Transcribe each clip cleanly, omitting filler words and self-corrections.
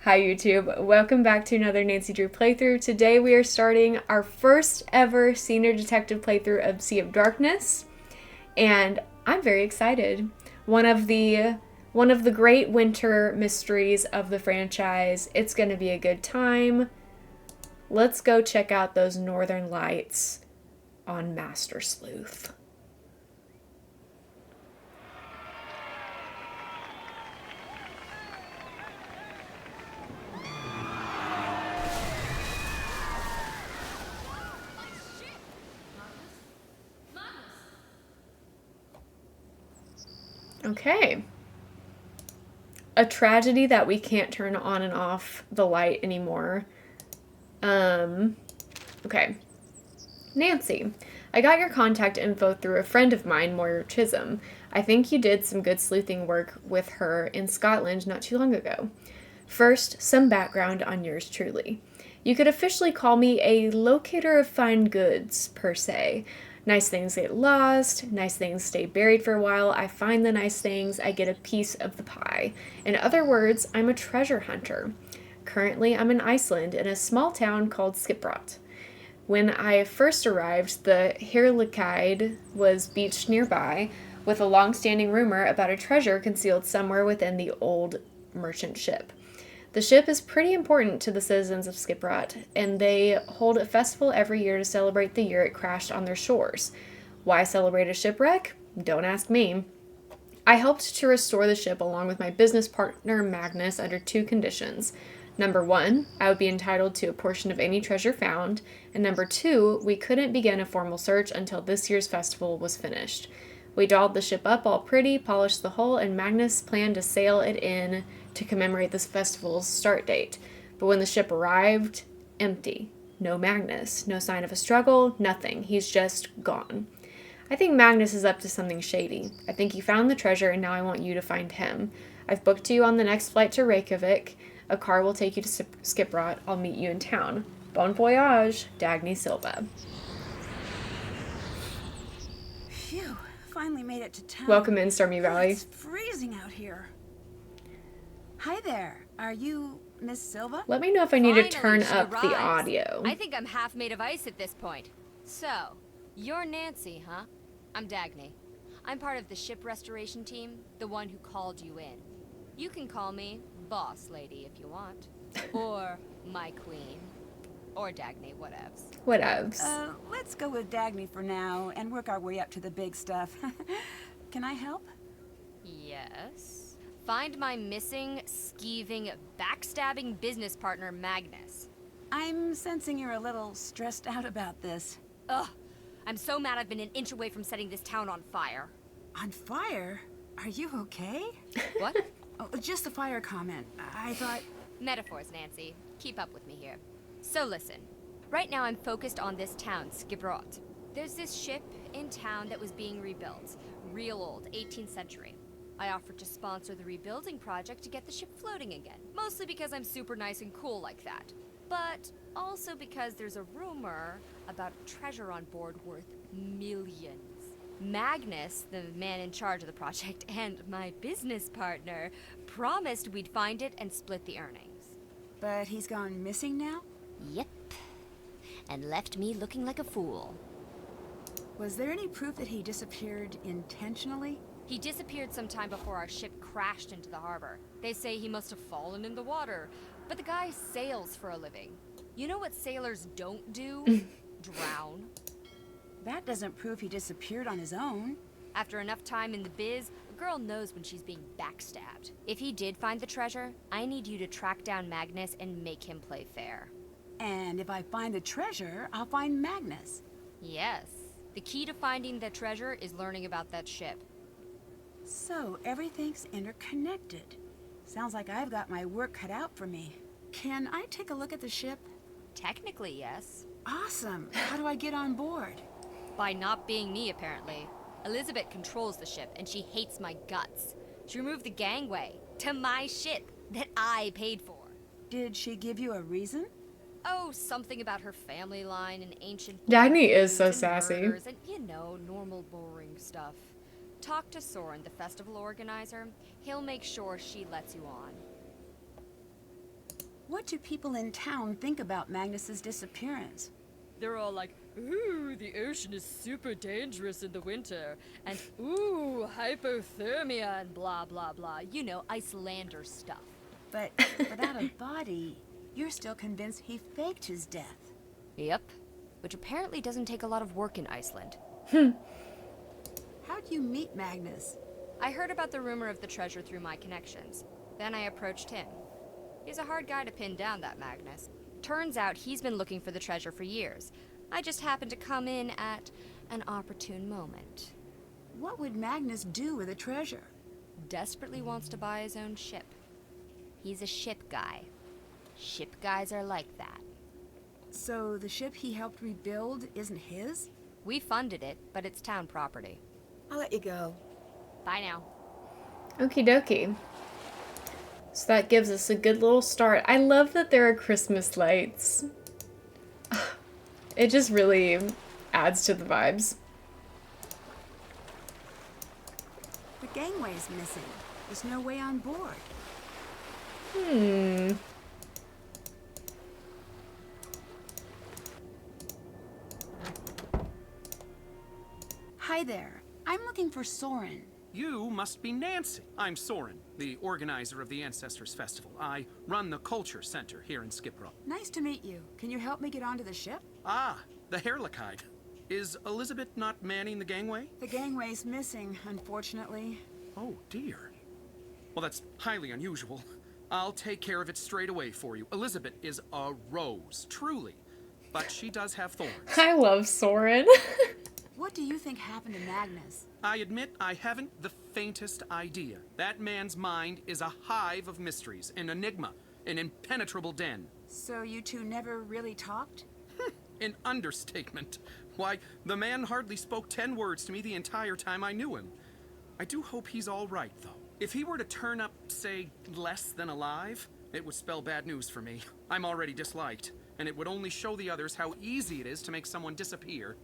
Hi YouTube, welcome back to another Nancy Drew playthrough. Today we are starting our first ever senior detective playthrough of Sea of Darkness, and I'm very excited. One of the great winter mysteries of the franchise. It's going to be a good time. Let's go check out those northern lights on Master Sleuth. Okay. A tragedy that we can't turn on and off the light anymore. Okay. Nancy, I got your contact info through a friend of mine, Moira Chisholm. I think you did some good sleuthing work with her in Scotland not too long ago. First, some background on yours truly. You could officially call me a locator of fine goods, per se. Nice things get lost, nice things stay buried for a while. I find the nice things, I get a piece of the pie. In other words, I'm a treasure hunter. Currently, I'm in Iceland in a small town called Skiprot. When I first arrived, the Hirlikide was beached nearby, with a long-standing rumor about a treasure concealed somewhere within the old merchant ship. The ship is pretty important to the citizens of Skiprot, and they hold a festival every year to celebrate the year it crashed on their shores. Why celebrate a shipwreck? Don't ask me. I helped to restore the ship along with my business partner Magnus under two conditions. Number one, I would be entitled to a portion of any treasure found, and number two, we couldn't begin a formal search until this year's festival was finished. We dolled the ship up all pretty, polished the hull, and Magnus planned to sail it in to commemorate this festival's start date. But when the ship arrived, empty. No Magnus, no sign of a struggle, nothing. He's just gone. I think Magnus is up to something shady. I think he found the treasure and now I want you to find him. I've booked you on the next flight to Reykjavik. A car will take you to Skiprot. I'll meet you in town. Bon voyage, Dagny Silva. Phew, finally made it to town. Welcome in Stormy Valley. It's freezing out here. Hi there. Are you Miss Silva? Let me know if I need to Finally, turn she up the arrives. audio. I think I'm half made of ice at this point. So, you're Nancy, huh? I'm Dagny. I'm part of the ship restoration team, the one who called you in. You can call me Boss Lady if you want. Or my queen. Or Dagny, whatevs. Whatevs. Let's go with Dagny for now and work our way up to the big stuff. Can I help? Yes. Find my missing, skeeving, backstabbing business partner, Magnus. I'm sensing you're a little stressed out about this. Ugh. I'm so mad I've been an inch away from setting this town on fire. On fire? Are you okay? What? Oh, just the fire comment. I thought... Metaphors, Nancy. Keep up with me here. So listen. Right now I'm focused on this town, Skibrot. There's this ship in town that was being rebuilt. Real old, 18th century. I offered to sponsor the rebuilding project to get the ship floating again. Mostly because I'm super nice and cool like that. But also because there's a rumor about treasure on board worth millions. Magnus, the man in charge of the project, and my business partner promised we'd find it and split the earnings. But he's gone missing now? Yep. And left me looking like a fool. Was there any proof that he disappeared intentionally? He disappeared sometime before our ship crashed into the harbor. They say he must have fallen in the water, but the guy sails for a living. You know what sailors don't do? Drown. That doesn't prove he disappeared on his own. After enough time in the biz, a girl knows when she's being backstabbed. If he did find the treasure, I need you to track down Magnus and make him play fair. And if I find the treasure, I'll find Magnus. Yes. The key to finding the treasure is learning about that ship. So everything's interconnected. Sounds like I've got my work cut out for me. Can I take a look at the ship? Technically, yes. Awesome. How do I get on board? By not being me, apparently. Elizabeth controls the ship, and she hates my guts. She removed the gangway to my ship that I paid for. Did she give you a reason? Oh, something about her family line and ancient... Dagny is so and sassy. murders and, normal boring stuff. Talk to Soren, the festival organizer. He'll make sure she lets you on. What do people in town think about Magnus's disappearance? They're all like, ooh, the ocean is super dangerous in the winter, and ooh, hypothermia and blah blah blah. You know, Icelander stuff. But without a body, you're still convinced he faked his death. Yep. Which apparently doesn't take a lot of work in Iceland. How'd you meet Magnus? I heard about the rumor of the treasure through my connections. Then I approached him. He's a hard guy to pin down, that Magnus. Turns out he's been looking for the treasure for years. I just happened to come in at an opportune moment. What would Magnus do with the treasure? Desperately wants to buy his own ship. He's a ship guy. Ship guys are like that. So the ship he helped rebuild isn't his? We funded it, but it's town property. I'll let you go. Bye now. Okie dokie. So that gives us a good little start. I love that there are Christmas lights. It just really adds to the vibes. The gangway's missing. There's no way on board. Hi there. I'm looking for Soren. You must be Nancy. I'm Soren, the organizer of the Ancestors Festival. I run the Culture Center here in Skip Row. Nice to meet you. Can you help me get onto the ship? Ah, the Herlikide. Is Elizabeth not manning the gangway? The gangway's missing, unfortunately. Oh, dear. Well, that's highly unusual. I'll take care of it straight away for you. Elizabeth is a rose, truly. But she does have thorns. I love Soren. What do you think happened to Magnus? I admit I haven't the faintest idea. That man's mind is a hive of mysteries, an enigma, an impenetrable den. So you two never really talked? An understatement. Why, the man hardly spoke 10 words to me the entire time I knew him. I do hope he's all right, though. If he were to turn up, say, less than alive, it would spell bad news for me. I'm already disliked, and it would only show the others how easy it is to make someone disappear.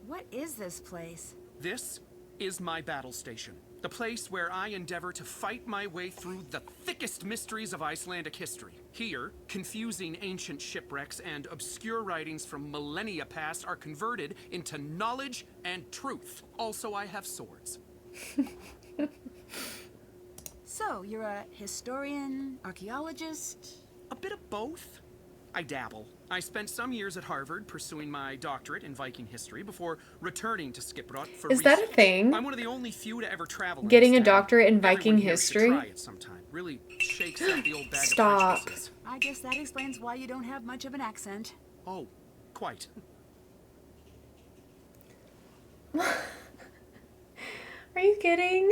What is this place? This is my battle station. The place where I endeavor to fight my way through the thickest mysteries of Icelandic history. Here, confusing ancient shipwrecks and obscure writings from millennia past are converted into knowledge and truth. Also, I have swords. So, you're a historian, archaeologist? A bit of both. I dabble. I spent some years at Harvard pursuing my doctorate in Viking history before returning to Skiprot for Is that a research. thing? I'm one of the only few to ever travel in Getting this a town. doctorate in Everyone Viking here should history? Try it sometime. Really shakes out the old bag Stop. of prejudices. I guess that explains why you don't have much of an accent. Oh, quite. Are you kidding?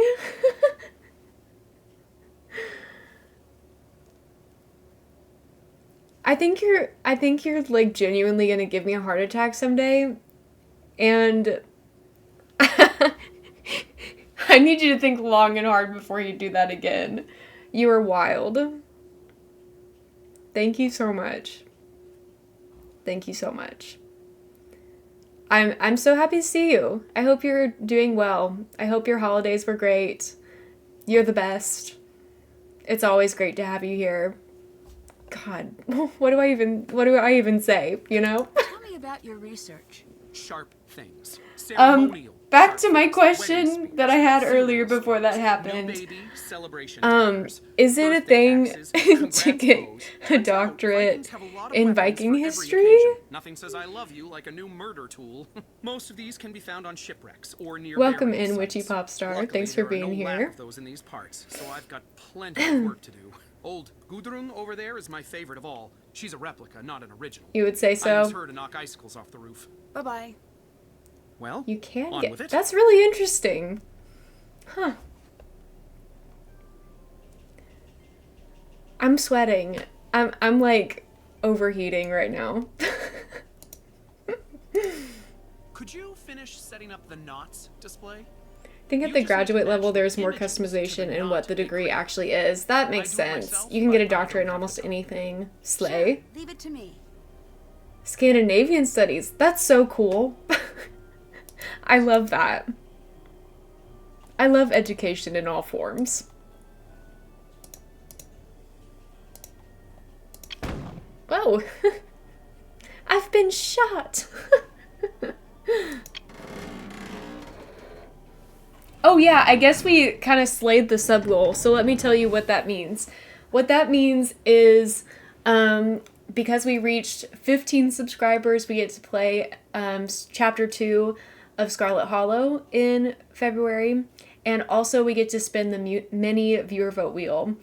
I think you're like genuinely gonna give me a heart attack someday, and I need you to think long and hard before you do that again. You are wild. Thank you so much. Thank you so much. I'm so happy to see you. I hope you're doing well. I hope your holidays were great. You're the best. It's always great to have you here. God, what do I even say, you know? Tell me about your research. Sharp things. Ceremonial. Back to my wedding question speeches, that I had earlier funerals, before that new happened. baby, celebration dinners, Is it a birthday thing axes, to congrats get bows. a Turns out doctorate Vikings have a lot of in weapons Viking for every history? occasion. Nothing says I love you like a new murder tool. Most of these can be found on shipwrecks or near Welcome burial in, sites. Witchy Pop Star. Luckily, Thanks for there are being no lack here. of those in these parts, so I've got plenty of work to do. Old Gudrun over there is my favorite of all. She's a replica, not an original. You would say I use so? her to knock icicles off the roof. Bye-bye. Well, You can on get... with it. That's really interesting. Huh. I'm sweating. I'm like overheating right now. Could you finish setting up the knots display? I think at You the just need to graduate level match the there's more images to the customization in knot what the to be degree created. actually is. That I makes do it sense. myself, You can get a but I don't doctorate in have almost to. anything. Slay. Leave it to me. Scandinavian studies. That's so cool. I love that. I love education in all forms. Oh, I've been shot. Oh yeah, I guess we kind of slayed the sub goal, so let me tell you what that means. What that means is, because we reached 15 subscribers, we get to play Chapter 2 of Scarlet Hollow in February, and also we get to spin the mini viewer vote wheel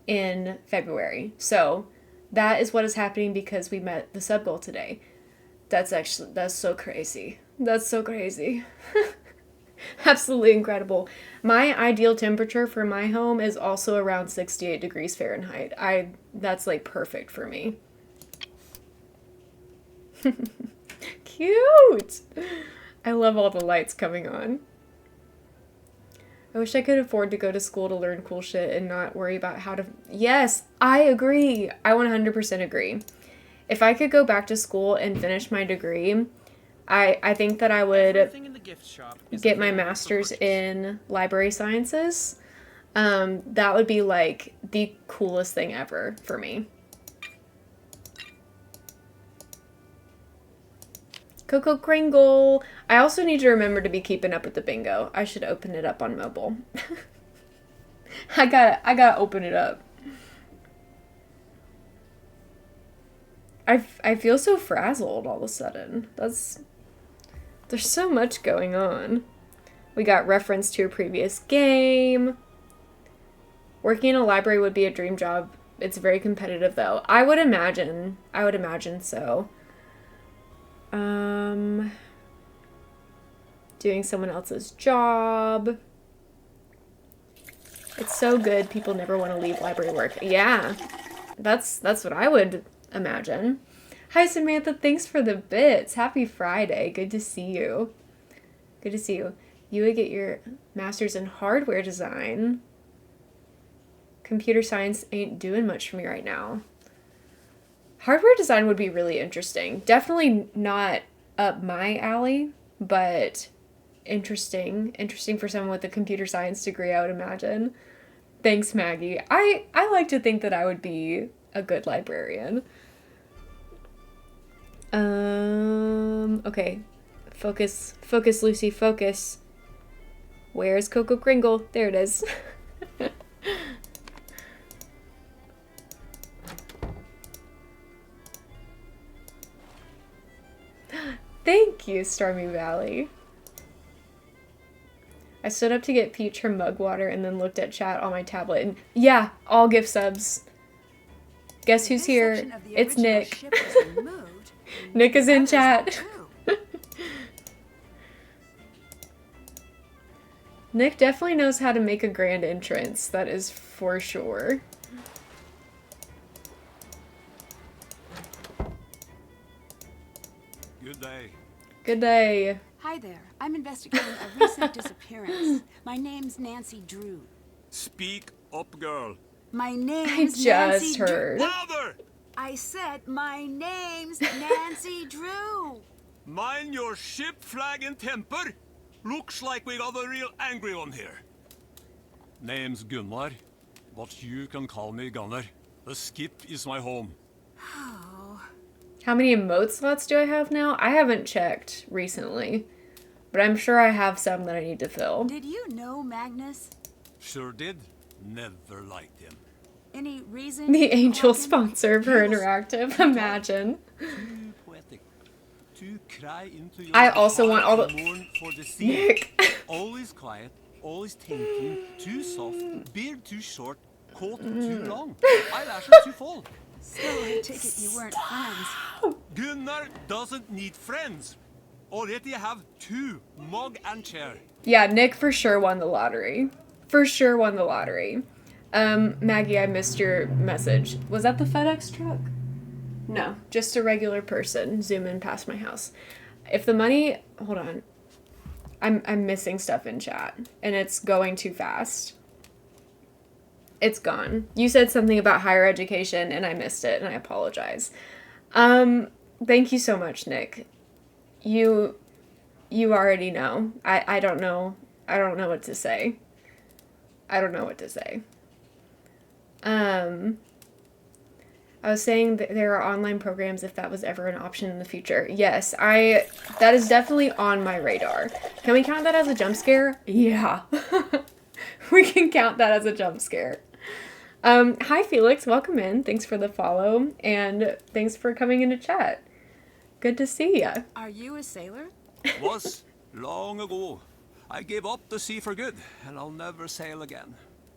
in February. So that is what is happening because we met the sub goal today. That's so crazy. That's so crazy. Absolutely incredible. My ideal temperature for my home is also around 68 degrees Fahrenheit. That's like perfect for me. Cute! I love all the lights coming on. I wish I could afford to go to school to learn cool shit and not worry about how to... Yes, I agree. I 100% agree. If I could go back to school and finish my degree, I think that I would get my master's in library sciences. That would be like the coolest thing ever for me. Coco Kringle. I also need to remember to be keeping up with the bingo. I should open it up on mobile. I gotta open it up. I feel so frazzled all of a sudden. There's so much going on. We got reference to a previous game. Working in a library would be a dream job. It's very competitive though. I would imagine so. Doing someone else's job. It's so good people never want to leave library work. Yeah. That's what I would imagine. Hi, Samantha. Thanks for the bits. Happy Friday. Good to see you. Good to see you. You would get your master's in hardware design. Computer science ain't doing much for me right now. Hardware design would be really interesting. Definitely not up my alley, but interesting. Interesting for someone with a computer science degree, I would imagine. Thanks, Maggie. I like to think that I would be a good librarian. Okay. Focus, Lucy, focus. Where's Coco Kringle? There it is. Thank you, Stormy Valley. I stood up to get Peach her mug water and then looked at chat on my tablet. And yeah, all gift subs. Guess who's here? It's Nick. Nick is in chat. Nick definitely knows how to make a grand entrance. That is for sure. Good day. Good day. Hi there. I'm investigating a recent disappearance. My name's Nancy Drew. Speak up, girl. My I name's just Nancy heard. Louder! I said my name's Nancy Drew. Mind your ship, flag, and temper. Looks like we got a real angry one here. Name's Gunnar, but you can call me Gunnar. The skip is my home. Oh. How many emote slots do I have now? I haven't checked recently, but I'm sure I have some that I need to fill. Did you know Magnus? Sure did. Never liked him. Any reason? The you angel like him? sponsor for Interactive. Imagine. Too poetic. To cry into your I also want all the- mourn for the sea. Nick. Always quiet, always thinking, too soft, beard too short, coat too long, eyelashes too full. So I take it you weren't friends. Gunnar doesn't need friends. Already have two, mug and chair. Yeah, Nick for sure won the lottery. For sure won the lottery. Maggie, I missed your message. Was that the FedEx truck? No, just a regular person zooming past my house. If the money... Hold on. I'm missing stuff in chat, and it's going too fast. It's gone. You said something about higher education, and I missed it, and I apologize. Thank you so much, Nick. You already know. I don't know. I don't know what to say. I don't know what to say. I was saying that there are online programs if that was ever an option in the future. Yes, that is definitely on my radar. Can we count that as a jump scare? Yeah. We can count that as a jump scare. Hi Felix, welcome in. Thanks for the follow and thanks for coming into chat. Good to see ya. Are you a sailor? Was long ago. I gave up the sea for good, and I'll never sail again.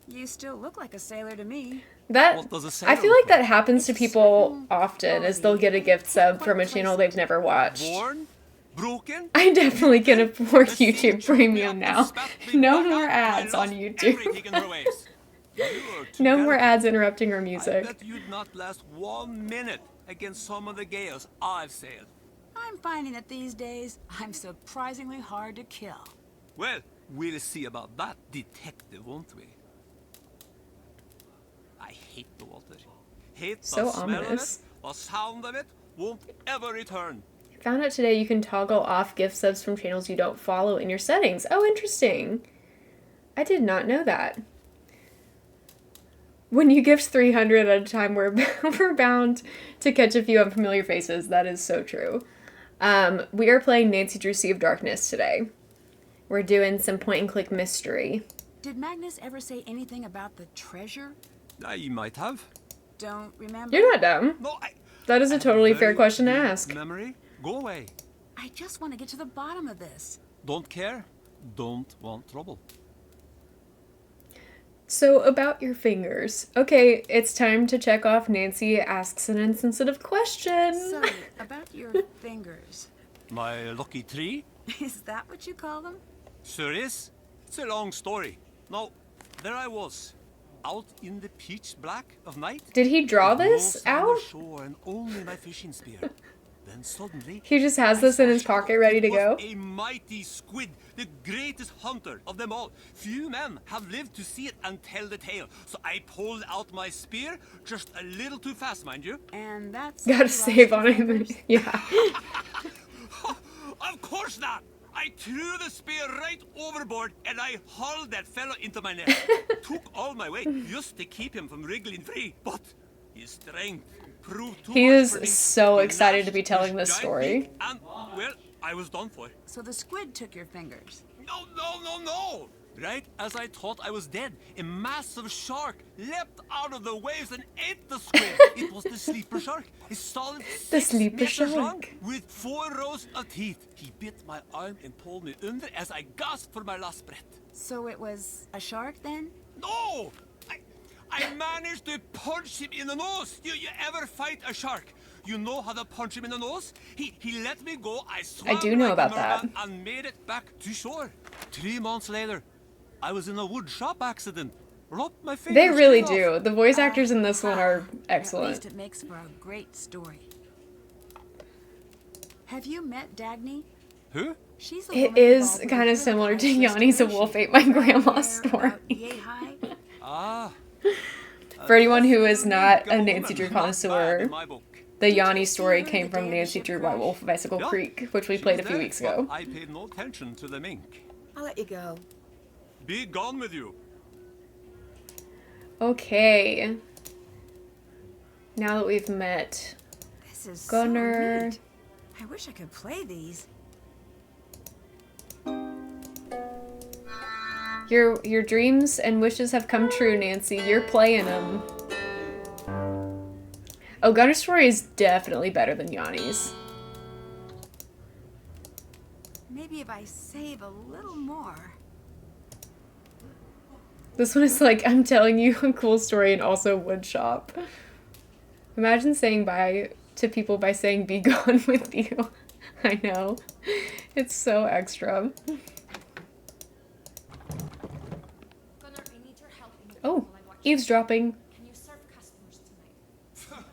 You still look like a sailor to me. That What does a I sailor feel look like that like? happens to people often as they'll get a gift sub from a channel they've never watched. Worn? Broken? I definitely can afford The sea YouTube took me Premium up and now. spat me No back more out, ads I on lost YouTube. everything in her ways. You are too No more delicate. ads interrupting our I music. bet you'd not last 1 minute against some of the gales I've sailed. I'm finding that these days I'm surprisingly hard to kill. Well, we'll see about that, detective, won't we? I hate the water. Hate So the smell ominous. of it, the sound of it, won't ever return. Found out today you can toggle off gift subs from channels you don't follow in your settings. Oh, interesting. I did not know that. When you gift 300 at a time, we're bound to catch a few unfamiliar faces. That is so true. We are playing Nancy Drew Sea of Darkness today. We're doing some point-and-click mystery. Did Magnus ever say anything about the treasure? I might have. Don't remember. You're not dumb. No, That is a have totally fair very question to good ask. Memory? Go away. I just want to get to the bottom of this. Don't care. Don't want trouble. So, about your fingers. Okay, it's time to check off Nancy asks an insensitive question. So, about your fingers. My lucky tree? Is that what you call them? Sure is. It's a long story. Now, there I was, out in the pitch black of night. Did he draw with this no sign of out? shore and only my fishing spear. Then suddenly, He just has I this in saw his a shark. pocket ready to It was go? A mighty squid, the greatest hunter of them all. Few men have lived to see it and tell the tale. So I pulled out my spear, just a little too fast, mind you. And that's Gotta how you lost save your on him. fingers? Yeah. Of course not! I threw the spear right overboard and I hauled that fellow into my net. Took all my weight just to keep him from wriggling free, but his strength proved too He much is for me. so He excited to be lashed telling his this giant story. beak And, well, I was done for. So the squid took your fingers. No! Right as I thought I was dead, a massive shark leapt out of the waves and ate the squid. It was the sleeper shark, a solid The 6 sleeper meters long shark. with 4 rows of teeth. He bit my arm and pulled me under as I gasped for my last breath. So it was a shark then? No! I managed to punch him in the nose. You ever fight a shark? You know how to punch him in the nose? He let me go. I swam do know like a about that. merman and made it back to shore. 3 months later, I was in a wood shop accident. Lopped my fingers They really clean off. do. The voice actors in this one are At least excellent. it makes for a great story. Have you met Dagny? Who? She's the It woman is involved with kinda the similar to River Yanni's A Restoration. Wolf Ate My Right Grandma's there about story. yay high? Ah. For anyone who is Really not good a Nancy woman. Drew Not bad connoisseur, in my book. the Did you Yanni see story her came the from day the Nancy ship Drew by crashed? Wolf of Icicle Yeah. Creek, which we She played a was few there, weeks but ago. I paid no attention to the mink. I'll let you go. Be gone with you. Okay. Now that we've met This is Gunnar. so neat. I wish I could play these. Your dreams and wishes have come true, Nancy. You're playing them. Oh, Gunnar's story is definitely better than Yanni's. Maybe if I save a little more. This one is like, I'm telling you a cool story and also wood shop. Imagine saying bye to people by saying be gone with you. I know. It's so extra. Gunnar, I need your help in the Oh, while I watch eavesdropping. Can you serve customers tonight?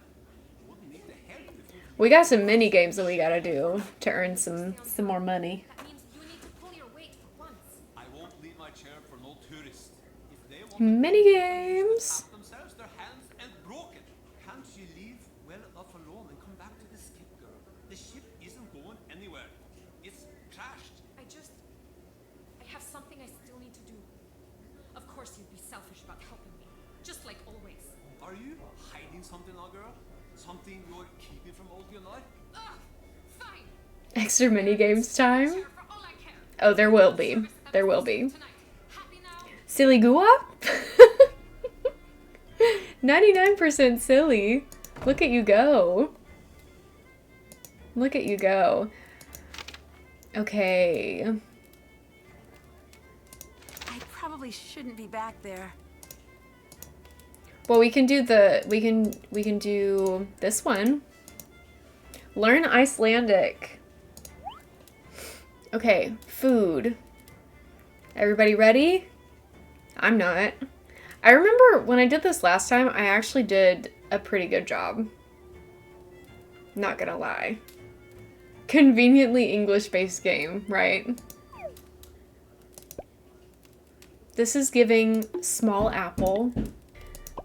We got some mini games that we gotta do to earn some more money. That means you need to pull your weight for once. I won't leave my chair for no tourist. If they want Mini games. tap themselves, their hands and broken. Can't you leave well enough alone and come back to the skip, girl? The ship isn't going anywhere. It's trashed. I have something I still need to do. Of course you'd be selfish about helping me. Just like always. Are you hiding something now, girl? Something you're keeping from old Gunnar? Fine. Extra mini games time? For all I care. Oh, there will be. There will be. Tonight. Happy now? Silly Gua? 99% silly. Look at you go. Look at you go. Okay. I probably shouldn't be back there. Well, we can do this one. Learn Icelandic. Okay, food. Everybody ready? I'm not. I remember when I did this last time, I actually did a pretty good job. Not gonna lie. Conveniently English-based game, right? This is giving small apple.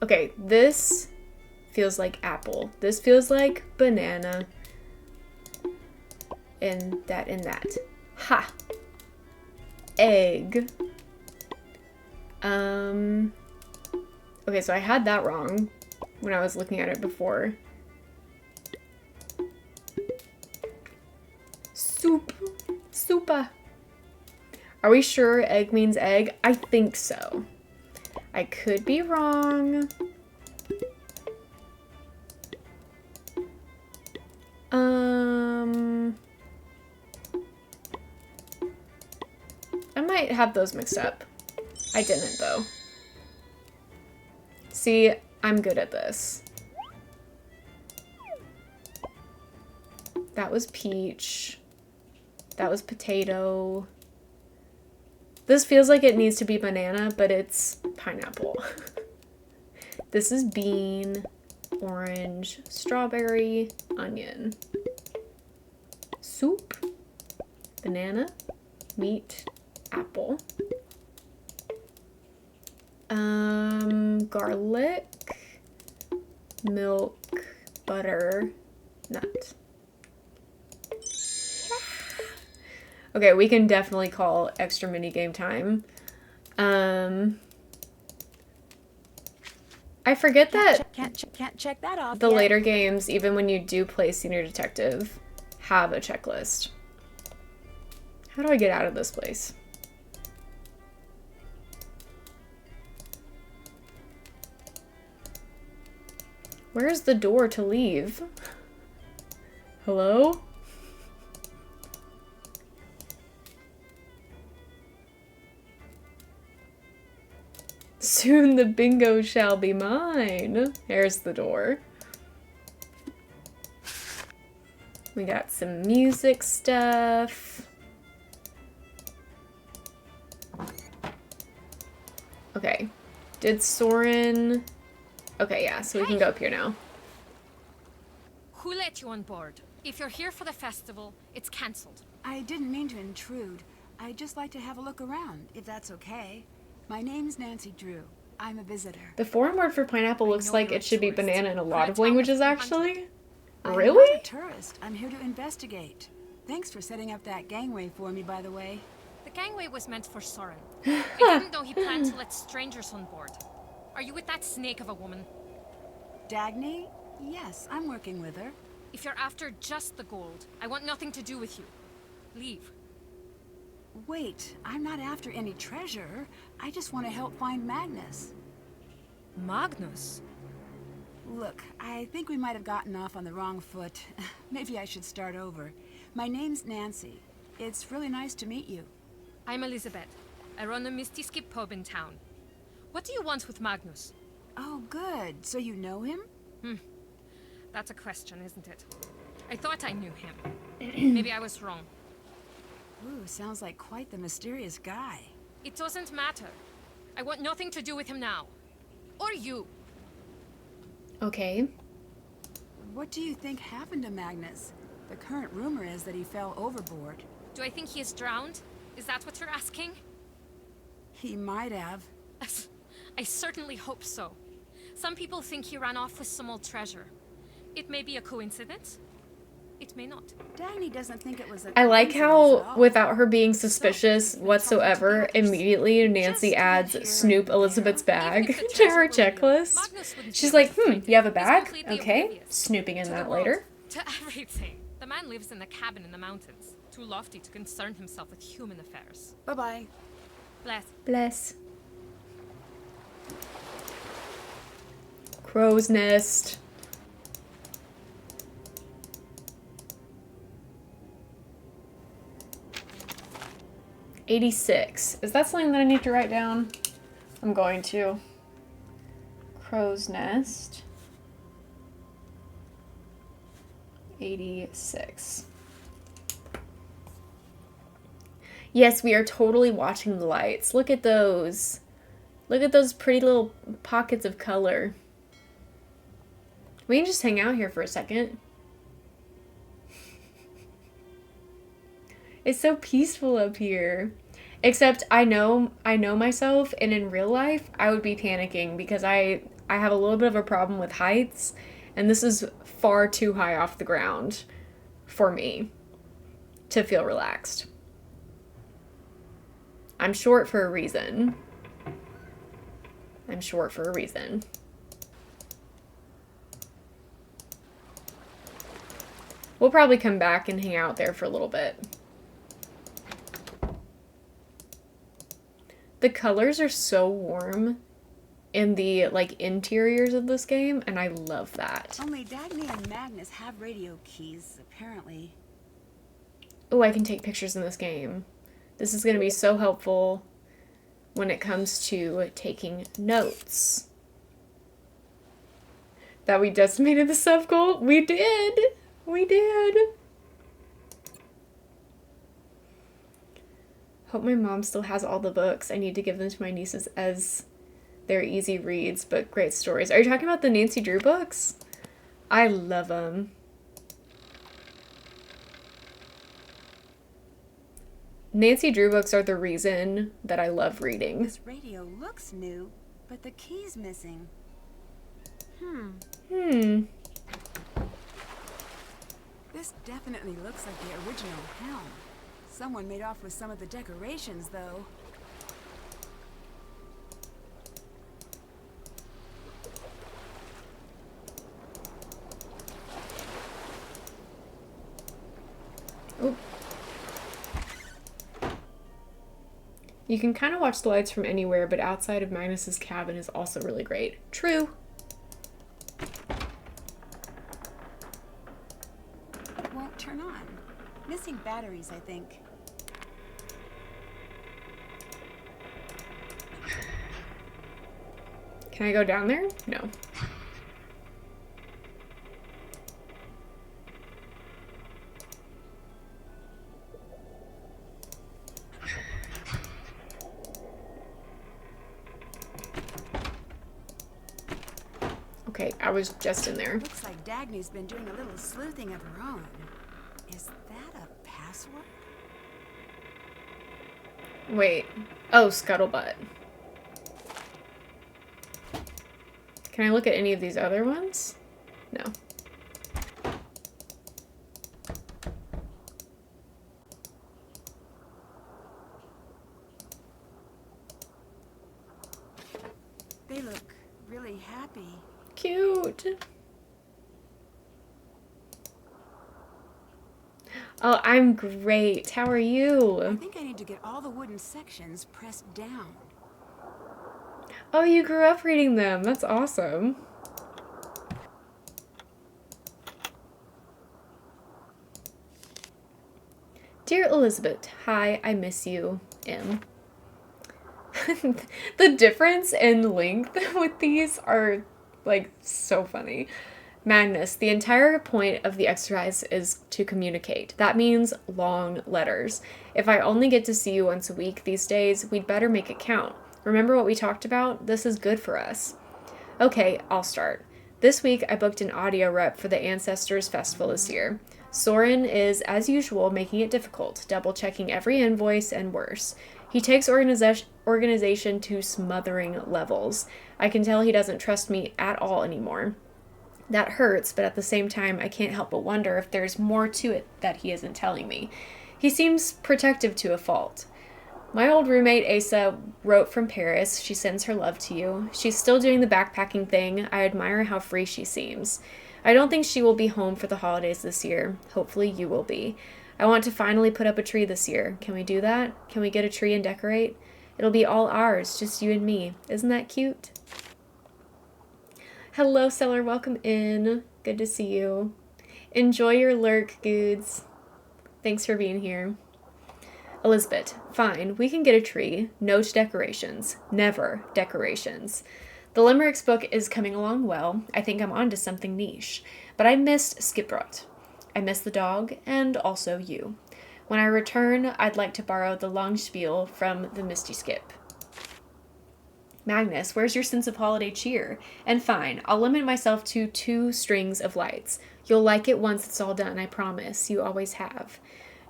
Okay, this feels like apple. This feels like banana. And that. Ha! Egg. Okay, so I had that wrong when I was looking at it before. Soup. Soupa. Are we sure egg means egg? I think so. I could be wrong. I might have those mixed up. I didn't though. See, I'm good at this. That was peach. That was potato. This feels like it needs to be banana, but it's pineapple. This is bean, orange, strawberry, onion. Soup, banana, meat, apple. Garlic, milk, butter, nut. Okay, we can definitely call extra mini game time. I forget that Can't check that off. the yet. later games, even when you do play Senior Detective, have a checklist. How do I get out of this place? Where's the door to leave? Hello? Soon the bingo shall be mine. There's the door. We got some music stuff. Okay. Did Soren... Okay, yeah, so we can go up here now. Who let you on board? If you're here for the festival, it's cancelled. I didn't mean to intrude. I'd just like to have a look around, if that's okay. My name's Nancy Drew. I'm a visitor. The foreign word for pineapple looks know like you're it should be a tourist. banana in a lot Can I of tell languages, what you actually. I'm Really? not a tourist. I'm here to investigate. Thanks for setting up that gangway for me, by the way. The gangway was meant for Soren. I didn't know he planned to let strangers on board. Are you with that snake of a woman? Dagny? Yes, I'm working with her. If you're after just the gold, I want nothing to do with you. Leave. Wait, I'm not after any treasure. I just want to help find Magnus. Magnus? Look, I think we might have gotten off on the wrong foot. Maybe I should start over. My name's Nancy. It's really nice to meet you. I'm Elizabeth. I run a Misty Skip pub in town. What do you want with Magnus? Oh, good. So you know him? That's a question, isn't it? I thought I knew him. Maybe I was wrong. Ooh, sounds like quite the mysterious guy. It doesn't matter. I want nothing to do with him now. Or you. Okay. What do you think happened to Magnus? The current rumor is that he fell overboard. Do I think he is drowned? Is that what you're asking? He might have. I certainly hope so. Some people think he ran off with some old treasure. It may be a coincidence. It may not. Dagny doesn't think it was a I like coincidence at how, all. without her being suspicious whatsoever, immediately Nancy adds Snoop Elizabeth's bag Even if the to her treasure were real, checklist. Magnus wouldn't She's be able like, to find you have a it. He's bag? completely Okay. oblivious. Snooping in To that the later. world, to everything. The man lives in a cabin in the mountains, too lofty to concern himself with human affairs. Bye-bye. Bless. Bless. Crow's Nest. $86. Is that something that I need to write down? I'm going to. Crow's Nest. 86. Yes, we are totally watching the lights. Look at those. Look at those pretty little pockets of color. We can just hang out here for a second. It's so peaceful up here. Except I know myself, and in real life I would be panicking because I have a little bit of a problem with heights, and this is far too high off the ground for me to feel relaxed. I'm short for a reason. I'm short for a reason. We'll probably come back and hang out there for a little bit. The colors are so warm in the, like, interiors of this game, and I love that. Only Dagny and Magnus have radio keys, apparently. Oh, I can take pictures in this game. This is going to be so helpful when it comes to taking notes. That we decimated the sub-goal? We did! We did! Hope my mom still has all the books. I need to give them to my nieces as they're easy reads, but great stories. Are you talking about the Nancy Drew books? I love them. Nancy Drew books are the reason that I love reading. This radio looks new, but the key's missing. This definitely looks like the original helm. Someone made off with some of the decorations, though. Oop. You can kind of watch the lights from anywhere, but outside of Magnus's cabin is also really great. True. Won't turn on. Missing batteries, I think. Can I go down there? No. Okay, I was just in there. Looks like Dagny's been doing a little sleuthing of her own. Is that a password? Wait. Oh, Scuttlebutt. Can I look at any of these other ones? No. They look really happy. Cute. Oh, I'm great. How are I you? think I need to get all the wooden sections pressed down. Oh, you grew up reading them. That's awesome. Dear Elizabeth, hi, I miss you, M. The difference in length with these are, like, so funny. Magnus, the entire point of the exercise is to communicate. That means long letters. If I only get to see you once a week these days, we'd better make it count. Remember what we talked about? This is good for us. Okay, I'll start. This week, I booked an audio rep for the Ancestors Festival this year. Soren is, as usual, making it difficult, double-checking every invoice and worse. He takes organization to smothering levels. I can tell he doesn't trust me at all anymore. That hurts, but at the same time, I can't help but wonder if there's more to it that he isn't telling me. He seems protective to a fault. My old roommate Asa wrote from Paris. She sends her love to you. She's still doing the backpacking thing. I admire how free she seems. I don't think she will be home for the holidays this year. Hopefully you will be. I want to finally put up a tree this year. Can we do that? Can we get a tree and decorate? It'll be all ours, just you and me. Isn't that cute? Hello, Seller. Welcome in. Good to see you. Enjoy your lurk, Goods. Thanks for being here. Elizabeth, fine. We can get a tree. No to decorations. Never decorations. The Limericks book is coming along well. I think I'm onto something niche. But I missed Skiprot. I miss the dog, and also you. When I return, I'd like to borrow the long spiel from the Misty Skip. Magnus, where's your sense of holiday cheer? And fine, I'll limit myself to 2 strings of lights. You'll like it once it's all done, I promise. You always have.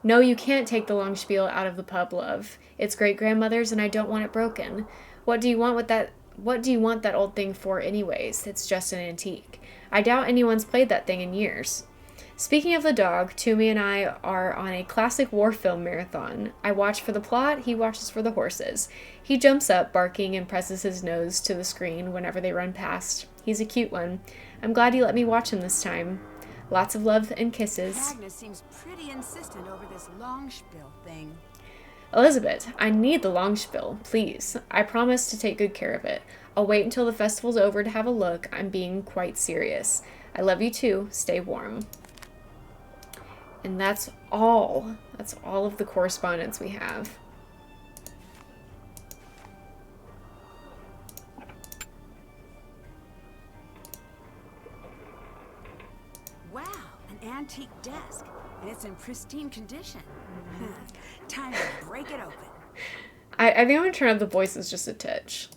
No, you can't take the long spiel out of the pub, love. It's great-grandmother's and I don't want it broken. What do you want that old thing for anyways? It's just an antique. I doubt anyone's played that thing in years. Speaking of the dog, Toomey and I are on a classic war film marathon. I watch for the plot, he watches for the horses. He jumps up, barking, and presses his nose to the screen whenever they run past. He's a cute one. I'm glad you let me watch him this time. Lots of love and kisses. Magnus seems pretty insistent over this long spiel thing. Elizabeth, I need the long spiel, please. I promise to take good care of it. I'll wait until the festival's over to have a look. I'm being quite serious. I love you too. Stay warm. And that's all. That's all of the correspondence we have. Wow, an antique desk. And it's in pristine condition. Time to break it open. I think I'm gonna turn up the voices just a touch.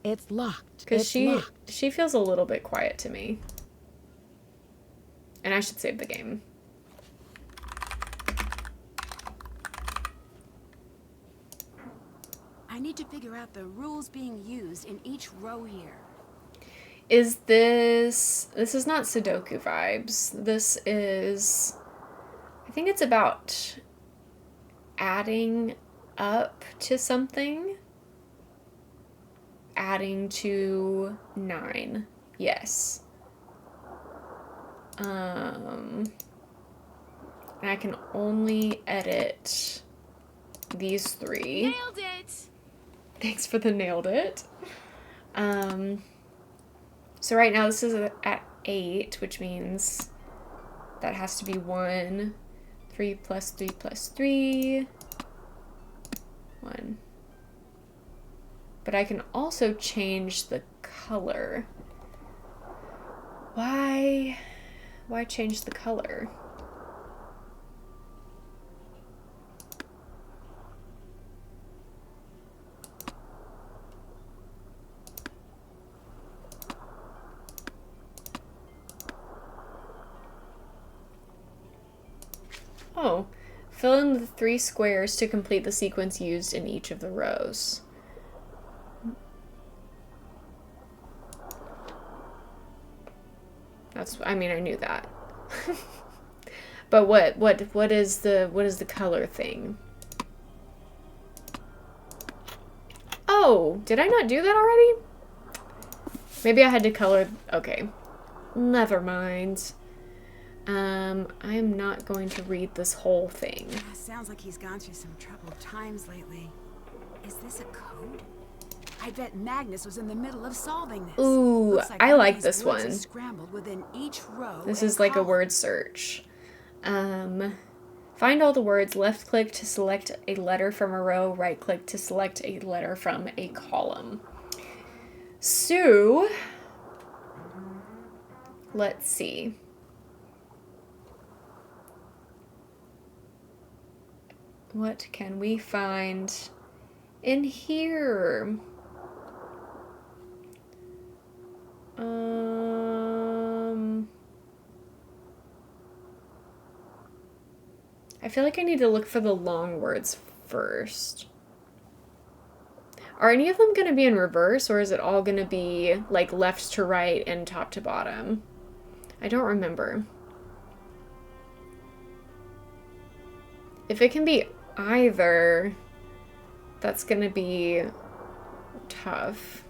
It's locked. Because she feels a little bit quiet to me. And I should save the game. I need to figure out the rules being used in each row here. Is this is not Sudoku vibes. This is, I think it's about adding up to something. Adding to 9. Yes. And I can only edit these 3. Nailed it! Thanks for the nailed it. So right now this is at 8, which means that has to be 1. 3 plus 3 plus 3. 1. But I can also change the color. Why change the color? Oh, fill in the 3 squares to complete the sequence used in each of the rows. I mean, I knew that. But what is the color thing? Oh, did I not do that already? Maybe I had to color, okay. Never mind. I am not going to read this whole thing. Sounds like he's gone through some troubled times lately. Is this a code? I bet Magnus was in the middle of solving this. Ooh, I like this one. Scrambled within each row. This is like a word search. Find all the words. Left click to select a letter from a row. Right click to select a letter from a column. So, let's see. What can we find in here? I feel like I need to look for the long words first. Are any of them going to be in reverse, or is it all going to be like left to right and top to bottom? I don't remember. If it can be either, that's gonna be tough.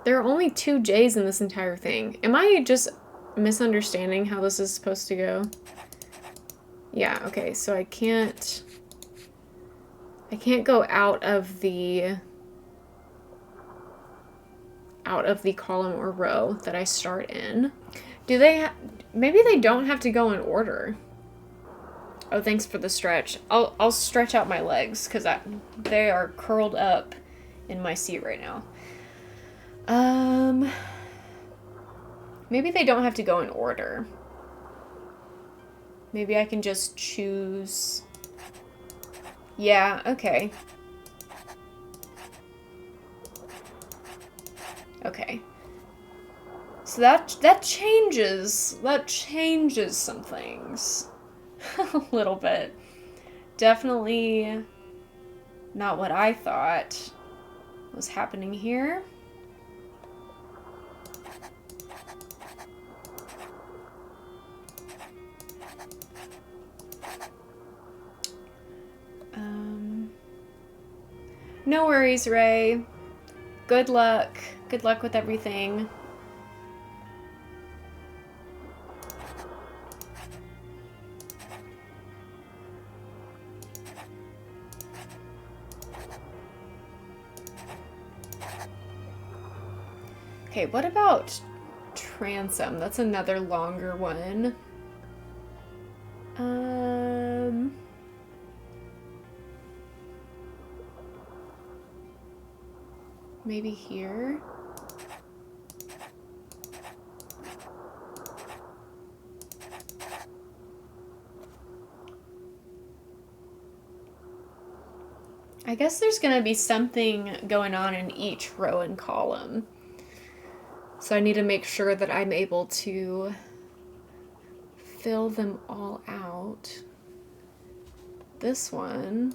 There are only 2 J's in this entire thing. Am I just misunderstanding how this is supposed to go? Yeah, okay, so I can't go out of the column or row that I start in. Do they maybe they don't have to go in order. Oh, thanks for the stretch. I'll stretch out my legs because they are curled up in my seat right now. Maybe they don't have to go in order. Maybe I can just choose. Yeah, okay. Okay. So that changes some things. A little bit. Definitely not what I thought was happening here. No worries, Ray. Good luck. Good luck with everything. Okay, what about transom? That's another longer one. Maybe here? I guess there's gonna be something going on in each row and column. So I need to make sure that I'm able to fill them all out. This one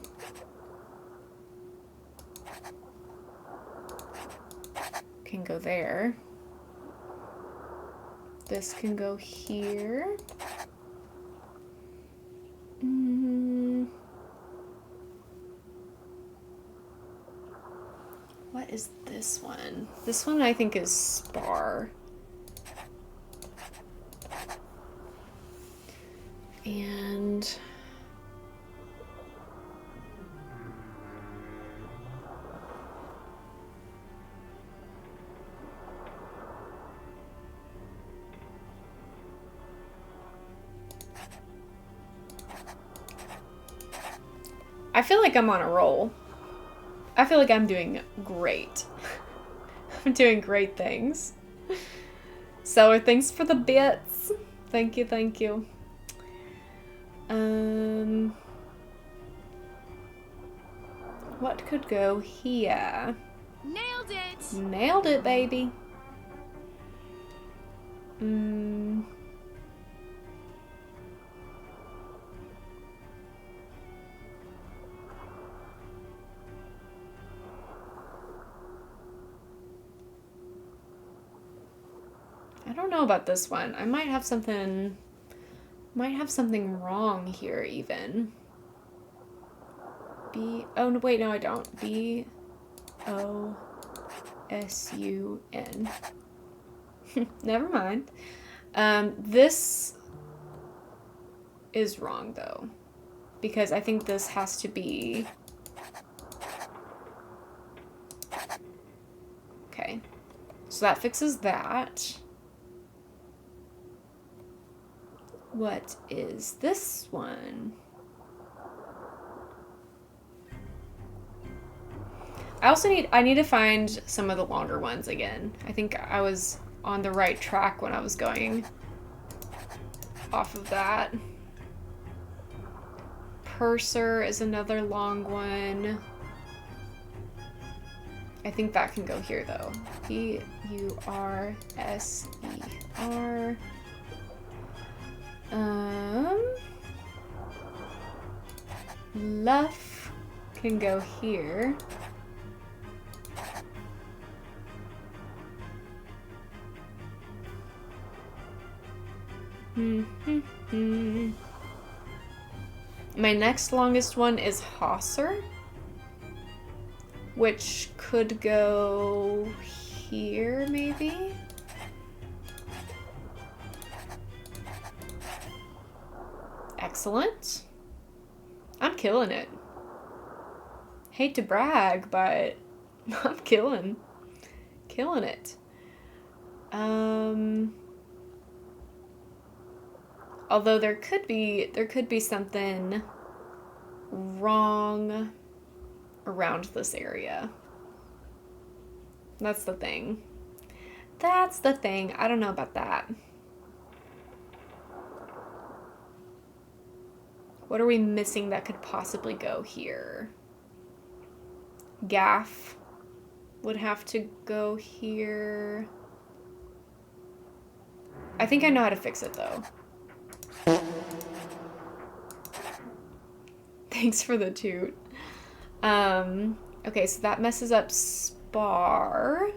can go there. This can go here. What is this one? This one I think is spar. And I feel like I'm on a roll. I feel like I'm doing great. I'm doing great things. So thanks for the bits. Thank you, thank you. What could go here? Nailed it! Nailed it, baby. I don't know about this one. I might have something wrong here even. Oh no, wait, no I don't. B-O-S-U-N. Never mind. This is wrong though, because I think this has to be. Okay, so that fixes that. What is this one? I need to find some of the longer ones again. I think I was on the right track when I was going off of that. Purser is another long one. I think that can go here though. P-U-R-S-E-R. Luff can go here. My next longest one is Hosser, which could go here, maybe? Excellent. I'm killing it. Hate to brag, but I'm killing it. Although there could be something wrong around this area. That's the thing. I don't know about that. What are we missing that could possibly go here? Gaff would have to go here. I think I know how to fix it though. Thanks for the toot. Okay, so that messes up Spar.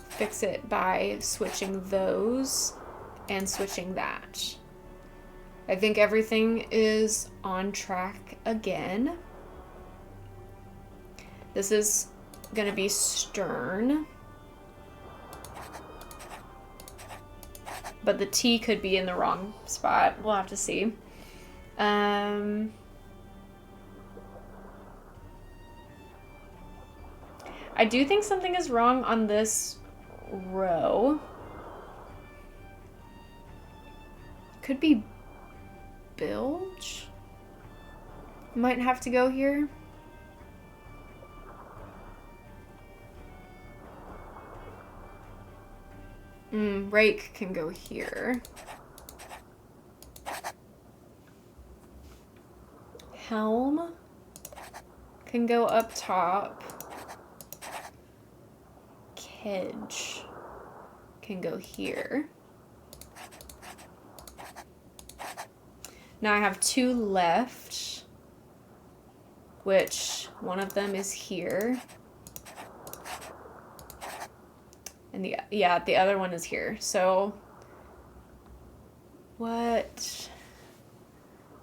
Fix it by switching those and switching that. I think everything is on track again. This is gonna be Stern. But the T could be in the wrong spot. We'll have to see. I do think something is wrong on this row. Could be Bilge. Might have to go here. Rake can go here. Helm can go up top. Kedge can go here. Now I have 2 left, which one of them is here. And the other one is here. So what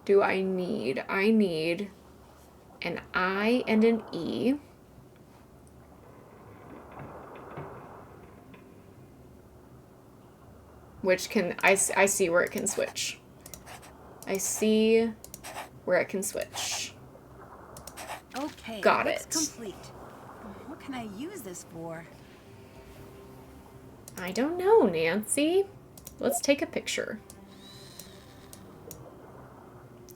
do I need? I need an I and an E. Which can, I see where it can switch. I see where it can switch. Okay, Got it's it. complete. What can I use this for? I don't know, Nancy. Let's take a picture.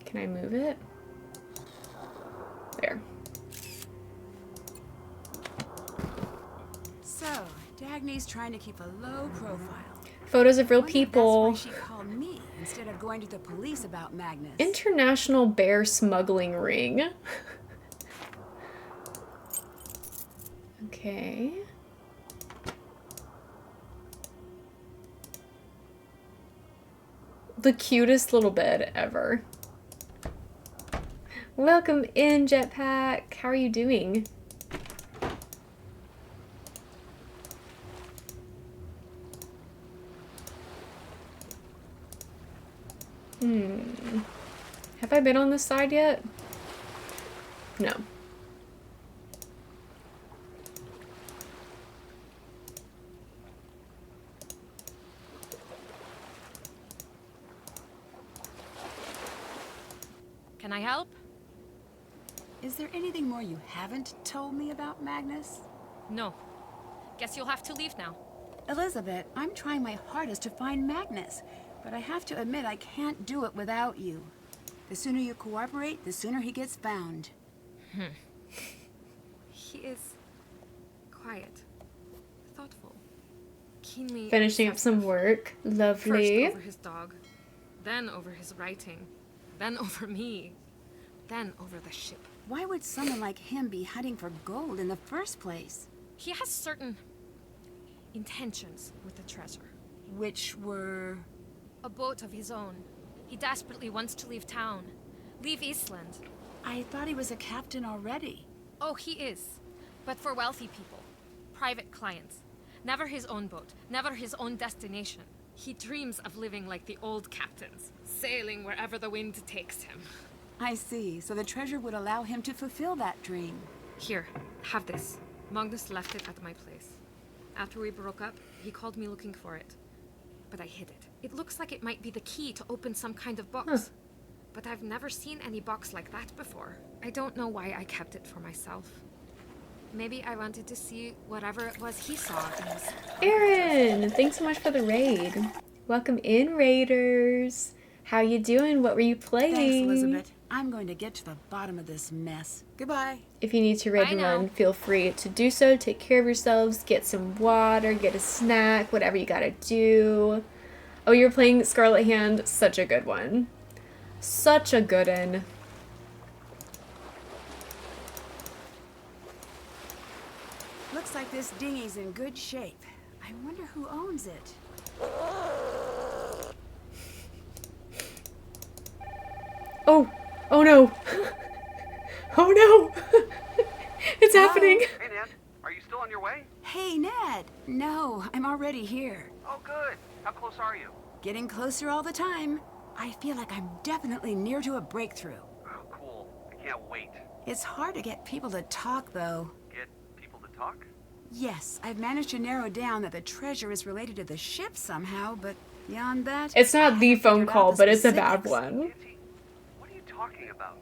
Can I move it? There. So, Dagny's trying to keep a low profile. Photos of real Wonder if people. That's why she called me instead of going to the police about Magnus. International bear smuggling ring. Okay. The cutest little bed ever. Welcome in, Jetpack. How are you doing? Have I been on this side yet? No. Can I help? Is there anything more you haven't told me about Magnus? No. Guess you'll have to leave now. Elizabeth, I'm trying my hardest to find Magnus, but I have to admit I can't do it without you. The sooner you cooperate, the sooner he gets found. He is quiet, thoughtful, keenly Finishing up some work. Lovely. First over his dog, then over his writing, then over me, then over the ship. Why would someone like him be hunting for gold in the first place? He has certain intentions with the treasure. Which were... A boat of his own. He desperately wants to leave town. Leave Eastland. I thought he was a captain already. Oh, he is. But for wealthy people. Private clients. Never his own boat, never his own destination. He dreams of living like the old captains, sailing wherever the wind takes him. I see. So the treasure would allow him to fulfill that dream. Here, have this. Magnus left it at my place. After we broke up, he called me looking for it. But I hid it. It looks like it might be the key to open some kind of box. But I've never seen any box like that before. I don't know why I kept it for myself. Maybe I wanted to see whatever it was he saw in his... Aaron, thanks so much for the raid. Welcome in, raiders. How you doing? What were you playing? Thanks, Elizabeth. I'm going to get to the bottom of this mess. Goodbye. If you need to raid Bye and now. run, feel free to do so. Take care of yourselves. Get some water. Get a snack. Whatever you gotta do. Oh, you're playing Scarlet Hand. Such a good one. Such a good one. Looks like this dinghy's in good shape. I wonder who owns it. Oh. Oh no. Oh no. It's happening. Hey, Ned. Are you still on your way? Hey, Ned. No, I'm already here. Oh, good. How close are you? Getting closer all the time. I feel like I'm definitely near to a breakthrough. Oh, cool. I can't wait. It's hard to get people to talk, though. Get people to talk? Yes, I've managed to narrow down that the treasure is related to the ship somehow, but beyond that... It's I not the haven't phone figured out call, the but it's a bad specifics. one. Nancy, what are you talking about?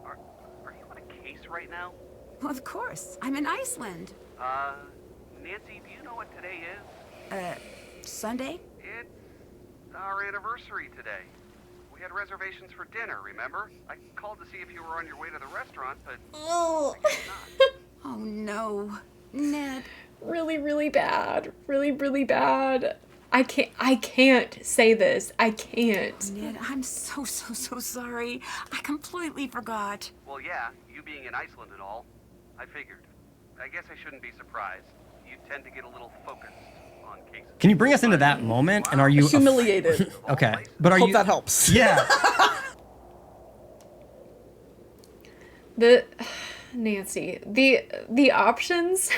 Are you on a case right now? Well, of course. I'm in Iceland. Nancy, do you know what today is? Sunday? It's our anniversary today. We had reservations for dinner, remember? I called to see if you were on your way to the restaurant, but Oh. I guess not. Oh, no. Ned. Really, really bad. Really, really bad. I can't say this. I can't. Ned, I'm so sorry. I completely forgot. Well, yeah, you being in Iceland and all, I figured. I guess I shouldn't be surprised. You tend to get a little focused on cases. Can you bring us into that moment? And are you Humiliated. Okay, but are Hope you? that helps. Yeah. The Nancy, the options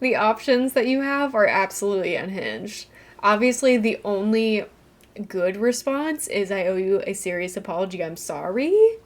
the options that you have are absolutely unhinged. Obviously, the only good response is I owe you a serious apology. I'm sorry.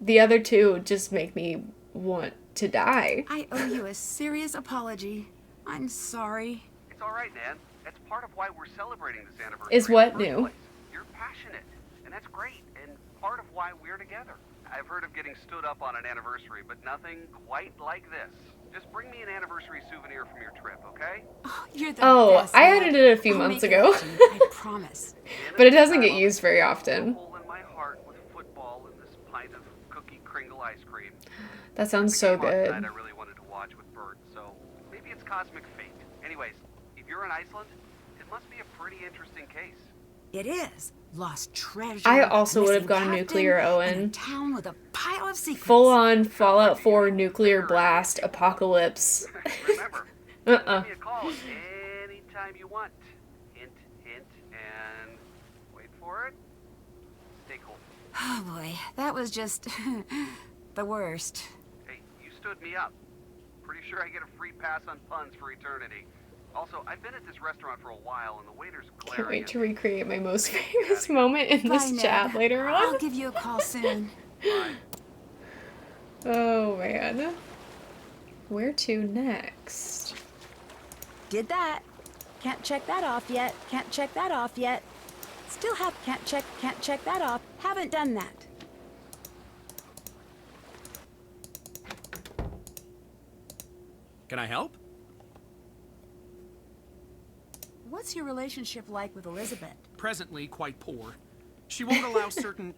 The other two just make me want to die. I owe you a serious apology. I'm sorry. It's all right, Nan. That's part of why we're celebrating this anniversary. Is what in the first new? place. You're passionate, and that's great, and part of why we're together. I've heard of getting stood up on an anniversary, but nothing quite like this. Just bring me an anniversary souvenir from your trip, okay? Oh, you're the Oh, best, I Ned. added it a few I'll months make it ago. up to you, I promise. But it doesn't get used very often. A hole in my heart with football and this pint of cookie kringle ice cream. That sounds so Game on good. tonight I really wanted to watch with Bert, so maybe it's cosmic fate. Anyways, if you're in Iceland, it must be a pretty interesting case. It is. Lost treasure. I also would have missing gone captain, nuclear, and a Owen. town with a pile of secrets. Full on Fallout 4 nuclear blast apocalypse. Remember, give me a call anytime you want. Hint, hint, and wait for it. Stay cool. Oh boy, that was just the worst. Hey, you stood me up. Pretty sure I get a free pass on puns for eternity. Also, I've been at this restaurant for a while, and the waiter's glaring. Can't wait at to me. recreate my most famous moment in Bye, this Ned. chat later I'll on. give you a call soon. Bye. Oh man. Where to next? Did that. Can't check that off yet. Can't check that off yet. Still have can't check that off. Haven't done that. Can I help? What's your relationship like with Elizabeth? Presently quite poor. She won't allow certain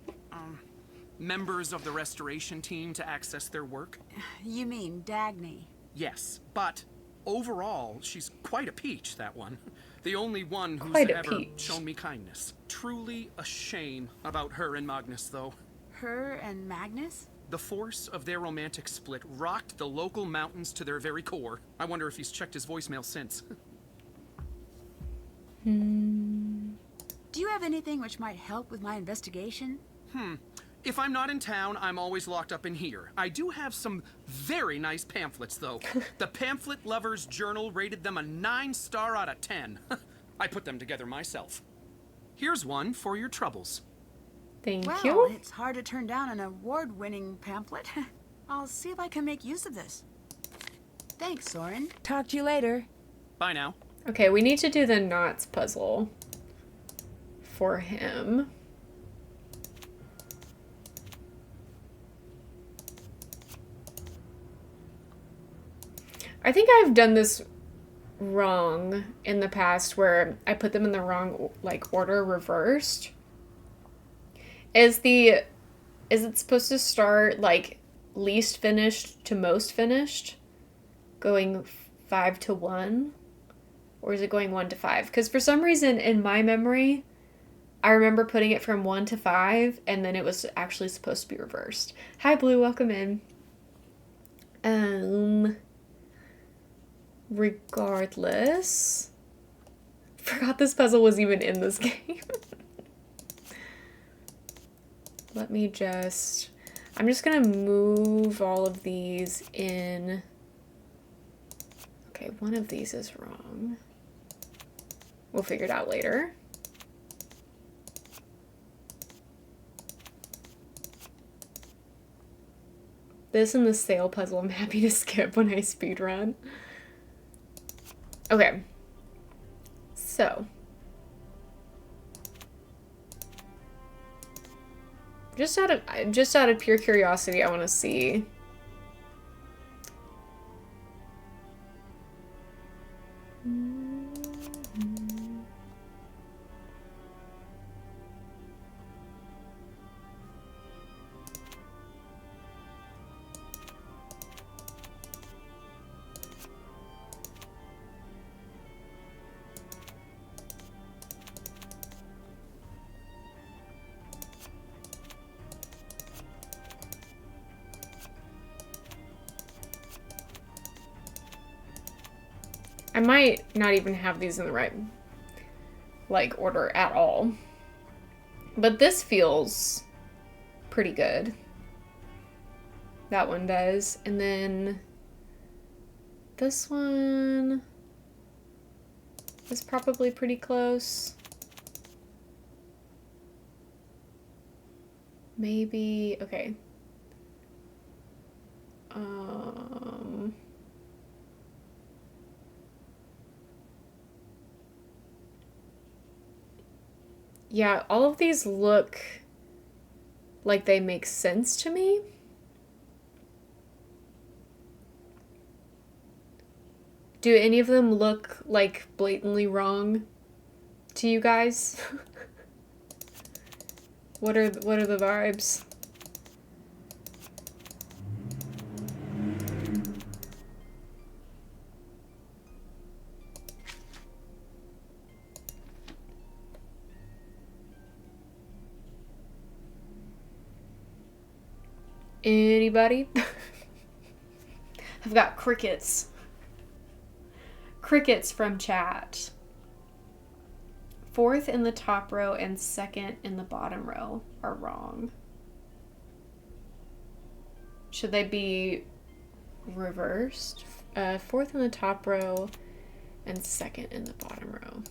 members of the restoration team to access their work. You mean Dagny? Yes, but overall, she's quite a peach, that one. The only one who's Quite a ever peach. shown me kindness. Truly a shame about her and Magnus, though. Her and Magnus? The force of their romantic split rocked the local mountains to their very core. I wonder if he's checked his voicemail since. Do you have anything which might help with my investigation? If I'm not in town, I'm always locked up in here. I do have some very nice pamphlets, though. The Pamphlet Lovers Journal rated them a 9-star out of 10. I put them together myself. Here's one for your troubles. Thank Well, you. it's hard to turn down an award-winning pamphlet. I'll see if I can make use of this. Thanks, Soren. Talk to you later. Bye now. Okay, we need to do the knots puzzle for him. I think I've done this wrong in the past where I put them in the wrong like order reversed. Is it supposed to start like least finished to most finished? Going 5 to 1? Or is it going 1 to 5? Because for some reason in my memory, I remember putting it from 1 to 5 and then it was actually supposed to be reversed. Hi Blue, welcome in. Regardless, forgot this puzzle was even in this game. Let me just, I'm just gonna move all of these in. Okay, one of these is wrong. We'll figure it out later. This and the sail puzzle I'm happy to skip when I speedrun. Okay. So. Just out of pure curiosity, I want to see. I might not even have these in the right, like, order at all. But this feels pretty good. That one does. And then this one is probably pretty close. Maybe, okay. Yeah, all of these look like they make sense to me. Do any of them look like blatantly wrong to you guys? What are the vibes? Anybody? I've got crickets. Crickets from chat. 4th in the top row and 2nd in the bottom row are wrong. Should they be reversed? 4th in the top row and 2nd in the bottom row.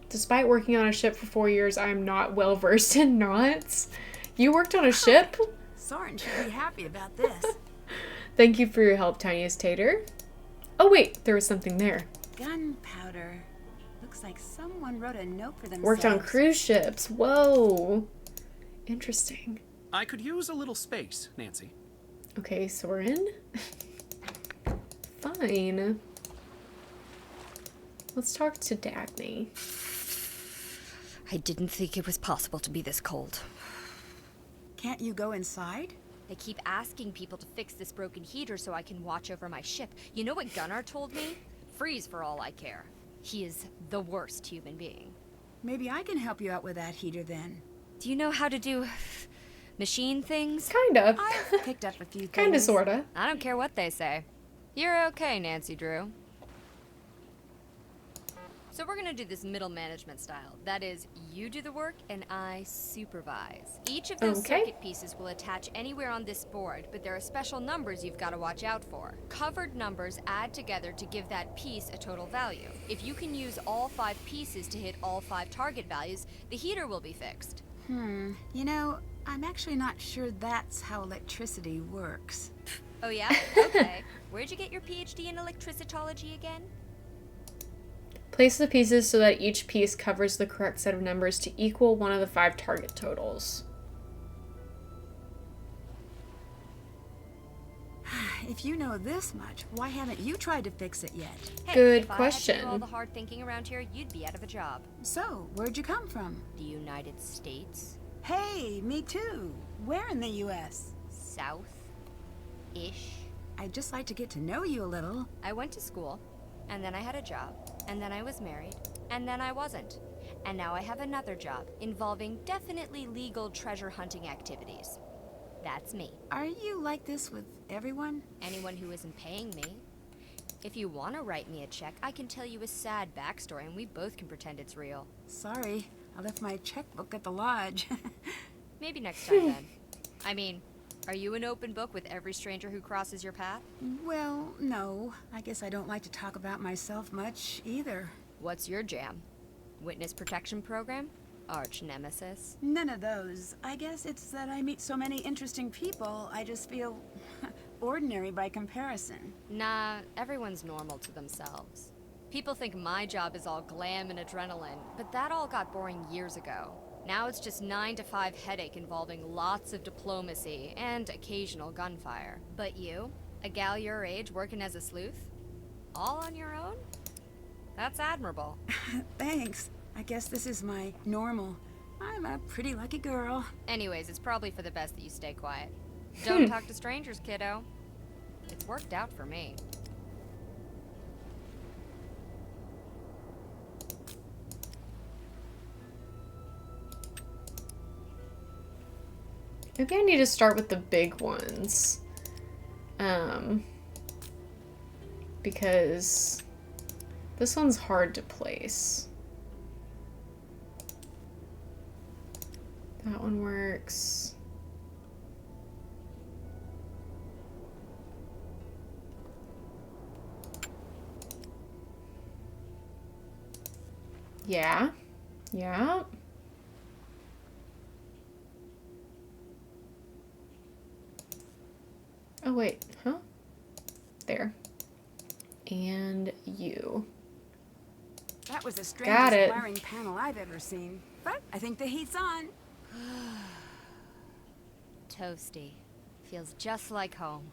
Despite working on a ship for 4 years, I am not well versed in knots. You worked on a ship? Soren should be happy about this. Thank you for your help, Tiniest Tater. Oh wait, there was something there. Gunpowder. Looks like someone wrote a note for themselves. Worked on cruise ships. Whoa. Interesting. I could use a little space, Nancy. Okay, Soren. Fine. Let's talk to Dagny. I didn't think it was possible to be this cold. Can't you go inside? They keep asking people to fix this broken heater so I can watch over my ship. You know what Gunnar told me? Freeze for all I care. He is the worst human being. Maybe I can help you out with that heater then. Do you know how to do machine things? Kinda. I've picked up a few things. Kinda, sorta. I don't care what they say. You're okay, Nancy Drew. So we're gonna do this middle management style. That is, you do the work and I supervise. Each of those Okay. circuit pieces will attach anywhere on this board, but there are special numbers you've got to watch out for. Covered numbers add together to give that piece a total value. If you can use all 5 pieces to hit all 5 target values, the heater will be fixed. You know, I'm actually not sure that's how electricity works. Oh yeah? Okay. Where'd you get your PhD in electricitology again? Place the pieces so that each piece covers the correct set of numbers to equal one of the 5 target totals. If you know this much, why haven't you tried to fix it yet? Hey, Good if I had to do question. all the hard thinking around here, you'd be out of a job. So, where'd you come from? The United States? Hey, me too. Where in the U.S.? South-ish. I'd just like to get to know you a little. I went to school, and then I had a job, and then I was married, and then I wasn't. And now I have another job involving definitely legal treasure hunting activities. That's me. Are you like this with everyone? Anyone who isn't paying me. If you want to write me a check, I can tell you a sad backstory and we both can pretend it's real. Sorry, I left my checkbook at the lodge. Maybe next time then. I mean, are you an open book with every stranger who crosses your path? Well, no. I guess I don't like to talk about myself much either. What's your jam? Witness protection program? Arch nemesis? None of those. I guess it's that I meet so many interesting people, I just feel ordinary by comparison. Nah, everyone's normal to themselves. People think my job is all glam and adrenaline, but that all got boring years ago. Now it's just 9 to 5 headache involving lots of diplomacy and occasional gunfire. But you, a gal your age working as a sleuth? All on your own? That's admirable. Thanks. I guess this is my normal. I'm a pretty lucky girl. Anyways, it's probably for the best that you stay quiet. Don't talk to strangers, kiddo. It's worked out for me. Maybe I need to start with the big ones. Because this one's hard to place. That one works. Yeah. Yeah. Oh, wait. Huh? There. And you. That was the Got strangest it. wiring panel I've ever seen. But I think the heat's on. Toasty. Feels just like home.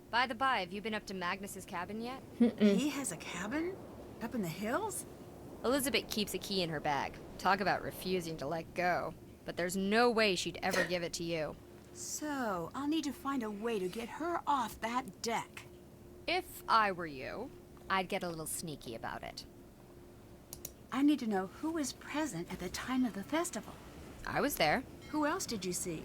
By the by, have you been up to Magnus's cabin yet? He has a cabin? Up in the hills? Elizabeth keeps a key in her bag. Talk about refusing to let go. But there's no way she'd ever give it to you. So, I'll need to find a way to get her off that deck. If I were you, I'd get a little sneaky about it. I need to know who was present at the time of the festival. I was there. Who else did you see?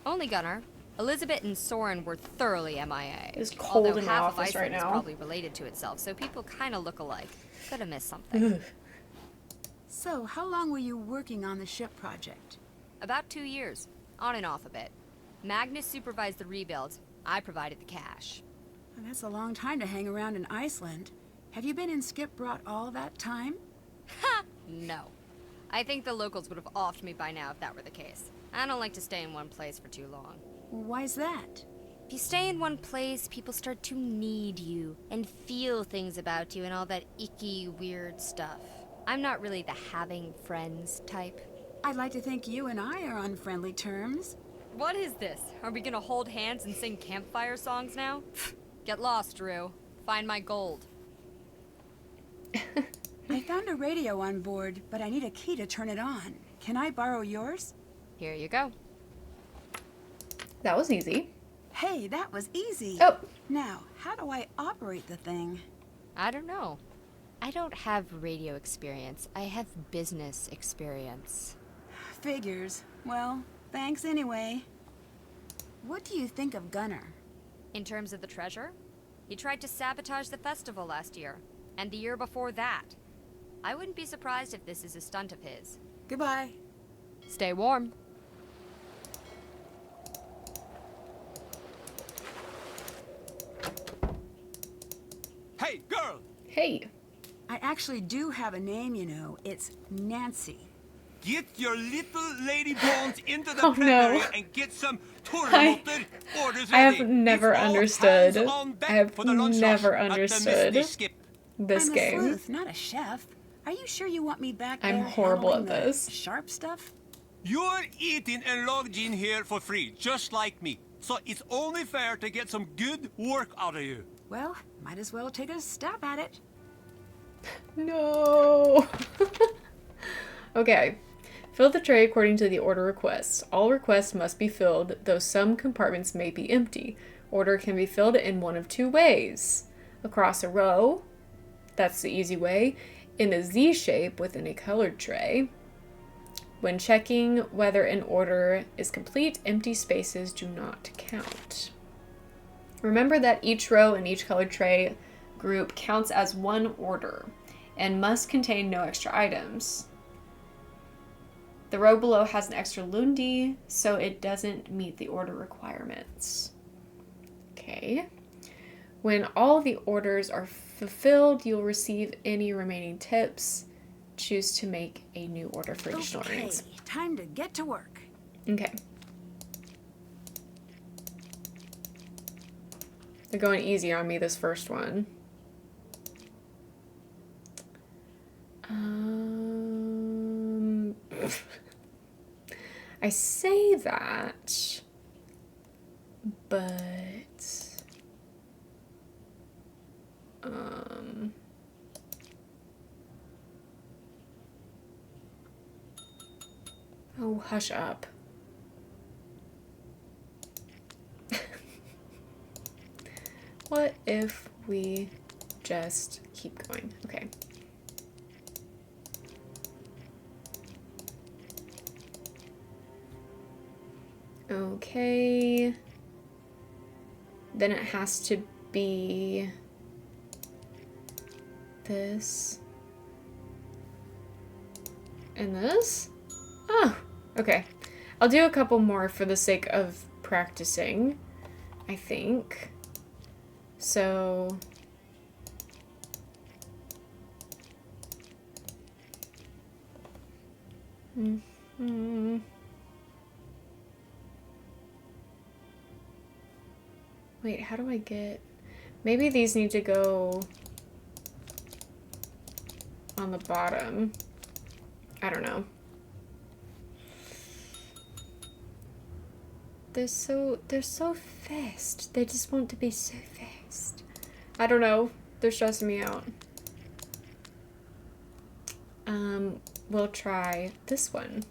Only Gunnar. Elizabeth and Soren were thoroughly MIA. It's cold Although in my half office of Iceland right is now. probably related to itself, so people kind of look alike. Could have missed something. So, how long were you working on the ship project? About 2 years, on and off a bit. Magnus supervised the rebuild. I provided the cash. Well, that's a long time to hang around in Iceland. Have you been in Skipbrot all that time? No. I think the locals would have offed me by now if that were the case. I don't like to stay in one place for too long. Why's that? If you stay in one place, people start to need you and feel things about you and all that icky, weird stuff. I'm not really the having friends type. I'd like to think you and I are on friendly terms. What is this? Are we gonna hold hands and sing campfire songs now? Get lost, Drew. Find my gold. I found a radio on board, but I need a key to turn it on. Can I borrow yours? Here you go. That was easy. Hey, that was easy. Oh. Now, how do I operate the thing? I don't know. I don't have radio experience. I have business experience. Figures. Well, thanks anyway. What do you think of Gunnar? In terms of the treasure, he tried to sabotage the festival last year, and the year before that. I wouldn't be surprised if this is a stunt of his. Goodbye. Stay warm. Hey, girl! Hey. I actually do have a name, you know. It's Nancy. Get your little lady bones into the Oh, prep no. area and get some Turlotter orders I have ready. never It's all understood. hands on deck I have for the lunch never rush at the understood Misty Skip. this I'm a game. sleuth, not a chef. Are you sure you want me back I'm there horrible handling at the this. sharp stuff? You're eating and logged in here for free, just like me. So it's only fair to get some good work out of you. Well, might as well take a stab at it. No. Okay. Fill the tray according to the order requests. All requests must be filled, though some compartments may be empty. Order can be filled in one of two ways. Across a row, that's the easy way, in a Z shape within a colored tray. When checking whether an order is complete, empty spaces do not count. Remember that each row in each colored tray group counts as one order and must contain no extra items. The row below has an extra lundi, so it doesn't meet the order requirements. Okay. When all the orders are fulfilled, you'll receive any remaining tips. Choose to make a new order for additional Okay, earnings. time to get to work. Okay. They're going easy on me this first one. I say that, but oh, hush up. What if we just keep going? Okay. Okay. Then it has to be this and this. Oh, okay. I'll do a couple more for the sake of practicing, I think. So wait, how do I get... Maybe these need to go on the bottom. I don't know. They're so fast. They just want to be so fast. I don't know. They're stressing me out. We'll try this one.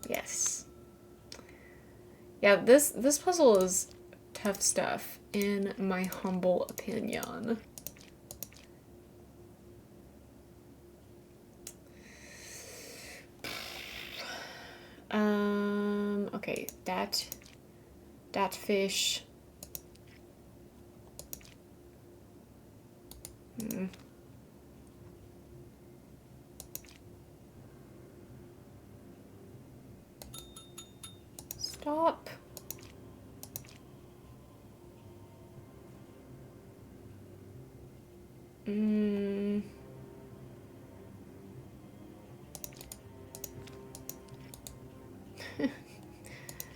Yes. Yeah, this puzzle is tough stuff, in my humble opinion. Okay, that fish. Stop.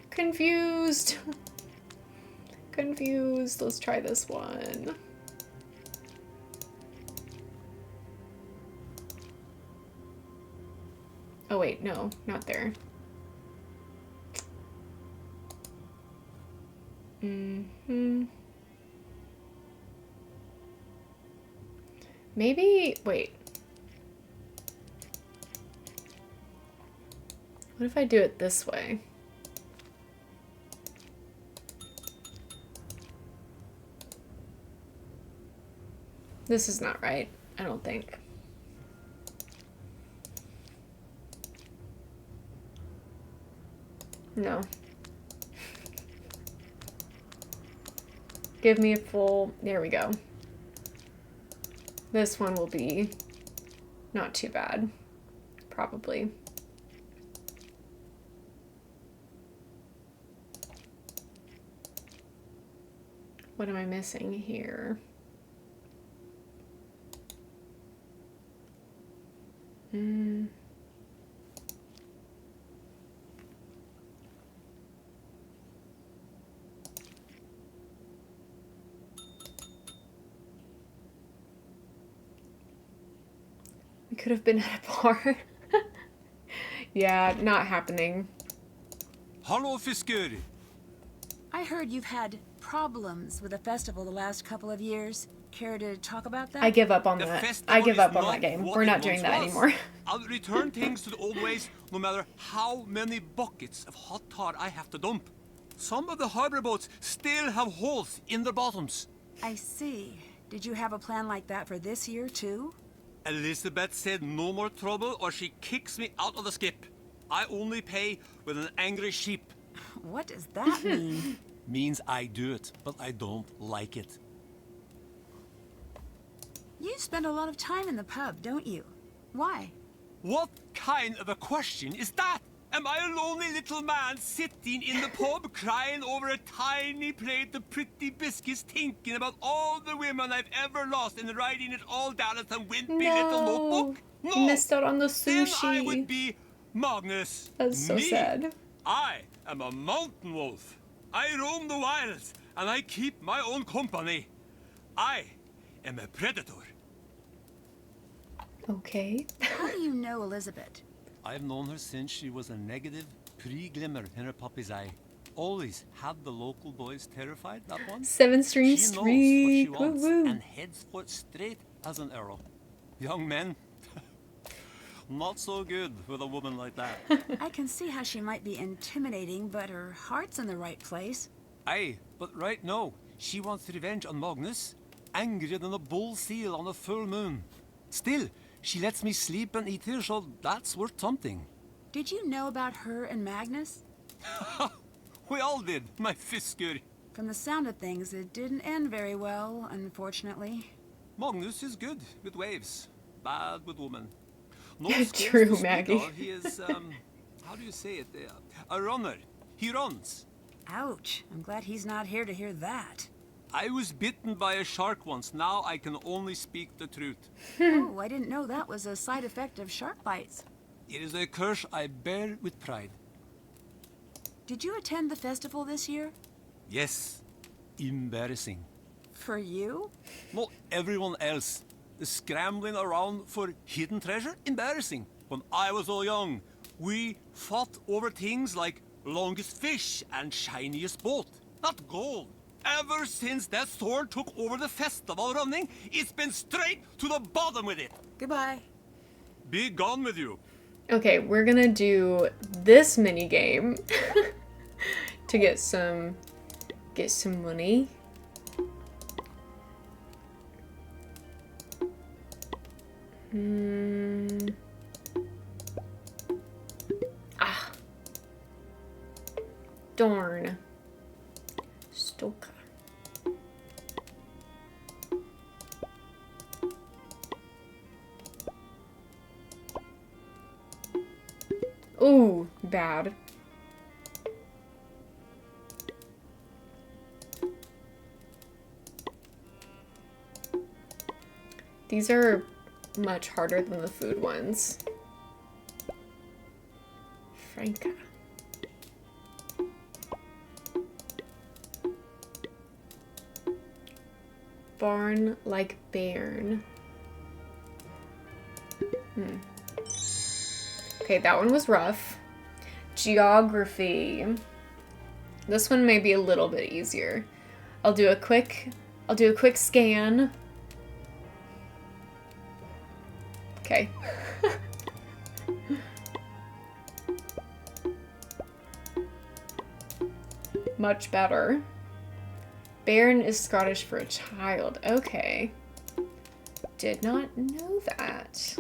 Confused. Confused. Let's try this one. Oh wait, no, not there. Maybe, wait. What if I do it this way? This is not right, I don't think. No. Give me a full... There we go. This one will be not too bad. Probably. What am I missing here? We could have been at a bar. Yeah, not happening. Hallo, fisker! I heard you've had problems with the festival the last couple of years. Care to talk about that? I give up on The that. festival I give is up on not that game. what We're it not doing once that was. anymore. I'll return things to the old ways, no matter how many buckets of hot tar I have to dump. Some of the harbor boats still have holes in their bottoms. I see. Did you have a plan like that for this year, too? Elizabeth said no more trouble or she kicks me out of the skip. I only pay with an angry sheep. What does that mean? Means I do it, but I don't like it. You spend a lot of time in the pub, don't you? Why? What kind of a question is that? Am I a lonely little man sitting in the pub crying over a tiny plate of pretty biscuits thinking about all the women I've ever lost and writing it all down in some wimpy little notebook? You missed out on the Then sushi. I would be Magnus. That's so Me. sad. I am a mountain wolf. I roam the wilds and I keep my own company. I am a predator. Okay. How do you know Elizabeth? I've known her since she was a negative pre-glimmer in her puppy's eye. Always had the local boys terrified, that one. 7 stream She knows streak. what she wants Woo woo. and heads for it straight as an arrow. Young men, not so good with a woman like that. I can see how she might be intimidating, but her heart's in the right place. Aye, but right now, she wants revenge on Magnus, angrier than a bull seal on a full moon. Still, she lets me sleep and eat here, so that's worth something. Did you know about her and Magnus? We all did, my fisker. From the sound of things, it didn't end very well, unfortunately. Magnus is good with waves, bad with women. No True, skills to speak Maggie. of. He is, how do you say it? A runner. He runs. Ouch. I'm glad he's not here to hear that. I was bitten by a shark once. Now I can only speak the truth. Oh, I didn't know that was a side effect of shark bites. It is a curse I bear with pride. Did you attend the festival this year? Yes, embarrassing. For you? Not everyone else. The scrambling around for hidden treasure? Embarrassing. When I was all young, we fought over things like longest fish and shiniest boat. Not gold. Ever since that sword took over the festival running, it's been straight to the bottom with it. Goodbye. Be gone with you. Okay, we're gonna do this mini game to get some money. Ah. Darn. Stoker. Ooh, bad. These are much harder than the food ones. Franca. Barn like Bairn. Okay, that one was rough. Geography. This one may be a little bit easier. I'll do a quick scan. Okay. Much better. Bairn is Scottish for a child. Okay. did not know that.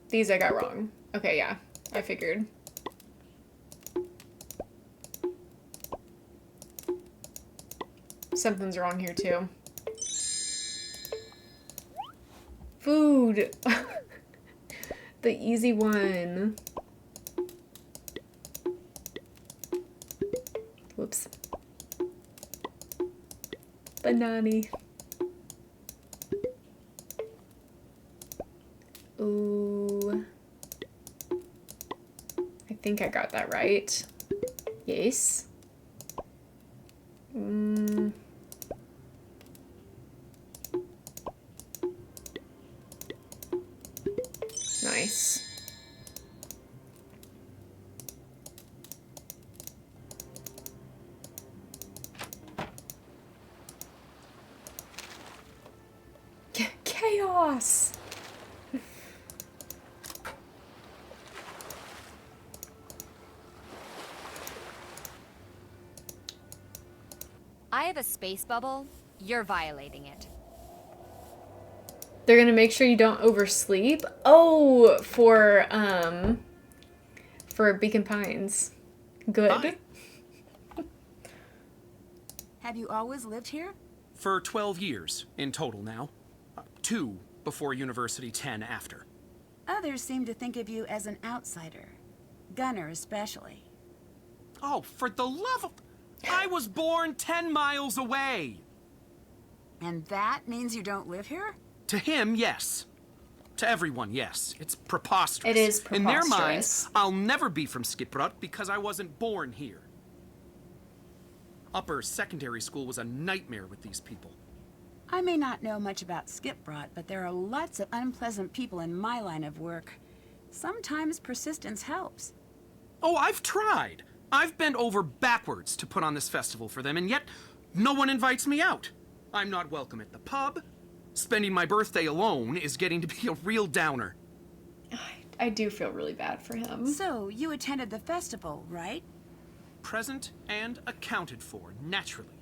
These I got wrong. Okay, yeah. I figured. Something's wrong here too. Food! The easy one. Whoops. Banani. Ooh. I think I got that right. Yes. Nice. Chaos. I have a space bubble. You're violating it. They're gonna make sure you don't oversleep. Oh, for Beacon Pines. Good. Hi. Have you always lived here? For 12 years in total now. 2 before university, 10 after. Others seem to think of you as an outsider. Gunnar especially. Oh, for the love of... I was born 10 miles away! And that means you don't live here? To him, yes. To everyone, yes. It's preposterous. It is In their preposterous. minds, I'll never be from Skiprot because I wasn't born here. Upper secondary school was a nightmare with these people. I may not know much about Skiprot, but there are lots of unpleasant people in my line of work. Sometimes persistence helps. Oh, I've tried. I've bent over backwards to put on this festival for them, and yet no one invites me out. I'm not welcome at the pub. Spending my birthday alone is getting to be a real downer. I do feel really bad for him. So, you attended the festival, right? Present and accounted for, naturally.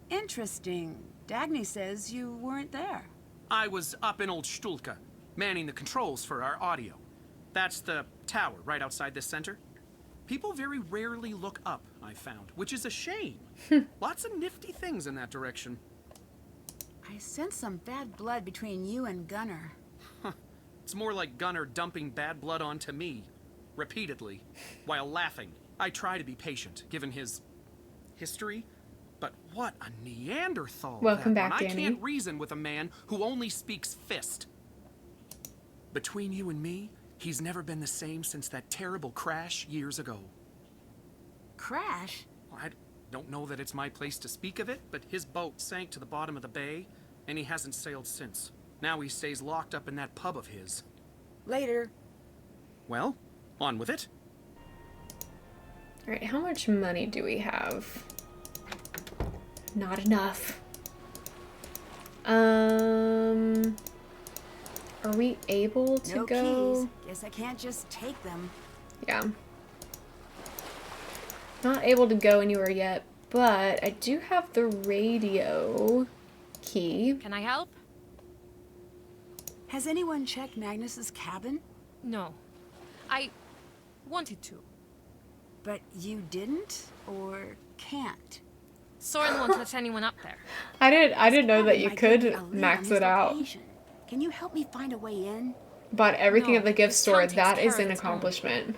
Interesting. Dagny says you weren't there. I was up in Old Stulka, manning the controls for our audio. That's the tower right outside this center. People very rarely look up, I found, which is a shame. Lots of nifty things in that direction. I sense some bad blood between you and Gunnar. It's more like Gunnar dumping bad blood onto me, repeatedly, while laughing. I try to be patient, given his history, but what a Neanderthal. Welcome that back, one. Danny. I can't reason with a man who only speaks fist. Between you and me, he's never been the same since that terrible crash years ago. Crash? I don't know that it's my place to speak of it, but his boat sank to the bottom of the bay, and he hasn't sailed since. Now he stays locked up in that pub of his. Later. Well, on with it. Alright, how much money do we have? Not enough. Are we able to No go? keys. Guess I can't just take them. Yeah. Not able to go anywhere yet, but I do have the radio key. Can I help? Has anyone checked Magnus's cabin? No. I wanted to. But you didn't? Or can't? Soren won't let anyone up there. I didn't know that Probably you might could give me a lead max on his it out. location. Can you help me find a way in? Bought everything No, at the gift the store. town takes That care is of an its own. accomplishment.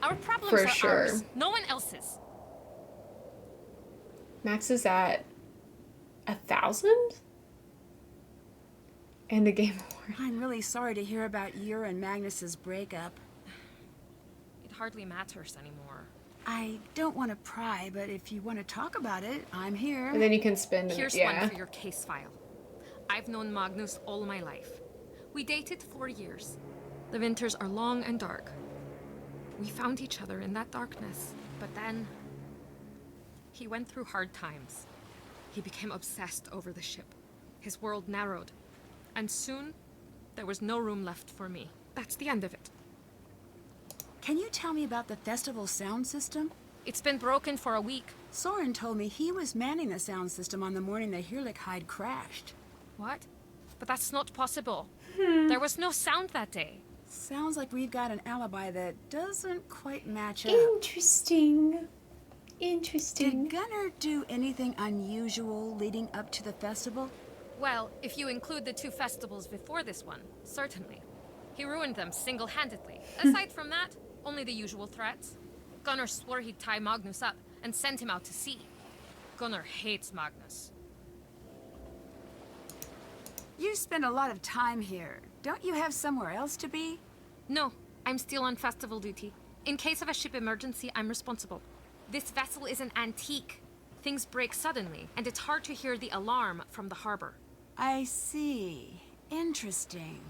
Our problems For are sure. ours. No one else's. Max is at 1,000? And the Game Award. I'm really sorry to hear about your and Magnus's breakup. It hardly matters anymore. I don't want to pry, but if you want to talk about it, I'm here. And then you can spend Here's yeah. one for your case file. I've known Magnus all my life. We dated 4 years. The winters are long and dark. We found each other in that darkness, but then he went through hard times. He became obsessed over the ship. His world narrowed, and soon there was no room left for me. That's the end of it. Can you tell me about the festival sound system? It's been broken for a week. Soren told me he was manning the sound system on the morning the Hirlichheid crashed. What? But that's not possible. There was no sound that day. Sounds like we've got an alibi that doesn't quite match up. Interesting. Did Gunnar do anything unusual leading up to the festival? Well, if you include the 2 festivals before this one, certainly. He ruined them single-handedly. Aside from that, only the usual threats. Gunnar swore he'd tie Magnus up and send him out to sea. Gunnar hates Magnus. You spend a lot of time here. Don't you have somewhere else to be? No, I'm still on festival duty. In case of a ship emergency, I'm responsible. This vessel is an antique. Things break suddenly, and it's hard to hear the alarm from the harbor. I see. Interesting.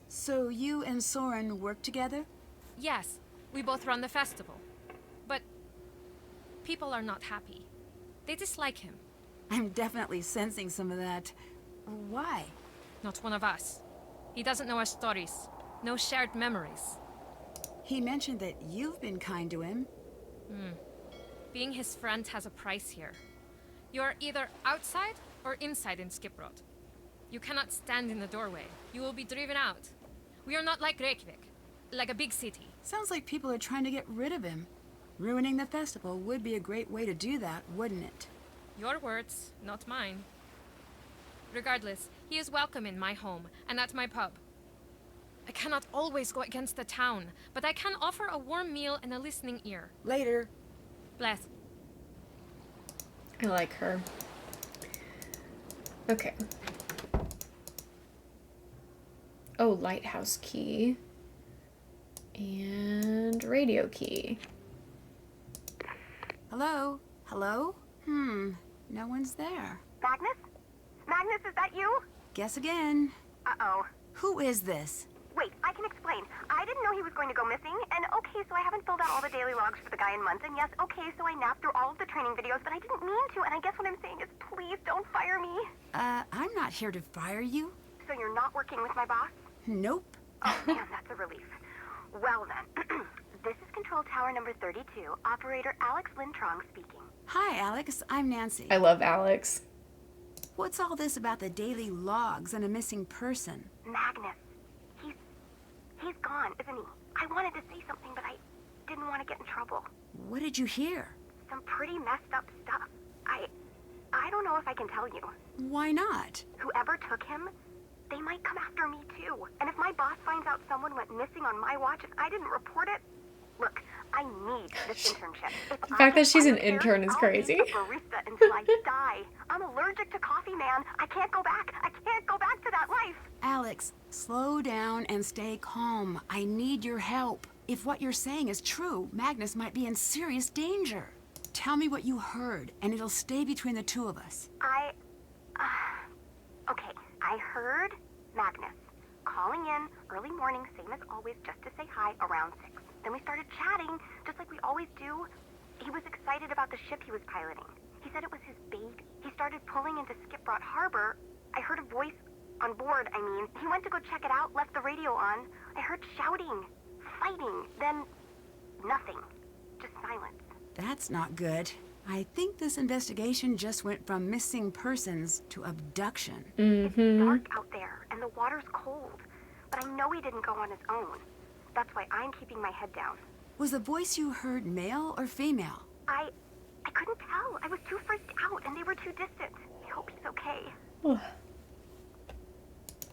So you and Soren work together? Yes, we both run the festival. But people are not happy. They dislike him. I'm definitely sensing some of that. Why? Not one of us. He doesn't know our stories. No shared memories. He mentioned that you've been kind to him. Being his friend has a price here. You are either outside or inside in Skiprot. You cannot stand in the doorway. You will be driven out. We are not like Reykjavik, like a big city. Sounds like people are trying to get rid of him. Ruining the festival would be a great way to do that, wouldn't it? Your words, not mine. Regardless, he is welcome in my home and at my pub. I cannot always go against the town, but I can offer a warm meal and a listening ear. Later. Bless. I like her. Okay. Oh, lighthouse key. And radio key. Hello? Hello? No one's there. Magnus? Magnus, is that you? Guess again. Uh-oh. Who is this? Wait, I can explain. I didn't know he was going to go missing, and okay, so I haven't filled out all the daily logs for the guy in months, and yes, okay, so I napped through all of the training videos, but I didn't mean to, and I guess what I'm saying is please don't fire me. I'm not here to fire you. So you're not working with my boss? Nope. Oh, man, that's a relief. Well then, this is Control Tower number 32, Operator Alex Lintrong speaking. Hi, Alex. I'm Nancy. I love Alex. What's all this about the daily logs and a missing person? Magnus. He's gone, isn't he? I wanted to say something, but I didn't want to get in trouble. What did you hear? Some pretty messed up stuff. I don't know if I can tell you. Why not? Whoever took him, they might come after me too. And if my boss finds out someone went missing on my watch and I didn't report it, look, I need this internship. The fact that she's an intern is crazy. I'll be a barista until I die. I'm allergic to coffee, man. I can't go back. I can't go back to that life. Alex, slow down and stay calm. I need your help. If what you're saying is true, Magnus might be in serious danger. Tell me what you heard, and it'll stay between the two of us. Okay, I heard Magnus calling in early morning, same as always, just to say hi around 6. Then we started chatting, just like we always do. He was excited about the ship he was piloting. He said it was his baby. He started pulling into Skiprot Harbor. I heard a voice on board, I mean. He went to go check it out, left the radio on. I heard shouting, fighting, then nothing. Just silence. That's not good. I think this investigation just went from missing persons to abduction. It's dark out there, and the water's cold. But I know he didn't go on his own. That's why I'm keeping my head down. Was the voice you heard male or female? I couldn't tell. I was too freaked out, and they were too distant. I hope he's okay.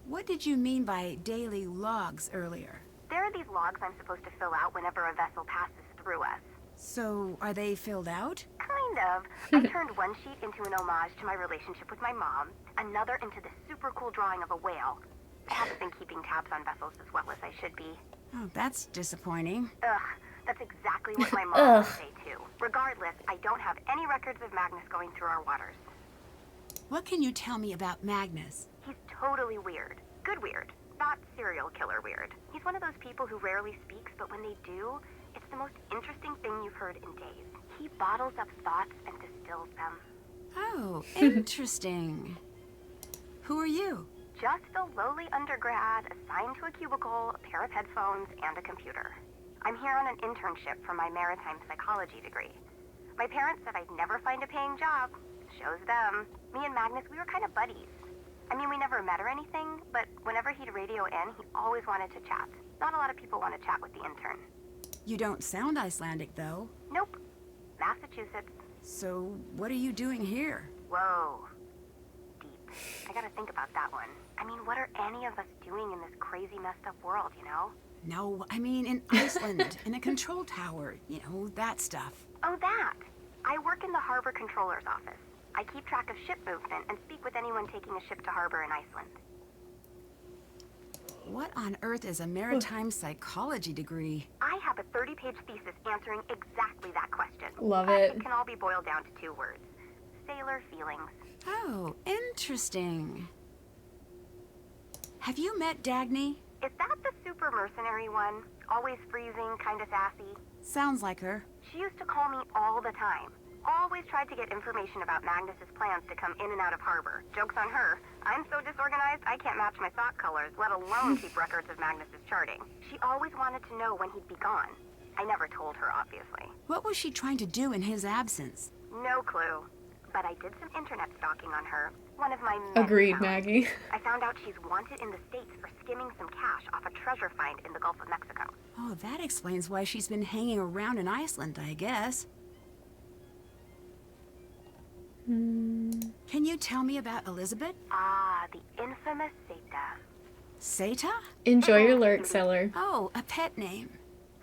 What did you mean by daily logs earlier? There are these logs I'm supposed to fill out whenever a vessel passes through us. So, are they filled out? Kind of. I turned one sheet into an homage to my relationship with my mom, another into the super cool drawing of a whale. I haven't been keeping tabs on vessels as well as I should be. Oh, that's disappointing. Ugh, that's exactly what my mom would say too. Regardless, I don't have any records of Magnus going through our waters. What can you tell me about Magnus? He's totally weird. Good weird. Not serial killer weird. He's one of those people who rarely speaks, but when they do, it's the most interesting thing you've heard in days. He bottles up thoughts and distills them. Oh, interesting. Who are you? Just a lowly undergrad assigned to a cubicle, a pair of headphones, and a computer. I'm here on an internship for my maritime psychology degree. My parents said I'd never find a paying job. Shows them. Me and Magnus, we were kind of buddies. I mean, we never met or anything, but whenever he'd radio in, he always wanted to chat. Not a lot of people want to chat with the intern. You don't sound Icelandic, though. Nope. Massachusetts. So, what are you doing here? Whoa. Deep. I gotta think about that one. I mean, what are any of us doing in this crazy, messed up world, you know? No, I mean in Iceland, in a control tower, you know, that stuff. Oh, that. I work in the harbor controller's office. I keep track of ship movement and speak with anyone taking a ship to harbor in Iceland. What on earth is a maritime psychology degree? I have a 30-page thesis answering exactly that question. Love it. It can all be boiled down to 2 words. Sailor feelings. Oh, interesting. Have you met Dagny? Is that the super mercenary one? Always freezing, kinda sassy? Sounds like her. She used to call me all the time. Always tried to get information about Magnus's plans to come in and out of harbor. Joke's on her. I'm so disorganized, I can't match my sock colors, let alone keep records of Magnus's charting. She always wanted to know when he'd be gone. I never told her, obviously. What was she trying to do in his absence? No clue. But I did some internet stalking on her. One of my many Agreed, accounts. Maggie. I found out she's wanted in the States for skimming some cash off a treasure find in the Gulf of Mexico. Oh, that explains why she's been hanging around in Iceland, I guess. Can you tell me about Elizabeth? Ah, the infamous Seta. Seta? Enjoy your lurk, Seller. Oh, a pet name.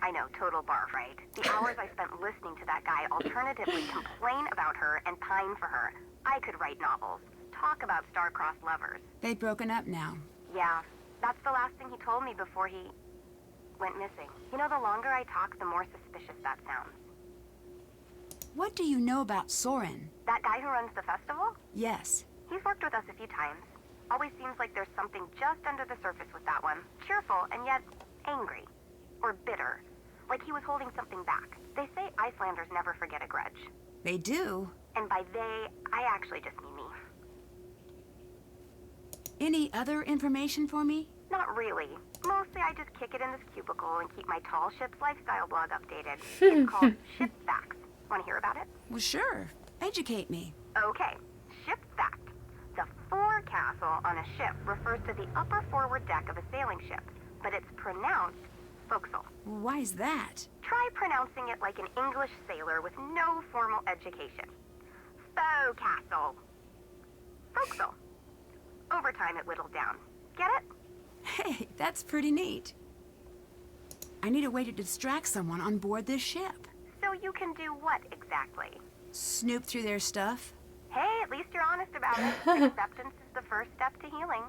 I know, total barf, right? The hours I spent listening to that guy alternatively complain about her and pine for her. I could write novels. Talk about star-crossed lovers. They've broken up now. Yeah, that's the last thing he told me before he went missing. You know, the longer I talk, the more suspicious that sounds. What do you know about Soren? That guy who runs the festival? Yes. He's worked with us a few times. Always seems like there's something just under the surface with that one. Cheerful and yet angry. Or bitter. Like he was holding something back. They say Icelanders never forget a grudge. They do. And by they, I actually just mean me. Any other information for me? Not really. Mostly I just kick it in this cubicle and keep my Tall Ships lifestyle blog updated. It's called Ship Facts. Want to hear about it? Well, sure. Educate me. Okay. Ship Fact. The forecastle on a ship refers to the upper forward deck of a sailing ship, but it's pronounced forecastle. Why is that? Try pronouncing it like an English sailor with no formal education. Forecastle. Forecastle. Over time it whittled down. Get it? Hey, that's pretty neat. I need a way to distract someone on board this ship. So you can do what exactly? Snoop through their stuff? Hey, at least you're honest about it. Acceptance is the first step to healing.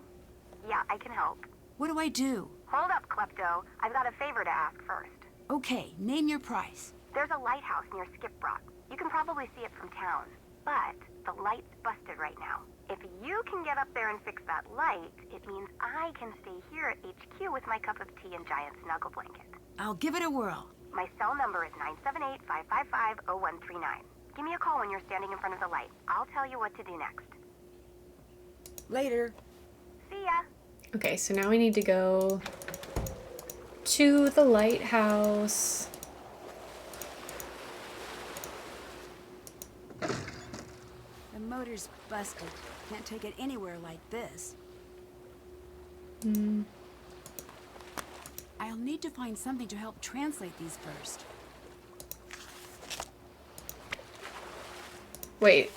Yeah, I can help. What do I do? Hold up, Klepto. I've got a favor to ask first. Okay, name your price. There's a lighthouse near Skipbrook. You can probably see it from town. But the light's busted right now. If you can get up there and fix that light, it means I can stay here at HQ with my cup of tea and giant snuggle blanket. I'll give it a whirl. My cell number is 978-555-0139. Give me a call when you're standing in front of the light. I'll tell you what to do next. Later. See ya. Okay, so now we need to go to the lighthouse. The motor's busted. Can't take it anywhere like this. I'll need to find something to help translate these first. Wait.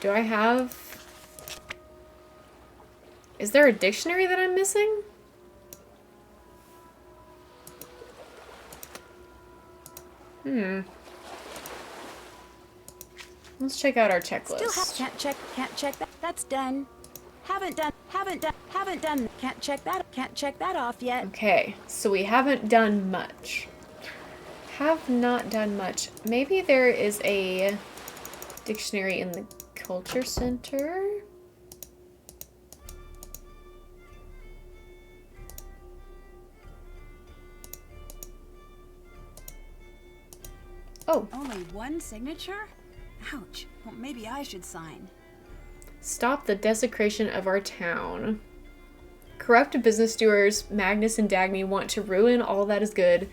Do I have... Is there a dictionary that I'm missing? Let's check out our checklist. Can't check that. That's done. Haven't done, can't check that off yet. Okay, so we haven't done much. Have not done much. Maybe there is a dictionary in the culture center? Oh. Only one signature? Ouch. Well, maybe I should sign. Stop the desecration of our town. Corrupt business stewards Magnus and Dagny want to ruin all that is good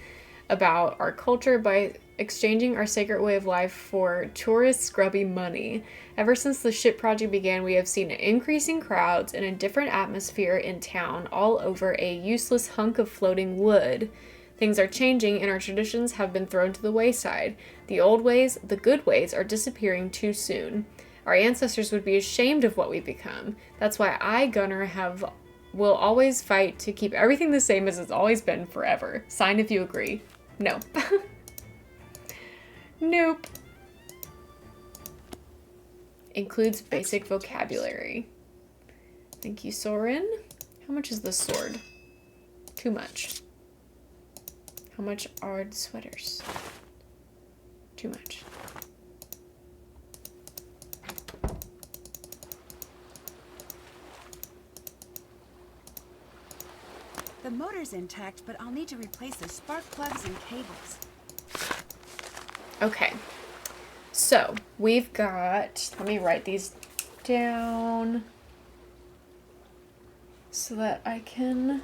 about our culture by exchanging our sacred way of life for tourist scrubby money. Ever since the ship project began, we have seen increasing crowds and a different atmosphere in town, all over a useless hunk of floating wood. Things are changing and our traditions have been thrown to the wayside. The old ways, the good ways, are disappearing too soon. Our ancestors would be ashamed of what we've become. That's why I, Gunnar, will always fight to keep everything the same as it's always been forever. Sign if you agree. No. Nope. Includes basic vocabulary. Thank you, Soren. How much is this sword? Too much. How much are the sweaters? Too much. The motor's intact, but I'll need to replace the spark plugs and cables. Okay. So, we've got... Let me write these down so that I can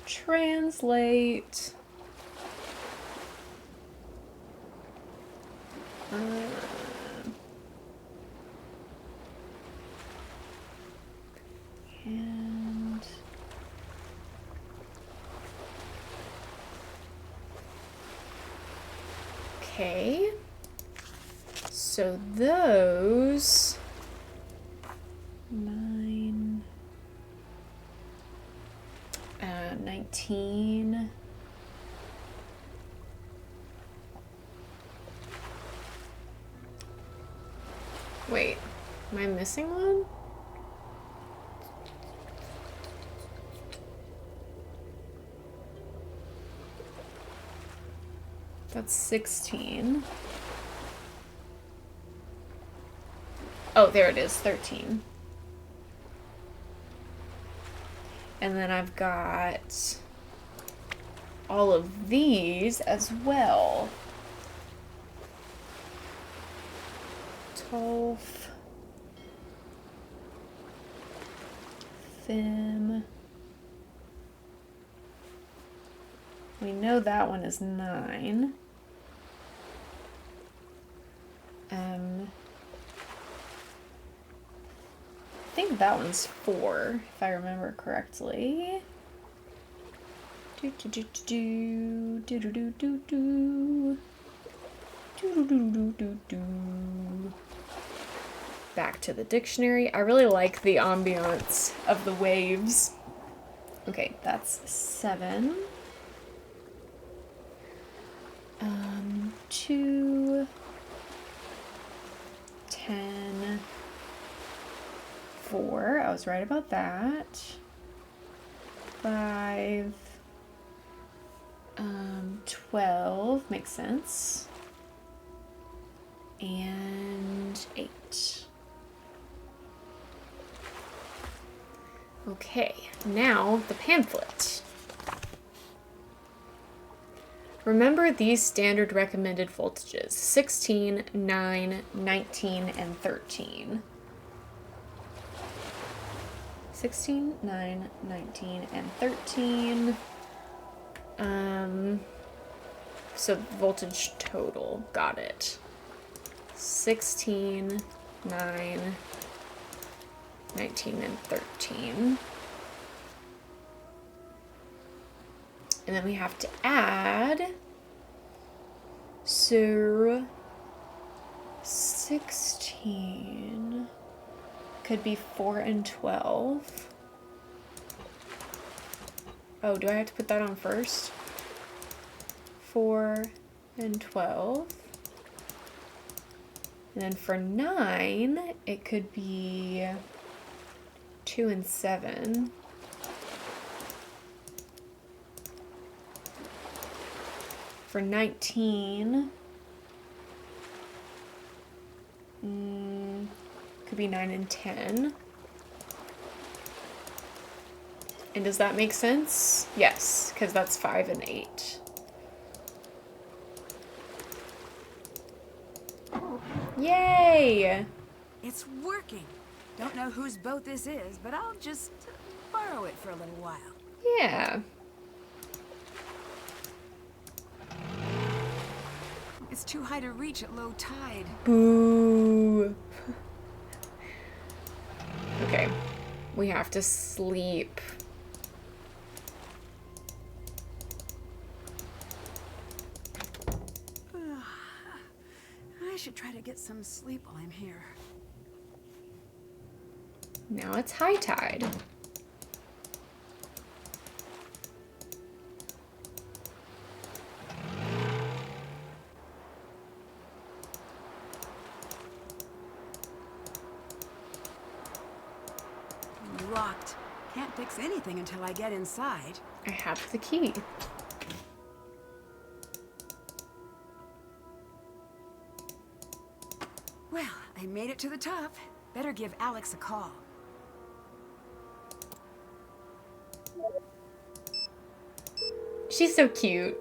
translate. And okay, so those 19. Wait, am I missing one? That's 16. Oh, there it is, 13. And then I've got all of these as well. 12. Fim. We know that one is 9. I think that one's 4, if I remember correctly. Back to the dictionary. I really like the ambiance of the waves. Okay, that's 7. 2, 10, 4. I was right about that. 5, 12 makes sense. And 8. Okay, now the pamphlet. Remember these standard recommended voltages: 16, 9, 19, and 13. 16, 9, 19, and 13. So voltage total, got it. 16, 9, 19, and 13. And then we have to add, so 16 could be 4 and 12. Oh, do I have to put that on first? 4 and 12. And then for 9, it could be 2 and 7. For 19, could be 9 and 10. And does that make sense? Yes, because that's 5 and 8. Yay! It's working. Don't know whose boat this is, but I'll just borrow it for a little while. Yeah. It's too high to reach at low tide. Boo. Okay. We have to sleep. I should try to get some sleep while I'm here. Now it's high tide. Locked. Can't fix anything until I get inside. I have the key. Well, I made it to the top. Better give Alex a call. She's so cute.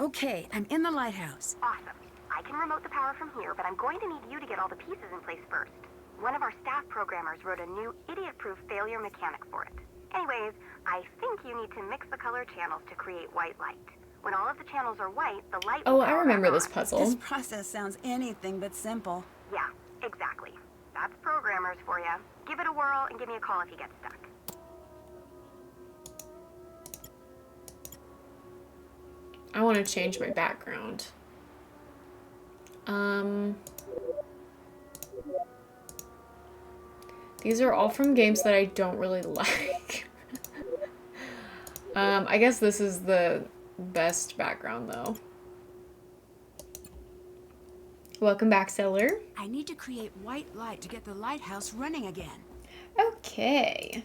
Okay, I'm in the lighthouse. Awesome. I can remote the power from here, but I'm going to need you to get all the pieces in place first. One of our staff programmers wrote a new idiot-proof failure mechanic for it. Anyways, I think you need to mix the color channels to create white light. When all of the channels are white, the light will Oh, I power remember back this on. puzzle. This process sounds anything but simple. Yeah, exactly. That's programmers for you. Give it a whirl and give me a call if you get stuck. I want to change my background. These are all from games that I don't really like. I guess this is the best background though. Welcome back, Seller. I need to create white light to get the lighthouse running again. Okay.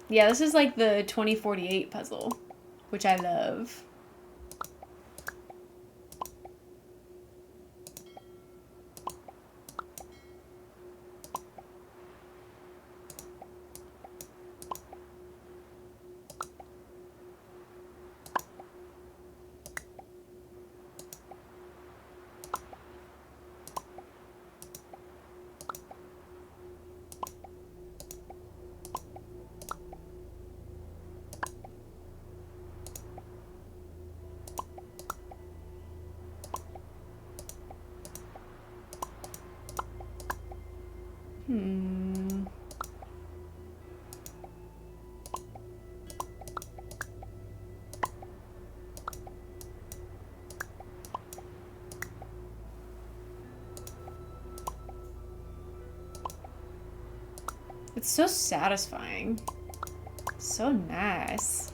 Yeah, this is like the 2048 puzzle, which I love. It's so satisfying. So nice.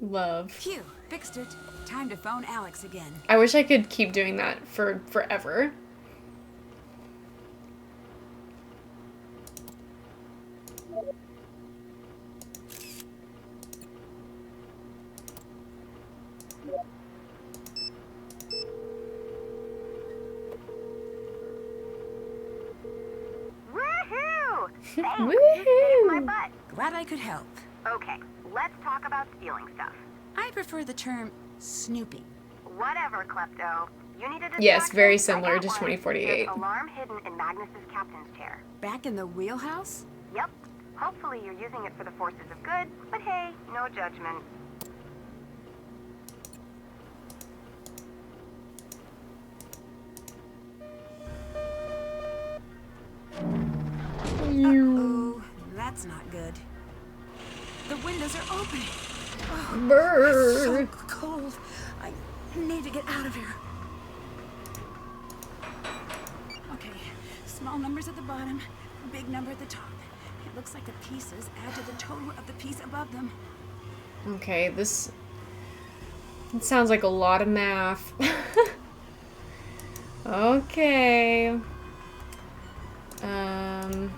Love. Phew, fixed it. Time to phone Alex again. I wish I could keep doing that for forever. Woohoo! Thanks. You saved my Woohoo! butt. Glad I could help. Okay, let's talk about stealing stuff. I prefer the term snooping. Whatever, Klepto. You need a distraction? Yes, very I similar got to one. 2048. There's alarm hidden in Magnus's captain's chair. Back in the wheelhouse? Yep. Hopefully you're using it for the forces of good, but hey, no judgment. Uh-oh, that's not good. The windows are open. So Brr. cold. I need to get out of here. Small numbers at the bottom, big number at the top. It looks like the pieces add to the total of the piece above them. Okay, this... It sounds like a lot of math. Okay. I'm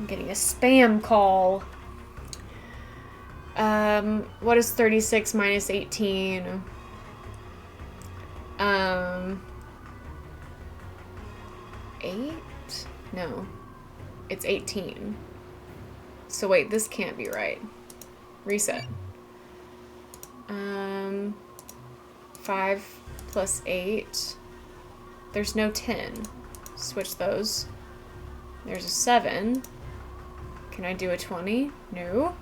getting a spam call. What is 36 minus 18? 8? No. It's 18. So wait, this can't be right. Reset. 5 plus 8. There's no 10. Switch those. There's a 7. Can I do a 20? No.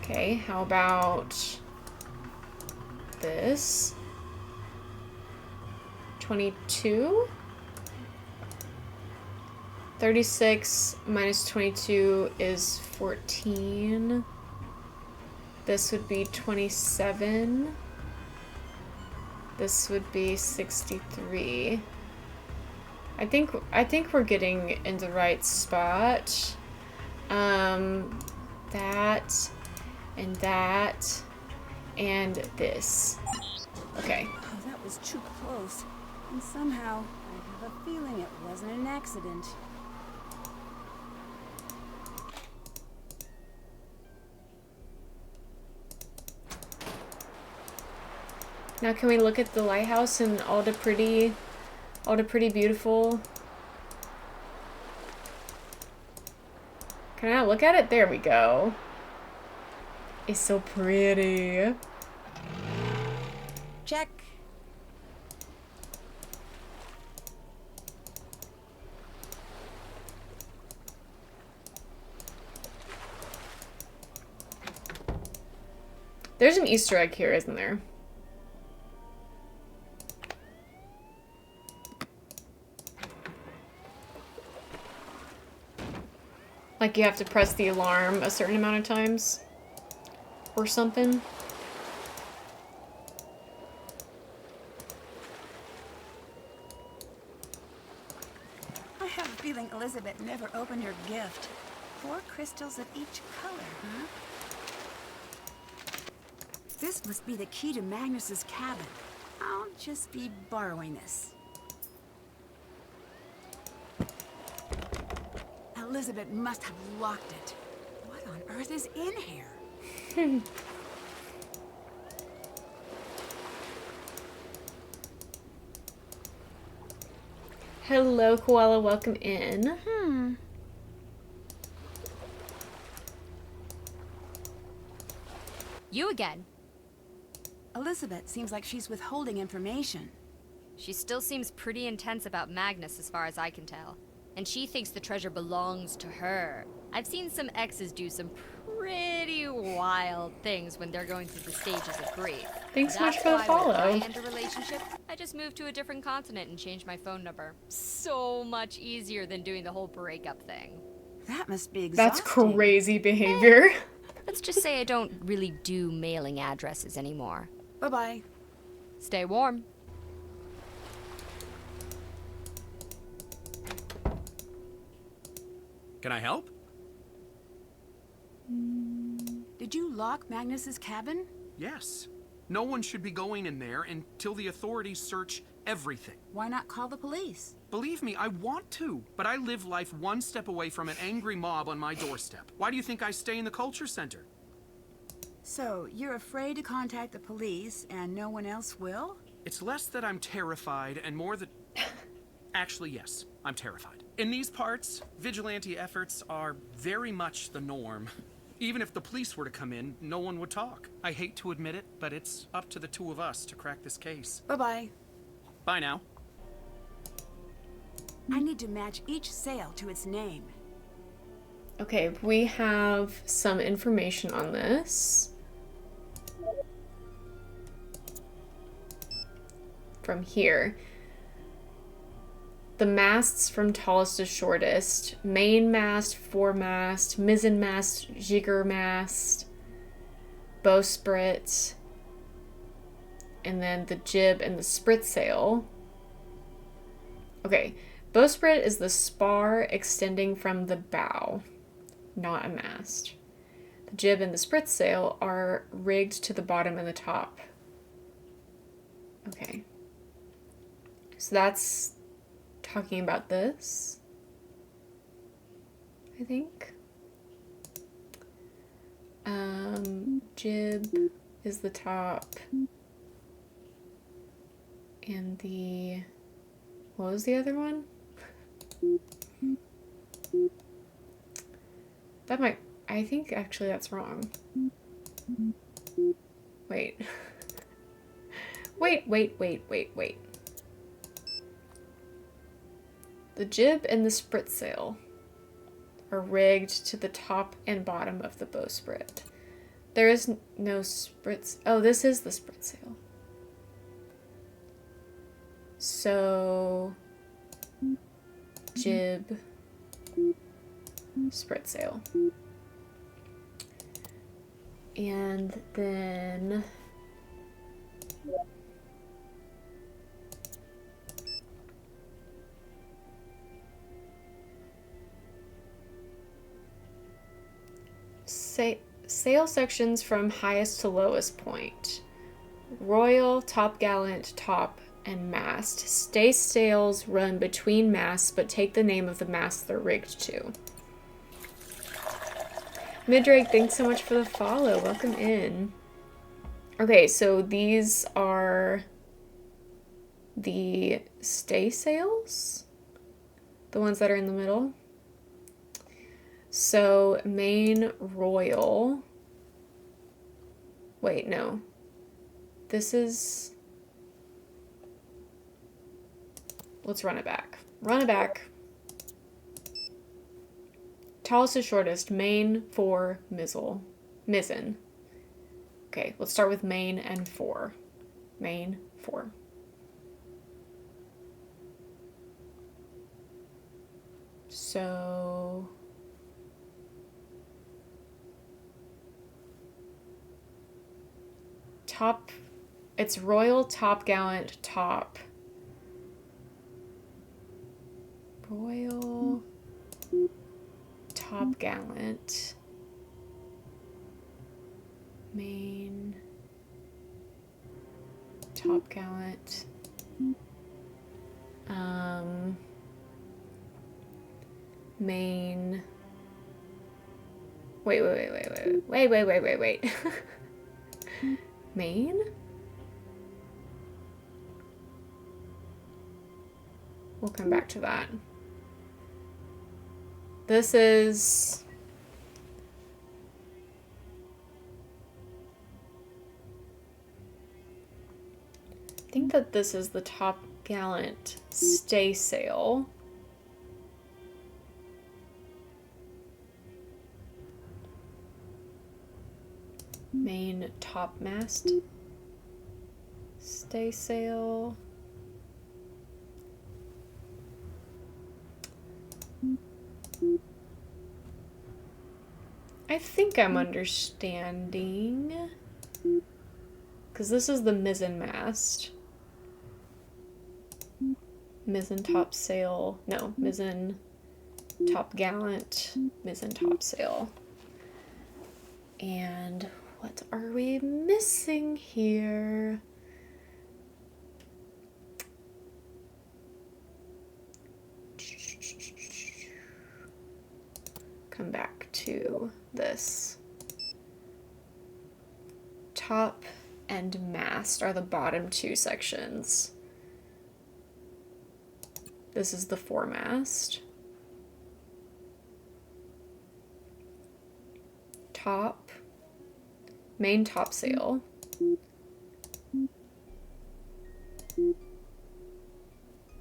Okay, how about this? 22? 36 minus 22 is 14. This would be 27. This would be 63. I think we're getting in the right spot. That and that and this. Okay. Oh, that was too close. And somehow, I have a feeling it wasn't an accident. Now can we look at the lighthouse and all the pretty beautiful... Can I look at it? There we go. It's so pretty. Check. There's an Easter egg here, isn't there? Like you have to press the alarm a certain amount of times? Or something? I have a feeling Elizabeth never opened her gift. 4 crystals of each color, huh? This must be the key to Magnus's cabin. I'll just be borrowing this. Elizabeth must have locked it. What on earth is in here? Hello, Koala. Welcome in. You again. Elizabeth seems like she's withholding information. She still seems pretty intense about Magnus as far as I can tell. And she thinks the treasure belongs to her. I've seen some exes do some pretty wild things when they're going through the stages of grief. Thanks so much for the That's why follow. when I end a relationship, I just moved to a different continent and changed my phone number. So much easier than doing the whole breakup thing. That must be That's exhausting. crazy behavior. Let's just say I don't really do mailing addresses anymore. Bye-bye. Stay warm. Can I help? Did you lock Magnus's cabin? Yes. No one should be going in there until the authorities search everything. Why not call the police? Believe me, I want to, but I live life one step away from an angry mob on my doorstep. Why do you think I stay in the culture center? So, you're afraid to contact the police and no one else will? It's less that I'm terrified and more that... Actually, yes, I'm terrified. In these parts, vigilante efforts are very much the norm. Even if the police were to come in, no one would talk. I hate to admit it, but it's up to the two of us to crack this case. Bye-bye. Bye now. I need to match each sale to its name. Okay, we have some information on this. From here. The masts from tallest to shortest. Main mast, foremast, mizzen mast, jigger mast, bowsprit, and then the jib and the spritsail. Okay, bowsprit is the spar extending from the bow, not a mast. The jib and the spritsail are rigged to the bottom and the top. Okay. So that's talking about this, I think. Jib is the top. And the... What was the other one? That might... I think actually that's wrong. Wait. Wait. The jib and the spritsail are rigged to the top and bottom of the bowsprit. There is no sprits... Oh, this is the spritsail. So... Jib... Spritsail. And then... Sail sections from highest to lowest point. Royal, topgallant, top, and mast. Stay sails run between masts, but take the name of the mast they're rigged to. Midrake, thanks so much for the follow. Welcome in. Okay, so these are the stay sails, the ones that are in the middle. So main royal. Wait, no. This is... Let's run it back. Run it back. Tallest to shortest. Main, fore, mizzen. Okay, let's start with main and fore. Main, fore. So... top, it's royal, topgallant, top. Royal, topgallant, main, topgallant, main, wait. Main? We'll come back to that. This is... I think that this is the topgallant staysail. Main topmast staysail. I think I'm understanding, because this is the mizzen mast. Mizzen topsail. No, mizzen topgallant, mizzen topsail. And what are we missing here? Come back to this. Top and mast are the bottom two sections. This is the foremast. Top. Main topsail.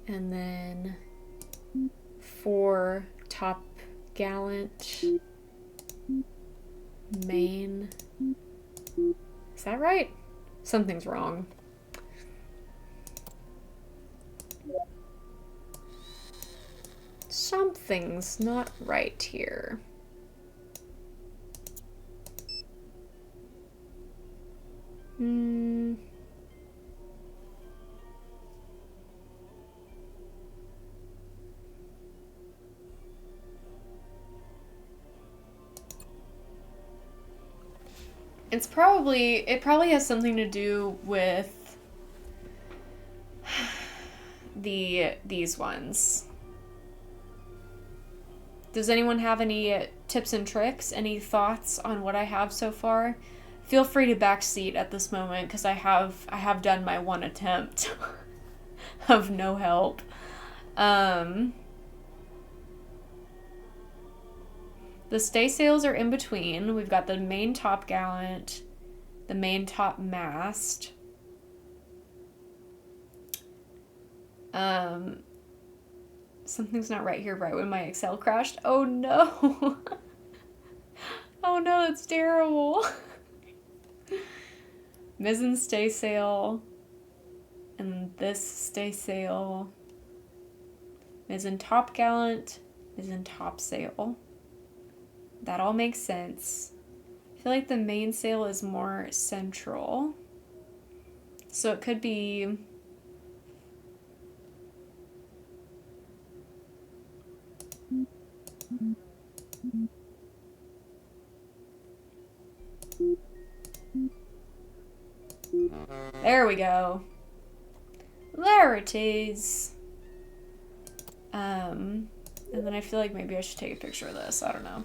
And then fore topgallant, main. Is that right? Something's wrong. Something's not right here. It probably has something to do with these ones. Does anyone have any tips and tricks? Any thoughts on what I have so far? Feel free to backseat at this moment because I have done my one attempt of no help. The staysails are in between. We've got the main top gallant, the main top mast. Something's not right here right when my Excel crashed. Oh no. Oh no, that's terrible. Mizzen staysail. And this staysail. Mizzen top gallant. Mizzen topsail. That all makes sense. I feel like the mainsail is more central. So it could be... There we go. There it is. And then I feel like maybe I should take a picture of this. I don't know.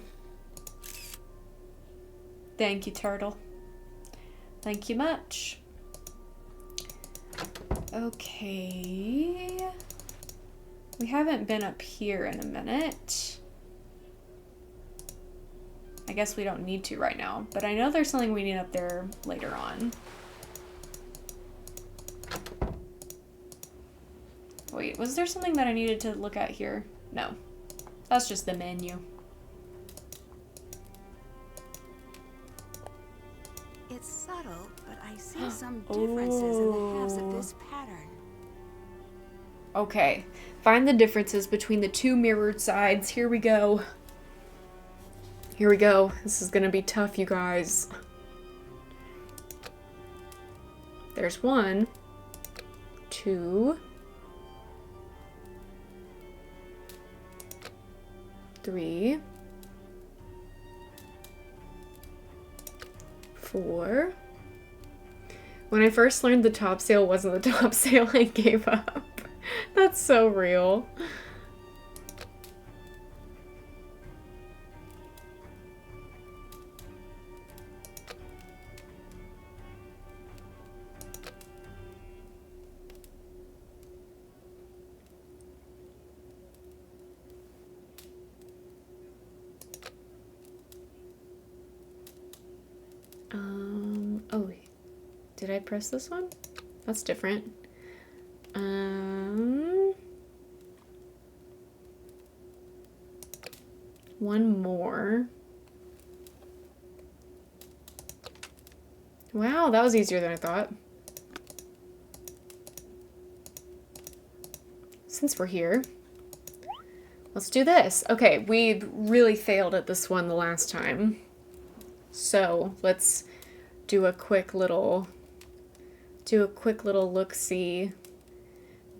Thank you, turtle. Thank you much. Okay. We haven't been up here in a minute. I guess we don't need to right now, but I know there's something we need up there later on. Wait, was there something that I needed to look at here? No. That's just the menu. It's subtle, but I see some differences in the halves of this pattern. Okay. Find the differences between the two mirrored sides. Here we go. Here we go. This is gonna be tough, you guys. There's 1, 2, 3, 4. When I first learned the topsail wasn't the topsail, I gave up. That's so real. Oh, did I press this one? That's different. One more. Wow, that was easier than I thought. Since we're here, let's do this. Okay, we really failed at this one the last time. So let's do a quick little look-see.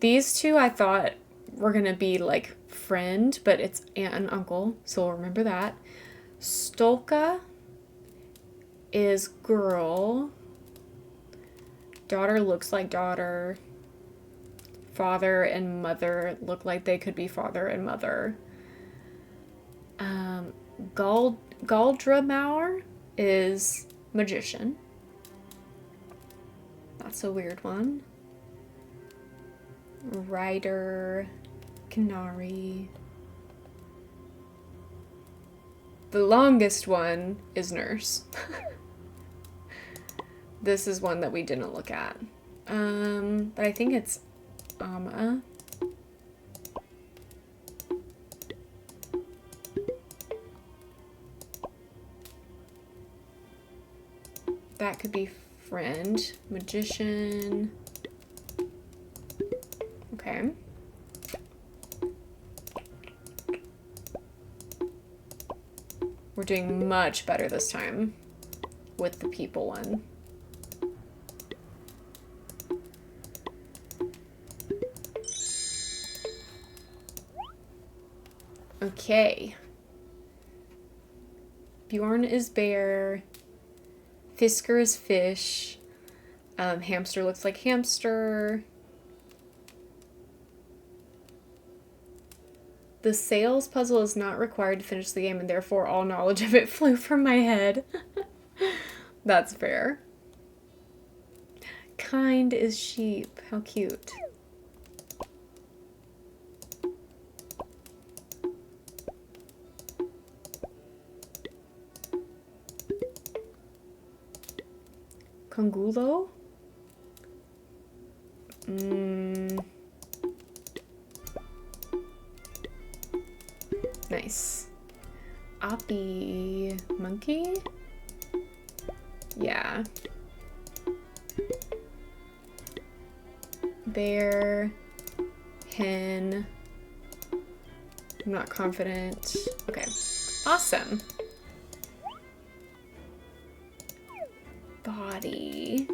These two I thought were gonna be like friend, but it's aunt and uncle, so we'll remember that. Stolka is girl. Daughter looks like daughter. Father and mother look like they could be father and mother. Galdramauer is magician. That's a weird one. Rider, Canary. The longest one is nurse. This is one that we didn't look at. But I think it's Amma. That could be friend, magician. Okay. We're doing much better this time with the people one. Okay. Bjorn is bear. Fisker is fish. Hamster looks like hamster. The sales puzzle is not required to finish the game, and therefore all knowledge of it flew from my head. That's fair. Kind is sheep. How cute. Congulo? Nice. Oppie monkey? Yeah. Bear. Hen. I'm not confident. Okay. Awesome. Body.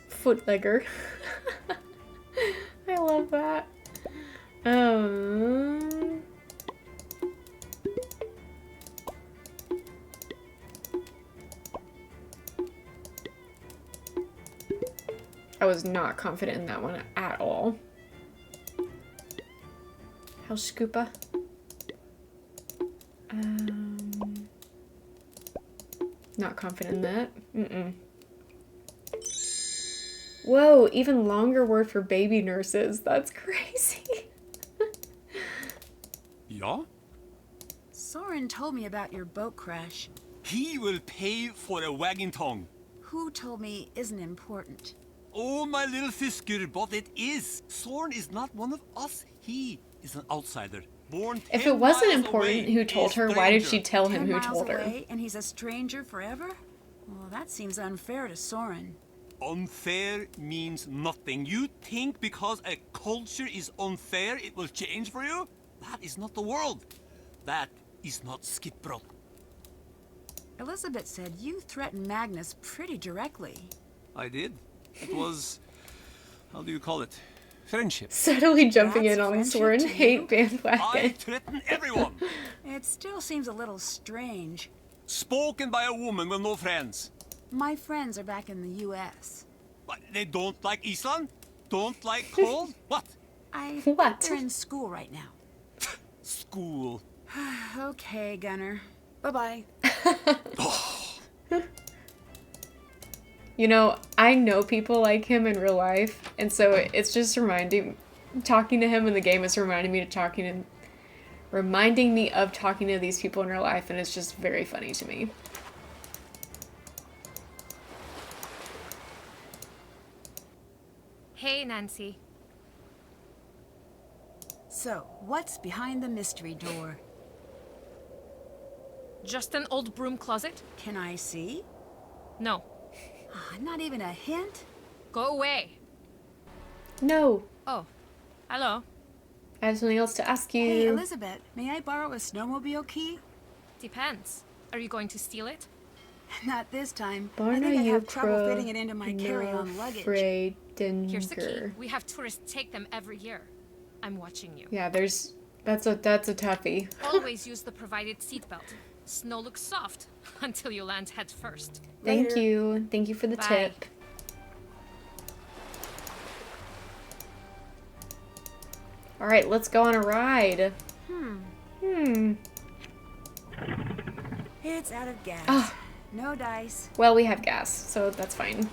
Footlegger. I love that. I was not confident in that one at all. How's Scoopa? Not confident in that. Whoa, even longer word for baby nurses. That's crazy. Ja? Soren told me about your boat crash. He will pay for a wagging tongue. Who told me isn't important. Oh, my little Fisker, but it is. Soren is not one of us. He is an outsider. Born If 10 it wasn't miles important away, who told a her, why did she stranger. tell him 10 who miles told her? away, and he's a stranger forever? Well, that seems unfair to Soren. Unfair means nothing. You think because a culture is unfair, it will change for you? That is not the world. That is not Skipbrot. Elizabeth said you threatened Magnus pretty directly. I did. It was, how do you call it? Friendship. Subtly jumping That's in on friendship Soren to hate you? bandwagon. I threaten everyone. It still seems a little strange. Spoken by a woman with no friends. My friends are back in the U.S. But they don't like Iceland? Don't like cold? What? I What? think they're in school right now. School. Okay, Gunner. Bye-bye. You know, I know people like him in real life, and so it's just talking to him in the game is reminding me of talking to these people in real life, and it's just very funny to me. Hey, Nancy. So, what's behind the mystery door? Just an old broom closet? Can I see? No. Not even a hint? Go away. No, Oh, hello. I have something else to ask you. Hey, Elizabeth, may I borrow a snowmobile key? Depends. Are you going to steal it? Not this time. I Barna think I have trouble Yukro fitting it into my carry-on luggage. Here's the key. Freydinger. We have tourists take them every year. I'm watching you. Yeah, that's a toughie. Always use the provided seatbelt. Snow looks soft until you land head first. Thank Later. you. Thank you for the Bye. tip. All right, let's go on a ride. It's out of gas. Ah. No dice. Well, we have gas, so that's fine.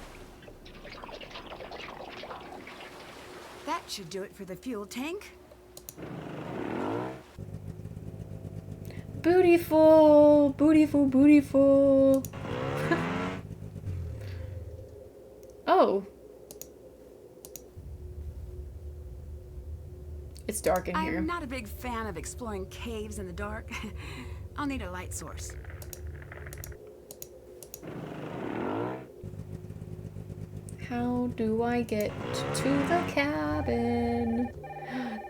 That should do it for the fuel tank. Beautiful, beautiful, beautiful. Oh. It's dark in here. I'm not a big fan of exploring caves in the dark. I'll need a light source. How do I get to the cabin?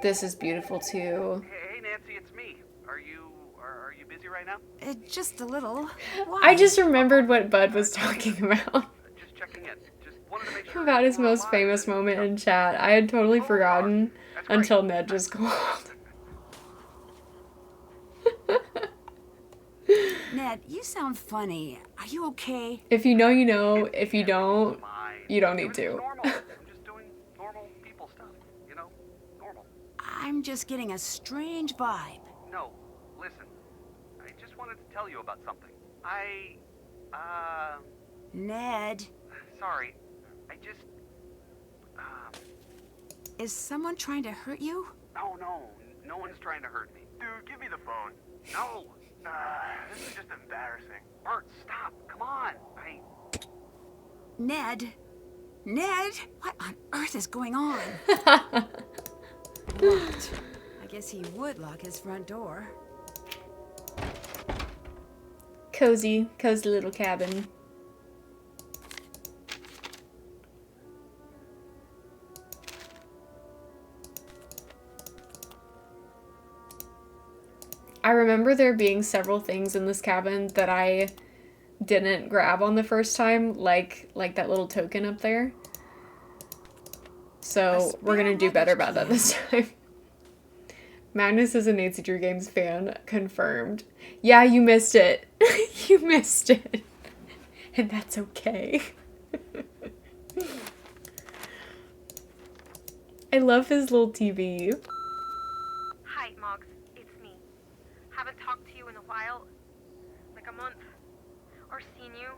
This is beautiful too. Hey, Nancy, it's me. Are you busy right now? Just a little. Why? I just remembered what Bud was talking about. Just checking in. Just wanted wanted to make sure About his you were most alive famous and- moment in chat. I had totally forgotten That's great. until Ned just called. Ned, you sound funny. Are you okay? If you know, you know. If you don't, Fine. you don't need Everything's to. normal. I'm just doing normal people stuff. You know? Normal. I'm just getting a strange vibe. No, listen. I just wanted to tell you about something. Ned, Sorry. I just, is someone trying to hurt you? no one's trying to hurt me. Dude, give me the phone. No! This is just embarrassing. Bert, stop! Come on! Ned? Ned? What on earth is going on? What? I guess he would lock his front door. Cozy little cabin. I remember there being several things in this cabin that I didn't grab on the first time, like that little token up there. So we're gonna do better about that this time. Magnus is a Nancy Drew Games fan. Confirmed. Yeah, you missed it. You missed it. And that's okay. I love his little TV. Hi, Moggs. It's me. Haven't talked to you in a while. Like a month. Or seen you.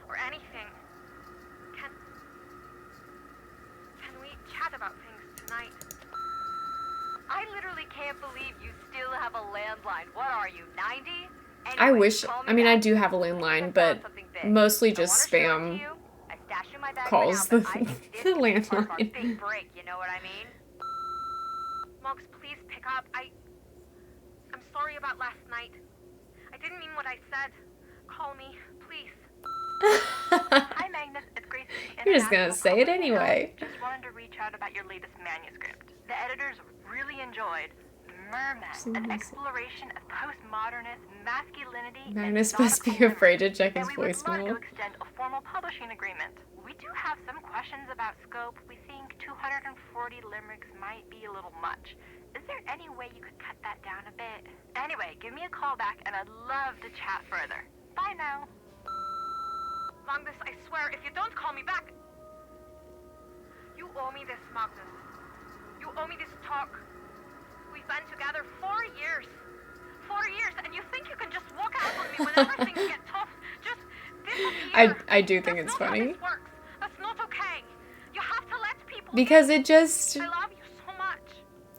Or anything. Can we chat about things tonight? I literally can't believe you still have a landline. What are you, 90? I Anyway, wish, call me I mean, I back. do have a landline, I but found something big. mostly I just wanna show it to spam you. I stashed it in my bag calls for now, the, but I think this the could mark our landline. big break, you know what I mean? Moggs, please pick up. I'm sorry about last night. I didn't mean what I said. Call me, please. Hi, Magnus. It's Gracie. You're just gonna International say it Publishing anyway. House. Just wanted to reach out about your latest manuscript. The editors really enjoyed Merman, an exploration of postmodernist masculinity. Magnus and must be nautical afraid to limerick. check And his we would love to voicemail. extend a formal publishing agreement. We do have some questions about scope. We think 240 limericks might be a little much. Is there any way you could cut that down a bit? Anyway, give me a call back and I'd love to chat further. Bye now. Magnus, I swear, if you don't call me back... You owe me this, Magnus. You owe me this talk. We've been together 4 years. 4 years, and you think you can just walk out on me whenever things get tough? Just disappear. I do think That's it's not how funny. this works. That's not okay. You have to let people... Because it just, I love you so much.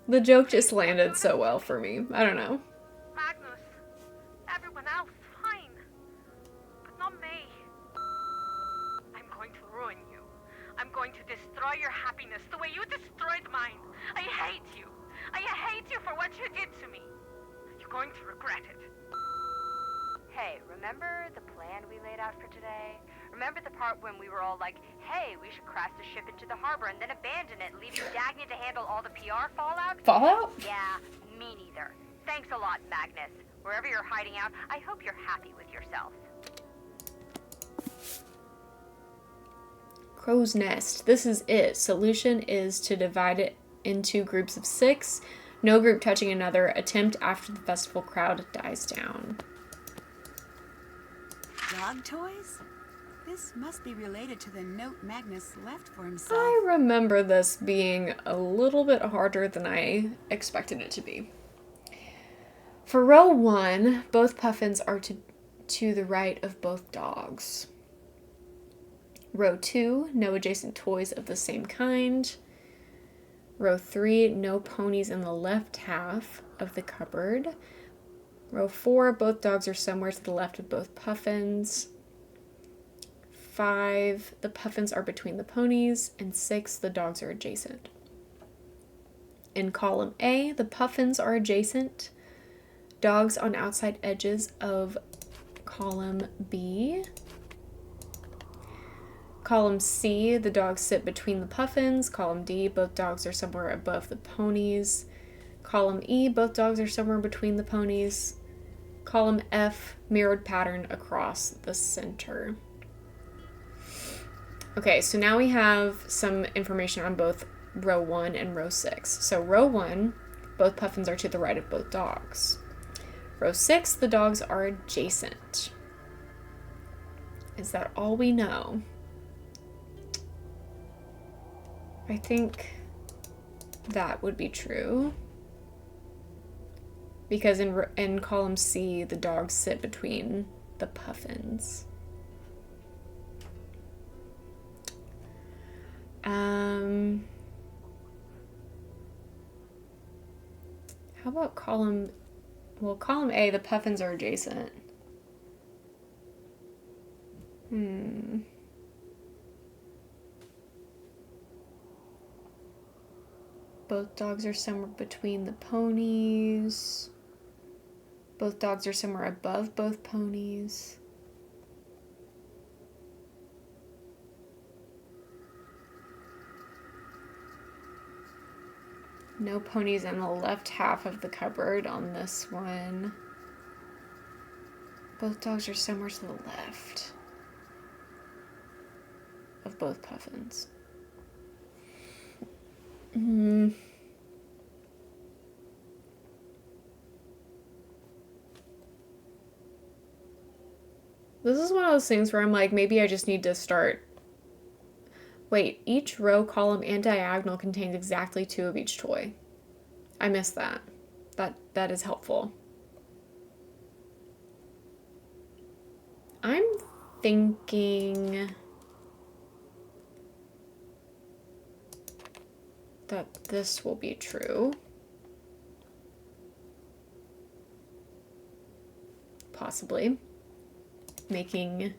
the joke just landed so well for me. I don't know. Magnus. Everyone else, fine. But not me. I'm going to ruin you. I'm going to destroy your happiness the way you destroyed mine. I hate you. I hate you for what you did to me. You're going to regret it. Hey, remember the plan we laid out for today? Remember the part when we were all like, hey, we should crash the ship into the harbor and then abandon it, leaving Dagny to handle all the PR fallout? Fallout? Yeah, me neither. Thanks a lot, Magnus. Wherever you're hiding out, I hope you're happy with yourself. Crow's Nest. This is it. Solution is to divide it into groups of 6. No group touching another. Attempt after the festival crowd dies down. Dog toys? This must be related to the note Magnus left for himself. I remember this being a little bit harder than I expected it to be. For row 1, both puffins are to the right of both dogs. Row 2, no adjacent toys of the same kind. Row 3, no ponies in the left half of the cupboard. Row 4, both dogs are somewhere to the left of both puffins. 5, the puffins are between the ponies. And 6, the dogs are adjacent. In column A, the puffins are adjacent. Dogs on outside edges of column B. Column C, the dogs sit between the puffins. Column D, both dogs are somewhere above the ponies. Column E, both dogs are somewhere between the ponies. Column F, mirrored pattern across the center. Okay, so now we have some information on both row 1 and row 6. So row 1, both puffins are to the right of both dogs. Row 6, the dogs are adjacent. Is that all we know? I think that would be true. Because in column C, the dogs sit between the puffins. How about column A, the puffins are adjacent. Both dogs are somewhere between the ponies. Both dogs are somewhere above both ponies. No ponies in the left half of the cupboard on this one. Both dogs are somewhere to the left of both puffins. This is one of those things where I'm like, maybe I just need to start. Wait, each row, column, and diagonal contains exactly 2 of each toy. I missed that. That is helpful. I'm thinking that this will be true. Possibly. Making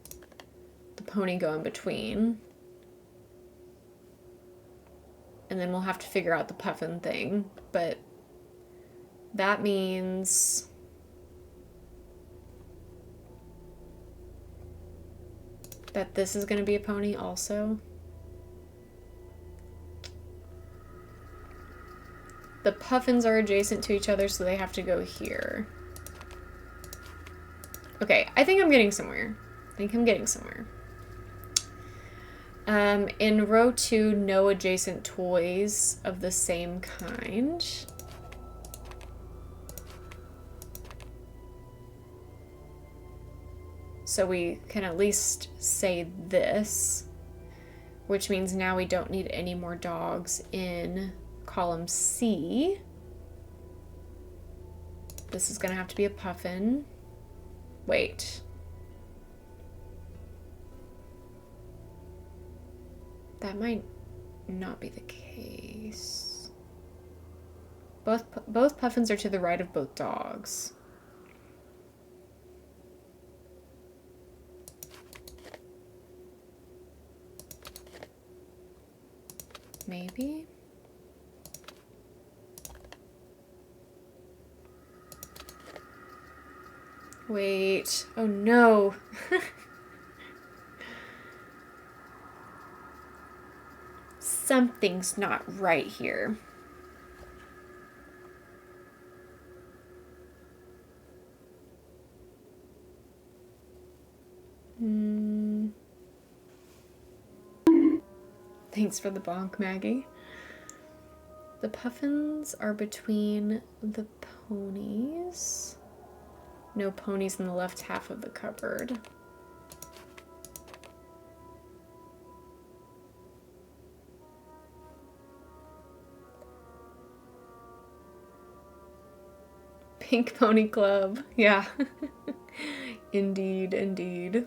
the pony go in between. And then we'll have to figure out the puffin thing. But that means that this is going to be a pony also. The puffins are adjacent to each other, so they have to go here. Okay, I think I'm getting somewhere. In row 2, no adjacent toys of the same kind. So we can at least say this, which means now we don't need any more dogs in column C. This is gonna have to be a puffin. Wait. That might not be the case. Both puffins are to the right of both dogs. Maybe? Wait. Oh no. Something's not right here. Thanks for the bonk, Maggie. The puffins are between the ponies. No ponies in the left half of the cupboard. Pink Pony Club. Yeah. Indeed, indeed.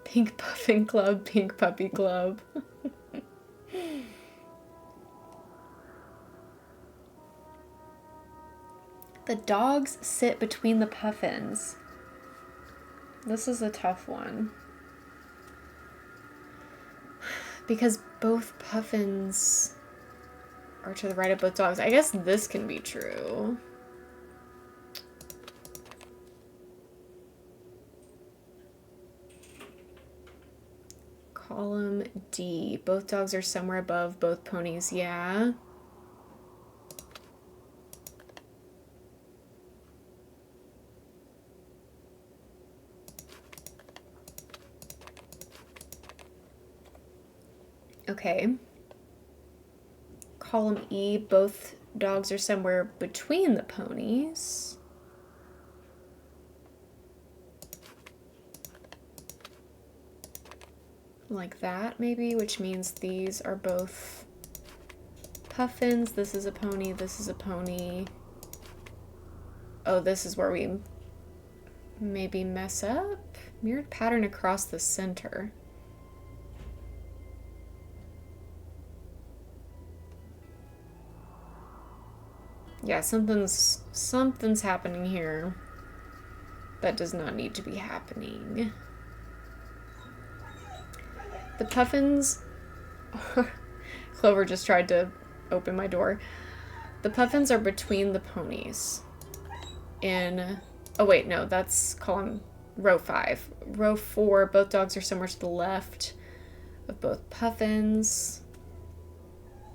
Pink Puffin Club, Pink Puppy Club. The dogs sit between the puffins. This is a tough one. Because both puffins are to the right of both dogs. I guess this can be true. Column D. Both dogs are somewhere above both ponies. Yeah. Okay. Column E. Both dogs are somewhere between the ponies. Like that, maybe, which means these are both puffins. This is a pony, this is a pony. Oh, this is where we maybe mess up? Mirrored pattern across the center. Yeah, something's happening here that does not need to be happening. The puffins... Clover just tried to open my door. The puffins are between the ponies. In... Oh wait, no, that's column... row 5. Row 4, both dogs are somewhere to the left of both puffins.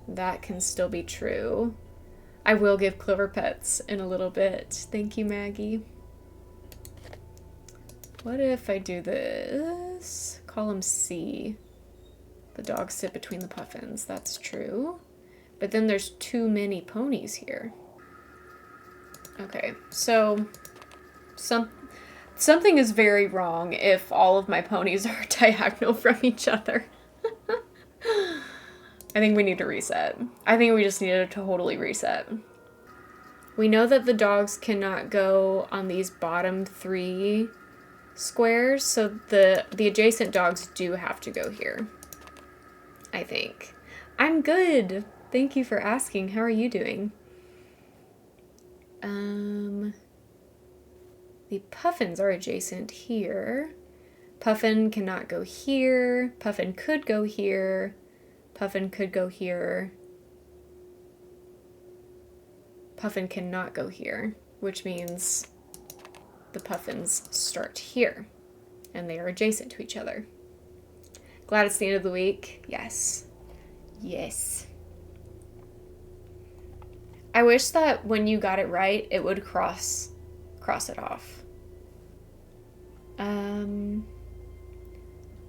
That can still be true. I will give Clover pets in a little bit. Thank you, Maggie. What if I do this? Column C. The dogs sit between the puffins. That's true. But then there's too many ponies here. Okay, so something is very wrong if all of my ponies are diagonal from each other. I think we need to reset. I think we just need to totally reset. We know that the dogs cannot go on these bottom 3 squares, so the adjacent dogs do have to go here. I think. I'm good. Thank you for asking. How are you doing? The puffins are adjacent here. Puffin cannot go here. Puffin could go here. Puffin could go here. Puffin cannot go here, which means the puffins start here, and they are adjacent to each other. Glad it's the end of the week. Yes. Yes. I wish that when you got it right, it would cross it off.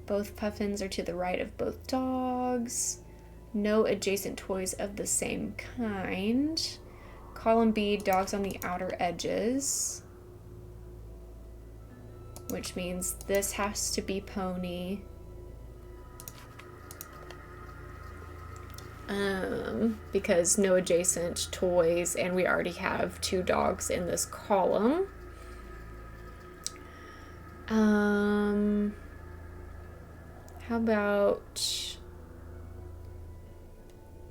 Both puffins are to the right of both dogs. No adjacent toys of the same kind. Column B, dogs on the outer edges. Which means this has to be pony. Because no adjacent toys, and we already have 2 dogs in this column. How about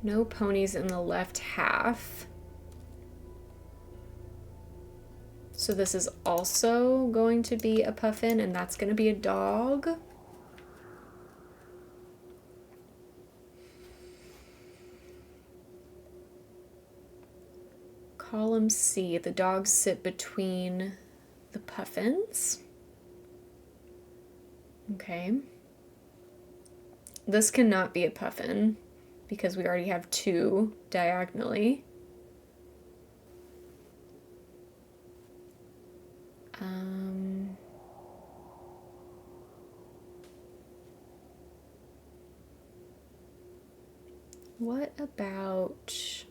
no ponies in the left half? So this is also going to be a puffin, and that's going to be a dog. Column C, the dogs sit between the puffins. Okay. This cannot be a puffin because we already have 2 diagonally. What about...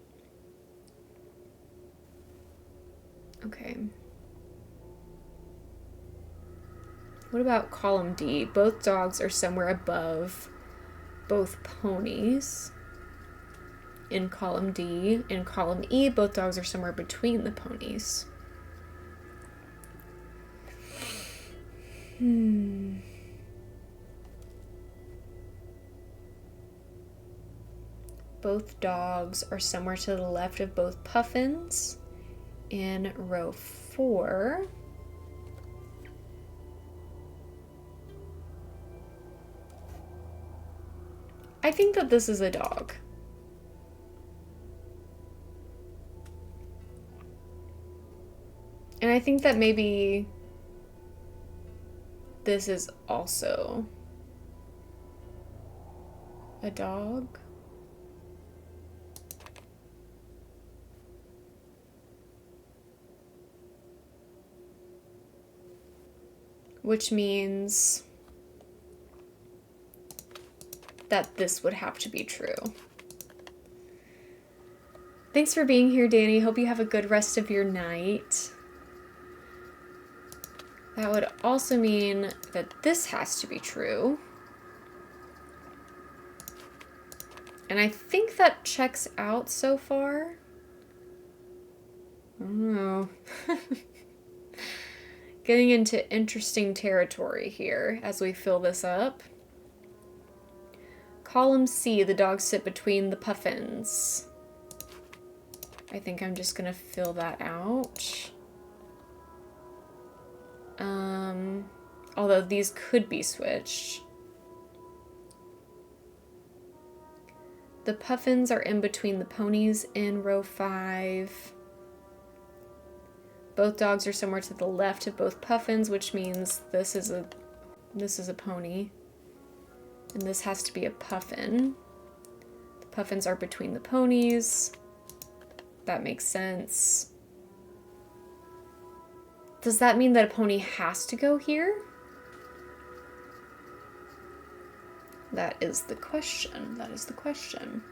Okay. What about column D? Both dogs are somewhere above both ponies. In column D. In column E, both dogs are somewhere between the ponies. Both dogs are somewhere to the left of both puffins. In row 4. I think that this is a dog. And I think that maybe this is also a dog. Which means that this would have to be true. Thanks for being here, Danny. Hope you have a good rest of your night. That would also mean that this has to be true. And I think that checks out so far. I don't know. Getting into interesting territory here as we fill this up. Column C, the dogs sit between the puffins. I think I'm just gonna fill that out. Although these could be switched. The puffins are in between the ponies in row 5. Both dogs are somewhere to the left of both puffins, which means this is a pony. And this has to be a puffin. The puffins are between the ponies. That makes sense. Does that mean that a pony has to go here? That is the question. That is the question.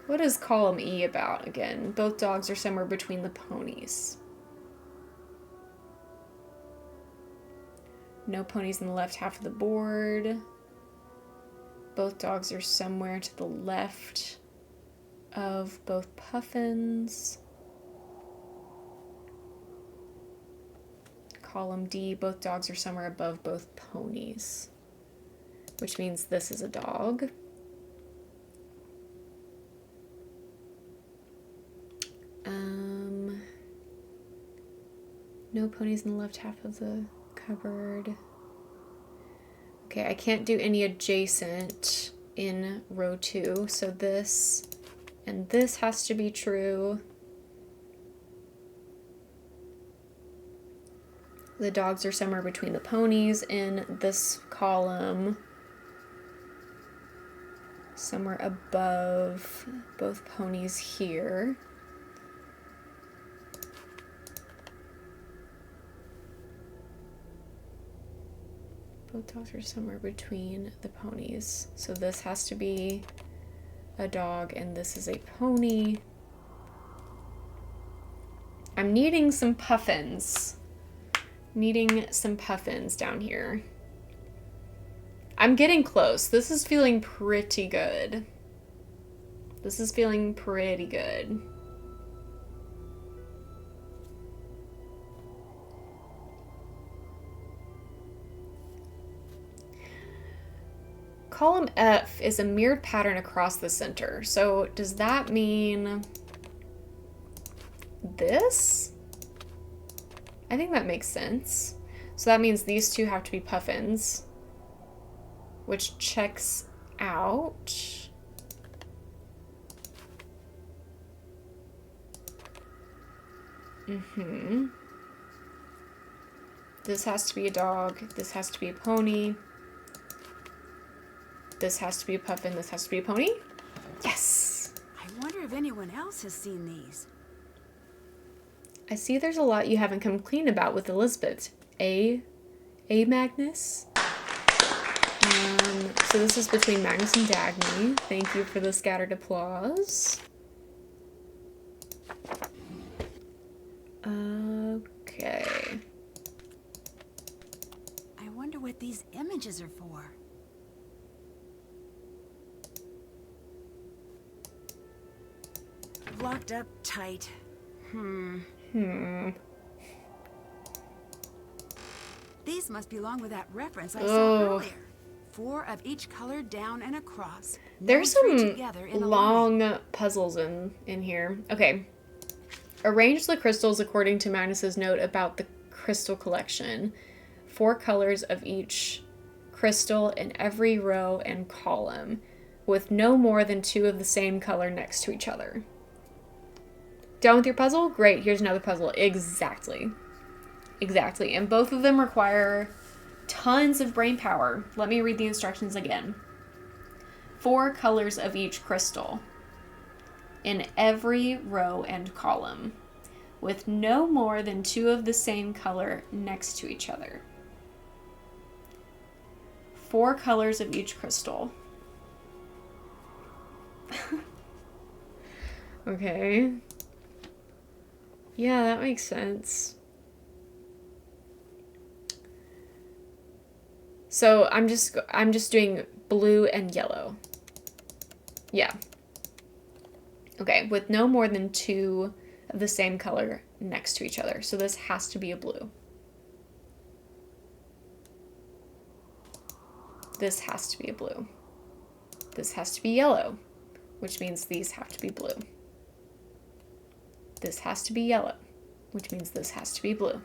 What is column E about again? Both dogs are somewhere between the ponies. No ponies in the left half of the board. Both dogs are somewhere to the left of both puffins. Column D, both dogs are somewhere above both ponies, which means this is a dog. No ponies in the left half of the cupboard. Okay, I can't do any adjacent in row 2, so this and this has to be true. The dogs are somewhere between the ponies in this column. Somewhere above both ponies here. Both dogs are somewhere between the ponies. So this has to be a dog and this is a pony. I'm needing some puffins. Needing some puffins down here. I'm getting close. This is feeling pretty good. This is feeling pretty good. Column F is a mirrored pattern across the center. So does that mean this? I think that makes sense. So that means these two have to be puffins, which checks out. This has to be a dog. This has to be a pony. This has to be a puffin. This has to be a pony. Yes! I wonder if anyone else has seen these. I see there's a lot you haven't come clean about with Elizabeth. Magnus? So this is between Magnus and Dagny. Thank you for the scattered applause. Okay. I wonder what these images are for. Locked up tight. These must belong with that reference I saw earlier. 4 of each color down and across. There's some long puzzles in here. Okay. Arrange the crystals according to Magnus's note about the crystal collection. 4 colors of each crystal in every row and column, with no more than 2 of the same color next to each other. Done with your puzzle? Great, here's another puzzle. Exactly. And both of them require tons of brain power. Let me read the instructions again. 4 colors of each crystal in every row and column, with no more than 2 of the same color next to each other. 4 colors of each crystal. Okay. Yeah, that makes sense. So I'm just doing blue and yellow. Yeah. Okay, with no more than 2 of the same color next to each other. So this has to be a blue. This has to be a blue. This has to be yellow, which means these have to be blue. This has to be yellow, which means this has to be blue.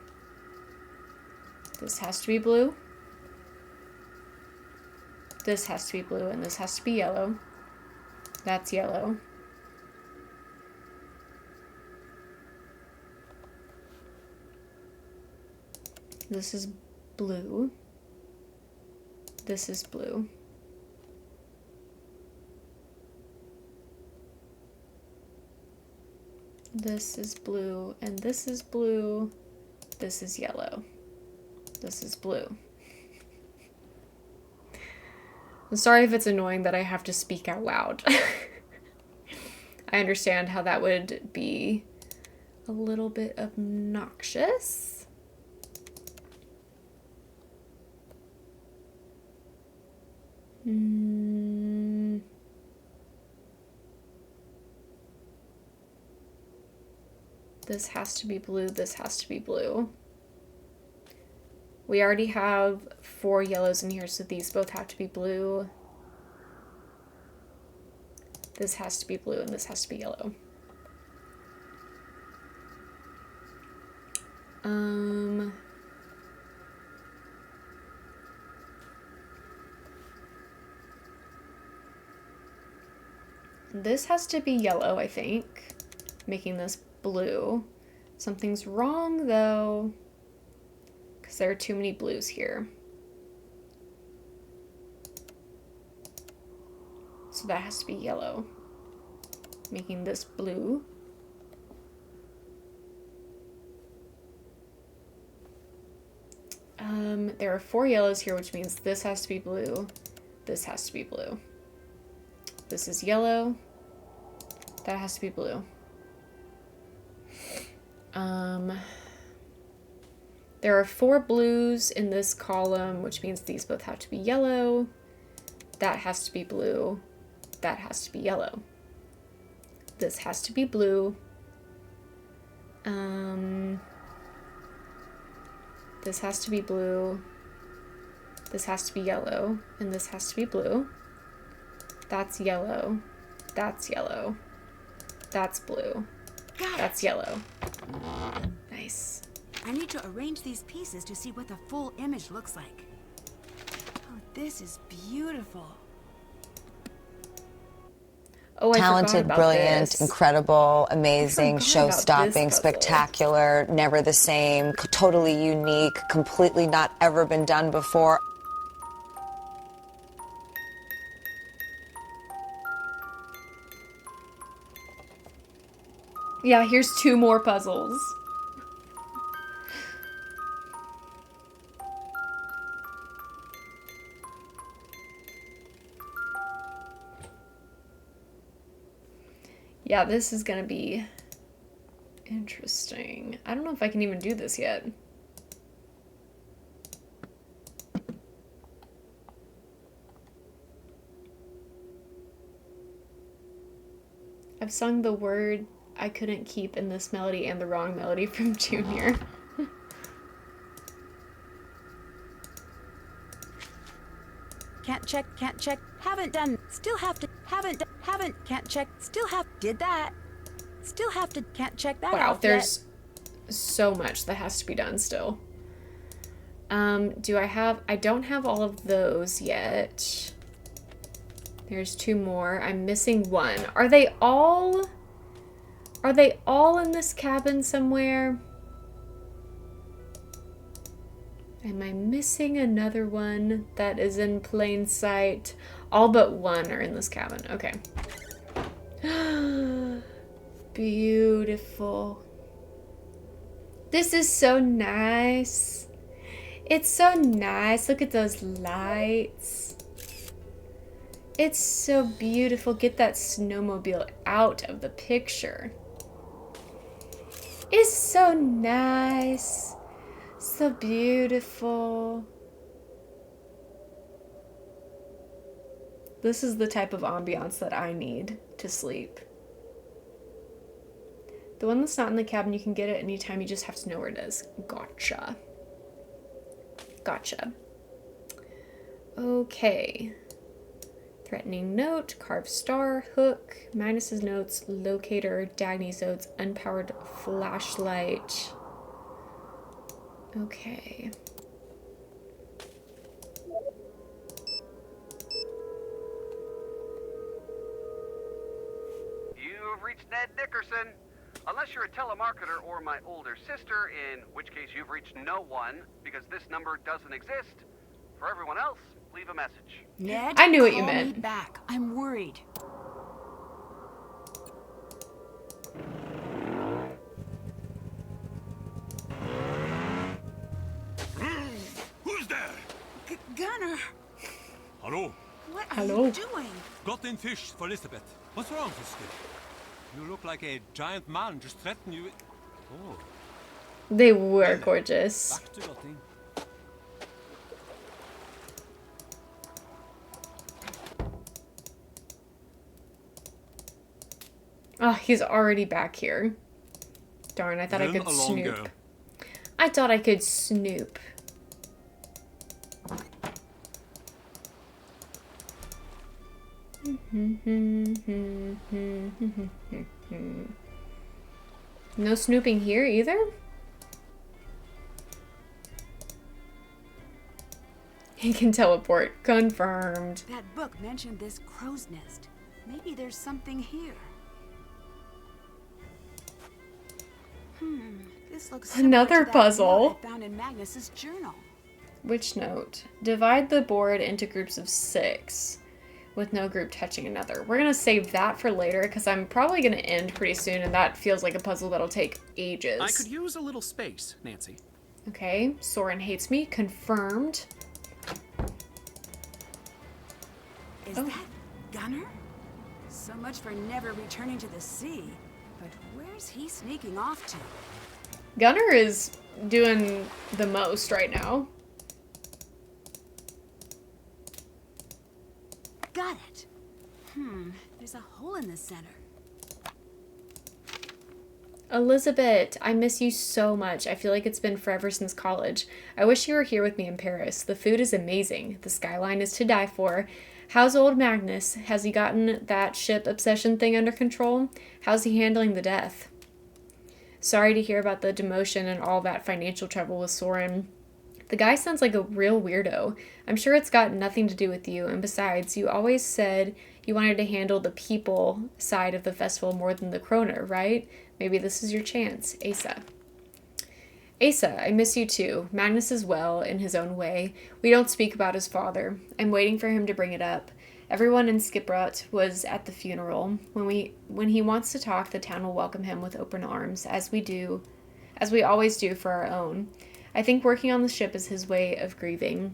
This has to be blue. This has to be blue, and this has to be yellow. That's yellow. This is blue. This is blue. This is blue, and this is blue. This is yellow. This is blue. I'm sorry if it's annoying that I have to speak out loud. I understand how that would be a little bit obnoxious. This has to be blue, this has to be blue. We already have 4 yellows in here, so these both have to be blue. This has to be blue, and this has to be yellow. This has to be yellow, I think, making this blue. Something's wrong, though, because there are too many blues here. So that has to be yellow, making this blue. There are 4 yellows here, which means this has to be blue, this has to be blue. This is yellow, that has to be blue. There are 4 blues in this column, which means these both have to be yellow. That has to be blue. That has to be yellow. This has to be blue. This has to be blue. This has to be yellow. And this has to be blue. That's yellow. That's yellow. That's blue. That's yellow. Nice. I need to arrange these pieces to see what the full image looks like. Oh, this is beautiful. Oh, I Talented, forgot about brilliant, this. incredible, amazing, about show-stopping, this puzzle. spectacular, never the same, totally unique, completely not ever been done before. Yeah, here's 2 more puzzles. Yeah, this is gonna be interesting. I don't know if I can even do this yet. I've sung the word I couldn't keep in this melody and the wrong melody from Junior. Can't check, haven't done, still have to, haven't, can't check, still have, did that. Still have to, can't check that Wow, off there's so much that has to be done still. I don't have all of those yet. There's 2 more. I'm missing 1. Are they all in this cabin somewhere? Am I missing another one that is in plain sight? All but one are in this cabin. Okay. Beautiful. This is so nice. It's so nice. Look at those lights. It's so beautiful. Get that snowmobile out of the picture. It's so nice. So beautiful. This is the type of ambiance that I need to sleep. The one that's not in the cabin, you can get it anytime. You just have to know where it is. Gotcha. Gotcha. Okay. Threatening note, carved star, hook, Magnus's notes, locator, Dagny's notes, unpowered flashlight. Okay. You've reached Ned Dickerson. Unless you're a telemarketer or my older sister, in which case you've reached no one, because this number doesn't exist. For everyone else, leave a message. Ned, I knew what you call meant. me back. I'm worried. Who's there? Gunnar, Hello. what are Hello. you doing? Got in fish for Elizabeth. What's wrong, sister? You look like a giant man just threatened you. Oh, They were gorgeous. back to Gotting. Oh, he's already back here. Darn, I thought I Run could along, snoop. girl. I thought I could snoop. No snooping here either? He can teleport. Confirmed. That book mentioned this crow's nest. Maybe there's something here. This looks similar Another to that puzzle. note I found in Magnus's journal. Which note? Divide the board into groups of 6 with no group touching another. We're gonna save that for later because I'm probably gonna end pretty soon and that feels like a puzzle that'll take ages. I could use a little space, Nancy. Okay, Soren hates me. Confirmed. Is that Gunnar? So much for never returning to the sea. But where's he sneaking off to? Gunnar is doing the most right now. Got it. There's a hole in the center. Elizabeth, I miss you so much. I feel like it's been forever since college. I wish you were here with me in Paris. The food is amazing. The skyline is to die for. How's old Magnus? Has he gotten that ship obsession thing under control? How's he handling the death? Sorry to hear about the demotion and all that financial trouble with Soren. The guy sounds like a real weirdo. I'm sure it's got nothing to do with you, and besides, you always said you wanted to handle the people side of the festival more than the Kroner, right? Maybe this is your chance. Asa. Asa, I miss you too. Magnus is well, in his own way. We don't speak about his father. I'm waiting for him to bring it up. Everyone in Skiprot was at the funeral. When he wants to talk, the town will welcome him with open arms, as we always do for our own. I think working on the ship is his way of grieving.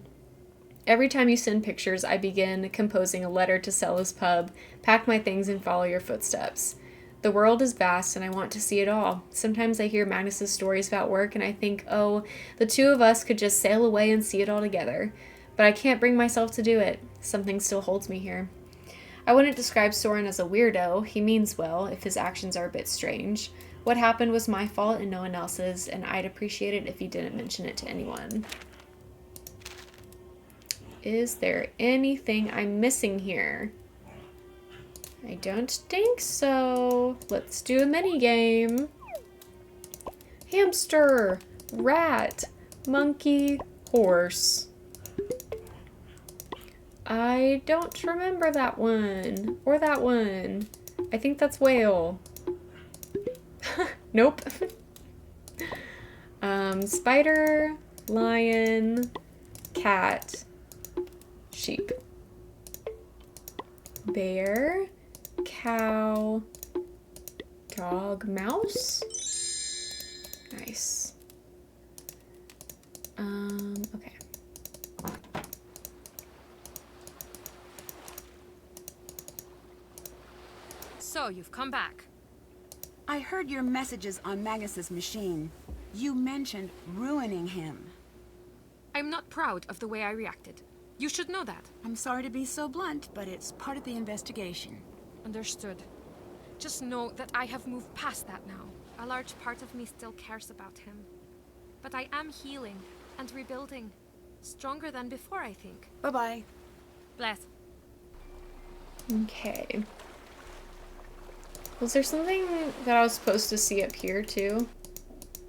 Every time you send pictures, I begin composing a letter to Sella's pub, pack my things and follow your footsteps. The world is vast and I want to see it all. Sometimes I hear Magnus's stories about work and I think, oh, the two of us could just sail away and see it all together. But I can't bring myself to do it. Something still holds me here. I wouldn't describe Soren as a weirdo. He means well, if his actions are a bit strange. What happened was my fault and no one else's, and I'd appreciate it if you didn't mention it to anyone. Is there anything I'm missing here? I don't think so. Let's do a mini game. Hamster, rat, monkey, horse. I don't remember that one. Or that one. I think that's whale. Nope. Spider, Lion, cat, sheep. Bear, cow, dog, mouse. Nice. Okay. So, you've come back. I heard your messages on Magnus's machine. You mentioned ruining him. I'm not proud of the way I reacted. You should know that. I'm sorry to be so blunt, but it's part of the investigation. Understood. Just know that I have moved past that now. A large part of me still cares about him. But I am healing and rebuilding. Stronger than before, I think. Bye-bye. Bless. Okay. Was there something that I was supposed to see up here too?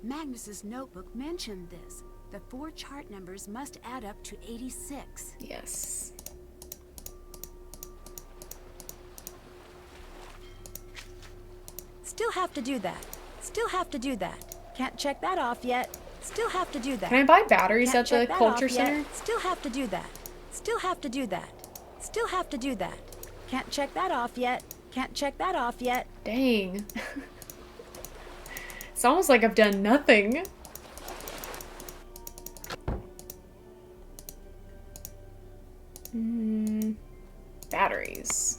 Magnus's notebook mentioned this. The 4 chart numbers must add up to 86. Yes. Still have to do that. Still have to do that. Can't check that off yet. Still have to do that. Can I buy batteries Can't at check the that culture off yet. center? Still have to do that. Still have to do that. Still have to do that. Can't check that off yet. Can't check that off yet. Dang. It's almost like I've done nothing. Batteries.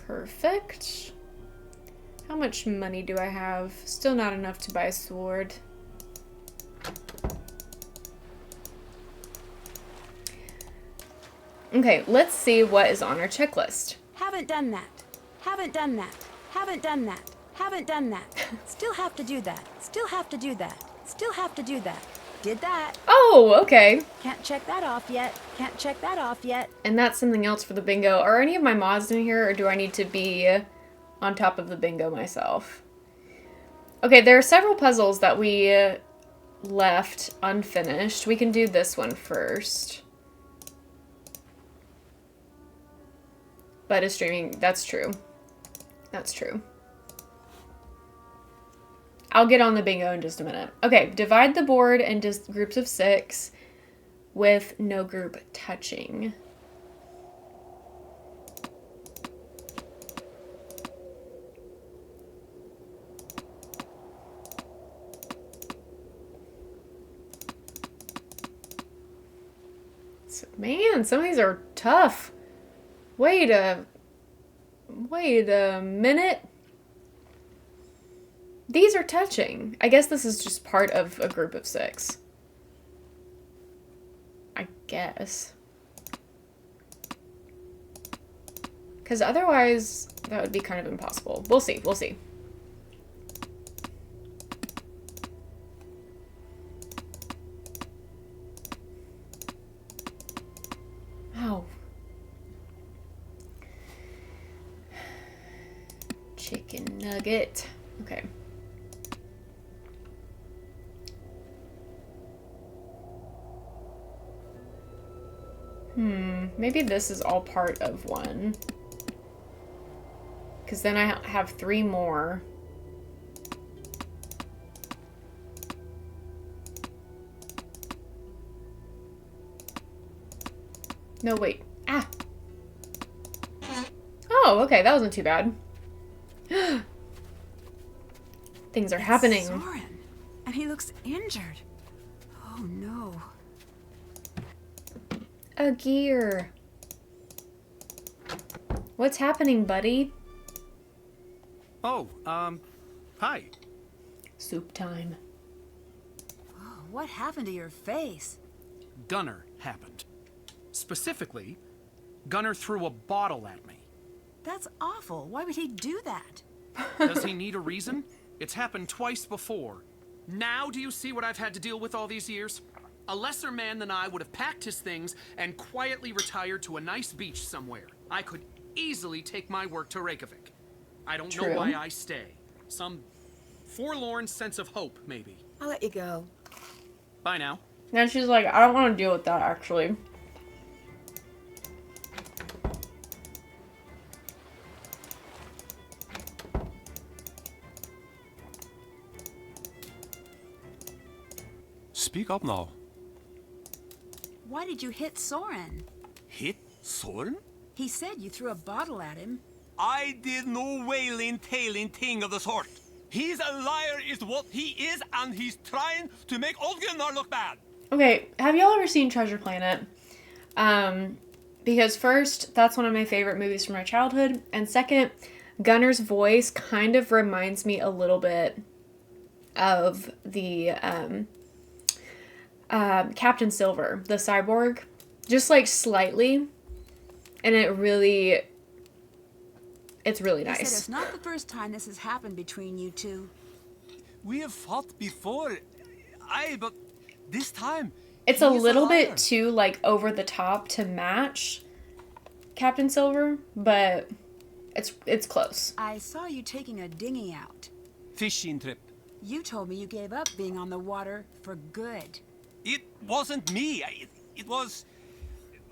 Perfect. How much money do I have? Still not enough to buy a sword. Okay, let's see what is on our checklist. Haven't done that. Haven't done that. Haven't done that. Haven't done that. Still have to do that. Still have to do that. Still have to do that. Did that. Oh, okay. Can't check that off yet. Can't check that off yet. And that's something else for the bingo. Are any of my mods in here, or do I need to be on top of the bingo myself? Okay, there are several puzzles that we left unfinished. We can do this one first. But is streaming, that's true. That's true. I'll get on the bingo in just a minute. Okay, divide the board into groups of 6 with no group touching. So, man, some of these are tough. Wait a minute. These are touching. I guess this is just part of a group of 6. I guess. Because otherwise, that would be kind of impossible. We'll see. We'll see. Ow. Chicken nugget. Okay. Maybe this is all part of one. Because then I have 3 more. No, wait. Ah! Oh, okay, that wasn't too bad. Things are happening. Soren, and he looks injured. Oh no. A gear. What's happening, buddy? Oh, hi. Soup time. Oh, what happened to your face? Gunnar happened. Specifically, Gunnar threw a bottle at me. That's awful. Why would he do that? Does he need a reason? It's happened twice before. Now do you see what I've had to deal with all these years? A lesser man than I would have packed his things and quietly retired to a nice beach somewhere. I could easily take my work to Reykjavik. I don't know why I stay. Some forlorn sense of hope, maybe. I'll let you go. Bye now. Now she's like, I don't want to deal with that, actually. Speak up now. Why did you hit Soren? Hit Soren? He said you threw a bottle at him. I did no wailing, tailing thing of the sort. He's a liar is what he is, and he's trying to make old Gunnar look bad. Okay, have y'all ever seen Treasure Planet? Because first, that's one of my favorite movies from my childhood, and second, Gunnar's voice kind of reminds me a little bit of the Captain Silver, the cyborg, just like slightly, and it's really He nice. said it's not the first time this has happened between you two. We have fought before, but this time... It's a he's little liar. bit too, like, over the top to match Captain Silver, but it's close. I saw you taking a dinghy out. Fishing trip. You told me you gave up being on the water for good. It wasn't me. It was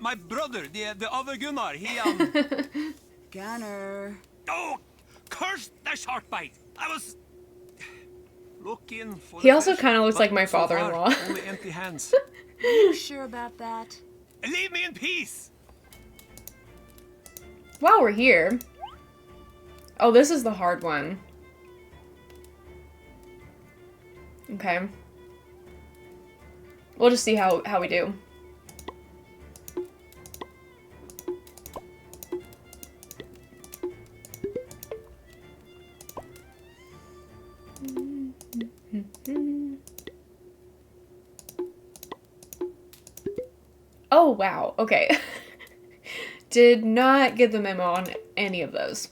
my brother, the other Gunnar. He, Gunnar. Oh, curse the shark bite! I was looking for. He the also fish, kind of looks but like my so far, father-in-law. Only empty hands. Are you sure about that? Leave me in peace. While we're here... Oh, this is the hard one. Okay. We'll just see how we do. Oh, wow. Okay. Did not get the memo on any of those.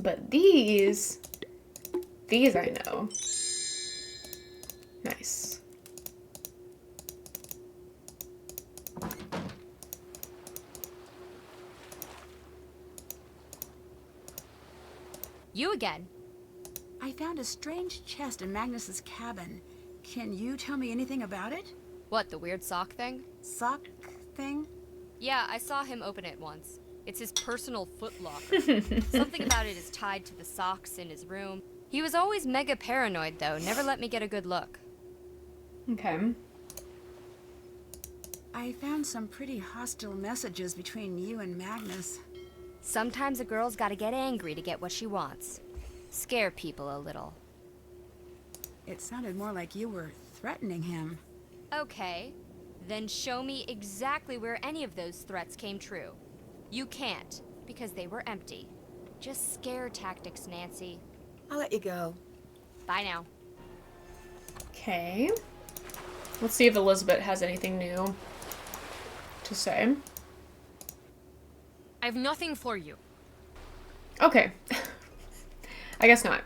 But these I know. Nice. You again. I found a strange chest in Magnus's cabin. Can you tell me anything about it? What, the weird sock thing? Sock thing? Yeah, I saw him open it once. It's his personal footlocker. Something about it is tied to the socks in his room. He was always mega paranoid, though. Never let me get a good look. Okay. I found some pretty hostile messages between you and Magnus. Sometimes a girl's gotta get angry to get what she wants. Scare people a little. It sounded more like you were threatening him. Okay. Then show me exactly where any of those threats came true. You can't, because they were empty. Just scare tactics, Nancy. I'll let you go. Bye now. Okay. Let's see if Elizabeth has anything new to say. I have nothing for you. Okay. I guess not.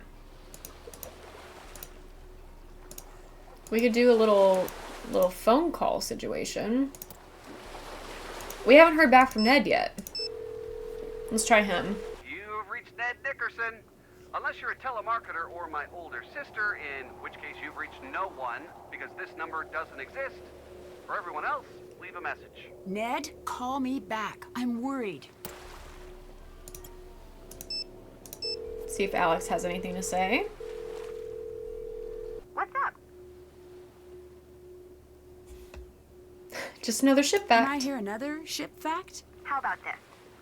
We could do a little phone call situation. We haven't heard back from Ned yet. Let's try him. You've reached Ned Dickerson. Unless you're a telemarketer or my older sister, in which case you've reached no one, because this number doesn't exist. For everyone else, leave a message. Ned, call me back. I'm worried. See if Alex has anything to say. What's up? Just another ship Can I fact. hear another ship fact? How about this?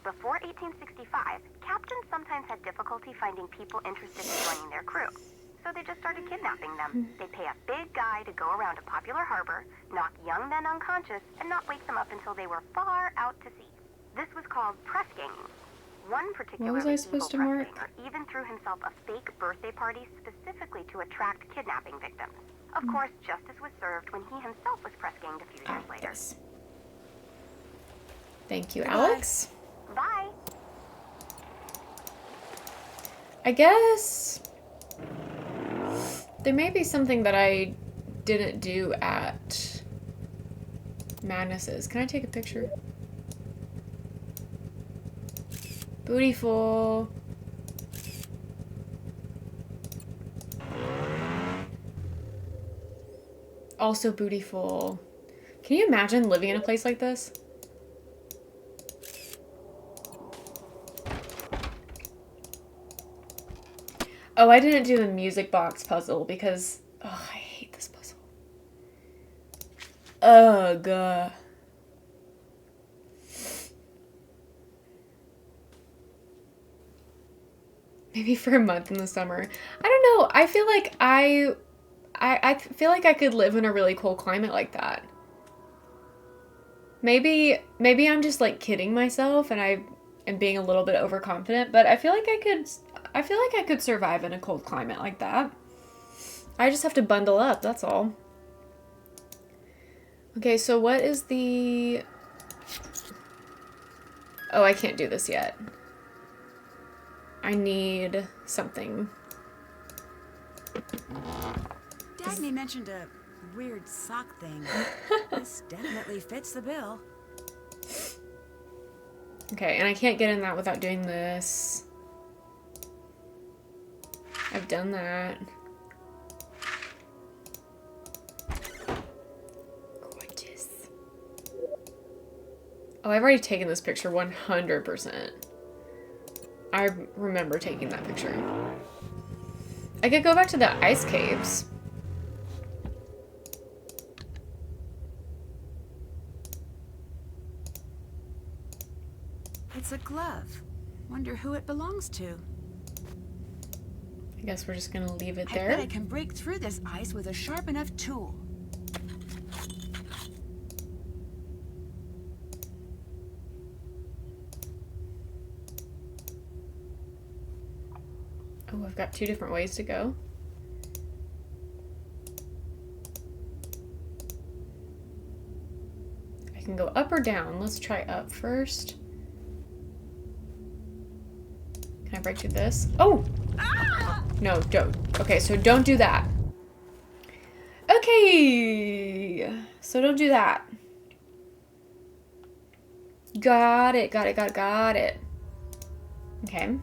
Before 1865, captains sometimes had difficulty finding people interested in joining their crew. So they just started kidnapping them. They'd pay a big guy to go around a popular harbor, knock young men unconscious, and not wake them up until they were far out to sea. This was called press ganging. One particularly What was I evil supposed to press mark? ganger even threw himself a fake birthday party specifically to attract kidnapping victims. Of course, justice was served when he himself was press ganged a few years later. Yes. Thank you, Goodbye. Alex. Bye! I guess there may be something that I didn't do at Magnus's. Can I take a picture? Bootyful. Also bootyful. Can you imagine living in a place like this? Oh, I didn't do the music box puzzle because... Oh, I hate this puzzle. Ugh. Maybe for a month in the summer. I don't know. I feel like I feel like I could live in a really cold climate like that. Maybe I'm just like kidding myself and I am being a little bit overconfident, but I feel like I could survive in a cold climate like that. I just have to bundle up, that's all. Okay, so what is the... Oh, I can't do this yet. I need something. Dagny mentioned a weird sock thing. This definitely fits the bill. Okay, and I can't get in that without doing this. I've done that. Gorgeous. Oh, I've already taken this picture 100%. I remember taking that picture. I could go back to the ice caves. It's a glove. Wonder who it belongs to. I guess we're just gonna leave it I there. bet I can break through this ice with a sharp enough tool. Oh, I've got 2 different ways to go. I can go up or down. Let's try up first. Can I break through this? Oh! No, don't. Okay, so don't do that. Okay! So don't do that. Got it, got it, got it. Okay.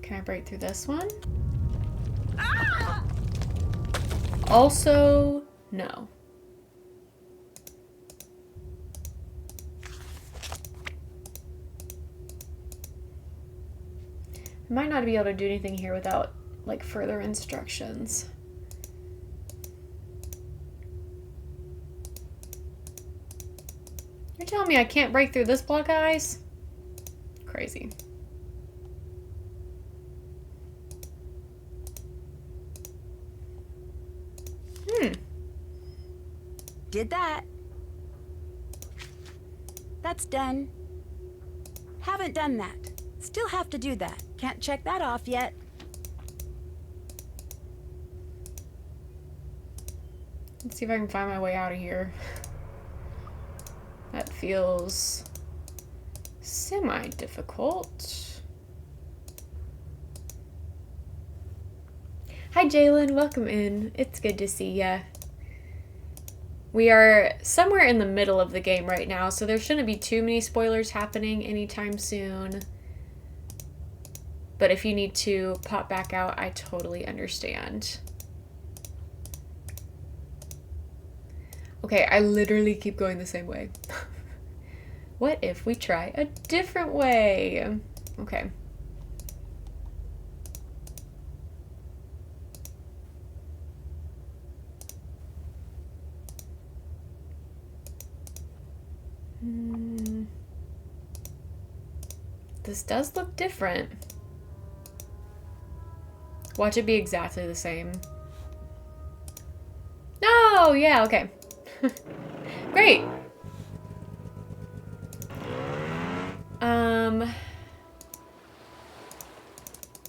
Can I break through this one? Also, no. I might not be able to do anything here without, like, further instructions. You're telling me I can't break through this block of ice? Crazy. Did that. That's done. Haven't done that. Still have to do that. Can't check that off yet. Let's see if I can find my way out of here. That feels semi-difficult. Hi Jalen, welcome in. It's good to see ya. We are somewhere in the middle of the game right now, so there shouldn't be too many spoilers happening anytime soon. But if you need to pop back out, I totally understand. Okay, I literally keep going the same way. What if we try a different way? Okay. This does look different. Watch it be exactly the same. Oh, yeah, okay. Great.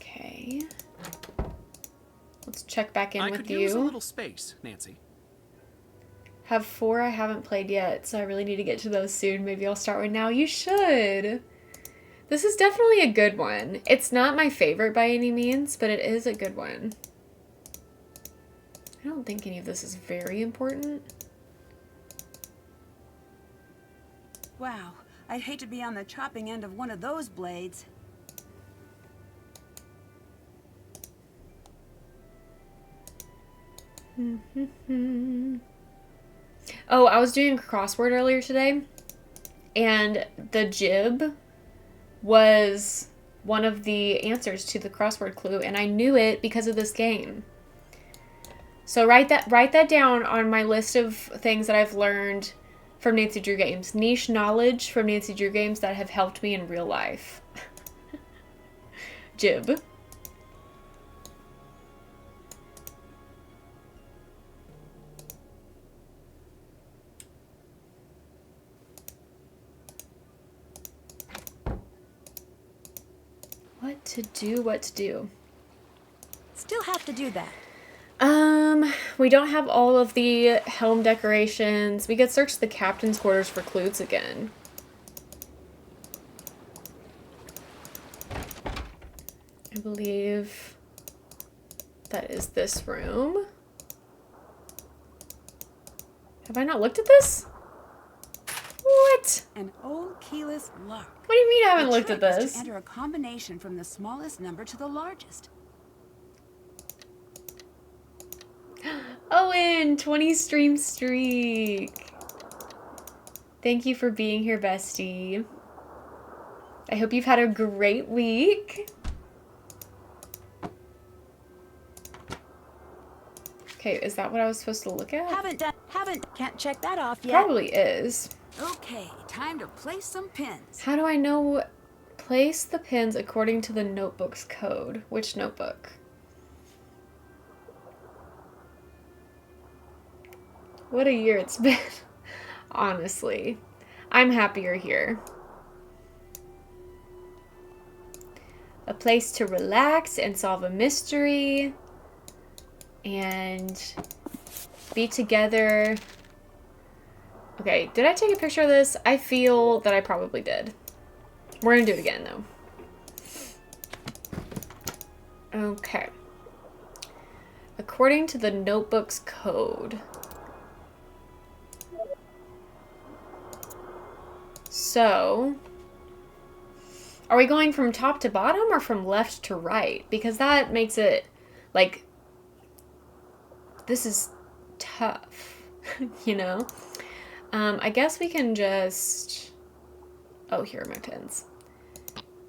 Okay. Let's check back in I with could you. use a little space, Nancy. Have 4 I haven't played yet, so I really need to get to those soon. Maybe I'll start one now. You should. This is definitely a good one. It's not my favorite by any means, but it is a good one. I don't think any of this is very important. Wow, I'd hate to be on the chopping end of one of those blades. Oh, I was doing a crossword earlier today, and the jib was one of the answers to the crossword clue, and I knew it because of this game. So write that down on my list of things that I've learned from Nancy Drew games. Niche knowledge from Nancy Drew games that have helped me in real life. Jib. What to do? Still have to do that. We don't have all of the helm decorations. We could search the captain's quarters for clues again. I believe that is this room. Have I not looked at this? What? An old keyless lock. What do you mean I haven't The looked at trick is this? to enter a combination from the smallest number to the largest. Owen, 20 stream streak. Thank you for being here, bestie. I hope you've had a great week. Okay, is that what I was supposed to look at? Can't check that off yet. Probably is. Okay, time to place some pins. How do I know? Place the pins according to the notebook's code. Which notebook? What a year it's been. Honestly. I'm happy you're here. A place to relax and solve a mystery. And be together. Okay, did I take a picture of this? I feel that I probably did. We're gonna do it again, though. Okay. According to the notebook's code. So, are we going from top to bottom or from left to right? Because that makes it, like, this is tough, you know? I guess we can just, oh, here are my pins.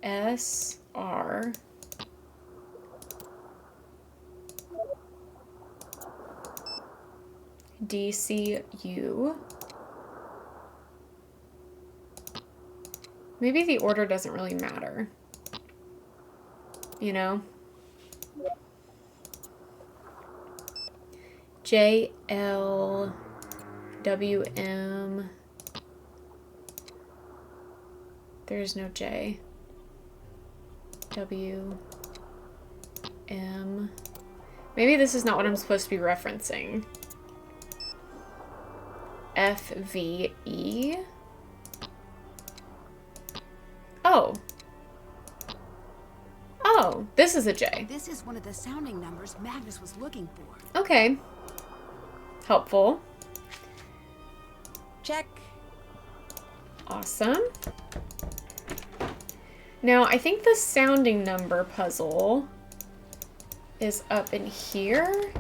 S, R, D, C, U. Maybe the order doesn't really matter. You know? J, L, W, M. There's no J. W, M. Maybe this is not what I'm supposed to be referencing. F, V, E. Oh. Oh, this is a J. This is one of the sounding numbers Magnus was looking for. Okay. Helpful. Check. Awesome. Now, I think the sounding number puzzle is up in here.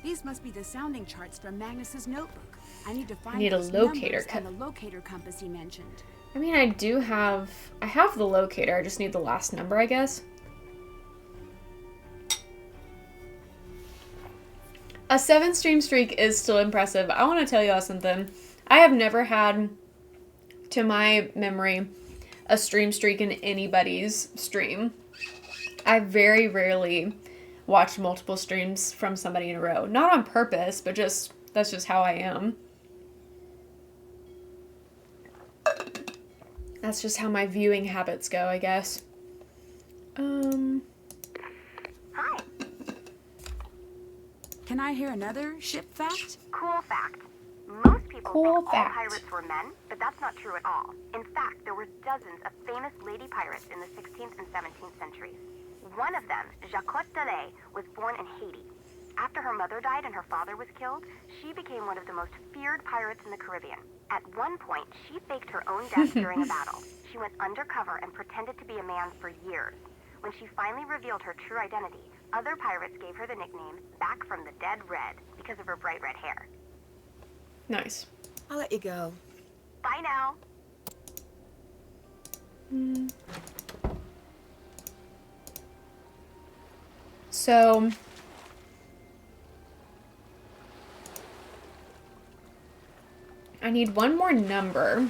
These must be the sounding charts from Magnus's notebook. I need to find need a those locator numbers and the locator compass he mentioned. I mean, I have the locator. I just need the last number, I guess. A 7 stream streak is still impressive. I want to tell y'all something. I have never had, to my memory, a stream streak in anybody's stream. I very rarely watch multiple streams from somebody in a row. Not on purpose, but just, that's just how I am. That's just how my viewing habits go, I guess. Hi. Can I hear another ship fact? Cool fact. Most people Cool think fact. all pirates were men, but that's not true at all. In fact, there were dozens of famous lady pirates in the 16th and 17th centuries. One of them, Jacquot de Lay, was born in Haiti. After her mother died and her father was killed, she became one of the most feared pirates in the Caribbean. At one point, she faked her own death during a battle. She went undercover and pretended to be a man for years. When she finally revealed her true identity, Other pirates gave her the nickname Back from the Dead Red because of her bright red hair. Nice. I'll let you go. Bye now. So I need one more number.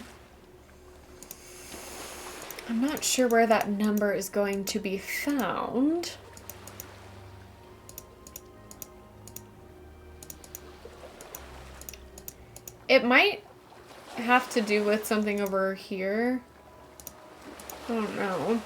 I'm not sure where that number is going to be found. It might have to do with something over here. I don't know.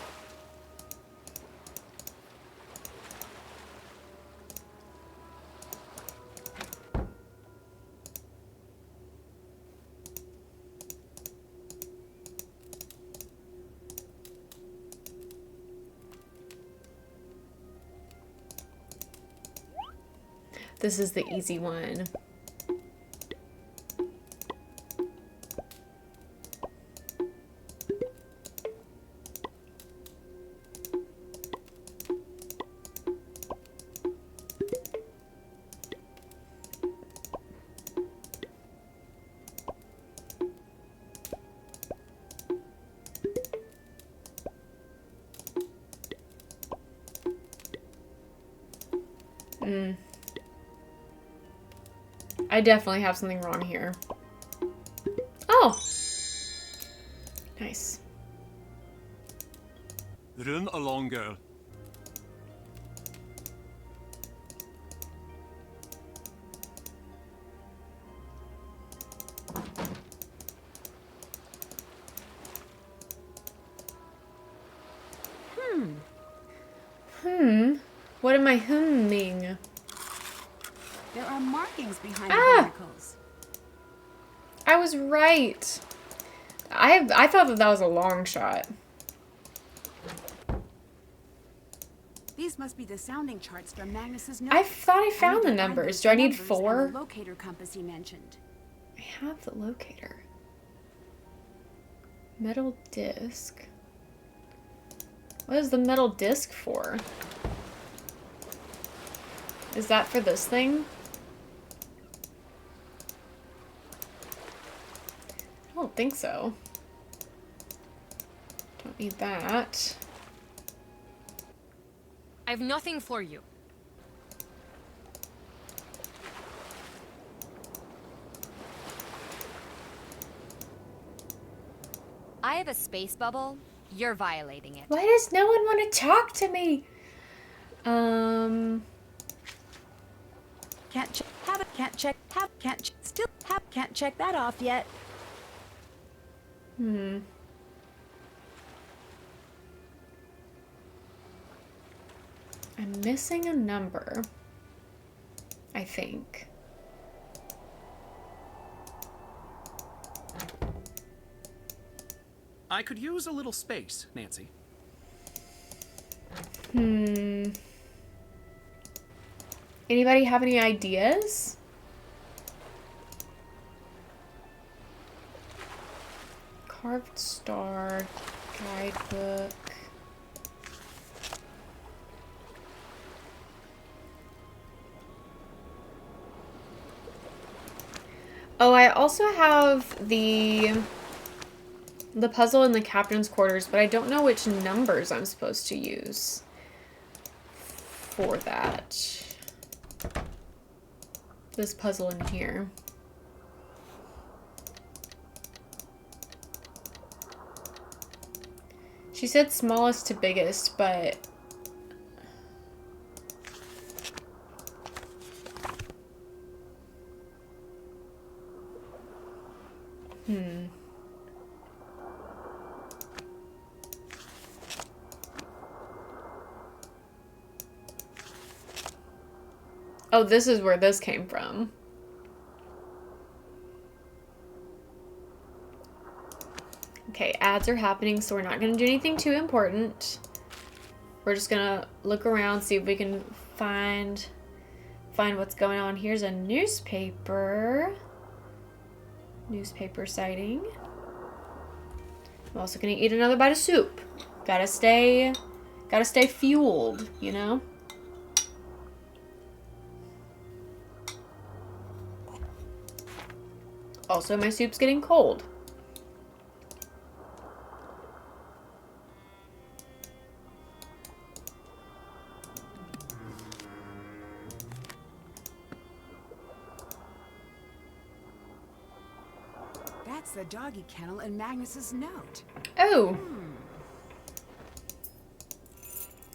This is the easy one. I definitely have something wrong here. Oh! Nice. Run along, girl. What am I humming? There are markings behind the barnacles. I was right. I thought that was a long shot. These must be the sounding charts from Magnus's notes. I thought I found the numbers. Do I need Numbers and 4? the locator compass he mentioned. I have the locator. Metal disc. What is the metal disc for? Is that for this thing? I don't think so. Don't need that. I have nothing for you. I have a space bubble. You're violating it. Why does no one want to talk to me? Can't check that off yet. I'm missing a number, I think. I could use a little space, Nancy. Anybody have any ideas? Carved star, guidebook. Oh, I also have the puzzle in the captain's quarters, but I don't know which numbers I'm supposed to use for that. This puzzle in here. She said smallest to biggest, but oh, this is where this came from. Okay, ads are happening, so we're not going to do anything too important. We're just going to look around, see if we can find what's going on. Here's a newspaper. Newspaper sighting. I'm also going to eat another bite of soup. Gotta stay fueled, you know? Also, my soup's getting cold. That's the doggy kennel in Magnus's note. Oh.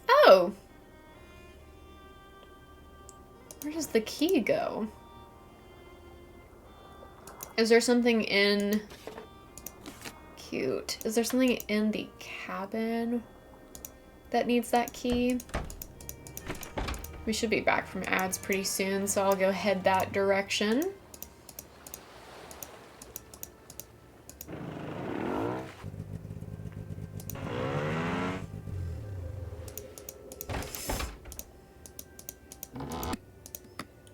Oh. Where does the key go? Is there something in... Cute. Is there something in the cabin that needs that key? We should be back from ads pretty soon, so I'll go head that direction.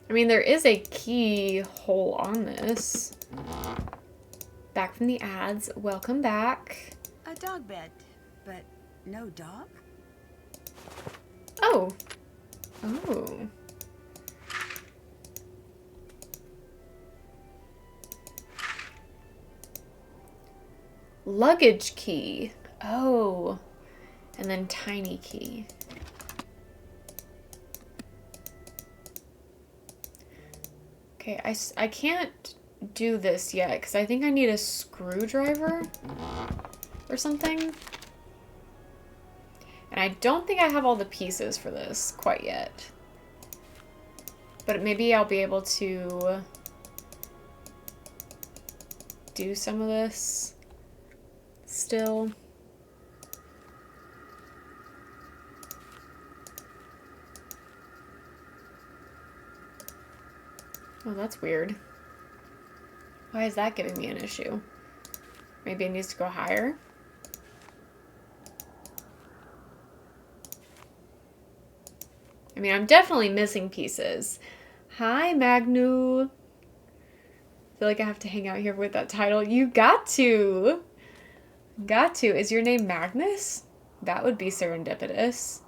I mean, there is a keyhole on this. Back from the ads. Welcome back. A dog bed, but no dog? Oh. Oh. Luggage key. Oh. And then tiny key. Okay, I can't do this yet because I think I need a screwdriver or something. And I don't think I have all the pieces for this quite yet. But maybe I'll be able to do some of this still. Oh, that's weird. Why is that giving me an issue? Maybe it needs to go higher? I mean, I'm definitely missing pieces. Hi, Magnu. I feel like I have to hang out here with that title. You got to. Got to. Is your name Magnus? That would be serendipitous.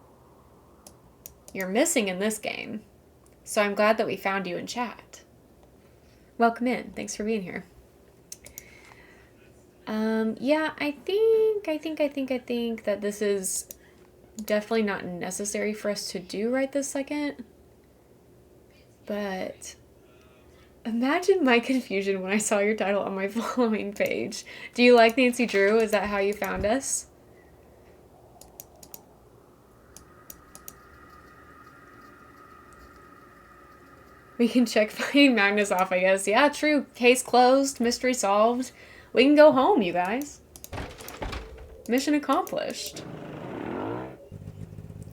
You're missing in this game. So I'm glad that we found you in chat. Welcome in. Thanks for being here. Yeah, I think that this is definitely not necessary for us to do right this second. But imagine my confusion when I saw your title on my following page. Do you like Nancy Drew? Is that how you found us? We can check finding Magnus off, I guess. Yeah, true. Case closed. Mystery solved. We can go home, you guys. Mission accomplished.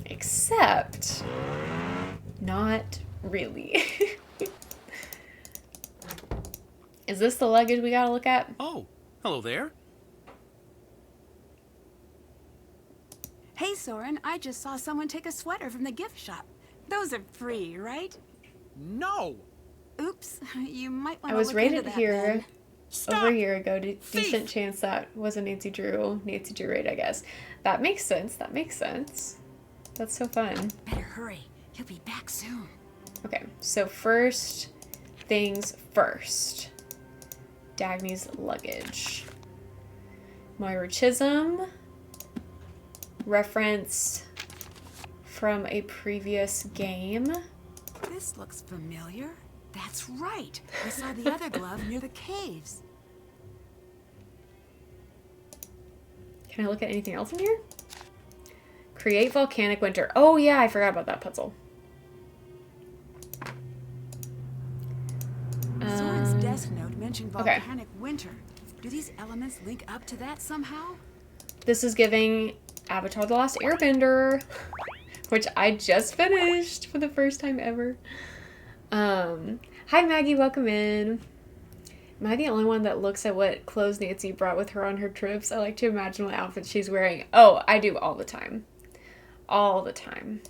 Except... not really. Is this the luggage we gotta look at? Oh, hello there. Hey, Soren, I just saw someone take a sweater from the gift shop. Those are free, right? No! Oops, you might want I to was look rated into that here then. over a year ago. Decent chance that was a Nancy Drew raid, I guess. That makes sense. That makes sense. That's so fun. Better hurry. He'll be back soon. Okay, so first things first. Dagny's luggage. Moira Chisholm. Reference from a previous game. This looks familiar. That's right. I saw the other glove near the caves. Can I look at anything else in here? Create volcanic winter. Oh yeah, I forgot about that puzzle. Soren's desk note mentioned volcanic winter. Do these elements link up to that somehow? This is giving Avatar: The Last Airbender, which I just finished for the first time ever. Hi Maggie, welcome in. Am I the only one that looks at what clothes Nancy brought with her on her trips? I like to imagine what outfit she's wearing. Oh, I do all the time. All the time.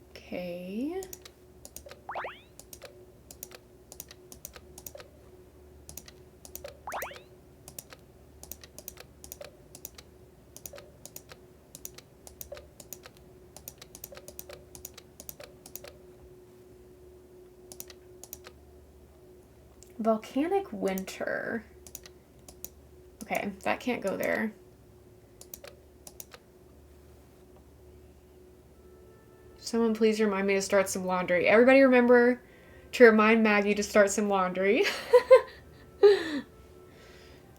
Okay. Volcanic winter. Okay, that can't go there. Someone please remind me to start some laundry. Everybody remember to remind Maggie to start some laundry.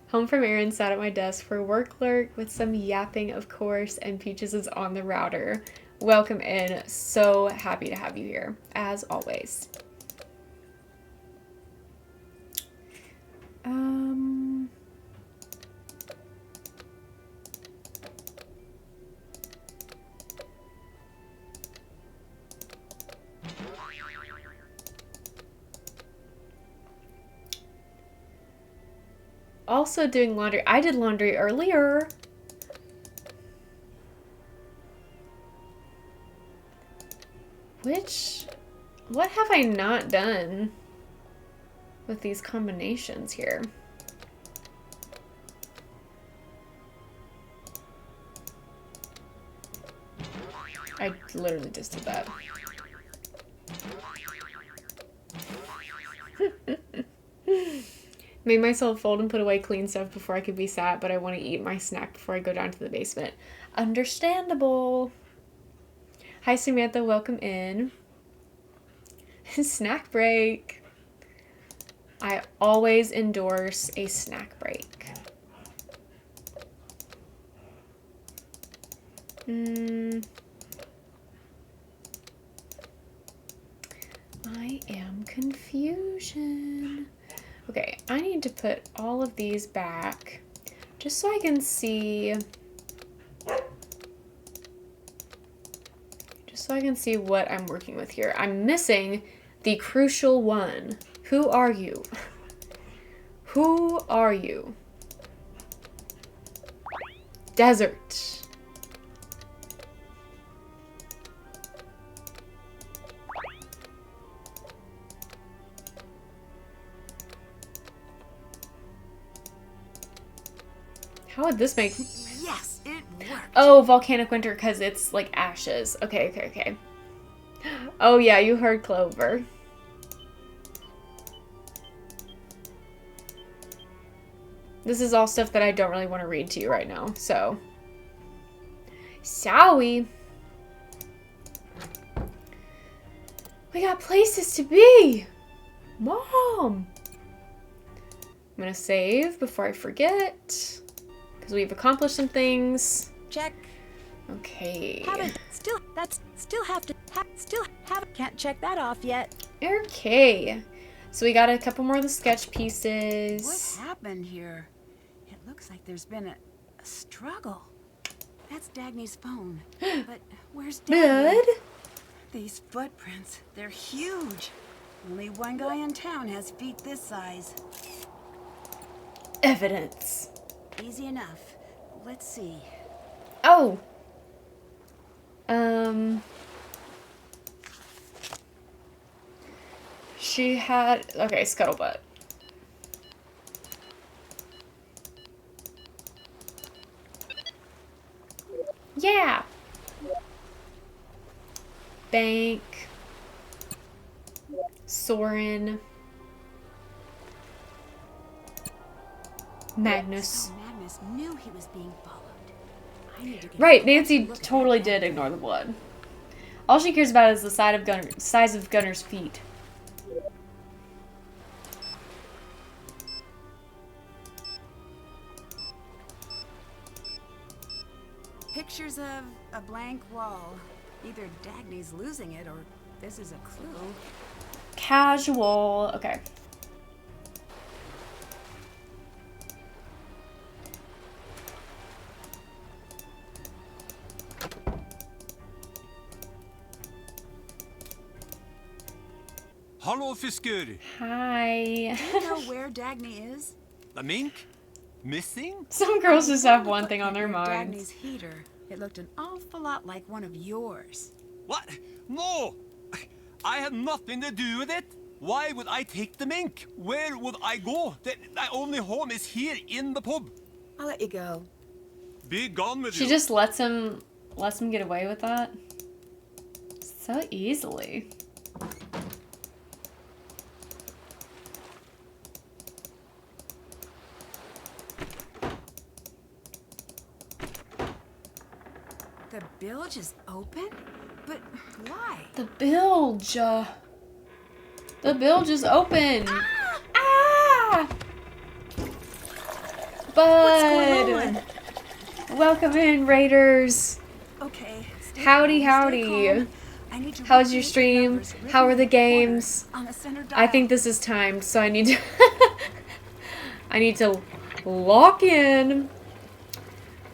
Home from errands, sat at my desk for work lurk with some yapping, of course, and Peaches is on the router. Welcome in. So happy to have you here, as always. Also doing laundry. I did laundry earlier. What have I not done with these combinations here? I literally just did that. Made myself fold and put away clean stuff before I could be sat, but I want to eat my snack before I go down to the basement. Understandable. Hi, Samantha. Welcome in. Snack break. I always endorse a snack break. I am confusion. Okay, I need to put all of these back just so I can see. Just so I can see what I'm working with here. I'm missing the crucial one. Who are you? Who are you? Desert. How would this make... Yes, it worked. Oh, volcanic winter because it's like ashes. Okay, okay, okay. Oh yeah, you heard Clover. This is all stuff that I don't really want to read to you right now, so. Sorry. We got places to be. Mom. I'm gonna save before I forget. Because we've accomplished some things. Check. Okay. Can't check that off yet. Okay. So we got a couple more of the sketch pieces. What happened here? It looks like there's been a struggle. That's Dagny's phone. But where's Dagny? Good. These footprints, they're huge. Only one guy in town has feet this size. Evidence. Easy enough. Let's see. Oh. She had... Okay, scuttlebutt. Yeah. Bank. Soren. Magnus. So Magnus knew he was being followed. I need to get Right, Nancy totally did ignore the blood. All she cares about is the size of Gunner's feet. Pictures of a blank wall. Either Dagny's losing it or this is a clue. Casual. Okay. Hallo, fisker. Hi. Do you know where Dagny is? The mink? Missing? Some girls just have one thing on their minds. Dagny's heater. It looked an awful lot like one of yours. What? No! I had nothing to do with it. Why would I take the mink? Where would I go? My only home is here in the pub. I'll let you go. Be gone with She you. just lets him get away with that so easily. The bilge is open? But why? The bilge. The bilge is open. Ah! Bud. What's going on? Welcome in, Raiders. Okay. Howdy, calm, howdy. calm. I need to How's your recreate the stream? numbers written How are in the corner games? on the center I dial. think this is timed, so I need to I need to lock in.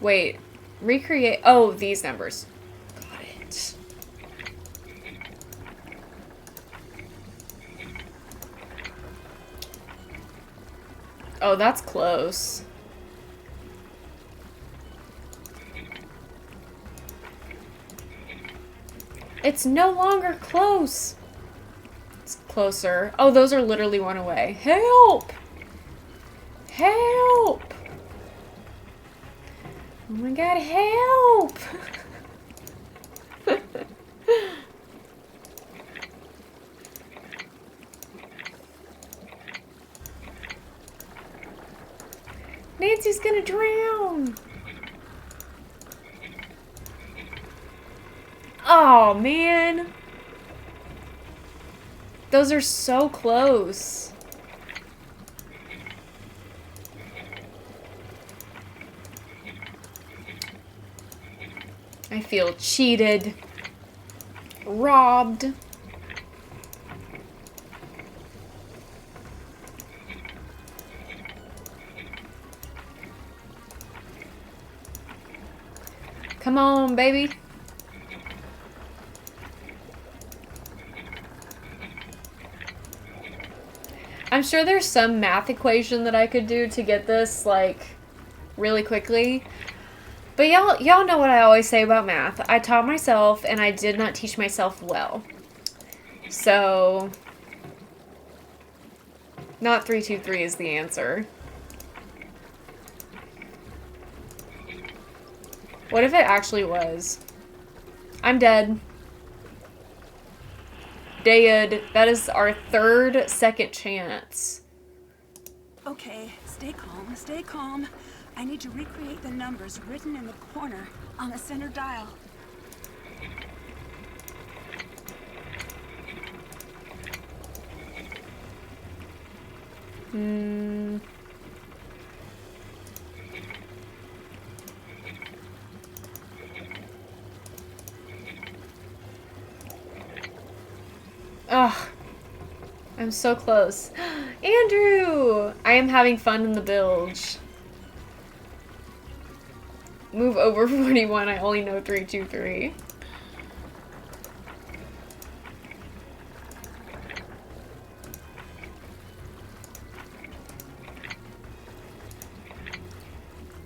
Wait, recreate. Oh, these numbers. Got it. Oh, that's close. It's no longer close. It's closer. Oh, those are literally one away. Help! Help! Oh my god, help! Nancy's gonna drown! Oh, man! Those are so close. I feel cheated. Robbed. Come on, baby. I'm sure there's some math equation that I could do to get this, like, really quickly. But y'all know what I always say about math. I taught myself, and I did not teach myself well. So, not 323 is the answer. What if it actually was? I'm dead. Dead. That is our second chance. Okay, stay calm, stay calm. I need to recreate the numbers written in the corner on the center dial. Ugh. I'm so close. Andrew! I am having fun in the bilge. Move over 41. I only know 323.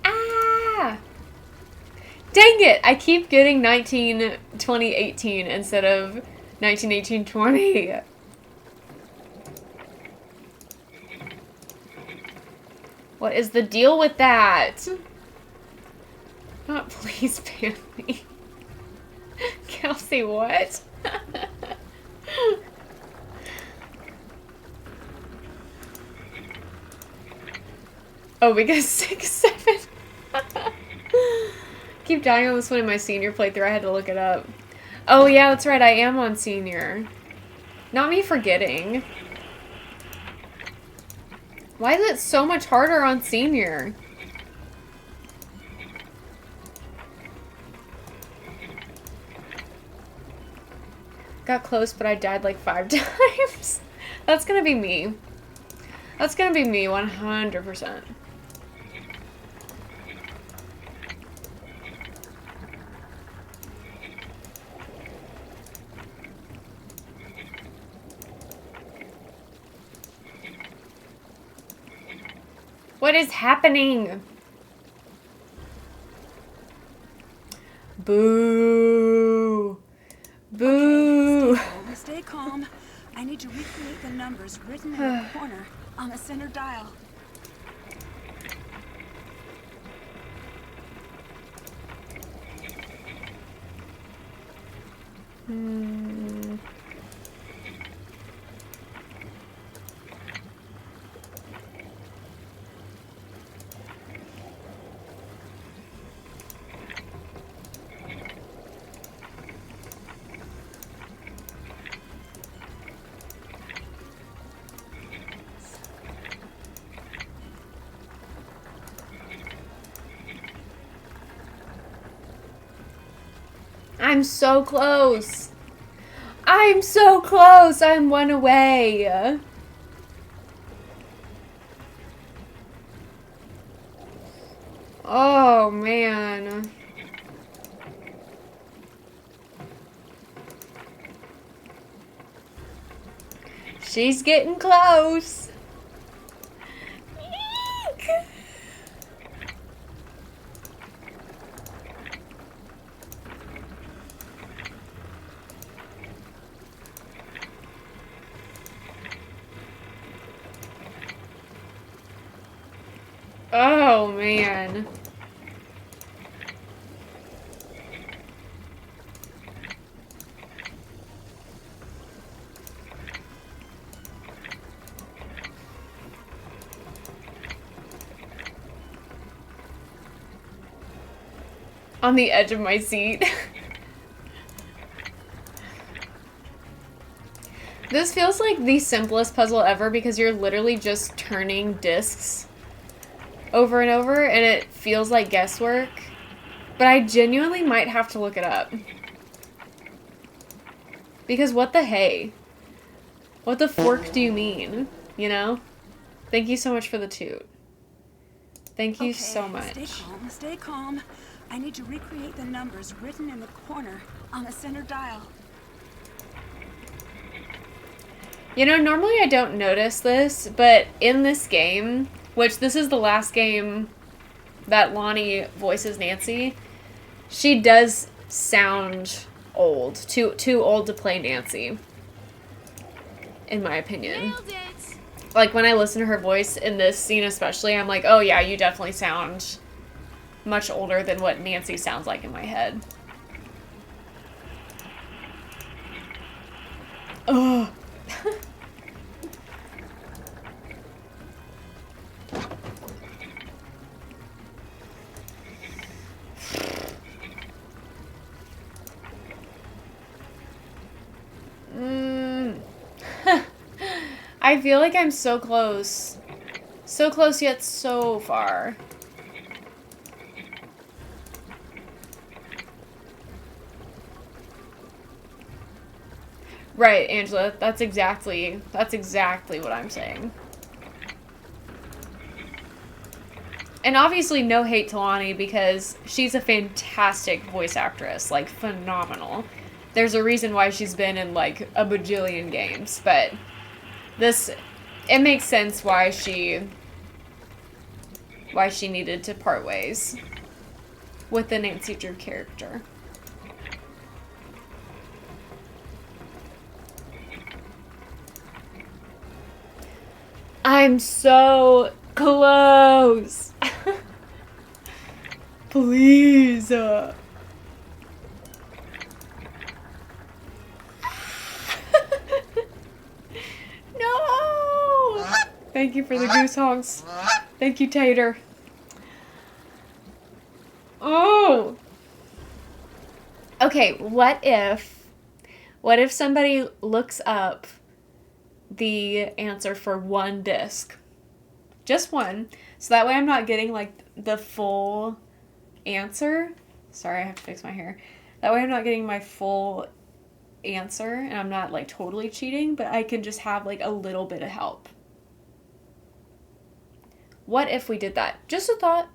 Ah! Dang it! I keep getting 2018 instead of 1918-20. What is the deal with that? Not please ban me. Kelsey, what? Oh, because 6-7. Keep dying on this one in my senior playthrough. I had to look it up. Oh, yeah, that's right. I am on senior. Not me forgetting. Why is it so much harder on senior? Got close, but I died like 5 times. That's gonna be me. That's gonna be me 100%. What is happening? Boo. Boo. Okay, stay calm. I need to recreate the numbers written in the corner on the center dial. I'm so close. I'm so close. I'm one away. Oh, man. She's getting close. Eek. Oh, man. On the edge of my seat. This feels like the simplest puzzle ever because you're literally just turning discs over and over and it feels like guesswork. But I genuinely might have to look it up. Because what the hey? What the fork do you mean? You know? Thank you so much for the toot. Thank you so much. Stay calm, stay calm. I need to recreate the numbers written in the corner on the center dial. You know, normally I don't notice this, but in this game, which this is the last game that Lonnie voices Nancy, she does sound old. Too old to play Nancy. In my opinion. Nailed it. Like, when I listen to her voice in this scene especially, I'm like, oh yeah, you definitely sound much older than what Nancy sounds like in my head. Ugh. I feel like I'm so close. So close yet so far. Right, Angela. That's exactly what I'm saying. And obviously no hate to Lonnie because she's a fantastic voice actress, like phenomenal. There's a reason why she's been in like a bajillion games, but it makes sense why she needed to part ways with the Nancy Drew character. I'm so close. Please. No! Thank you for the goose honks. Thank you, Tater. Oh! Okay, what if somebody looks up the answer for one disc? Just one. So that way I'm not getting, like, the full answer. Sorry, I have to fix my hair. That way I'm not getting my full answer and I'm not, like, totally cheating, but I can just have, like, a little bit of help. What if we did that? Just a thought.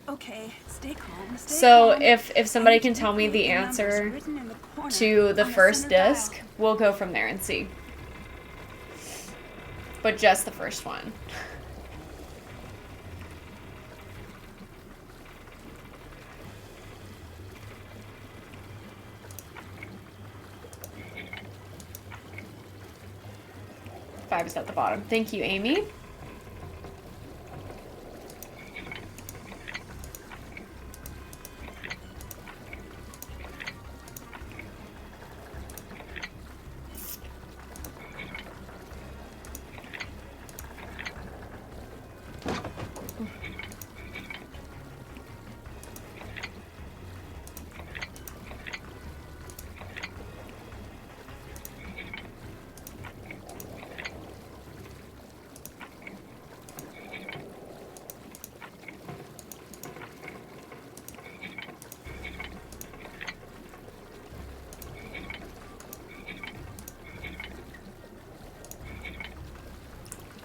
Okay, stay calm. So if somebody can tell me the answer to the first disc, we'll go from there and see. But just the first one. Five is at the bottom. Thank you, Amy.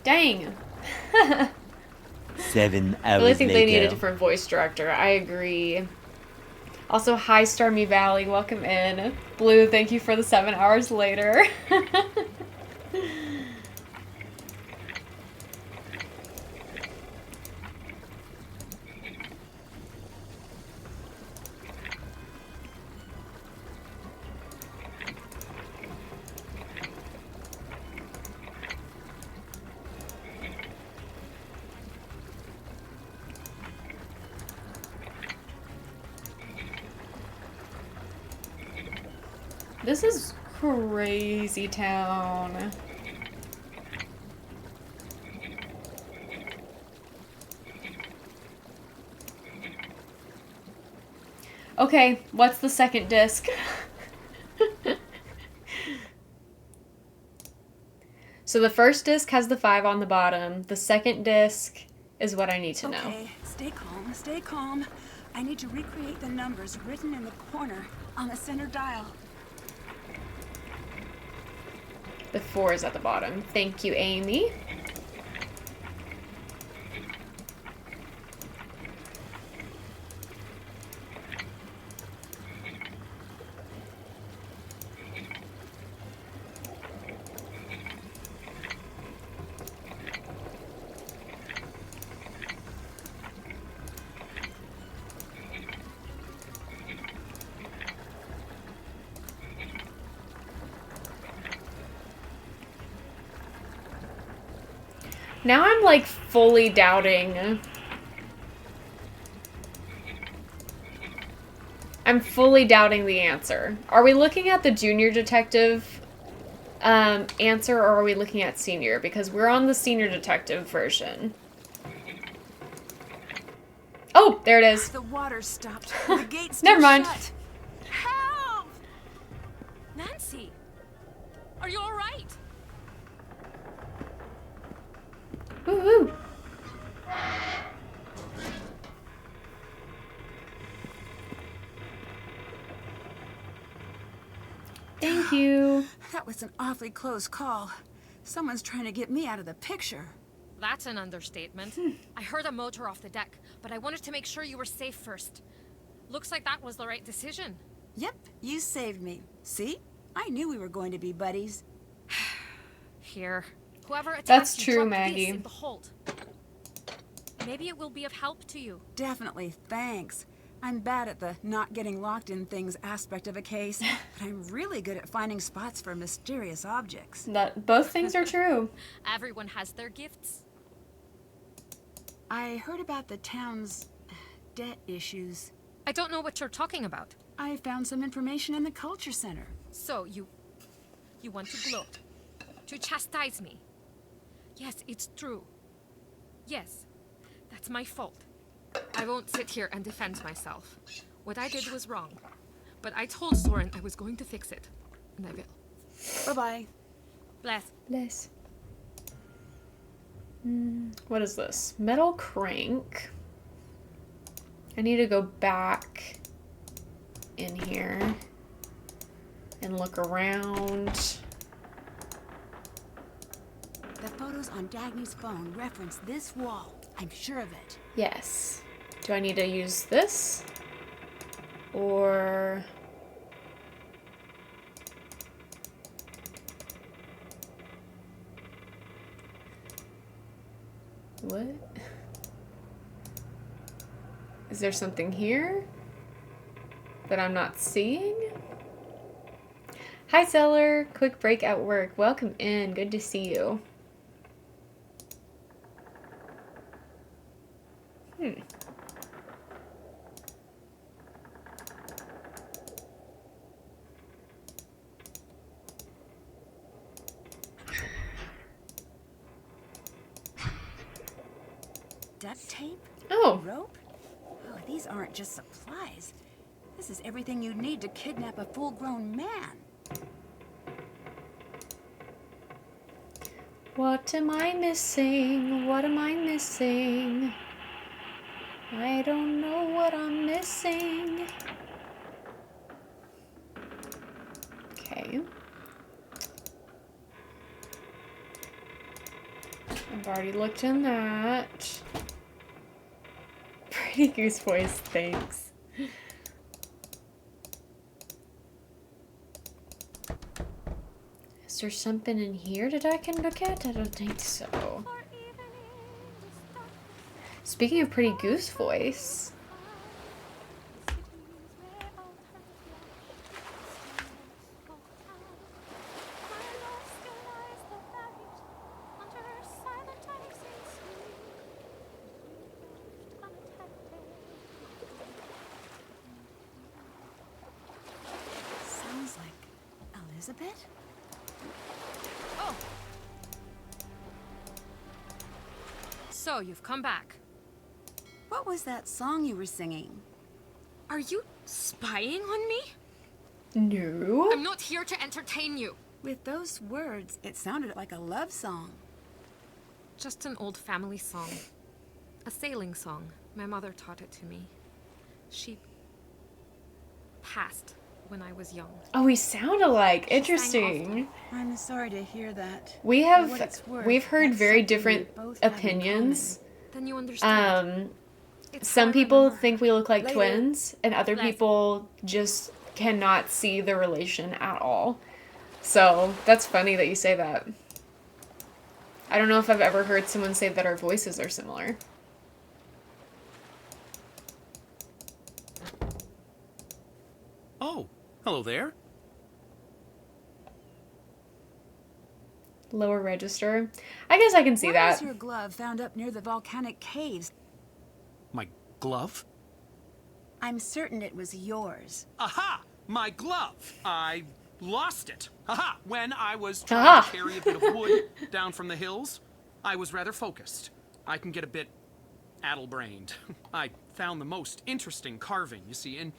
Dang. 7 I hours really think they need a later. different voice director. I agree. Also, hi Stormy Valley, welcome in. Blue, thank you for the 7 hours later. This is crazy town. Okay, what's the second disc? So the first disc has the 5 on the bottom. The second disc is what I need to know. Okay, stay calm, stay calm. I need to recreate the numbers written in the corner on the center dial. The 4 is at the bottom. Thank you, Amy. Now I'm like fully doubting. I'm fully doubting the answer. Are we looking at the junior detective answer, or are we looking at senior? Because we're on the senior detective version. Oh, there it is. The water stopped. The gate's Never mind. shut. Help! Nancy! Are you alright? Woo-hoo. Thank you. That was an awfully close call. Someone's trying to get me out of the picture. That's an understatement. I heard a motor off the deck, but I wanted to make sure you were safe first. Looks like that was the right decision. Yep, you saved me. See? I knew we were going to be buddies. Here. Whoever attacked That's you, true, drop Maggie. this in the hold. Maybe it will be of help to you. Definitely, thanks. I'm bad at the not getting locked in things aspect of a case, but I'm really good at finding spots for mysterious objects. That both things are true. Everyone has their gifts. I heard about the town's debt issues. I don't know what you're talking about. I found some information in the culture center. So, you want to gloat. To chastise me. Yes, it's true. Yes, that's my fault. I won't sit here and defend myself. What I did was wrong. But I told Soren I was going to fix it. And I will. Bye-bye. Bless. Bless. What is this? Metal crank. I need to go back in here and look around. The photos on Dagny's phone reference this wall. I'm sure of it. Yes. Do I need to use this? Or... what? Is there something here that I'm not seeing? Hi, Zeller. Quick break at work. Welcome in. Good to see you. Duct tape? Oh. Rope? Oh, these aren't just supplies. This is everything you need to kidnap a full-grown man. What am I missing? What am I missing? I don't know what I'm missing. Okay. I've already looked in that. Pretty Goose voice, thanks. Is there something in here that I can look at? I don't think so. Speaking of Pretty Goose voice. Sounds like Elizabeth? Oh! So, you've come back. What was that song you were singing? Are you spying on me? No. I'm not here to entertain you. With those words, it sounded like a love song. Just an old family song. A sailing song. My mother taught it to me. She passed when I was young. Oh, we sound alike. Interesting. I'm sorry to hear that. We For have what it's worth, we've heard that's very something different we both have in opinions. Then you understand. Some people think we look like Later. twins, and other Later. people just cannot see the relation at all. So that's funny that you say that. I don't know if I've ever heard someone say that our voices are similar. Oh, hello there. Lower register. I guess I can see Why that. was your glove found up near the volcanic caves? My glove? I'm certain it was yours. Aha! My glove! I lost it. Aha! When I was trying Aha. to carry a bit of wood down from the hills, I was rather focused. I can get a bit addle-brained. I found the most interesting carving, you see, in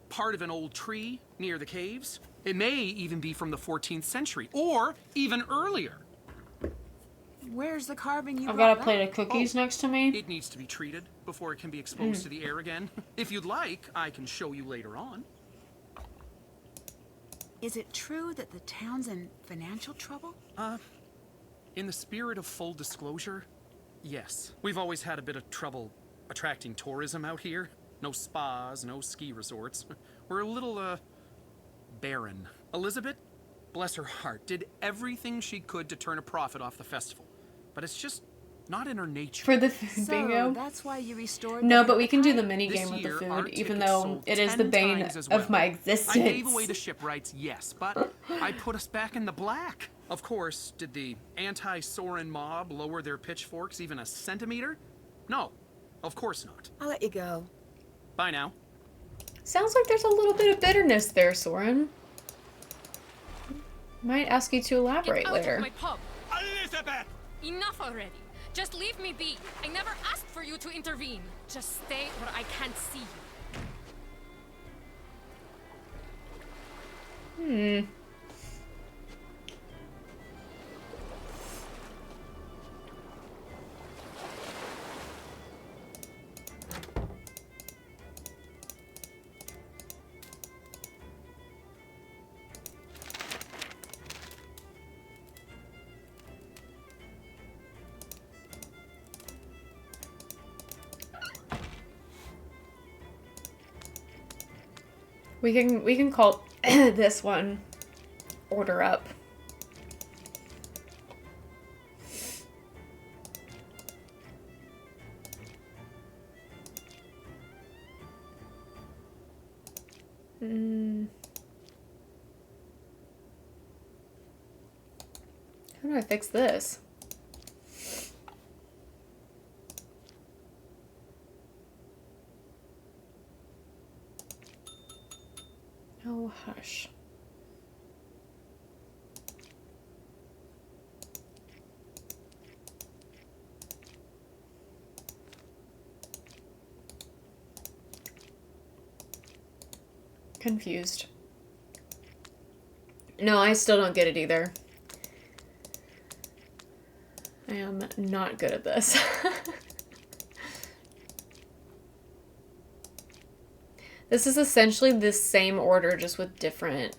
part of an old tree near the caves. It may even be from the 14th century, or even earlier. Where's the carving you I've brought got a plate of back? cookies next to me. It needs to be treated before it can be exposed to the air again. If you'd like, I can show you later on. Is it true that the town's in financial trouble? In the spirit of full disclosure, yes. We've always had a bit of trouble attracting tourism out here. No spas, no ski resorts. We're a little, barren. Elizabeth, bless her heart, did everything she could to turn a profit off the festival. But it's just not in her nature. For the food So bingo? that's why you restored No, the but we can do the appetite? mini This game with the year, our food, even tickets though sold it is the 10 bane times as of well. my I existence. gave away the ship rights, yes, but I put us back in the black. Of course, did the anti-Soren mob lower their pitchforks even a centimeter? No, of course not. I'll let you go. Bye now. Sounds like there's a little bit of bitterness there, Soren. Might ask you to elaborate Get out later. of my pub. Elizabeth! Enough already. Just leave me be. I never asked for you to intervene. Just stay where I can't see you. We can call this one order up. How do I fix this? Oh, hush. Confused. No, I still don't get it either. I am not good at this. This is essentially the same order, just with different...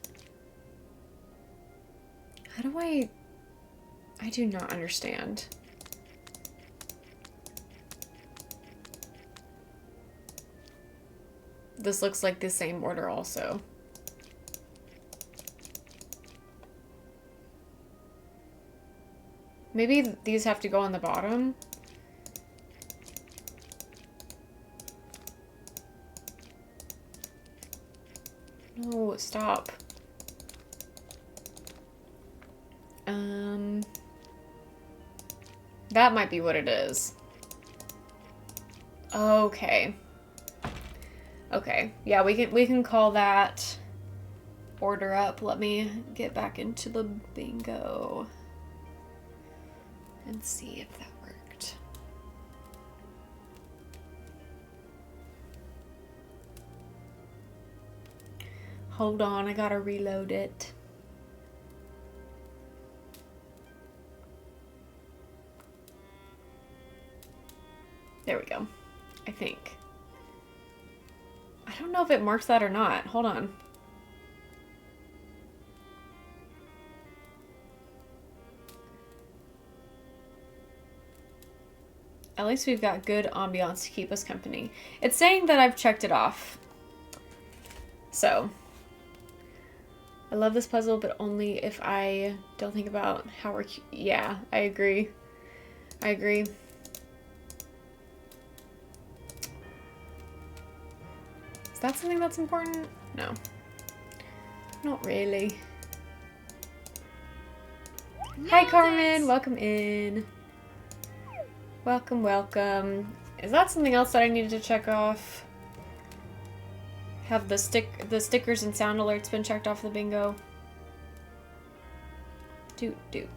How do I do not understand. This looks like the same order also. Maybe these have to go on the bottom? No, stop. That might be what it is. Okay. Okay. Yeah, we can call that order up. Let me get back into the bingo and see if that worked. Hold on, I gotta reload it. There we go. I think. I don't know if it marks that or not. Hold on. At least we've got good ambiance to keep us company. It's saying that I've checked it off. So, I love this puzzle, but only if I don't think about how we're... Yeah, I agree. I agree. Is that something that's important? No. Not really. Hi, Carmen. Welcome in. Welcome, welcome. Is that something else that I needed to check off? Have the stickers and sound alerts been checked off the bingo? Doot, doot.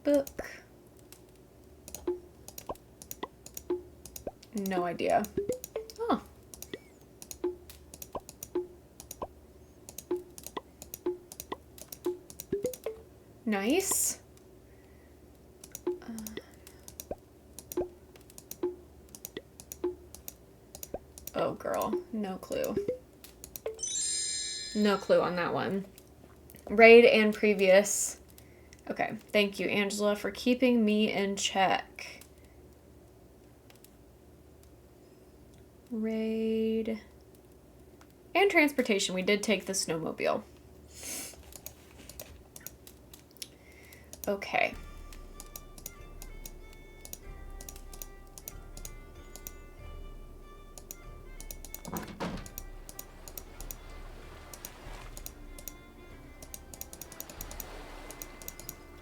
Book. No idea. Oh. Nice. Oh, girl. No clue. No clue on that one. Raid and previous. Okay. Thank you, Angela, for keeping me in check. Raid. And transportation. We did take the snowmobile. Okay.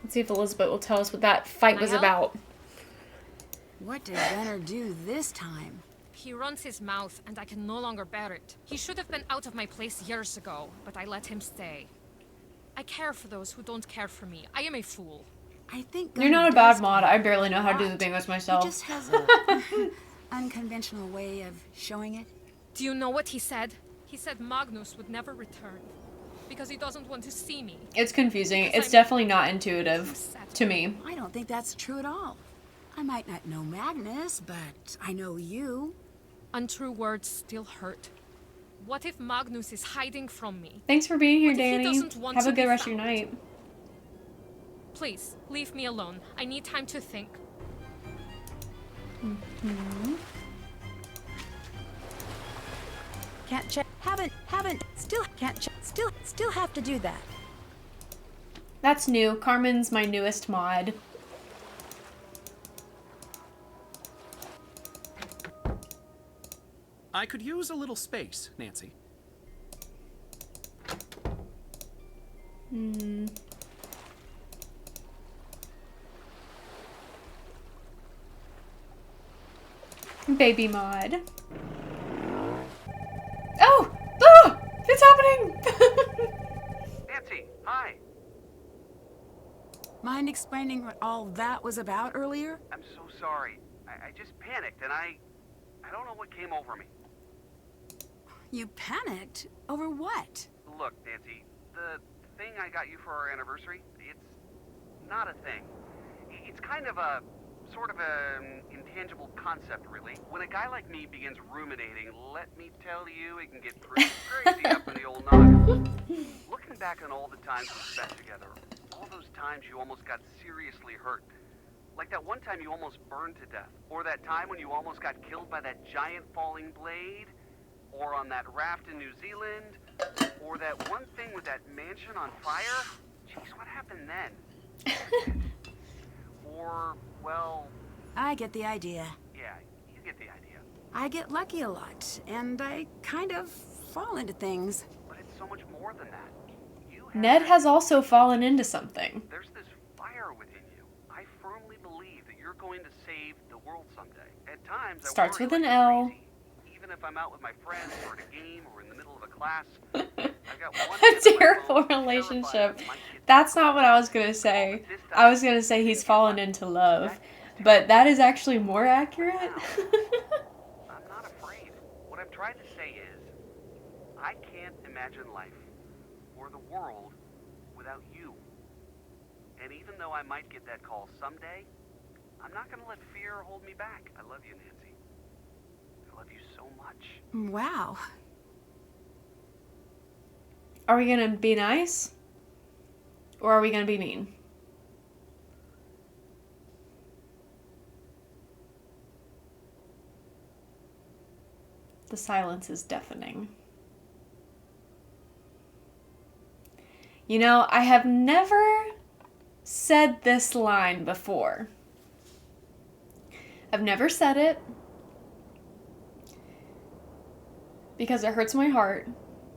Let's see if Elizabeth will tell us what that fight was about. What did Venner do this time? He runs his mouth, and I can no longer bear it. He should have been out of my place years ago, but I let him stay. I care for those who don't care for me. I am a fool. I think you're not a bad mod. I barely know how to do the bingos myself. He just has an unconventional way of showing it. Do you know what he said? He said Magnus would never return because he doesn't want to see me. It's confusing. It's definitely not intuitive to me. I don't think that's true at all. I might not know Magnus, but I know you. Untrue words still hurt. What if Magnus is hiding from me? Thanks for being here, Danny. Have a good rest of your night. Please, leave me alone. I need time to think. Can't check. Haven't. Still can't check. Still have to do that. That's new. Carmen's my newest mod. I could use a little space, Nancy. Baby mod. Oh! Ah! It's happening! Nancy, hi. Mind explaining what all that was about earlier? I'm so sorry. I just panicked and I don't know what came over me. You panicked? Over what? Look, Nancy, the thing I got you for our anniversary, it's not a thing. It's kind of a sort of an intangible concept, really. When a guy like me begins ruminating, let me tell you, it can get pretty crazy up in the old noggin. Looking back on all the times we spent together, All those times you almost got seriously hurt. Like that one time you almost burned to death. Or that time when you almost got killed by that giant falling blade. Or on that raft in New Zealand. Or that one thing with that mansion on fire. Jeez, what happened then? Or, well... I get the idea. Yeah, you get the idea. I get lucky a lot, and I kind of fall into things. But it's so much more than that. Ned has also fallen into something. There's this fire within you. I firmly believe that you're going to save the world someday. At times, Starts I worry with an like L. crazy. Even if I'm out with my friends or at a game or in the middle of a class, I've got one A terrible relationship. That's not what I was going to say. I was going to say he's fallen into love. But that is actually more accurate. I'm not afraid. What I'm trying to say is, I can't imagine life or the world without you. And even though I might get that call someday, I'm not going to let fear hold me back. I love you, Nancy. I love you so much. Wow. Are we going to be nice? Or are we going to be mean? The silence is deafening. You know, I have never said this line before. I've never said it because it hurts my heart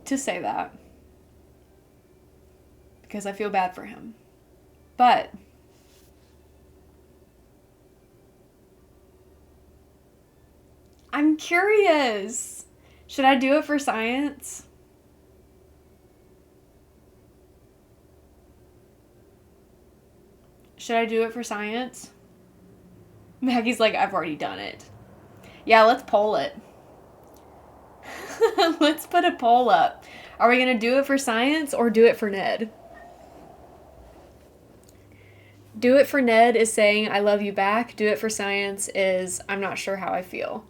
to say that. Because I feel bad for him. But I'm curious. Should I do it for science? Should I do it for science? Maggie's like, I've already done it. Yeah, let's poll it. Let's put a poll up. Are we going to do it for science or do it for Ned? Do it for Ned is saying, I love you back. Do it for science is, I'm not sure how I feel.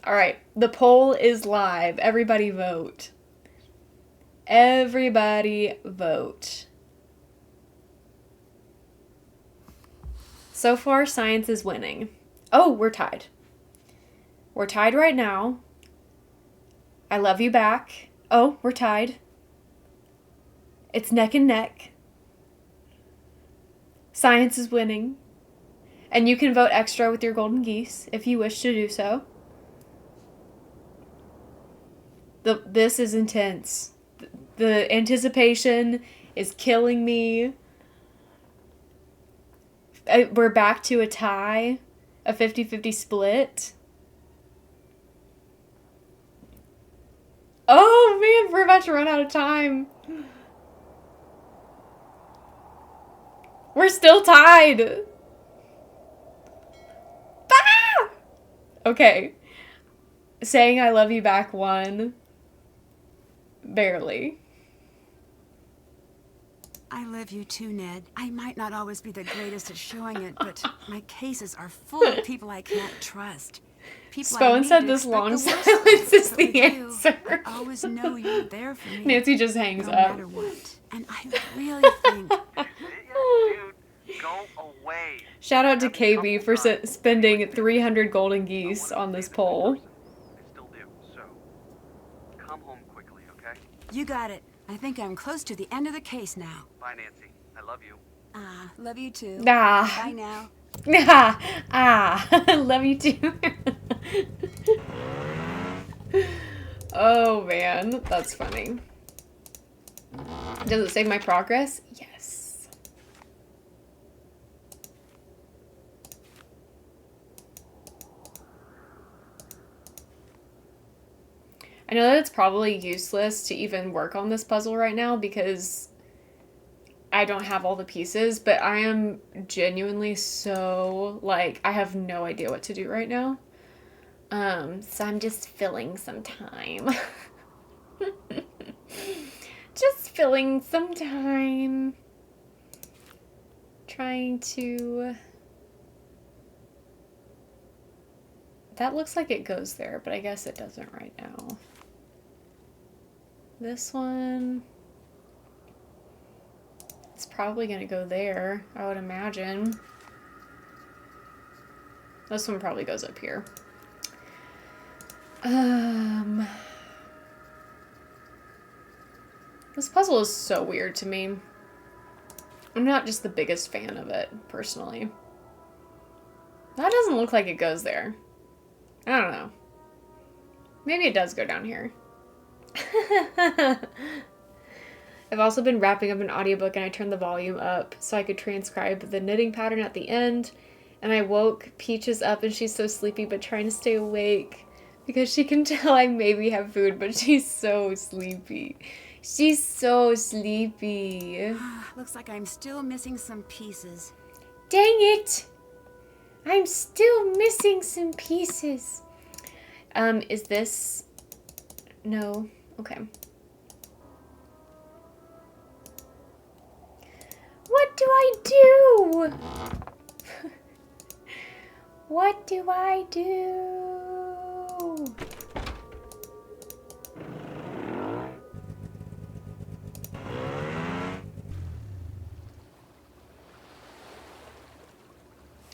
All right, the poll is live. Everybody vote. Everybody vote. So far, science is winning. Oh, we're tied. We're tied right now. I love you back. Oh, we're tied. It's neck and neck. Science is winning. And you can vote extra with your golden geese if you wish to do so. This is intense. The anticipation is killing me. We're back to a tie, a 50-50 split. Oh man, we're about to run out of time. We're still tied. Ah! Okay. Saying I love you back won. Barely. I love you too, Ned. I might not always be the greatest at showing it, but my cases are full of people I can't trust. People Spohn said this long silence is the answer. I always know you're there for me. Nancy just hangs no up. No matter what. And I really think... Dude, go away. Shout out to KB for spending 300 golden geese on this poll. I still do, so come home quickly, okay? You got it. I think I'm close to the end of the case now. Bye, Nancy. I love you. Love you too. Ah. Bye now. Love you too. Oh man, that's funny. Does it save my progress? Yes. I know that it's probably useless to even work on this puzzle right now because I don't have all the pieces, but I am genuinely so, like, I have no idea what to do right now. So I'm just filling some time. Just filling some time. Trying to... That looks like it goes there, but I guess it doesn't right now. This one. It's probably gonna go there, I would imagine. This one probably goes up here. This puzzle is so weird to me. I'm not just the biggest fan of it, personally. That doesn't look like it goes there. I don't know. Maybe it does go down here. I've also been wrapping up an audiobook and I turned the volume up so I could transcribe the knitting pattern at the end. And I woke Peaches up and she's so sleepy but trying to stay awake because she can tell I maybe have food, but she's so sleepy. She's so sleepy. Looks like I'm still missing some pieces. Dang it! I'm still missing some pieces. Is this... No. Okay. What do I do? What do I do?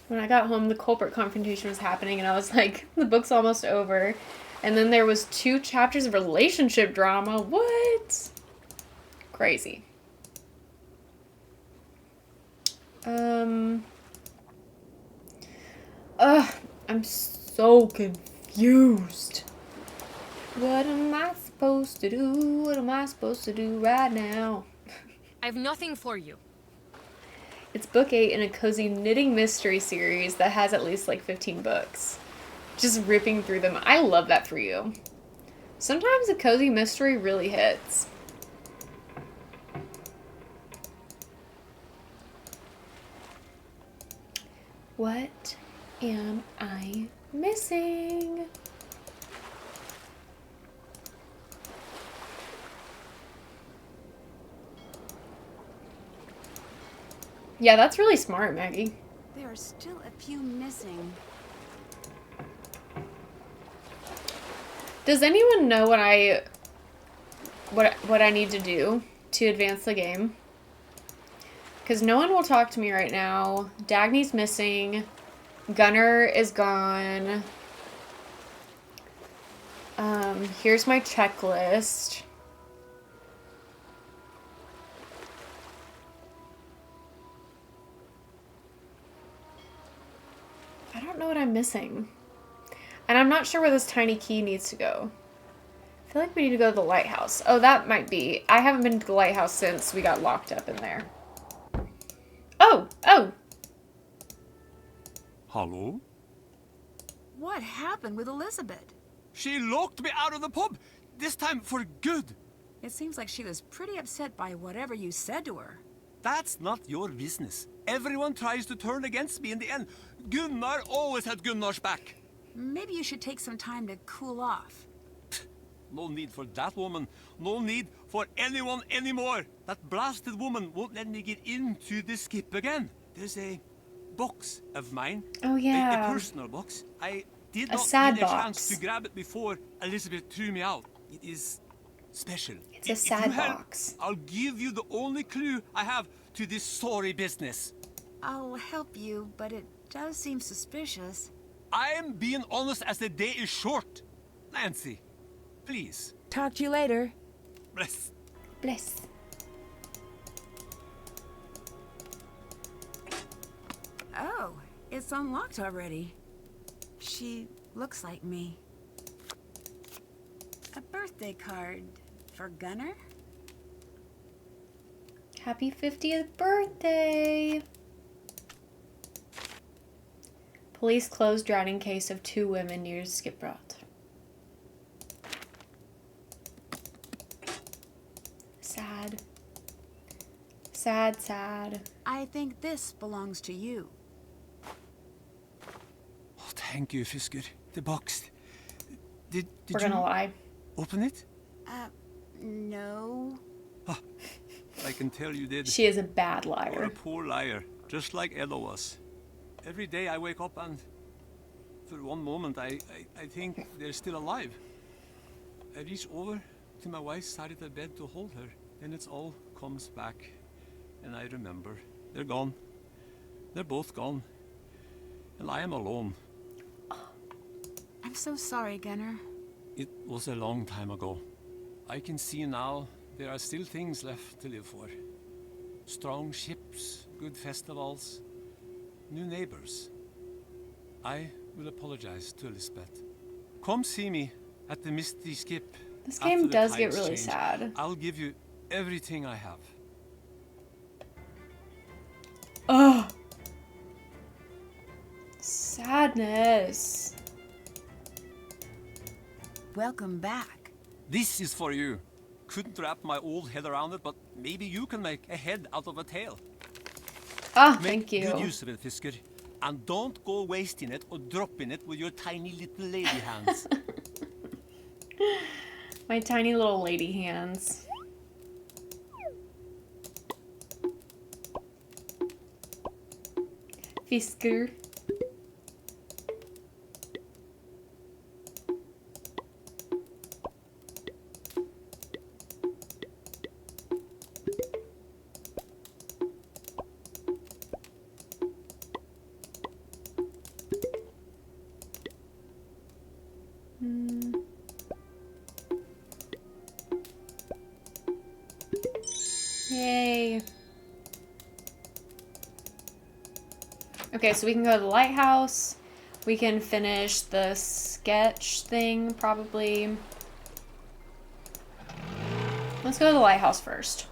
When I got home, the culprit confrontation was happening, and I was like, the book's almost over. And then there was 2 chapters of relationship drama. What? Crazy. I'm so confused. What am I supposed to do? What am I supposed to do right now? I have nothing for you. It's book 8 in a cozy knitting mystery series that has at least like 15 books. Just ripping through them. I love that for you. Sometimes a cozy mystery really hits. What am I missing? Yeah, that's really smart, Maggie. There are still a few missing. Does anyone know what I need to do to advance the game? Because no one will talk to me right now. Dagny's missing. Gunnar is gone. Here's my checklist. I don't know what I'm missing. And I'm not sure where this tiny key needs to go. I feel like we need to go to the lighthouse. Oh, that might be. I haven't been to the lighthouse since we got locked up in there. Oh! Hello? What happened with Elizabeth? She locked me out of the pub, this time for good. It seems like she was pretty upset by whatever you said to her. That's not your business. Everyone tries to turn against me in the end. Gunnar always had Gunnar's back. Maybe you should take some time to cool off. No need for that woman. No need for anyone anymore. That blasted woman won't let me get into the skip again. There's a box of mine. Oh, yeah. A personal box. I did A not sad get a box. chance to grab it before Elizabeth threw me out. It is special. It's a If sad you help, box. I'll give you the only clue I have to this sorry business. I'll help you, but it does seem suspicious. I'm being honest as the day is short. Nancy, please. Talk to you later. Bless. Bless. Oh, it's unlocked already. She looks like me. A birthday card for Gunnar? Happy 50th birthday! Police closed drowning case of 2 women near Skipbrot. Sad. Sad, sad. I think this belongs to you. Oh, thank you, Fisker. The box. Did We're you gonna lie. open it? No. Ah, I can tell you did. She is a bad You're liar. a poor liar, just like Ella was. Every day I wake up and for one moment I think they're still alive. I reach over to my wife's side of the bed to hold her, and it all comes back. And I remember, they're gone. They're both gone. And I am alone. I'm so sorry, Gunnar. It was a long time ago. I can see now there are still things left to live for. Strong ships, good festivals, new neighbors. I will apologize to Elizabeth. Come see me at the Misty Skip. This after game the does get tides really change. sad. I'll give you everything I have. Oh. Sadness. Welcome back. This is for you. Couldn't wrap my old head around it, but maybe you can make a head out of a tail. Ah, Make thank you. good use of it, Fisker. And don't go wasting it or dropping it with your tiny little lady hands. My tiny little lady hands. Fisker. Yay. Okay, so we can go to the lighthouse. We can finish the sketch thing, probably. Let's go to the lighthouse first.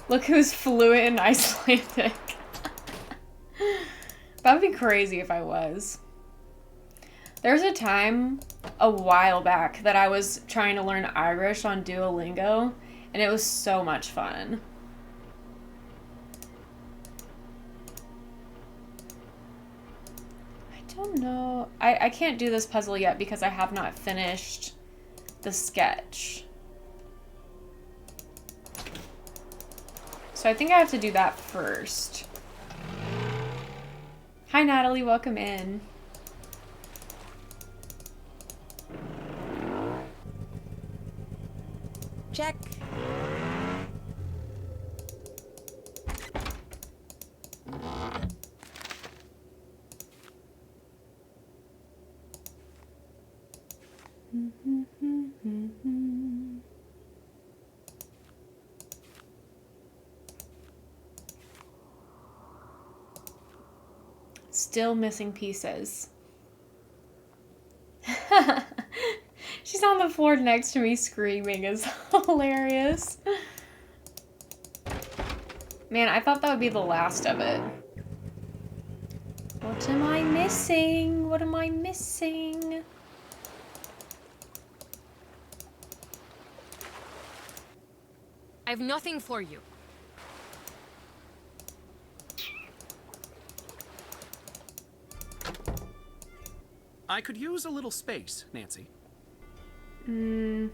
Look who's fluent in Icelandic. That would be crazy if I was. There's a time a while back that I was trying to learn Irish on Duolingo, and it was so much fun. I don't know. I can't do this puzzle yet because I have not finished the sketch. So I think I have to do that first. Hi Natalie, welcome in. Check. Still missing pieces. She's on the floor next to me screaming is hilarious. Man, I thought that would be the last of it. What am I missing? What am I missing? I have nothing for you. I could use a little space, Nancy. I'm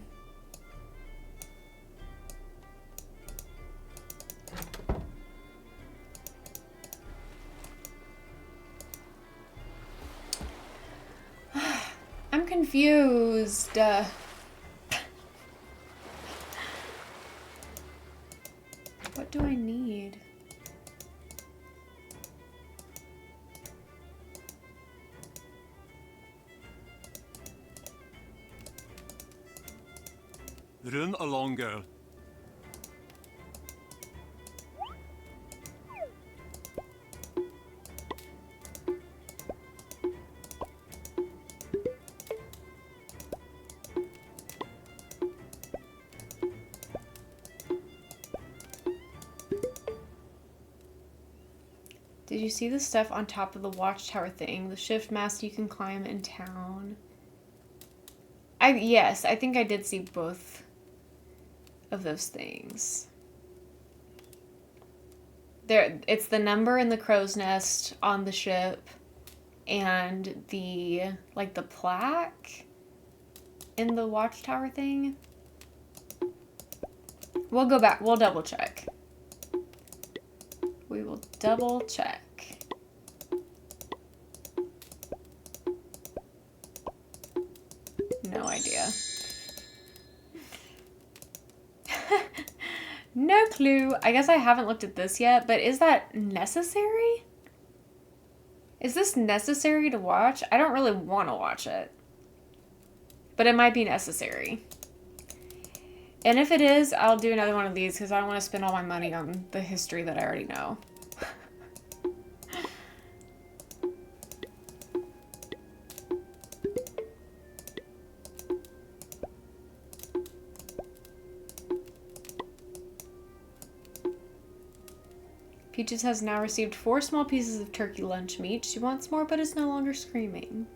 confused. What do I need? Run along, girl. Did you see the stuff on top of the watchtower thing? The shift mast you can climb in town. Yes, I think I did see both of those things. It's the number in the crow's nest on the ship and the plaque in the watchtower thing. We'll go back. We'll double check. We will double check. no idea. No clue. I guess I haven't looked at this yet, but is that necessary? Is this necessary to watch? I don't really want to watch it. But it might be necessary. And if it is, I'll do another one of these because I don't want to spend all my money on the history that I already know. Peaches has now received 4 small pieces of turkey lunch meat. She wants more, but is no longer screaming.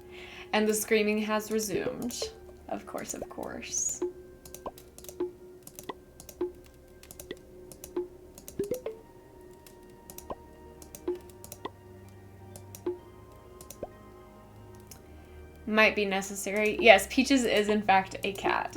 And the screaming has resumed. Of course, of course. Might be necessary. Yes, Peaches is in fact a cat.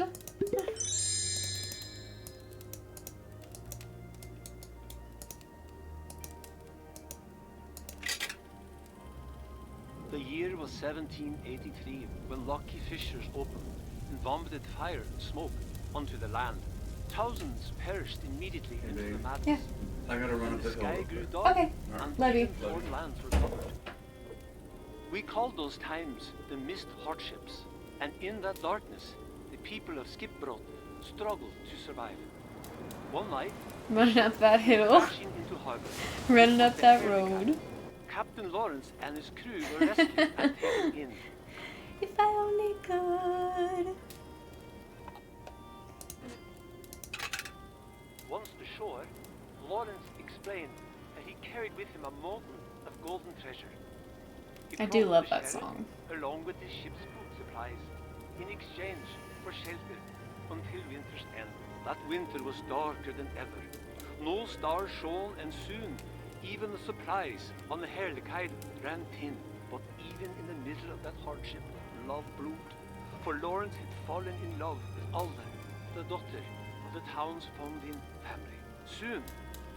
The year was 1783 when Lucky Fissures opened and vomited fire and smoke onto the land. Thousands perished immediately into the madness. I gotta run up The the hill. sky real grew quick. dark Okay, and love you. even foreign lands were covered. We called those times the mist hardships, and in that darkness, the people of Skipbrot struggled to survive. One night, Running up that hill. crashing into harbor, Running up the that Hurricane. road. Captain Lawrence and his crew were rescued and taken in. If I only could. Once to shore, Lawrence explained that he carried with him a mountain of golden treasure. He I do promised love to that share it, song. along with the ship's food supplies, in exchange for shelter until winter's end. That winter was darker than ever. No stars shone, and soon even the supplies on the Herlikheid ran thin. But even in the middle of that hardship, love bloomed. For Lawrence had fallen in love with Alda, the daughter of the town's founding family. Soon,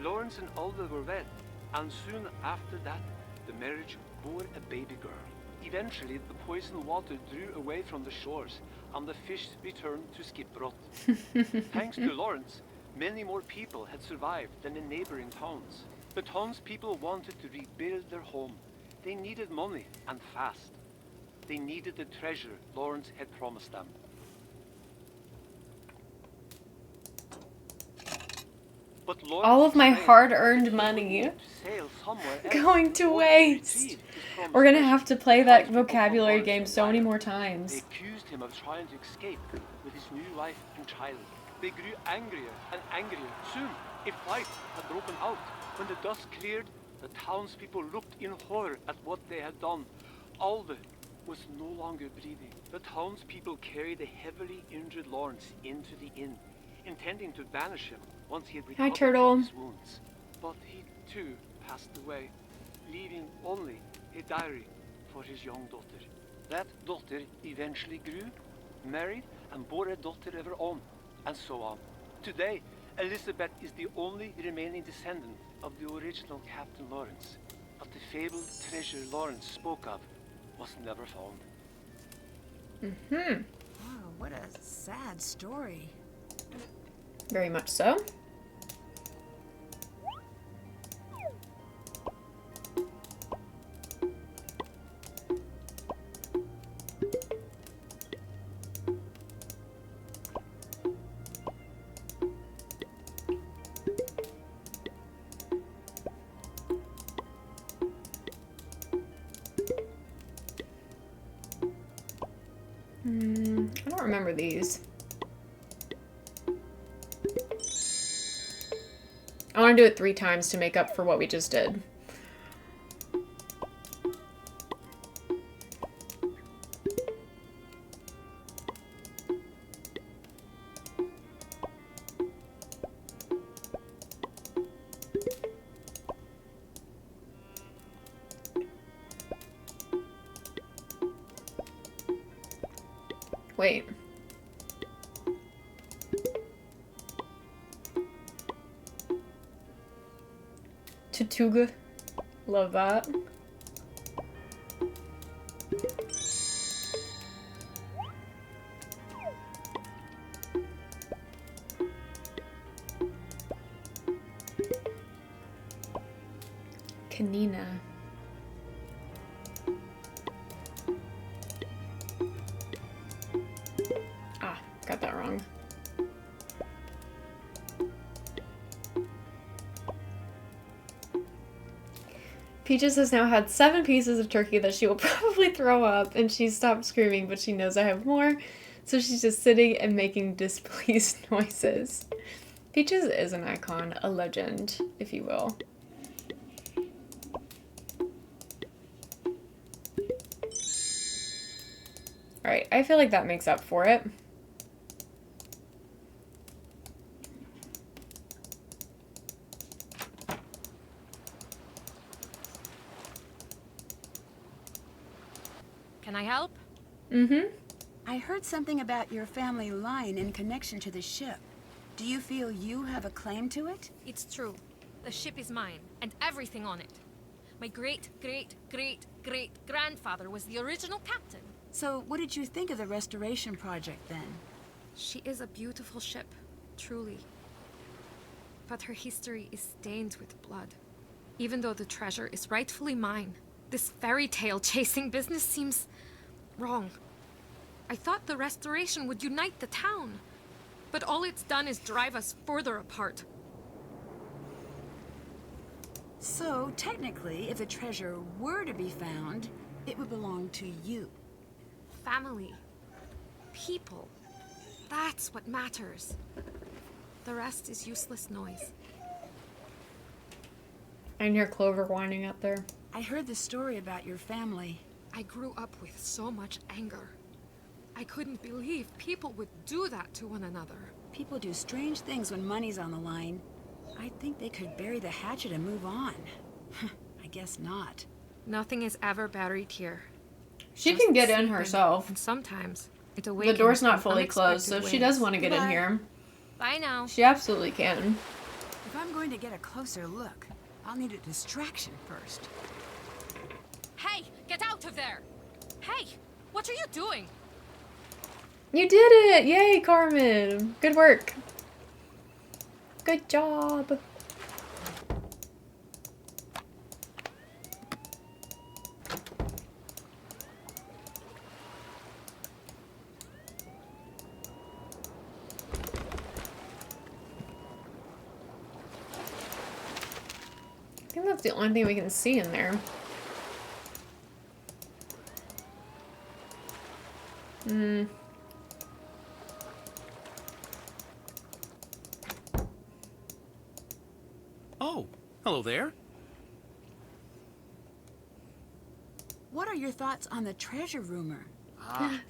Lawrence and Alda were wed, and soon after that, the marriage bore a baby girl. Eventually, the poisoned water drew away from the shores, and the fish returned to Skipbrot. Thanks to Lawrence, many more people had survived than the neighboring towns. The townspeople wanted to rebuild their home. They needed money, and fast. They needed the treasure Lawrence had promised them. But Lawrence All of my claimed hard-earned that he money would need to sail somewhere else going to or waste. retrieve his promised We're gonna treasure. have to play that Townspeople vocabulary thought game Lawrence so many lied. more They times. accused him of trying to escape with his new wife and child. They grew angrier and angrier. Soon, a fight had broken out. When the dust cleared, the townspeople looked in horror at what they had done. Alda was no longer breathing. The townspeople carried the heavily injured Lawrence into the inn, intending to banish him once he had Hi, recovered Turtle. from his wounds. But he too passed away, leaving only a diary for his young daughter. That daughter eventually grew, married, and bore a daughter of her own, and so on. Today, Elizabeth is the only remaining descendant of the original Captain Lawrence, but the fabled treasure Lawrence spoke of was never found. Mm-hmm. Oh, what a sad story. Very much so. I don't remember these. I want to do it 3 times to make up for what we just did. Wait. Tortuga. Love that. Kanina. Ah, got that wrong. Peaches has now had 7 pieces of turkey that she will probably throw up, and she stopped screaming, but she knows I have more, so she's just sitting and making displeased noises. Peaches is an icon, a legend, if you will. Alright, I feel like that makes up for it. Can I help? Mm-hmm. I heard something about your family line in connection to the ship. Do you feel you have a claim to it? It's true. The ship is mine, and everything on it. My great-great-great-great-grandfather was the original captain. So what did you think of the restoration project then? She is a beautiful ship, truly. But her history is stained with blood. Even though the treasure is rightfully mine, this fairy tale chasing business seems wrong. I thought the restoration would unite the town, but all it's done is drive us further apart. So, technically, if the treasure were to be found, it would belong to you. Family. People. That's what matters. The rest is useless noise. I can hear Clover whining out there. I heard the story about your family. I grew up with so much anger. I couldn't believe people would do that to one another. People do strange things when money's on the line. I think they could bury the hatchet and move on. I guess not. Nothing is ever buried here. She Just can get in sleeping, herself. And sometimes it The awakens door's not in fully closed, so if she does unexpected want to get in ways. here, Bye now. she absolutely can. If I'm going to get a closer look, I'll need a distraction first. Hey, get out of there! Hey, what are you doing? You did it! Yay, Carmen! Good work. Good job. I think that's the only thing we can see in there. Hmm. Oh, hello there. What are your thoughts on the treasure rumor?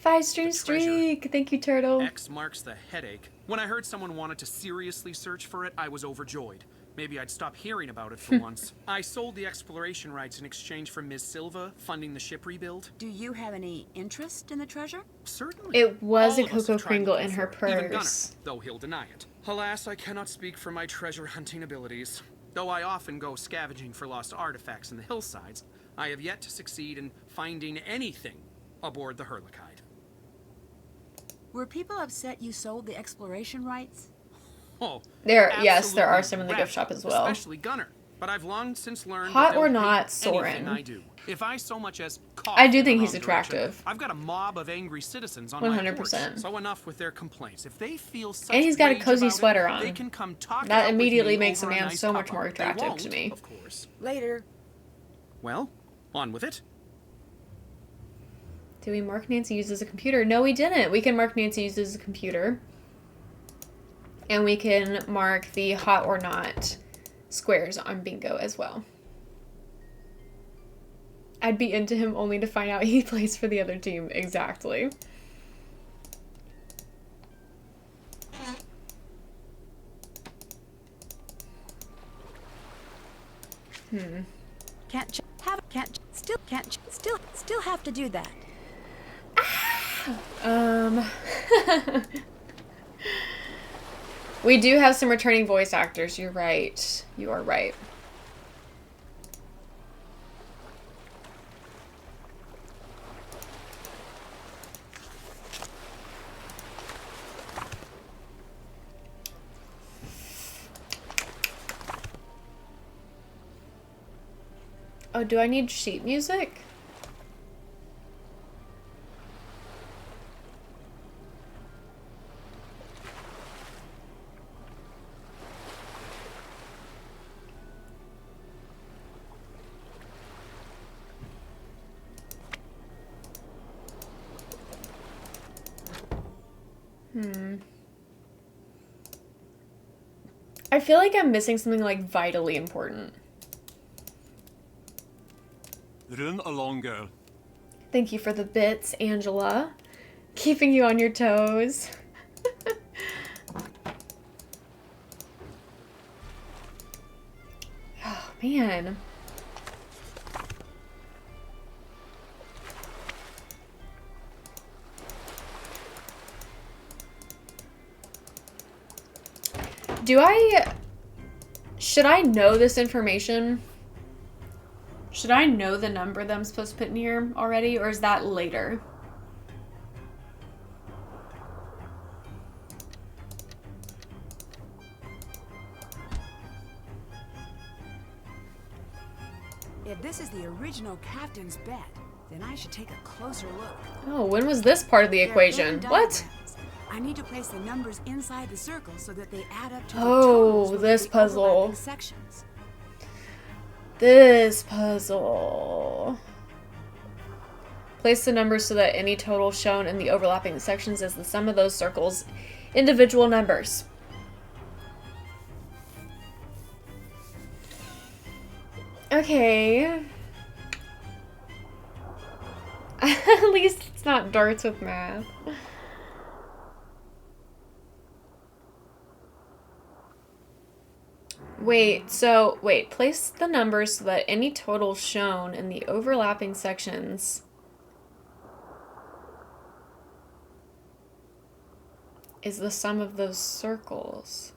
5-stream the treasure. streak! Thank you, Turtle. X marks the headache. When I heard someone wanted to seriously search for it, I was overjoyed. Maybe I'd stop hearing about it for once. I sold the exploration rights in exchange for Ms. Silva funding the ship rebuild. Do you have any interest in the treasure? Certainly. It was All a of us Cocoa have tried Kringle looking in her for it, even Gunnar, purse. though he'll deny it. Alas, I cannot speak for my treasure hunting abilities. Though I often go scavenging for lost artifacts in the hillsides, I have yet to succeed in finding anything aboard the Hurlokide. Were people upset you sold the exploration rights? Oh, Yes, there are absolutely some in the gift rabid, shop as well. Especially Gunnar. But I've long since learned Hot that or they'll not, hate Soren. anything I do. If I so much as cough I do in the think he's wrong direction, attractive. I've got a mob of angry citizens on my 100%. porch. So enough with their complaints. If they feel such And he's got a rage cozy about it, sweater on. They can come talk it That out with immediately me makes a over man nice so much cuppa. more They attractive won't, to me. Of course. Later. Well, on with it. Did we mark Nancy uses a computer? No, we didn't. We can mark Nancy uses a computer. And we can mark the hot or not squares on bingo as well. I'd be into him only to find out he plays for the other team. Exactly. Still have to do that. We do have some returning voice actors. You're right. You are right. Oh, do I need sheet music? I feel like I'm missing something like vitally important. Run along, girl. Thank you for the bits, Angela. Keeping you on your toes. Oh, man. Should I know this information? Should I know the number that I'm supposed to put in here already, or is that later? If this is the original captain's bed, then I should take a closer look. Oh, when was this part of the They're equation? Venn What? diagrams. I need to place the numbers inside the circle so that they add up to the Oh, totals within this the puzzle. overlapping sections. This puzzle. Place the numbers so that any total shown in the overlapping sections is the sum of those circles' individual numbers. Okay. At least it's not darts with math. Wait, place the numbers so that any total shown in the overlapping sections is the sum of those circles.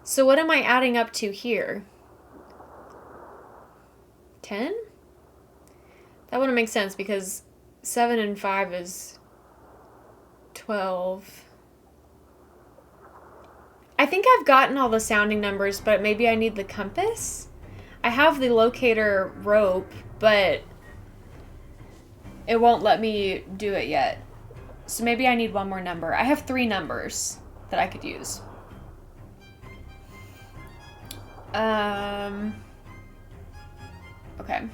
So what am I adding up to here? 10? That wouldn't make sense because 7 and 5 is 12. I think I've gotten all the sounding numbers, but maybe I need the compass? I have the locator rope, but it won't let me do it yet. So maybe I need one more number. I have 3 numbers that I could use. Okay.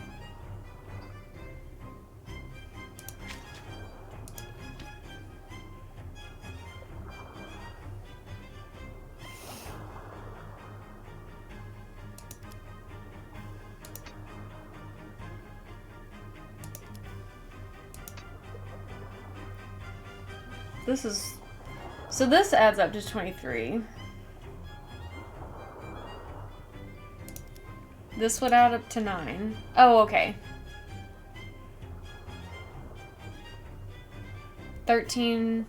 So this adds up to 23. This would add up to 9. Oh, okay. 13,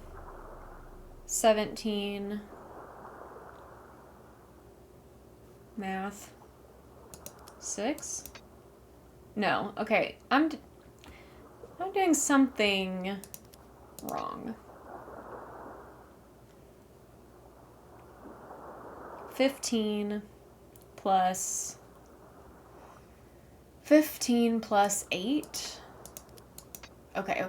17, math, 6? No, okay. I'm doing something wrong. 15 plus 8. Okay.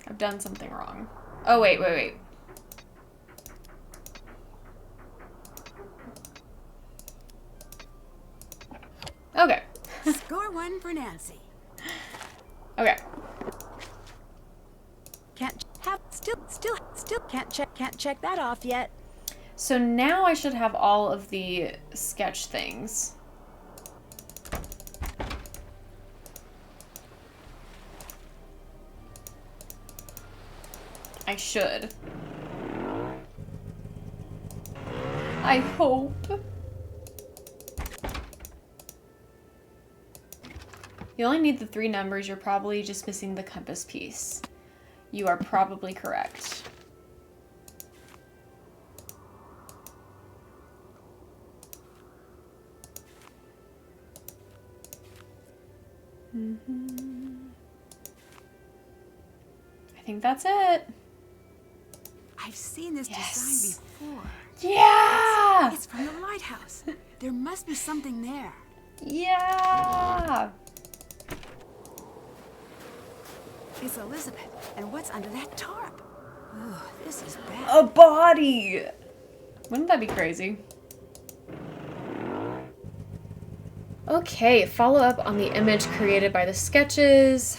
I've done something wrong. Oh, wait. Okay. Score 1 for Nancy. Okay. Still can't check that off yet. So now I should have all of the sketch things. I should. I hope. You only need the 3 numbers. You're probably just missing the compass piece. You are probably correct. I think that's it. I've seen this design before. Yeah! It's from the lighthouse. There must be something there. Yeah! It's Elizabeth. And what's under that tarp? Oh, this is bad. A body! Wouldn't that be crazy? Okay, follow up on the image created by the sketches.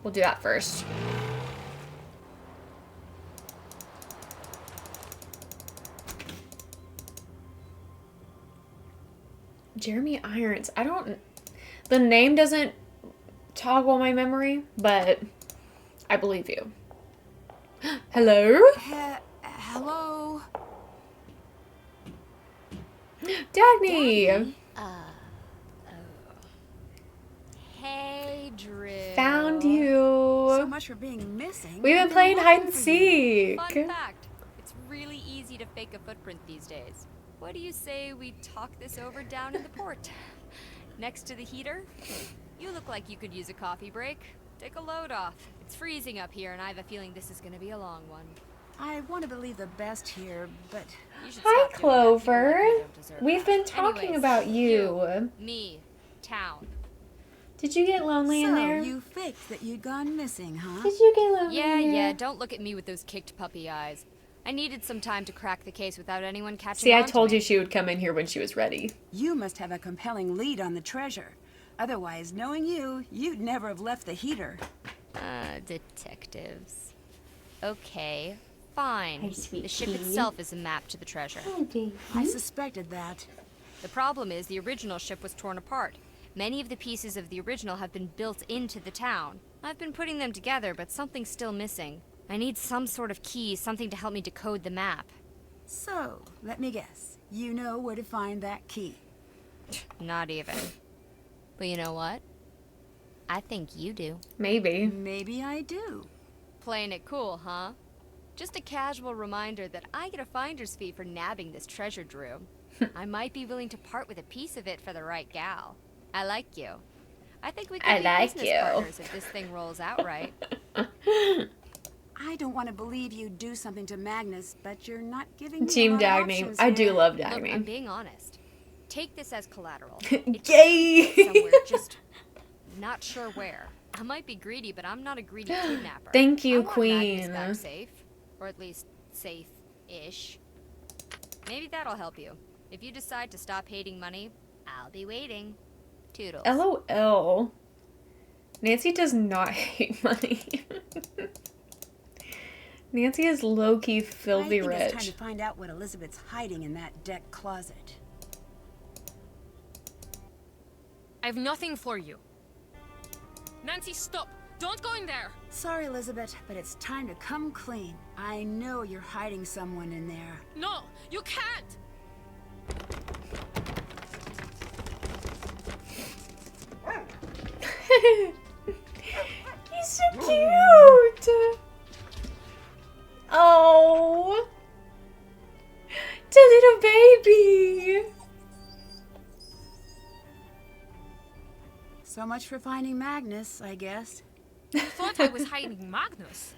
We'll do that first. Jeremy Irons. I don't... The name doesn't toggle my memory, but I believe you. Hello? Hello? Dagny! Hey, Drew. Found you. So much for being missing. We've been playing hide and seek. Fun fact, it's really easy to fake a footprint these days. What do you say we talk this over down in the port? Next to the heater? You look like you could use a coffee break. Take a load off. It's freezing up here, and I have a feeling this is going to be a long one. I want to believe the best here, but... Hi, Clover. We've been talking Anyways, about you. Me. Town. Did you get lonely in there? So you faked that you'd gone missing, huh? Did you get lonely Yeah, in there? yeah, don't look at me with those kicked puppy eyes. I needed some time to crack the case without anyone catching See, I on to told me. you she would come in here when she was ready. You must have a compelling lead on the treasure. Otherwise, knowing you, you'd never have left the heater. Detectives. Okay, fine. Hi, sweet The ship pea. itself is a map to the treasure. I suspected that. The problem is the original ship was torn apart. Many of the pieces of the original have been built into the town. I've been putting them together, but something's still missing. I need some sort of key, something to help me decode the map. So, let me guess. You know where to find that key. Not even. But you know what? I think you do. Maybe. Maybe I do. Playing it cool, huh? Just a casual reminder that I get a finder's fee for nabbing this treasure, Drew. I might be willing to part with a piece of it for the right gal. I like you. I think we could be business partners if this thing rolls out right. I don't want to believe you do something to Magnus, but you're not giving me Team a lot of Dagny. options I do here. love Look, Dagny. I'm being honest. Take this as collateral. Yay! Somewhere, just not sure where. I might be greedy, but I'm not a greedy kidnapper. Thank you, I want Magnus Queen. back safe, or at least safe-ish. Maybe that'll help you. If you decide to stop hating money, I'll be waiting. Toodles. LOL. Nancy does not hate money. Nancy is low-key filthy I think it's time rich. to find out what Elizabeth's hiding in that deck closet. I've nothing for you. Nancy, stop! Don't go in there! Sorry, Elizabeth, but it's time to come clean. I know you're hiding someone in there. No, you can't! He's so cute! Oh! The little baby! So much for finding Magnus, I guess. You thought I was hiding Magnus.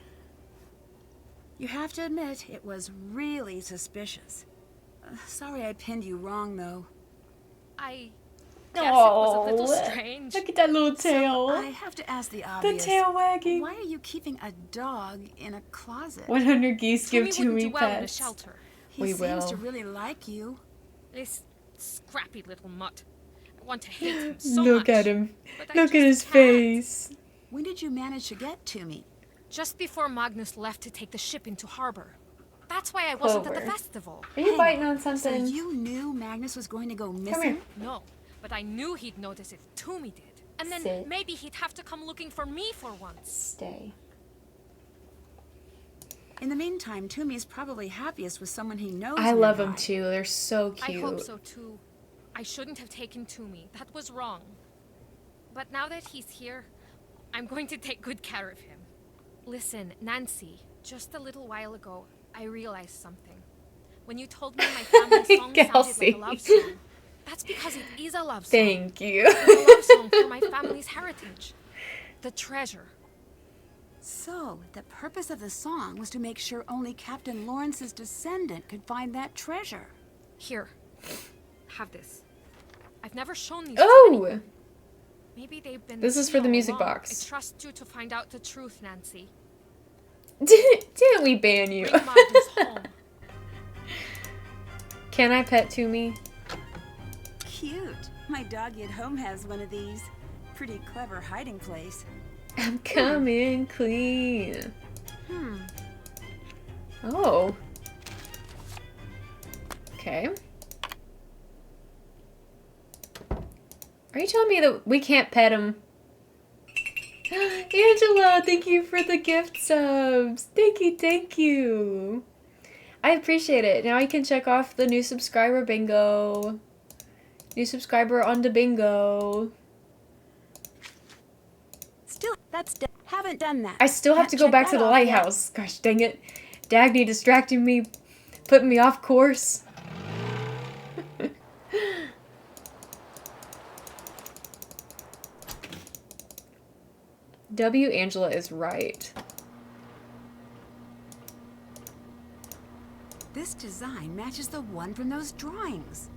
You have to admit, it was really suspicious. Sorry I pinned you wrong, though. I guess it was a little Oh, strange. look at that little tail. So I have to ask the The obvious. tail wagging. Why are you keeping a dog in a closet? 100 geese give Tommy wouldn't to do me well in a pets. shelter. He We seems will. to really like you. This scrappy little mutt. I want to hate him so Look much. at him. But I Look at just his can't. face. When did you manage to get to me? Just before Magnus left to take the ship into harbor. That's why I wasn't at the Clover. festival. Are you biting on So something? you knew Magnus was going to go here. missing? No, but I knew he'd notice if Toomey did. And then Sit. maybe he'd have to come looking for me for once. Stay. In the meantime, Toomey is probably happiest with someone he knows. I love nearby. them too. They're so I cute. hope so too. I shouldn't have taken Toomey. That was wrong. But now that he's here, I'm going to take good care of him. Listen, Nancy, just a little while ago, I realized something. When you told me my family song sounded like a love song, that's because it is a love song. Thank you. It's a love song for my family's heritage. The treasure. So, the purpose of the song was to make sure only Captain Lawrence's descendant could find that treasure. Here, have this. I've never shown these. Oh! Maybe they've been. This is for the all music along. box. I trust you to find out the truth, Nancy. Didn't we ban you? Bring Magnus home. Can I pet Toomey? Cute. My doggy at home has one of these. Pretty clever hiding place. I'm coming clean. Oh. Okay. Are you telling me that we can't pet him? Angela, thank you for the gift subs. Thank you, thank you. I appreciate it. Now I can check off the new subscriber bingo. New subscriber on the bingo. Still, haven't done that. I still have Can't to go check back to that the off yet. lighthouse. Gosh dang it. Dagny distracting me, putting me off course. Angela is right. This design matches the one from those drawings.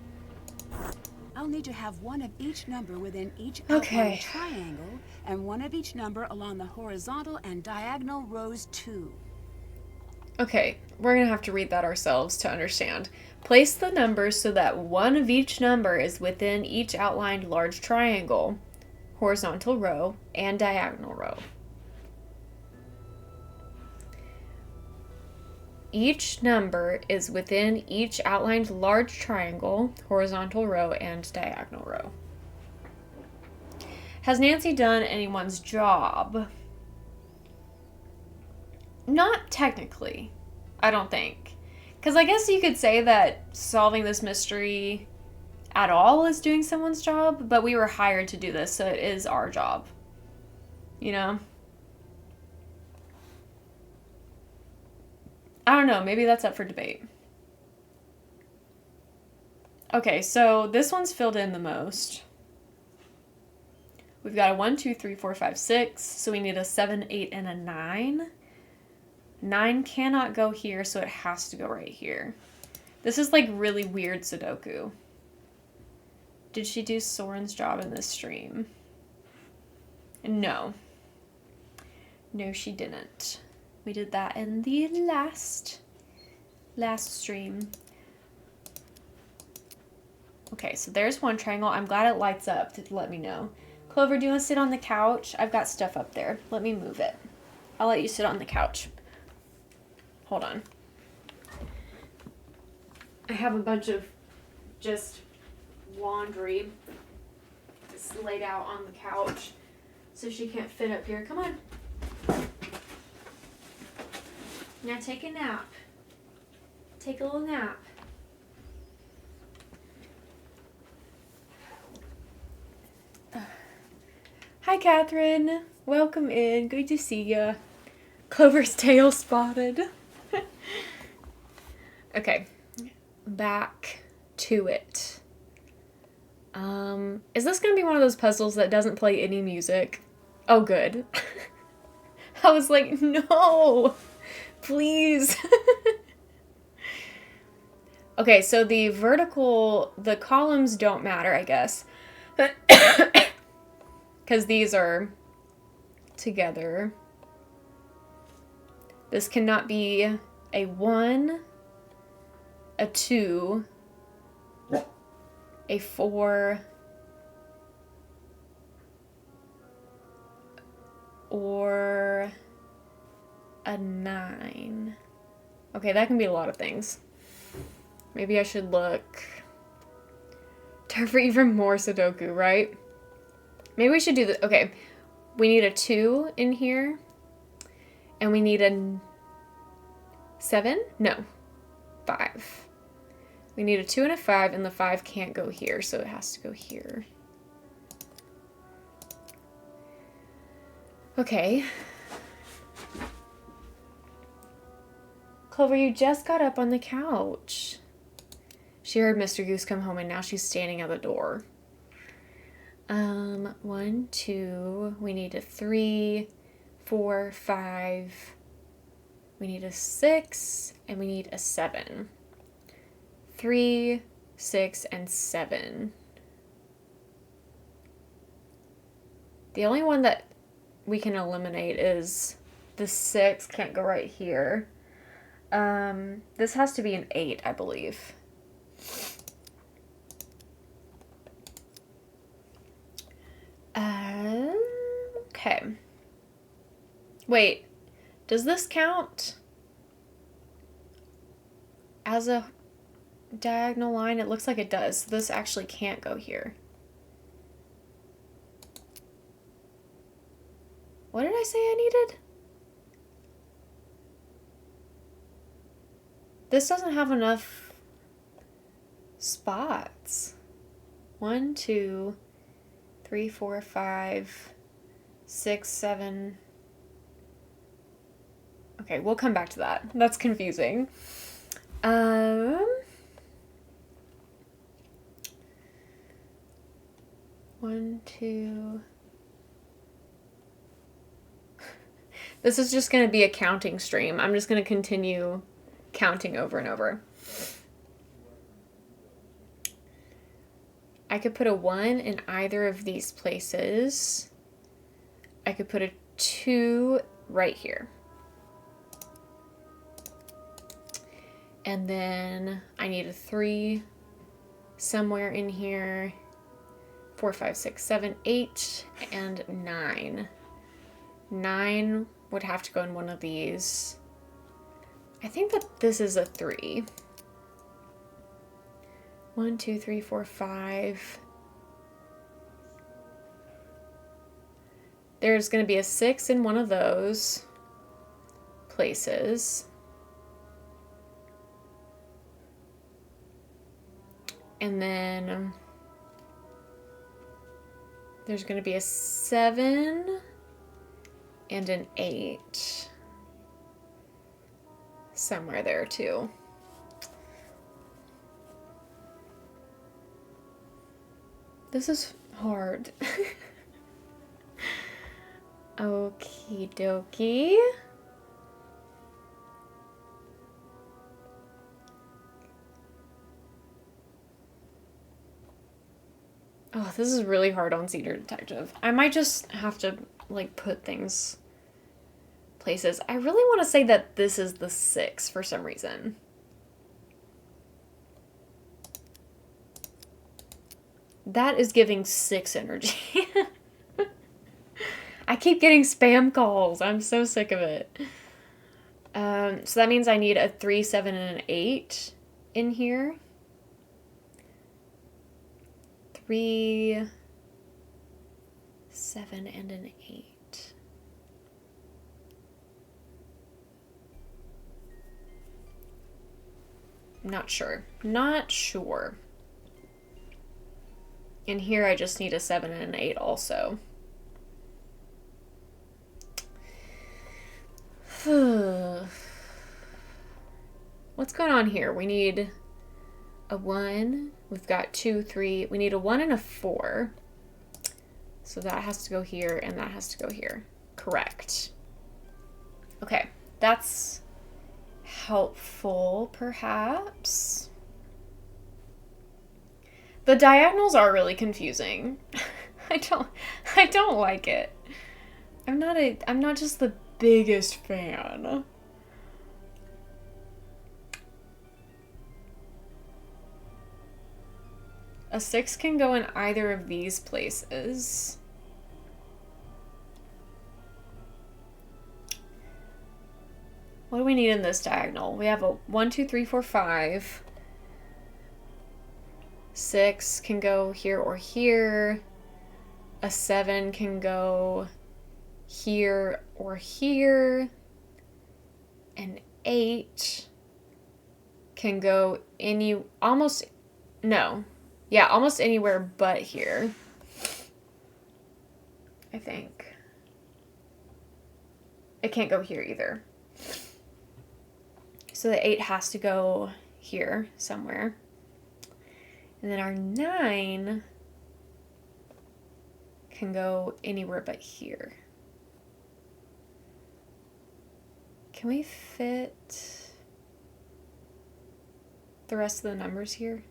I'll need to have one of each number within each Okay. outline triangle and one of each number along the horizontal and diagonal rows too. Okay, we're gonna have to read that ourselves to understand. Place the numbers so that one of each number is within each outlined large triangle, horizontal row, and diagonal row. Each number is within each outlined large triangle, horizontal row, and diagonal row. Has Nancy done anyone's job? Not technically, I don't think. Because I guess you could say that solving this mystery at all is doing someone's job, but we were hired to do this, so it is our job. You know? I don't know, maybe that's up for debate. Okay, so this one's filled in the most. We've got a 1, 2, 3, 4, 5, 6, so we need a 7, 8, and a 9. 9 cannot go here, so it has to go right here. This is like really weird Sudoku. Did she do Soren's job in this stream? No. No, she didn't. We did that in the last stream. Okay, so there's one triangle. I'm glad it lights up to let me know. Clover, do you want to sit on the couch? I've got stuff up there. Let me move it. I'll let you sit on the couch. Hold on. I have a bunch of just laundry just laid out on the couch, so she can't fit up here. Come on. Now take a nap. Take a little nap. Hi, Catherine. Welcome in. Good to see ya. Clover's tail spotted. Okay, back to it. Is this gonna be one of those puzzles that doesn't play any music? Oh, good. I was like, no, please. Okay, so the columns don't matter, I guess. Because these are together. This cannot be a 1, a 2, a 4, or a 9. Okay, that can be a lot of things. Maybe I should look for even more Sudoku, right? Maybe we should do the, okay, we need a 2 in here, and we need 7? No. 5. We need a 2 and a 5, and the 5 can't go here, so it has to go here. Okay. Clover, you just got up on the couch. She heard Mr. Goose come home, and now she's standing at the door. 1, 2, we need a 3, 4, 5, we need a 6, and we need a 7. 3, 6, and 7. The only one that we can eliminate is the 6 can't go right here. This has to be an 8, I believe. Okay. Wait, does this count as a diagonal line? It looks like it does. This actually can't go here. What did I say I needed? This doesn't have enough spots. 1, 2, 3, 4, 5, 6, 7. Okay, we'll come back to that. That's confusing. 1, 2. This is just going to be a counting stream. I'm just going to continue counting over and over. I could put a 1 in either of these places. I could put a 2 right here. And then I need a 3 somewhere in here. 4, 5, 6, 7, 8, and 9. 9 would have to go in one of these. I think that this is a 3. 1, 2, 3, 4, 5. There's going to be a 6 in one of those places. And then there's going to be a 7 and an 8 somewhere there too. This is hard. Okie dokie. Oh, this is really hard on Cedar Detective. I might just have to, like, put things places. I really want to say that this is the 6 for some reason. That is giving 6 energy. I keep getting spam calls. I'm so sick of it. So that means I need a 3, 7, and an 8 in here. 3, 7, and an 8. Not sure. Not sure. And here I just need a 7 and an 8 also. What's going on here? We need a 1. We've got 2, 3. We need a 1 and a 4. So that has to go here and that has to go here. Correct. Okay, that's helpful, perhaps. The diagonals are really confusing. I don't like it. I'm not just the biggest fan. A 6 can go in either of these places. What do we need in this diagonal? We have a 1, 2, 3, 4, 5. 6 can go here or here. A 7 can go here or here. An 8 can go almost anywhere but here. I think. It can't go here either. So the 8 has to go here somewhere. And then our 9 can go anywhere but here. Can we fit the rest of the numbers here?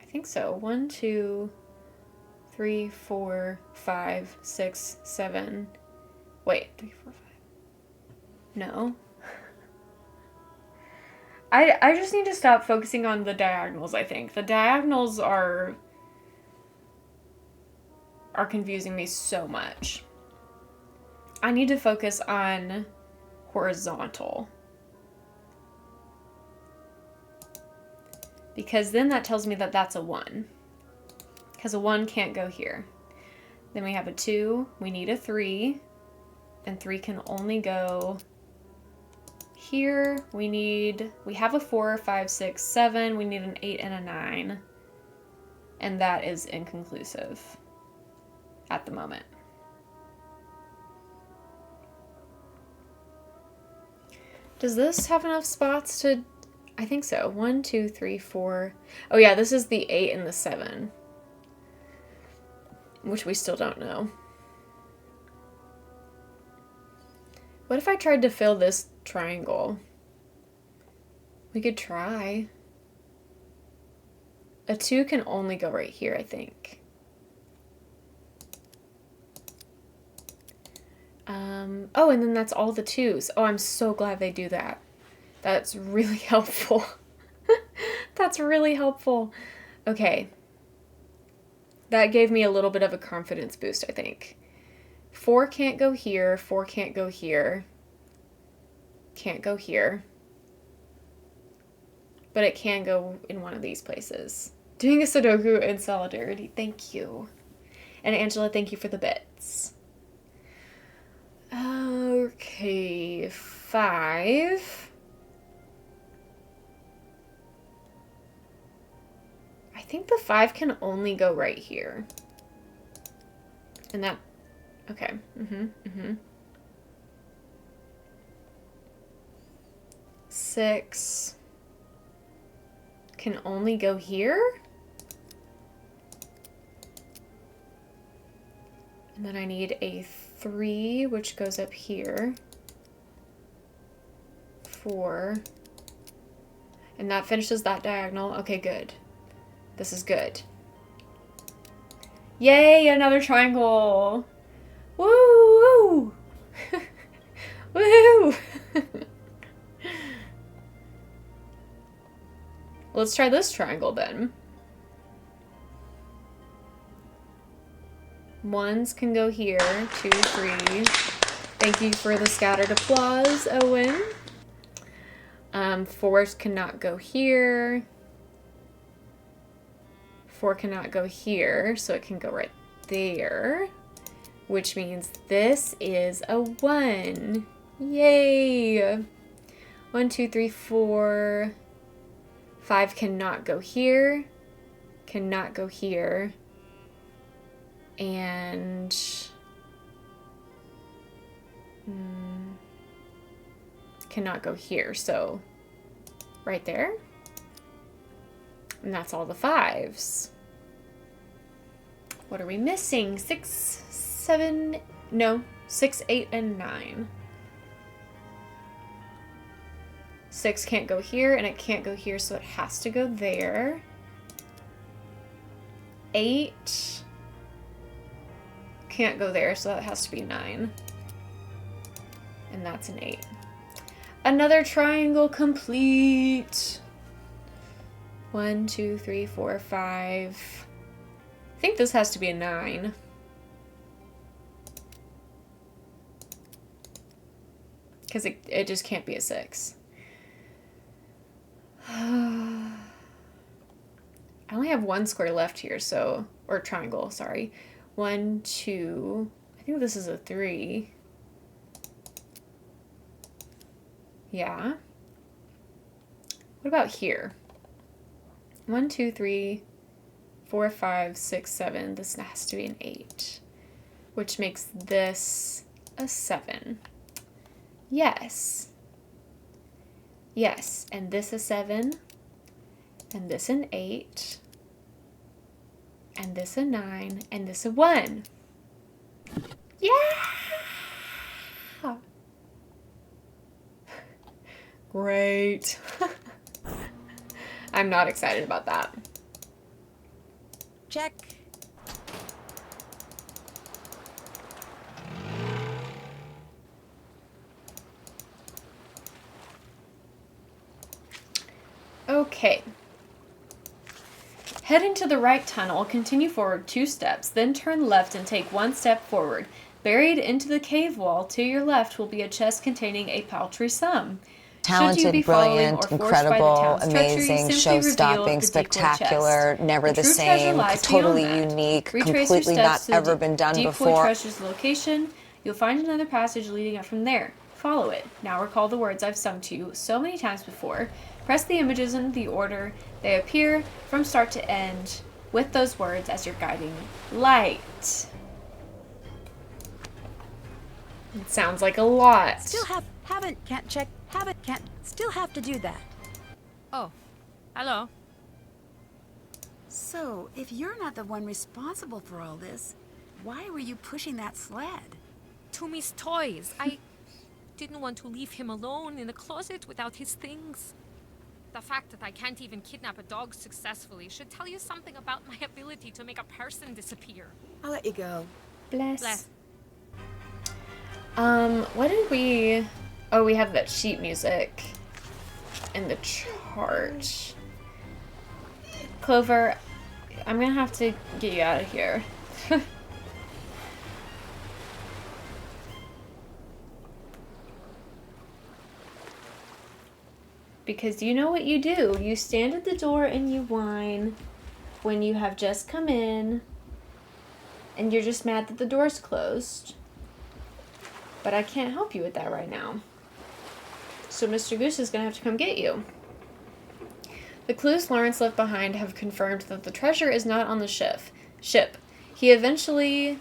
I think so. 1, 2, 3, 4, 5, 6, 7. Wait, 3, 4, 5. No. I just need to stop focusing on the diagonals, I think. The diagonals are confusing me so much. I need to focus on horizontal. Because then that tells me that that's a 1. Because a 1 can't go here. Then we have a 2. We need a 3. And 3 can only go here. We have a 4, 5, 6, 7. We need an 8 and a 9. And that is inconclusive at the moment. Does this have enough spots to... I think so. 1, 2, 3, 4. Oh yeah, this is the 8 and the 7. Which we still don't know. What if I tried to fill this triangle? We could try. A 2 can only go right here, I think. Oh, and then that's all the 2s. Oh, I'm so glad they do that. That's really helpful. That's really helpful. Okay. That gave me a little bit of a confidence boost, I think. 4 can't go here. 4 can't go here. Can't go here. But it can go in one of these places. Doing a Sudoku in solidarity. Thank you. And Angela, thank you for the bits. Okay, 5. I think the 5 can only go right here. And that... Okay. 6 can only go here? And then I need a 3, which goes up here. 4. And that finishes that diagonal. Okay, good. This is good. Yay, another triangle! Woo! Woo! Let's try this triangle then. 1s can go here. 2, 3. Thank you for the scattered applause, Owen. 4s cannot go here. 4 cannot go here, so it can go right there. Which means this is a 1. Yay! 1, 2, 3, 4. 5 cannot go here. Cannot go here. And... cannot go here, so right there. And that's all the 5s. What are we missing? 6, 7, no, 6, 8, and 9. 6 can't go here, and it can't go here, so it has to go there. 8 can't go there, so that has to be 9. And that's an 8. Another triangle complete. 1, 2, 3, 4, 5. I think this has to be a 9. Because it just can't be a 6. I only have 1 square left here, so... Or triangle, sorry. 1, 2... I think this is a 3. Yeah. What about here? 1, 2, 3, 4, 5, 6, 7. This has to be an 8, which makes this a 7. Yes. Yes, and this a 7, and this an 8, and this a 9, and this a 1. Yeah! Great. I'm not excited about that. Check. Okay. Head into the right tunnel, continue forward 2 steps, then turn left and take 1 step forward. Buried into the cave wall to your left will be a chest containing a paltry sum. Talented, brilliant, incredible, amazing, show-stopping, spectacular, never the same, totally unique, completely not ever been done before. Treasure's location. You'll find another passage leading up from there. Follow it. Now recall the words I've sung to you so many times before. Press the images in the order they appear from start to end with those words as your guiding light. It sounds like a lot. Still can't check, still have to do that. Oh, hello. So, if you're not the one responsible for all this, why were you pushing that sled? Toomey's toys. I didn't want to leave him alone in the closet without his things. The fact that I can't even kidnap a dog successfully should tell you something about my ability to make a person disappear. I'll let you go. Bless. What did we... Oh, we have that sheet music in the chart. Clover, I'm gonna have to get you out of here. Because you know what you do. You stand at the door and you whine when you have just come in and you're just mad that the door's closed. But I can't help you with that right now. So Mr. Goose is going to have to come get you. The clues Lawrence left behind have confirmed that the treasure is not on the ship. He evidently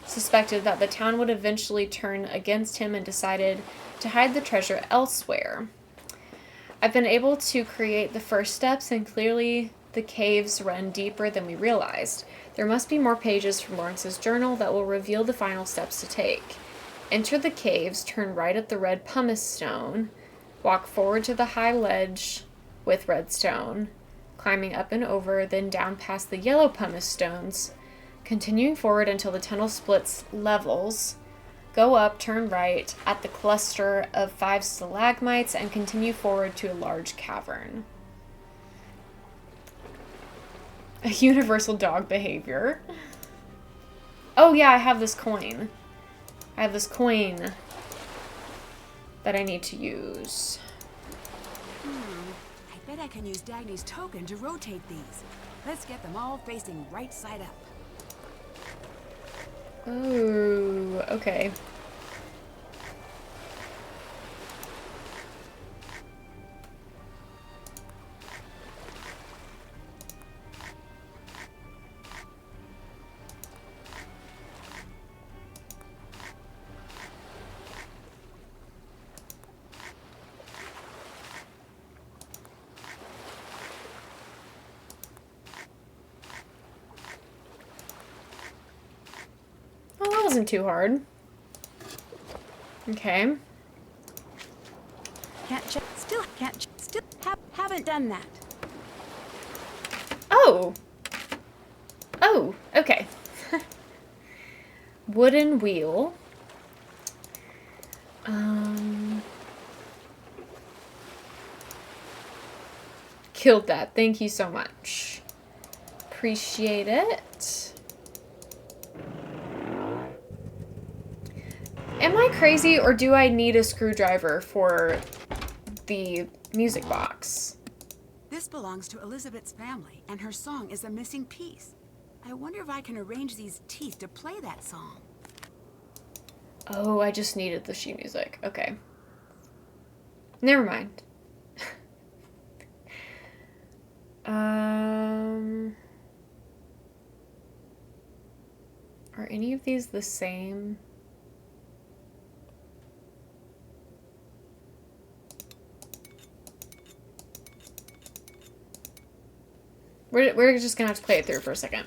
suspected that the town would eventually turn against him and decided to hide the treasure elsewhere. I've been able to create the first steps, and clearly the caves run deeper than we realized. There must be more pages from Lawrence's journal that will reveal the final steps to take. Enter the caves, turn right at the red pumice stone, walk forward to the high ledge with red stone, climbing up and over, then down past the yellow pumice stones, continuing forward until the tunnel splits levels. Go up, turn right at the cluster of 5 stalagmites, and continue forward to a large cavern. A universal dog behavior. Oh yeah, I have this coin. I have this coin that I need to use. I bet I can use Dagny's token to rotate these. Let's get them all facing right side up. Ooh, okay. Wasn't too hard. Okay. Haven't done that. Oh. Oh, okay. Wooden wheel. Killed that. Thank you so much. Appreciate it. Am I crazy, or do I need a screwdriver for the music box? This belongs to Elizabeth's family, and her song is a missing piece. I wonder if I can arrange these teeth to play that song. Oh, I just needed the sheet music. Okay. Never mind. Are any of these the same? We're just gonna have to play it through for a second.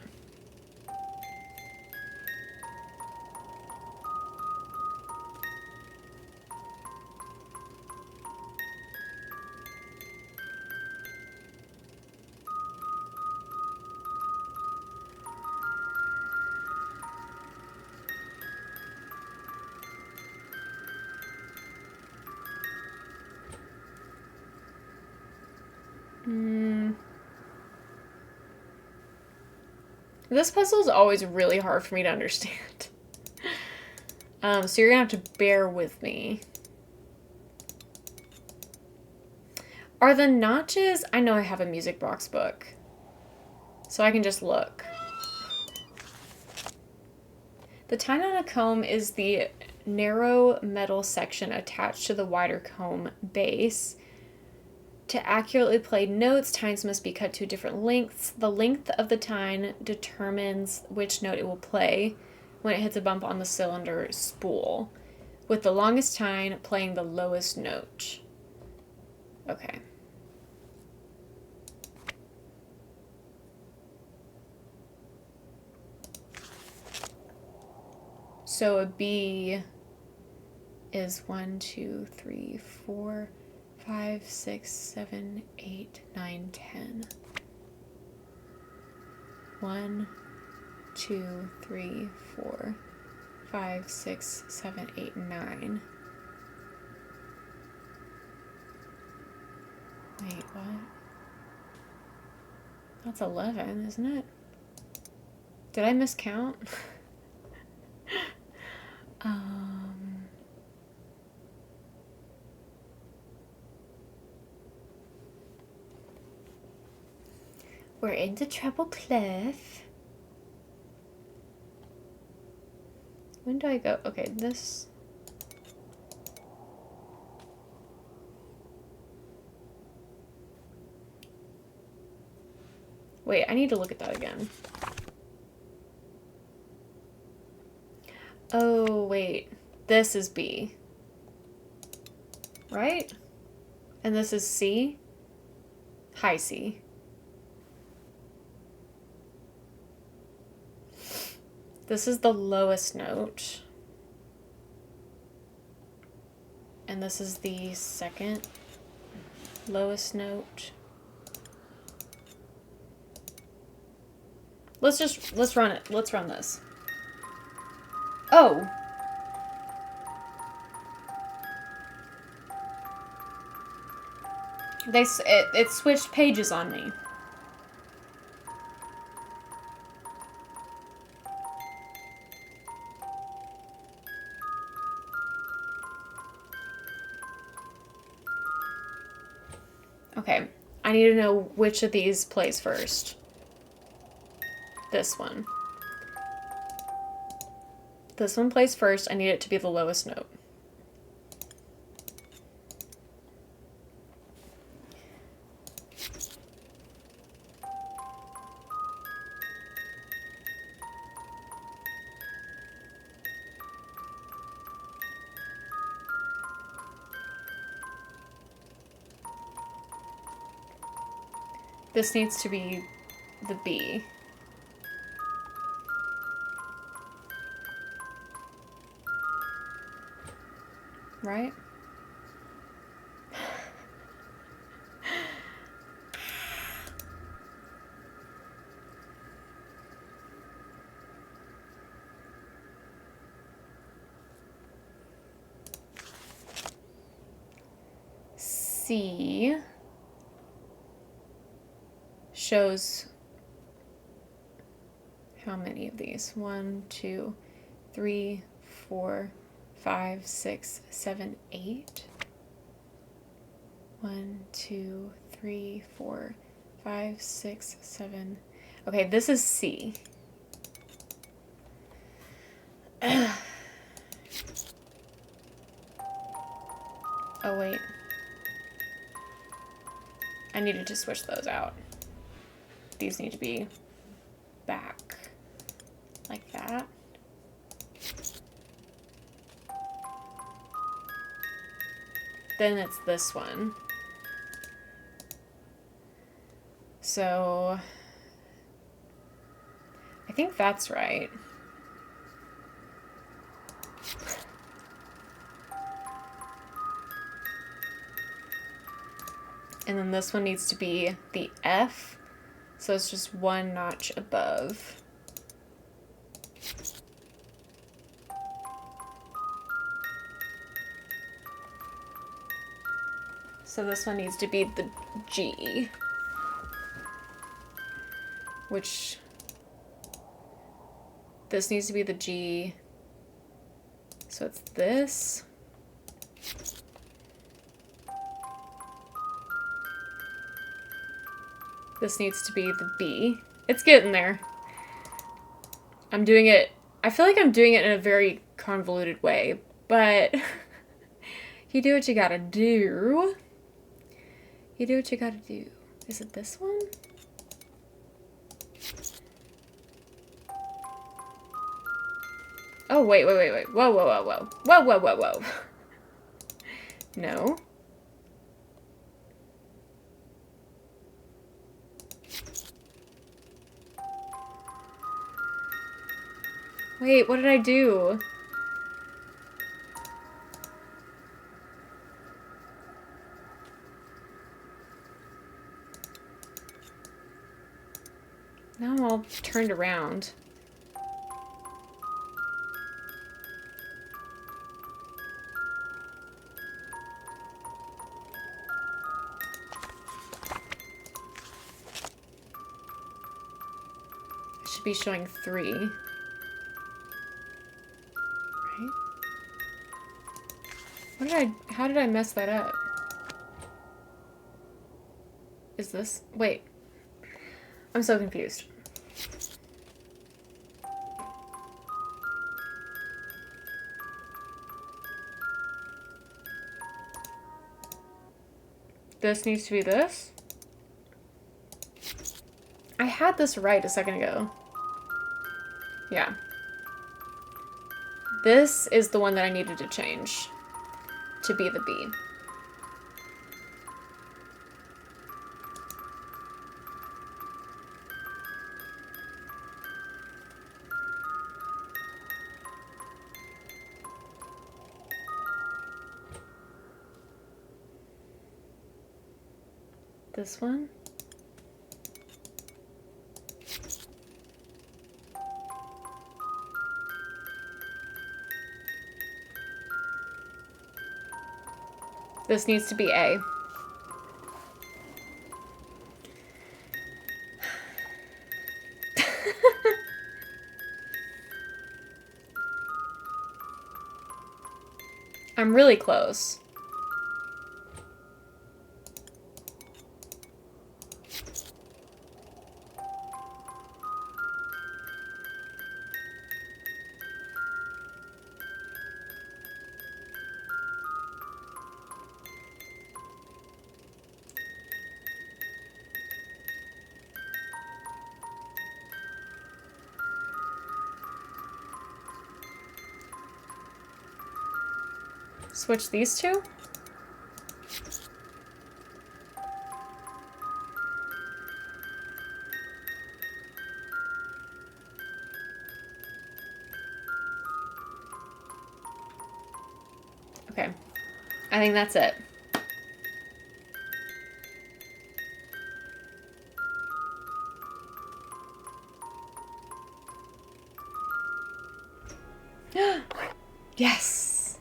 This puzzle is always really hard for me to understand. So you're gonna have to bear with me. Are the notches... I know I have a music box book, so I can just look. The tine on a comb is the narrow metal section attached to the wider comb base. To accurately play notes, tines must be cut to different lengths. The length of the tine determines which note it will play when it hits a bump on the cylinder spool, with the longest tine playing the lowest note. Okay. So a B is 1, 2, 3, 4, 5, 6, 7, 8, 9, 10. 1, 2, 3, 4, 5, 6, 7, 8, 9. Wait, what? That's 11, isn't it? Did I miscount? We're in the treble clef. When do I go? Okay, this... Wait, I need to look at that again. Oh, wait. This is B. Right? And this is C? High C. This is the lowest note. And this is the second lowest note. Let's run it. Let's run this. Oh. It switched pages on me. Okay, I need to know which of these plays first. This one. This one plays first. I need it to be the lowest note. This needs to be the B. Right? C shows how many of these? 1, 2, 3, 4, 5, 6, 7, 8. 1, 2, 3, 4, 5, 6, 7. Okay, this is C. wait. I needed to switch those out. These need to be back. Like that. Then it's this one. So I think that's right. And then this one needs to be the F, so it's just one notch above. So this one needs to be the G, which this needs to be the G, so it's this. This needs to be the B. It's getting there. I'm doing it, I feel like I'm doing it in a very convoluted way, but you do what you gotta do. You do what you gotta do. Is it this one? Oh, wait. Whoa. No. Wait, what did I do? Now I'm all turned around. It should be showing 3. Right? How did I mess that up? Is this, wait. I'm so confused. This needs to be this? I had this right a second ago. Yeah. This is the one that I needed to change to be the B. This one? This needs to be A. I'm really close. Switch these two? Okay. I think that's it. Yes!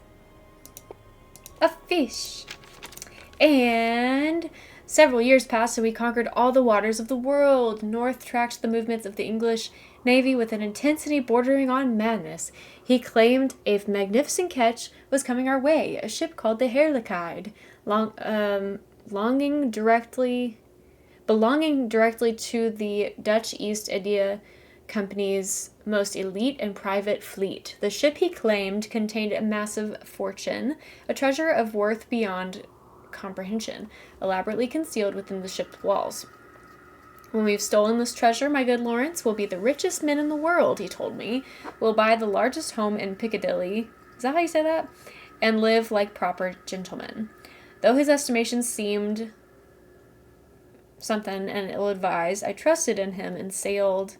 A fish! And several years passed and we conquered all the waters of the world. North tracked the movements of the English Navy with an intensity bordering on madness. He claimed a magnificent catch was coming our way, a ship called the Heerlijkheid, belonging directly to the Dutch East India Company's most elite and private fleet. The ship he claimed contained a massive fortune, a treasure of worth beyond comprehension, elaborately concealed within the ship's walls. When we've stolen this treasure, my good Lawrence, we'll be the richest men in the world, he told me. We'll buy the largest home in Piccadilly. Is that how you say that? And live like proper gentlemen. Though his estimations seemed something and ill-advised, I trusted in him and sailed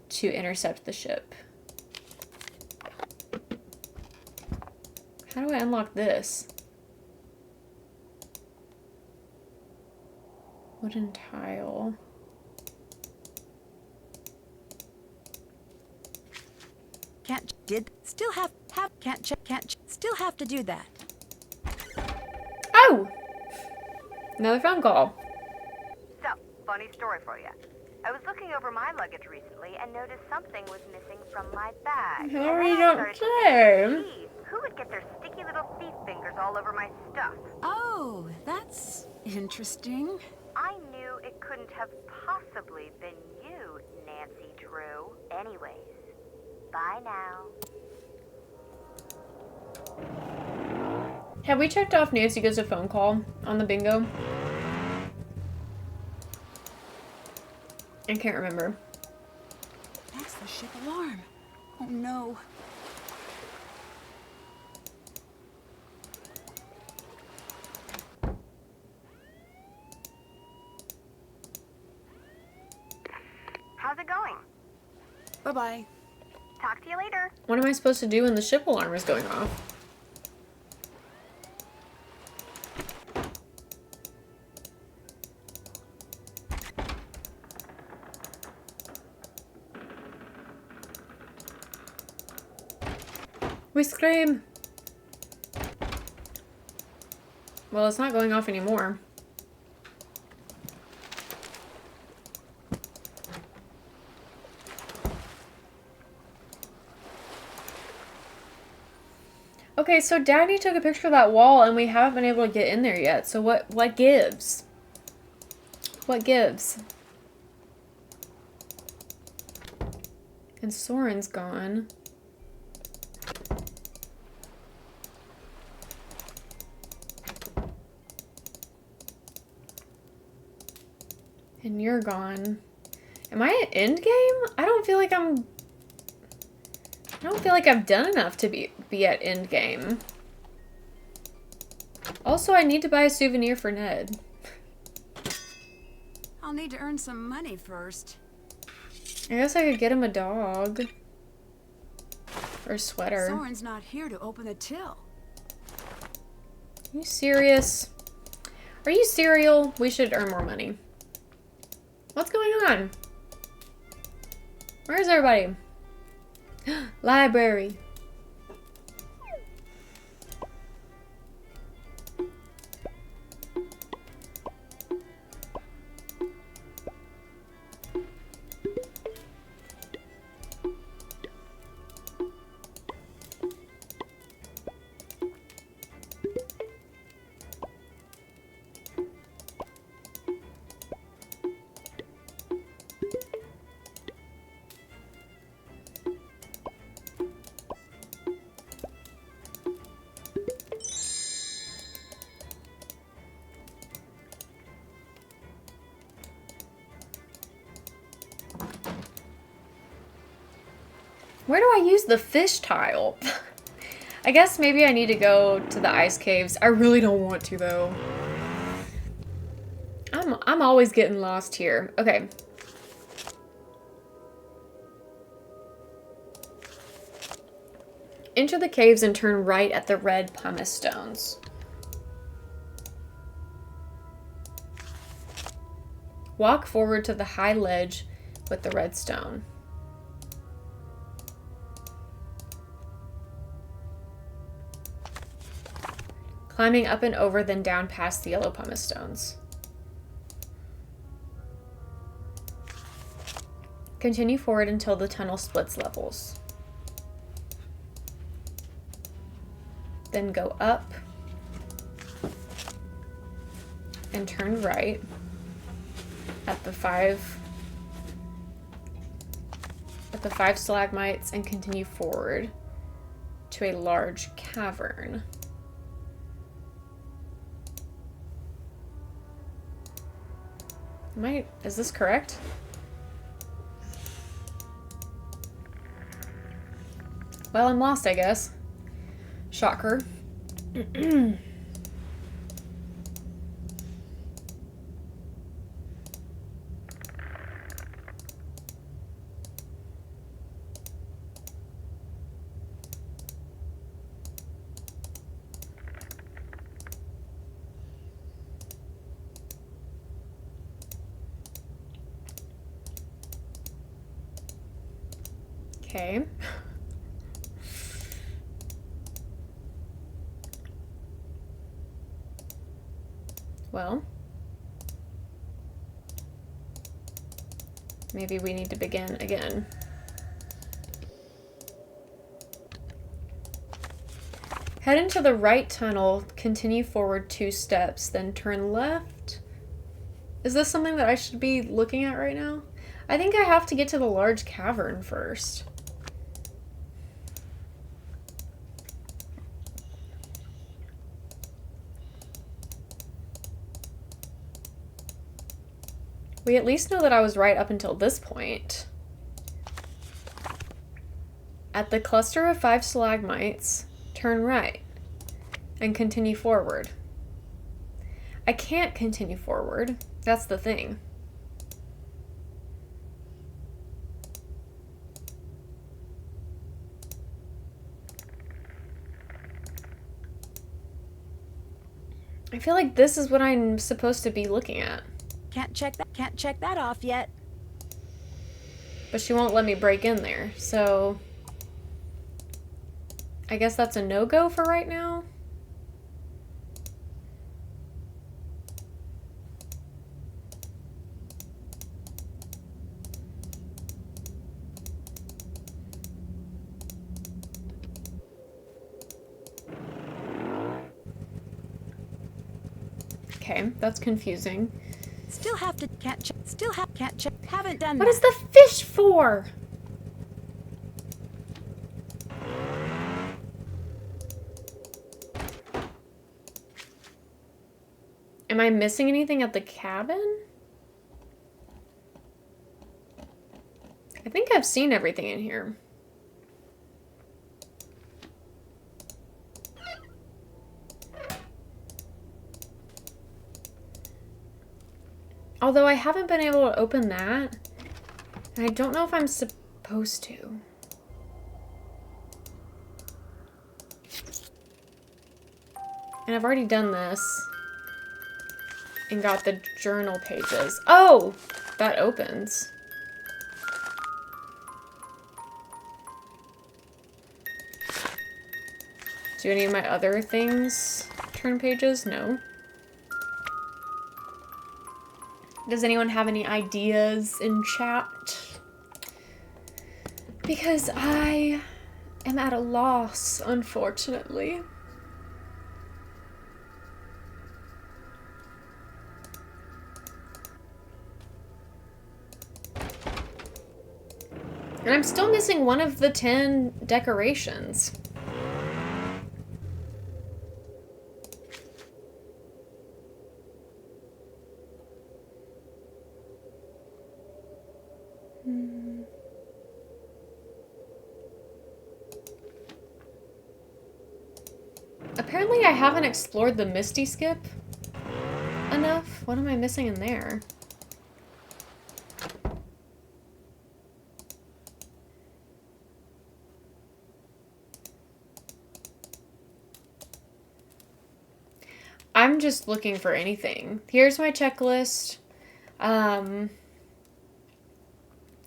to intercept the ship. How do I unlock this? Wooden tile. Still have to do that. Oh! Another phone call. So, funny story for you. I was looking over my luggage recently and noticed something was missing from my bag. Hurry, don't say. Gee, who would get their sticky little thief fingers all over my stuff? Oh, that's interesting. I knew it couldn't have possibly been you, Nancy Drew. Anyways, bye now. Have we checked off Nancy gets a phone call on the bingo? I can't remember. That's the ship alarm. Oh no. How's it going? Bye-bye. Talk to you later. What am I supposed to do when the ship alarm is going off? We scream. Well, it's not going off anymore. Okay, so Daddy took a picture of that wall and we haven't been able to get in there yet. So what gives? What gives? And Soren's gone. And you're gone. Am I at end game? I don't feel like I've done enough to be at end game. Also, I need to buy a souvenir for Ned. I'll need to earn some money first. I guess I could get him a dog. Or a sweater. Soren's not here to open the till. Are you serious? Are you serial? We should earn more money. What's going on? Where's everybody? Library. Where do I use the fish tile? I guess maybe I need to go to the ice caves. I really don't want to though. I'm always getting lost here. Okay. Enter the caves and turn right at the red pumice stones. Walk forward to the high ledge with the red stone. Climbing up and over, then down past the yellow pumice stones. Continue forward until the tunnel splits levels. Then go up and turn right at the five stalagmites and continue forward to a large cavern. Is this correct? Well, I'm lost, I guess. Shocker. Okay. Well, maybe we need to begin again. Head into the right tunnel, continue forward 2 steps, then turn left. Is this something that I should be looking at right now? I think I have to get to the large cavern first. We at least know that I was right up until this point. At the cluster of 5 stalagmites, turn right and continue forward. I can't continue forward. That's the thing. I feel like this is what I'm supposed to be looking at. Can't check that off yet. But she won't let me break in there, so I guess that's a no-go for right now. Okay, that's confusing. Haven't done What is the fish for? Am I missing anything at the cabin? I think I've seen everything in here. Although I haven't been able to open that, and I don't know if I'm supposed to. And I've already done this and got the journal pages. Oh, that opens. Do any of my other things turn pages? No. Does anyone have any ideas in chat? Because I am at a loss, unfortunately. And I'm still missing one of the 10 decorations. Apparently I haven't explored the Misty Skip enough. What am I missing in there? I'm just looking for anything. Here's my checklist.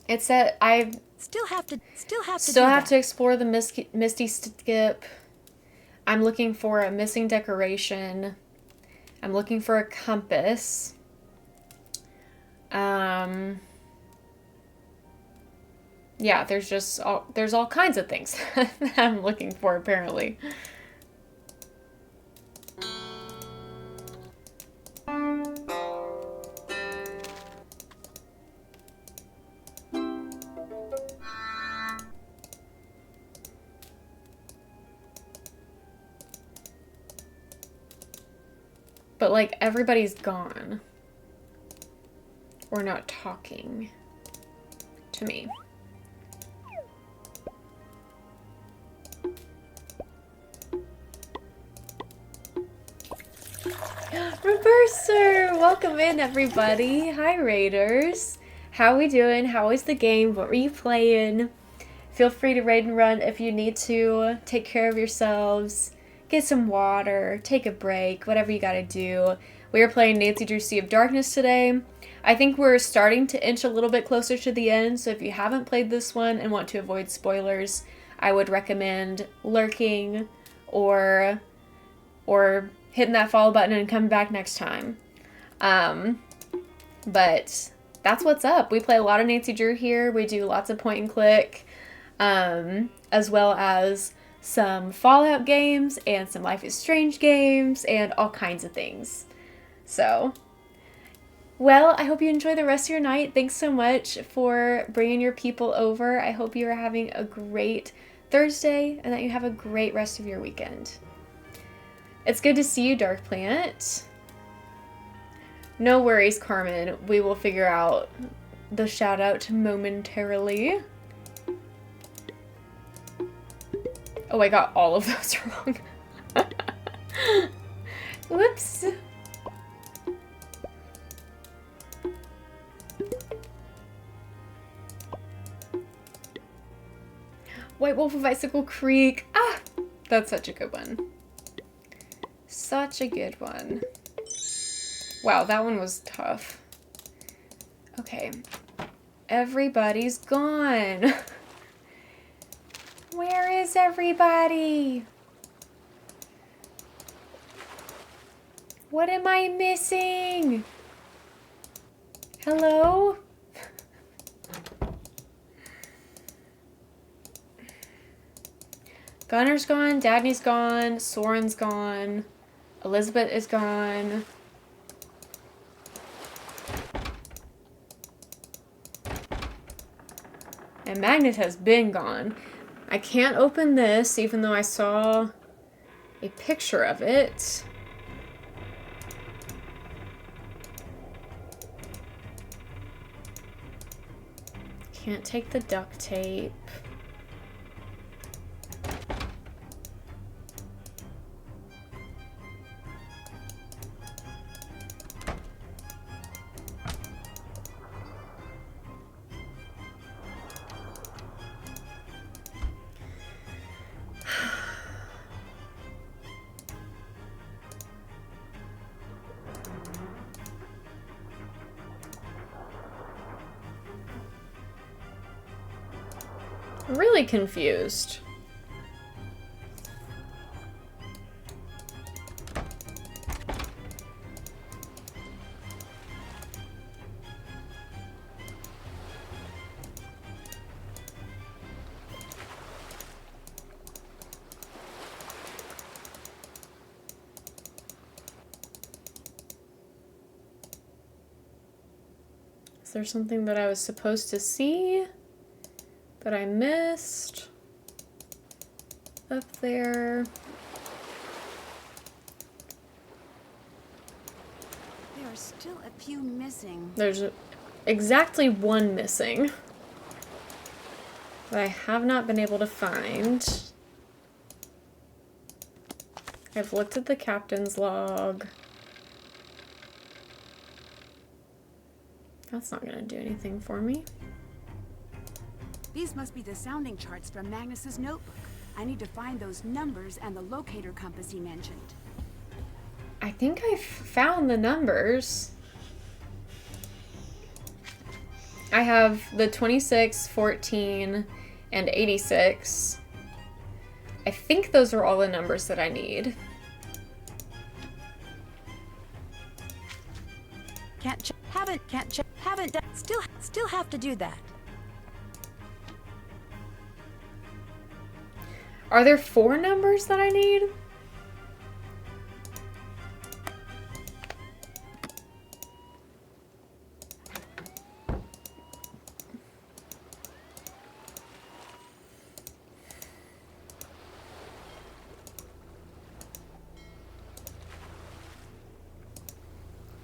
It said I still have to explore the Misty Skip. I'm looking for a missing decoration. I'm looking for a compass. Yeah, there's all kinds of things that I'm looking for apparently. But, like, everybody's gone. or not talking to me. Reverser! Welcome in, everybody. Hi, Raiders. How we doing? How was the game? What were you playing? Feel free to raid and run if you need to. Take care of yourselves. Get some water. Take a break. Whatever you gotta do. We are playing Nancy Drew Sea of Darkness today. I think we're starting to inch a little bit closer to the end, so if you haven't played this one and want to avoid spoilers, I would recommend lurking or hitting that follow button and coming back next time. But that's what's up. We play a lot of Nancy Drew here. We do lots of point and click, as well as some Fallout games and some Life is Strange games and all kinds of things. So, well, I hope you enjoy the rest of your night. Thanks so much for bringing your people over. I hope you are having a great Thursday and that you have a great rest of your weekend. It's good to see you, Dark Plant. No worries, Carmen. We will figure out the shout out momentarily. Oh, I got all of those wrong. Whoops. White Wolf of Icicle Creek. Ah, that's such a good one. Such a good one. Wow, that one was tough. Okay. Everybody's gone. Where is everybody? What am I missing? Hello? Gunner's gone, Dabney's gone, Soren's gone, Elizabeth is gone. And Magnus has been gone. I can't open this, even though I saw a picture of it. Can't take the duct tape. Really confused. Is there something that I was supposed to see that I missed up there? There are still a few missing. There's exactly one missing that I have not been able to find. I've looked at the captain's log. That's not gonna do anything for me. These must be the sounding charts from Magnus's notebook. I need to find those numbers and the locator compass he mentioned. I think I found the numbers. I have the 26, 14, and 86. I think those are all the numbers that I need. Can't check. Haven't done. Still have to do that. Are there 4 numbers that I need?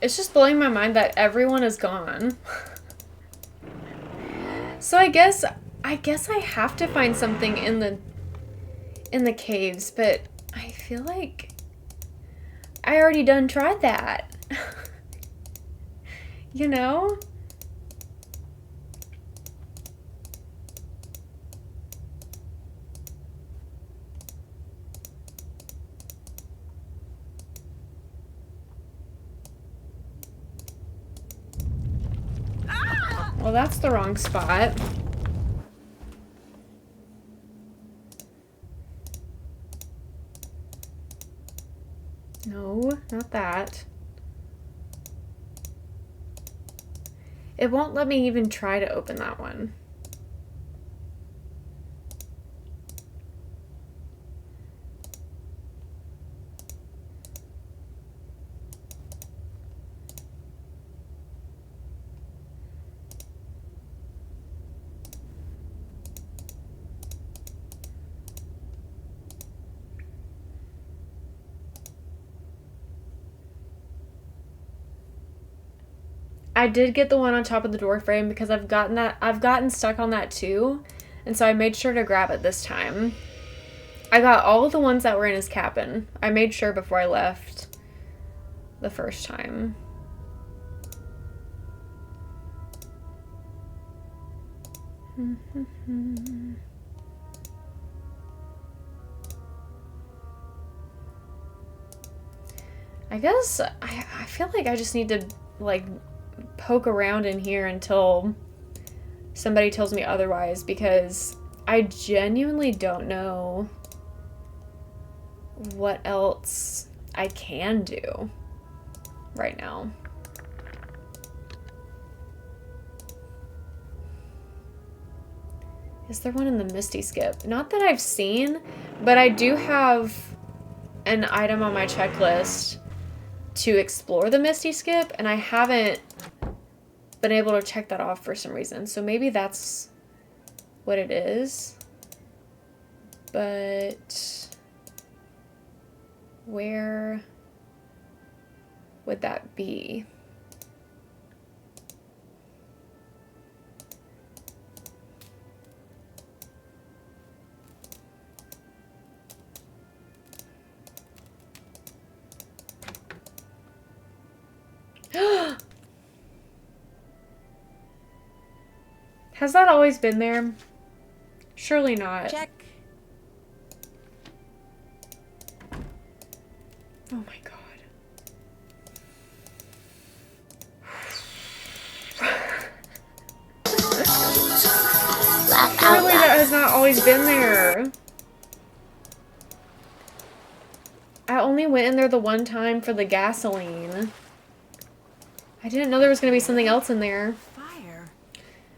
It's just blowing my mind that everyone is gone. So I guess I have to find something in the caves, but I feel like I already done tried that. You know? Well, that's the wrong spot. No, not that. It won't let me even try to open that one. I did get the one on top of the door frame because I've gotten stuck on that too. And so I made sure to grab it this time. I got all of the ones that were in his cabin. I made sure before I left the first time. I guess I feel like I just need to like poke around in here until somebody tells me otherwise, because I genuinely don't know what else I can do right now. Is there one in the Misty Skip? Not that I've seen, but I do have an item on my checklist to explore the Misty Skip, and I haven't been able to check that off for some reason. So maybe that's what it is. But where would that be? Has that always been there? Surely not. Check. Oh my god. Surely that has not always been there. I only went in there the one time for the gasoline. I didn't know there was going to be something else in there. Fire.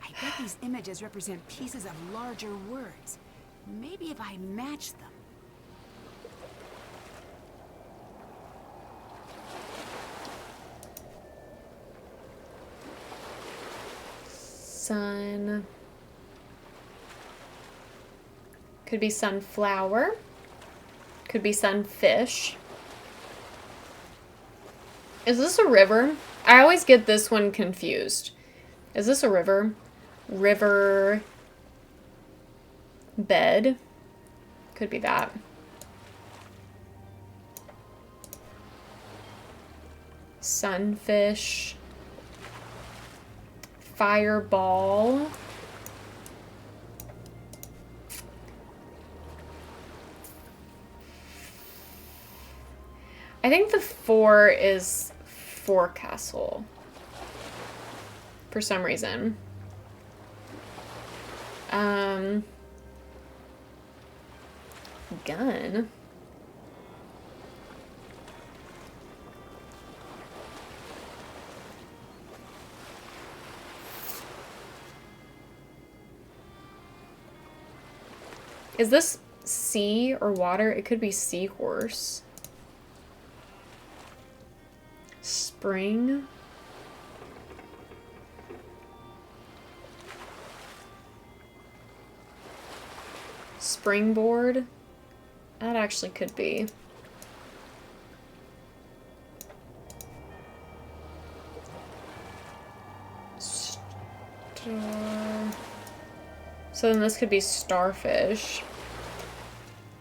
I bet these images represent pieces of larger words. Maybe if I match them. Sun. Could be sunflower. Could be sunfish. Is this a river? I always get this one confused. Is this a river? River bed. Could be that. Sunfish. Fireball. I think the 4 is forecastle. For some reason. Gun. Is this sea or water? It could be seahorse. Spring. Springboard. That actually could be. So then this could be starfish.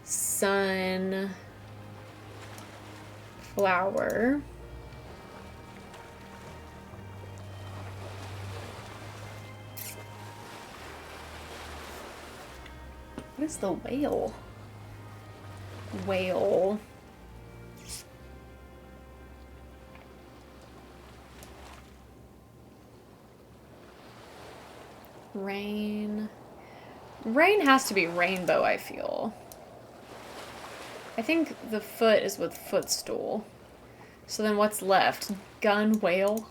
Sun. Flower. What is the whale? Whale. Rain. Rain has to be rainbow, I feel. I think the foot is with footstool. So then what's left? Gun, whale?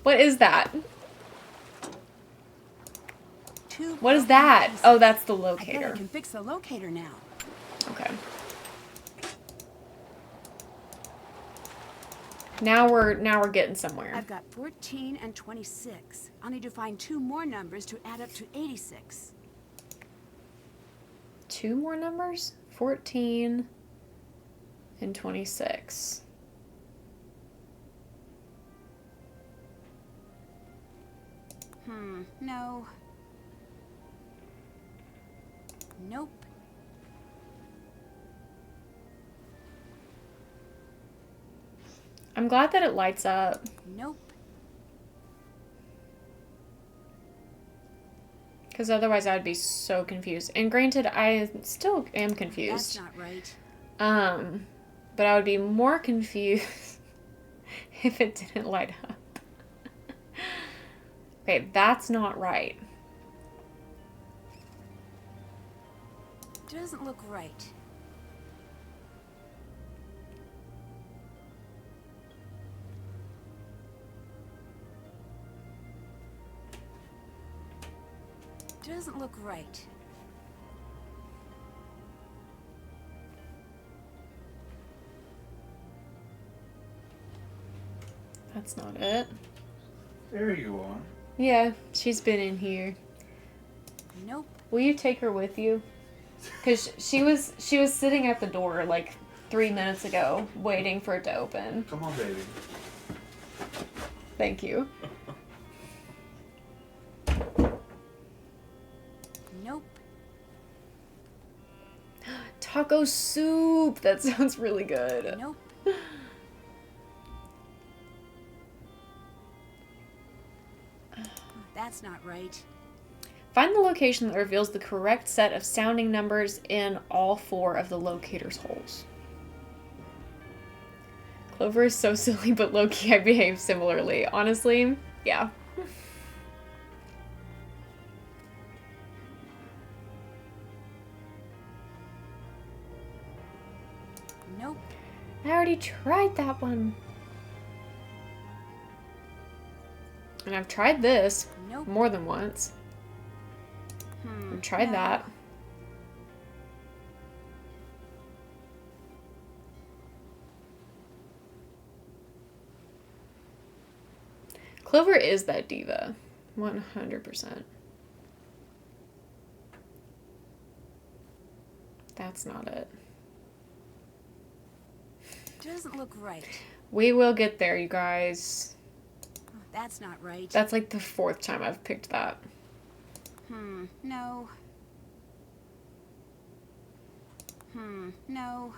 What is that? What is that? Oh, that's the I bet I locator. can fix the locator now. Okay. Now we're getting somewhere. I've got 14 and 26. I'll need to find 2 more numbers to add up to 86. 2 more numbers? 14 and 26. No. Nope. I'm glad that it lights up. Nope. Because otherwise I would be so confused. And granted, I still am confused. That's not right. But I would be more confused if it didn't light up. Okay, that's not right. Doesn't look right. Doesn't look right. That's not it. There you are. Yeah, she's been in here. Nope. Will you take her with you? Because she was sitting at the door like 3 minutes ago, waiting for it to open. Come on, baby. Thank you. Nope. Taco soup! That sounds really good. Nope. That's not right. Find the location that reveals the correct set of sounding numbers in all 4 of the locator's holes. Clover is so silly, but low-key I behave similarly. Honestly, yeah. Nope. I already tried that one. And I've tried this more than once. I've tried that. Clover is that diva. 100%. That's not it. Doesn't look right. We will get there, you guys. That's not right. That's like the 4th time I've picked that. No. No.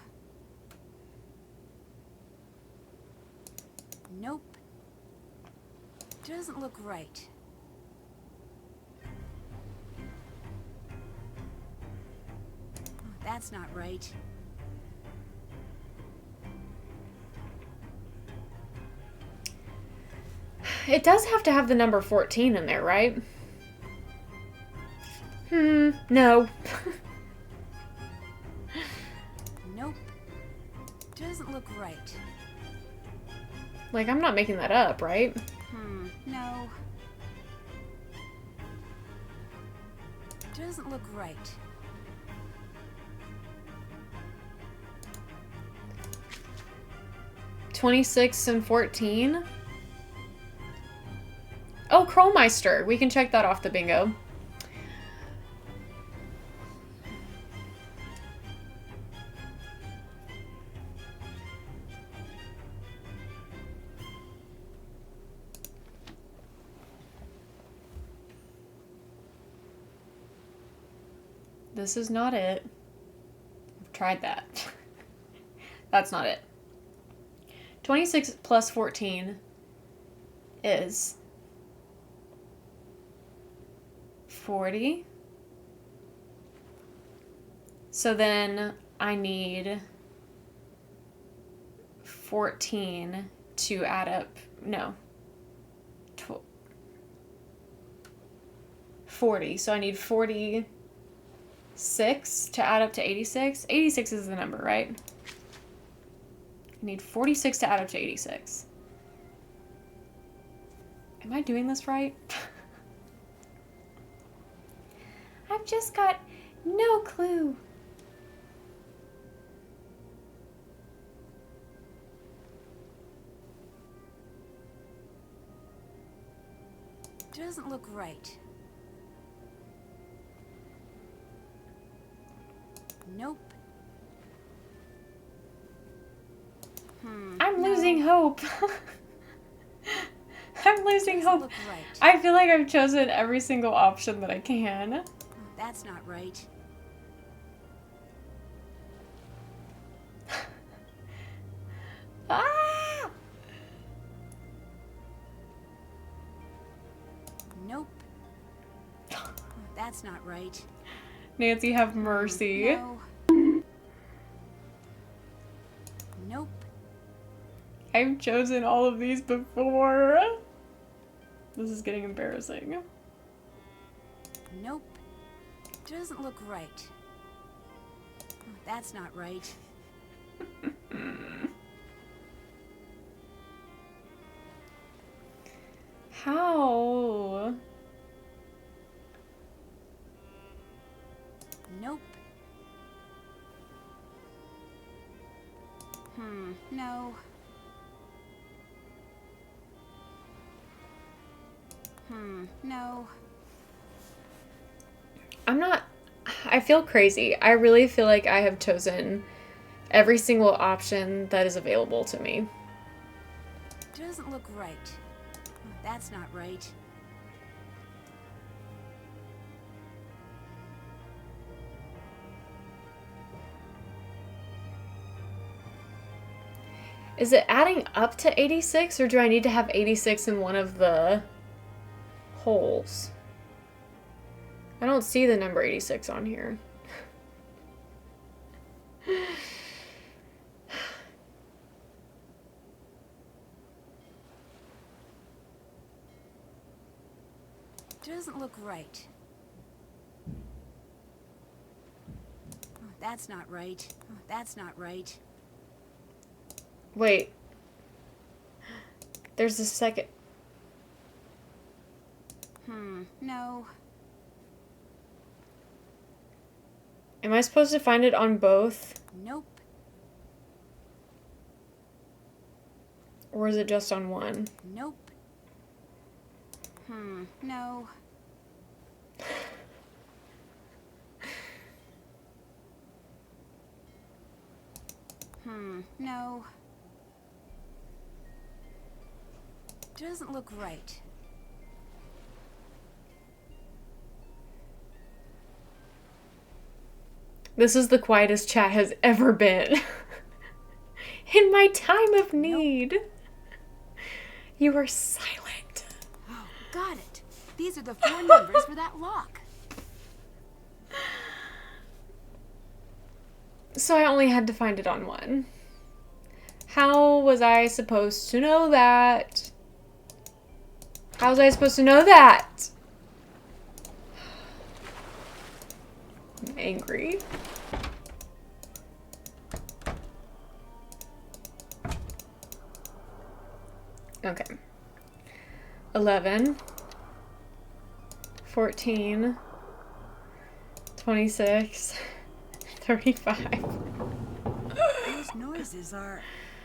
Nope. Doesn't look right. That's not right. It does have to have the number 14 in there, right? No. Nope. Doesn't look right. Like, I'm not making that up, right? No. Doesn't look right. $26 and $14. Oh, Krolmeister. We can check that off the bingo. This is not it. I've tried that. That's not it. 26 plus 14 is 40. So then I need 14 to add up, no, 40. So I need 46 to add up to 86. 86 is the number, right? I need 46 to add up to 86. Am I doing this right? I've just got no clue. Doesn't look right. Nope. I'm losing hope. I'm losing Doesn't hope. look right. I feel like I've chosen every single option that I can. That's not right. Ah! Nope. That's not right. Nancy, have mercy. No. Nope. I've chosen all of these before. This is getting embarrassing. Nope. Doesn't look right. That's not right. How? Nope. No. No. I feel crazy. I really feel like I have chosen every single option that is available to me. Doesn't look right. That's not right. Is it adding up to 86, or do I need to have 86 in one of the holes? I don't see the number 86 on here. Doesn't look right. That's not right. That's not right. Wait. There's a second. No. Am I supposed to find it on both? Nope. Or is it just on one? Nope. No. No. Doesn't look right. This is the quietest chat has ever been. In my time of need. You were silent. Oh, got it. These are the 4 numbers for that lock. So I only had to find it on one. How was I supposed to know that? How was I supposed to know that? I'm angry. Okay. 11, 14, 26, 35. Those noises are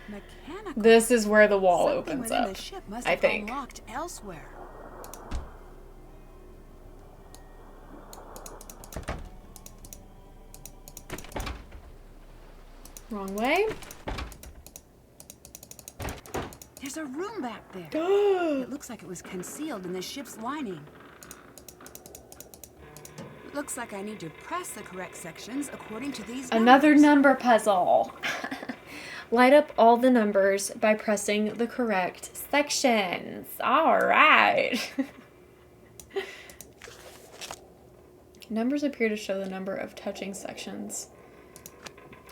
mechanical. This is where the wall Something opens within up, the ship must I have think. unlocked elsewhere. Wrong way. There's a room back there. It looks like it was concealed in the ship's lining. Looks like I need to press the correct sections according to these Another numbers. number puzzle. Light up all the numbers by pressing the correct sections. All right. Numbers appear to show the number of touching sections.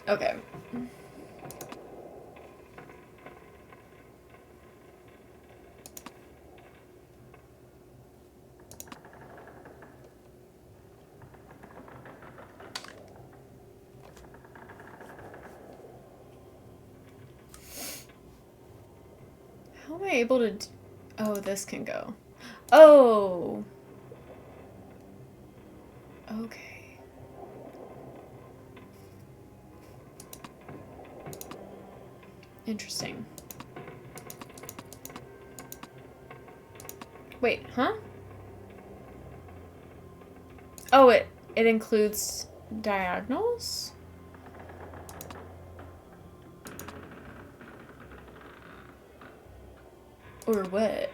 Okay. How am I able to... Oh, this can go. Oh! Okay. Interesting. Wait, huh? Oh, it includes diagonals? Or what?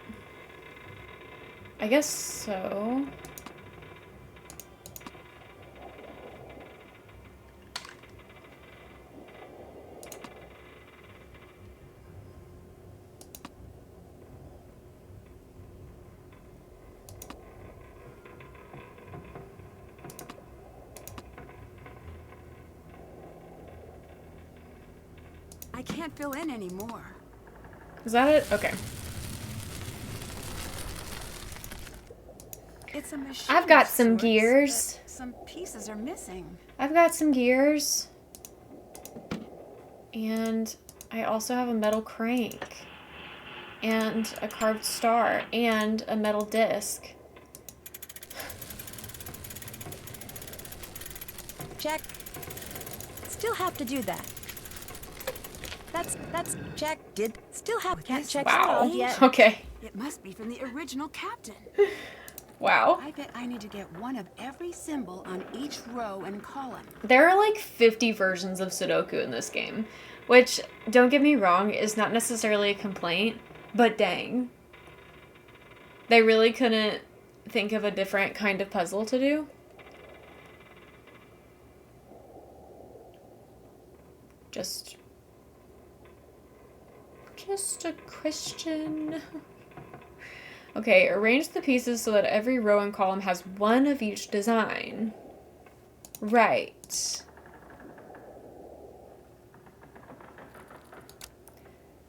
I guess so. I can't fill in anymore. Is that it? Okay. It's a machine. I've got some sorts, gears. but some pieces are missing. I've got some gears. And I also have a metal crank. And a carved star. And a metal disc. Check. Still have to do that. That's check. Did still have can't check Wow. yet. Okay. It must be from the original captain. Wow. I bet I need to get one of every symbol on each row and column. There are like 50 versions of Sudoku in this game. Which, don't get me wrong, is not necessarily a complaint. But dang. They really couldn't think of a different kind of puzzle to do. Just a question. Okay, arrange the pieces so that every row and column has one of each design. Right.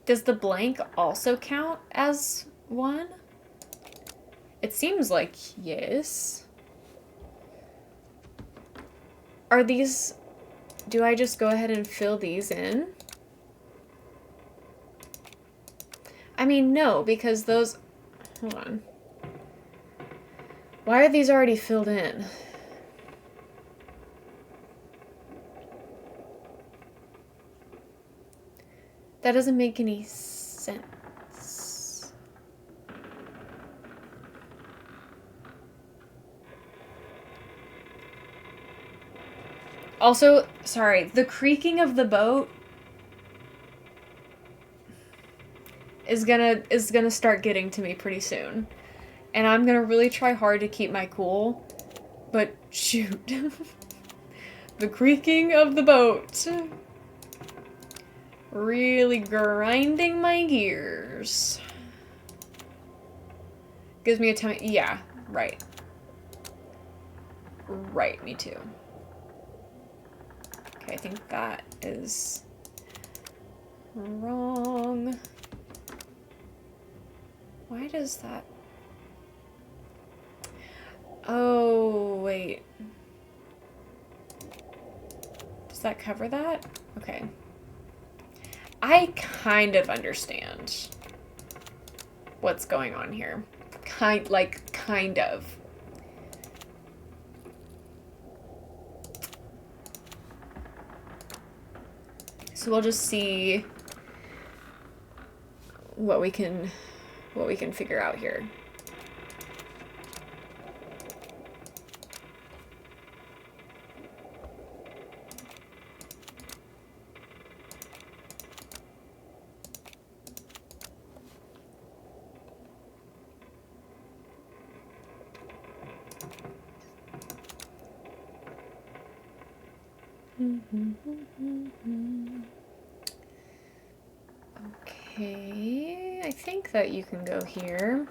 Does the blank also count as one? It seems like yes. Are these... Do I just go ahead and fill these in? I mean, no, because those... Hold on. Why are these already filled in? That doesn't make any sense. Also, sorry, the creaking of the boat is gonna start getting to me pretty soon. And I'm gonna really try hard to keep my cool. But shoot. The creaking of the boat. Really grinding my gears. Gives me a time. Yeah, right. Right, me too. Okay, I think that is wrong. Why does that... Oh, wait. Does that cover that? Okay. I kind of understand what's going on here. Kind of. So we'll just see what we can figure out here. Okay, I think that you can go here.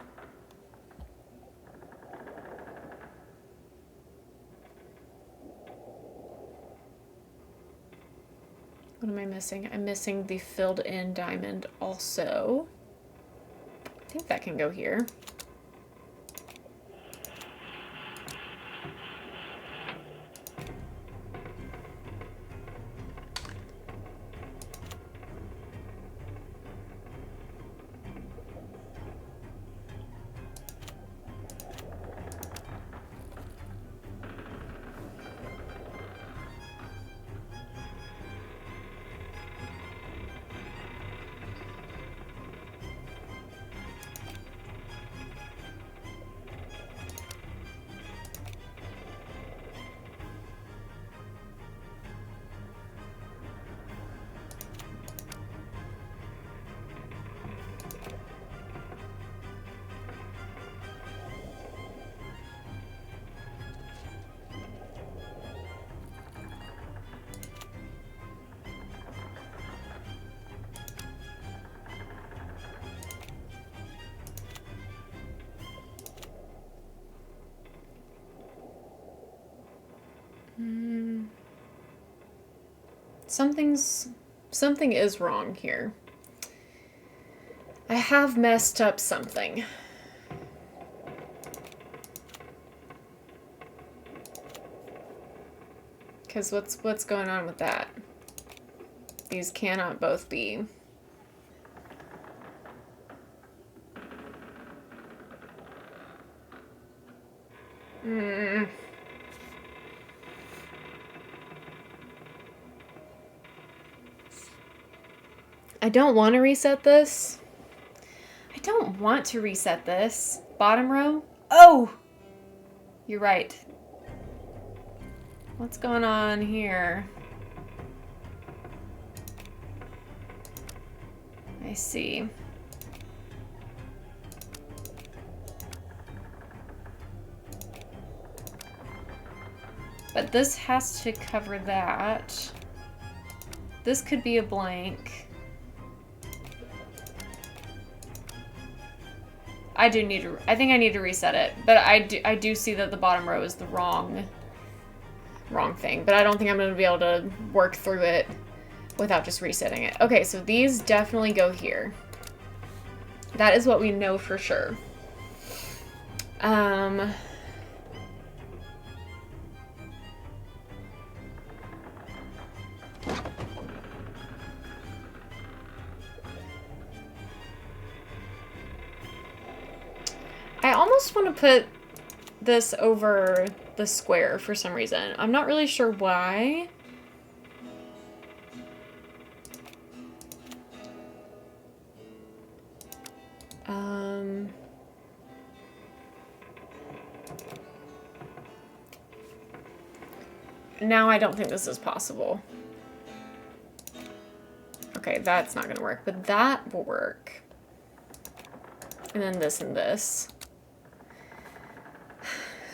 What am I missing? I'm missing the filled in diamond also. I think that can go here. Something is wrong here. I have messed up something. Because what's going on with that? These cannot both be. I don't want to reset this. I don't want to reset this. Bottom row? Oh! You're right. What's going on here? I see. But this has to cover that. This could be a blank. I think I need to reset it, but I do see that the bottom row is the wrong thing, but I don't think I'm going to be able to work through it without just resetting it. Okay, so these definitely go here. That is what we know for sure. I almost want to put this over the square for some reason. I'm not really sure why. Now I don't think this is possible. Okay, that's not gonna work, but that will work. And then this and this.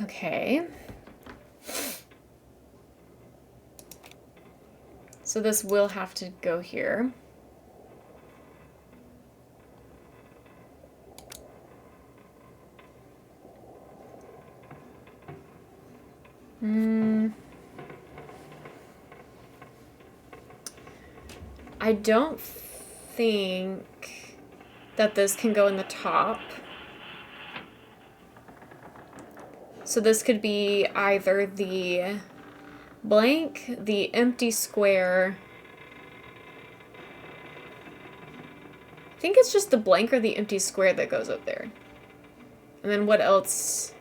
Okay. So this will have to go here. I don't think that this can go in the top. So this could be either the blank, the empty square. I think it's just the blank or the empty square that goes up there. And then what else?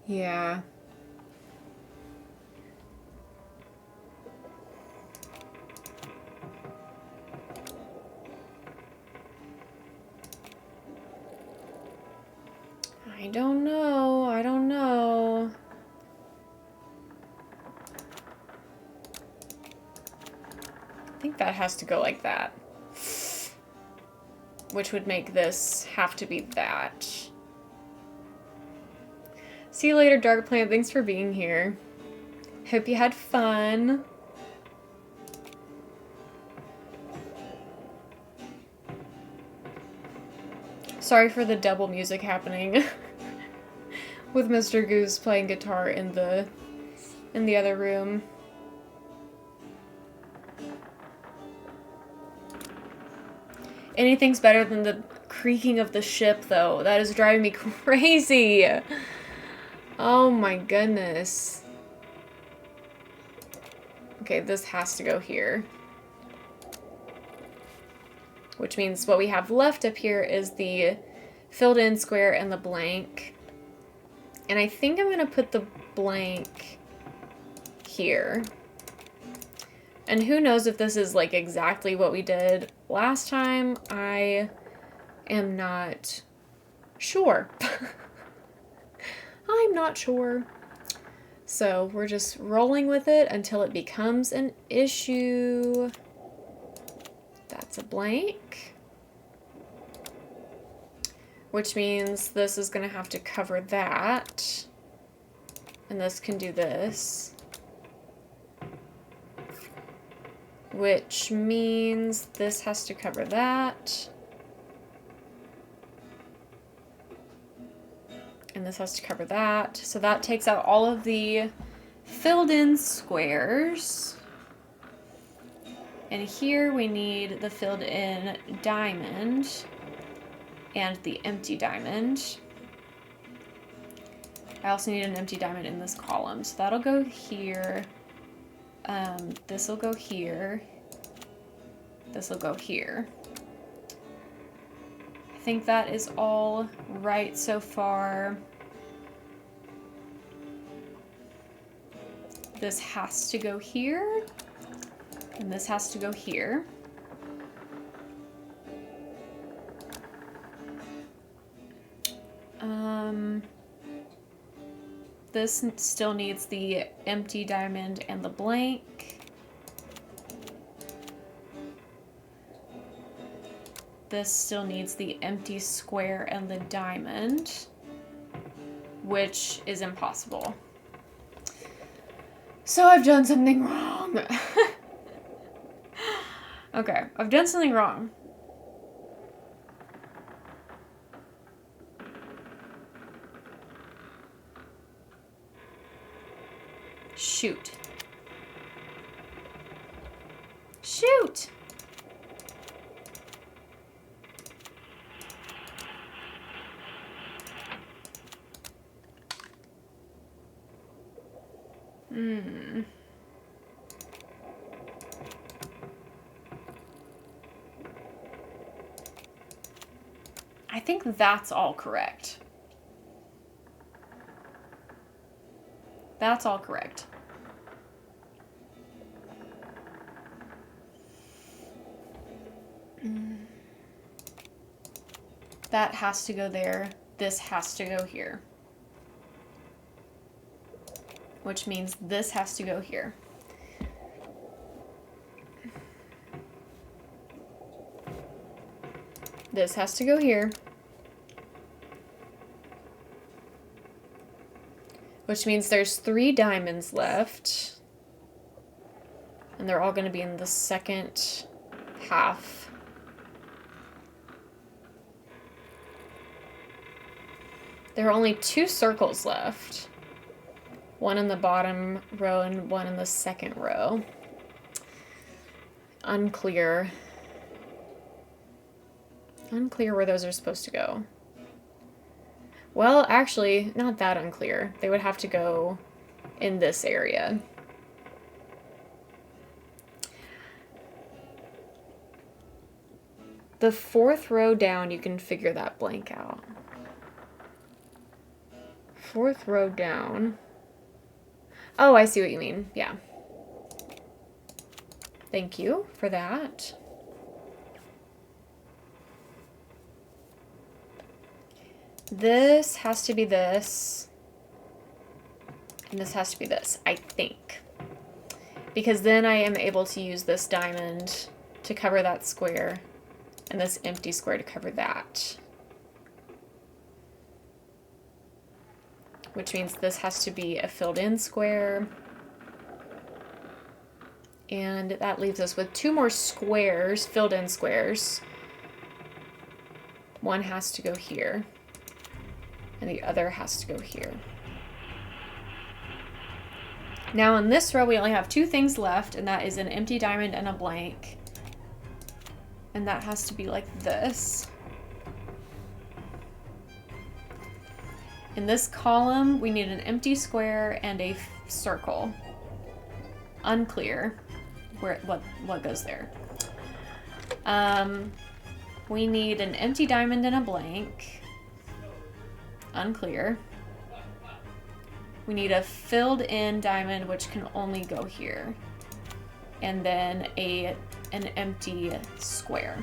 Yeah. I don't know. I don't know. I think that has to go like that. Which would make this have to be that. See you later, Dark Plant. Thanks for being here. Hope you had fun. Sorry for the double music happening with Mr. Goose playing guitar in the other room. Anything's better than the creaking of the ship, though. That is driving me crazy. Oh my goodness. Okay, this has to go here. Which means what we have left up here is the filled in square and the blank. And I think I'm gonna put the blank here. And who knows if this is like exactly what we did last time. I am not sure. I'm not sure. So we're just rolling with it until it becomes an issue. That's a blank. Which means this is going to have to cover that. And this can do this. Which means this has to cover that. And this has to cover that. So that takes out all of the filled in squares. And here we need the filled in diamond and the empty diamond. I also need an empty diamond in this column. So that'll go here. This will go here. This will go here. I think that is all right so far. This has to go here. And this has to go here. This still needs the empty diamond and the blank. This still needs the empty square and the diamond, which is impossible. So I've done something wrong. Okay, I've done something wrong. Shoot. Shoot! I think that's all correct. That's all correct. That has to go there. This has to go here. Which means this has to go here. This has to go here. Which means there's 3 diamonds left. And they're all going to be in the second half. There are only 2 circles left. One in the bottom row and one in the second row. Unclear. Unclear where those are supposed to go. Well, actually, not that unclear. They would have to go in this area. The 4th row down, you can figure that blank out. 4th row down. Oh, I see what you mean. Yeah. Thank you for that. This has to be this. And this has to be this, I think. Because then I am able to use this diamond to cover that square. And this empty square to cover that. which means this has to be a filled in square. And that leaves us with 2 more squares, filled in squares. One has to go here, and the other has to go here. Now in this row, we only have 2 things left, and that is an empty diamond and a blank. And that has to be like this. In this column, we need an empty square and a circle. Unclear what goes there. We need an empty diamond and a blank. Unclear. We need a filled in diamond, which can only go here. And then an empty square.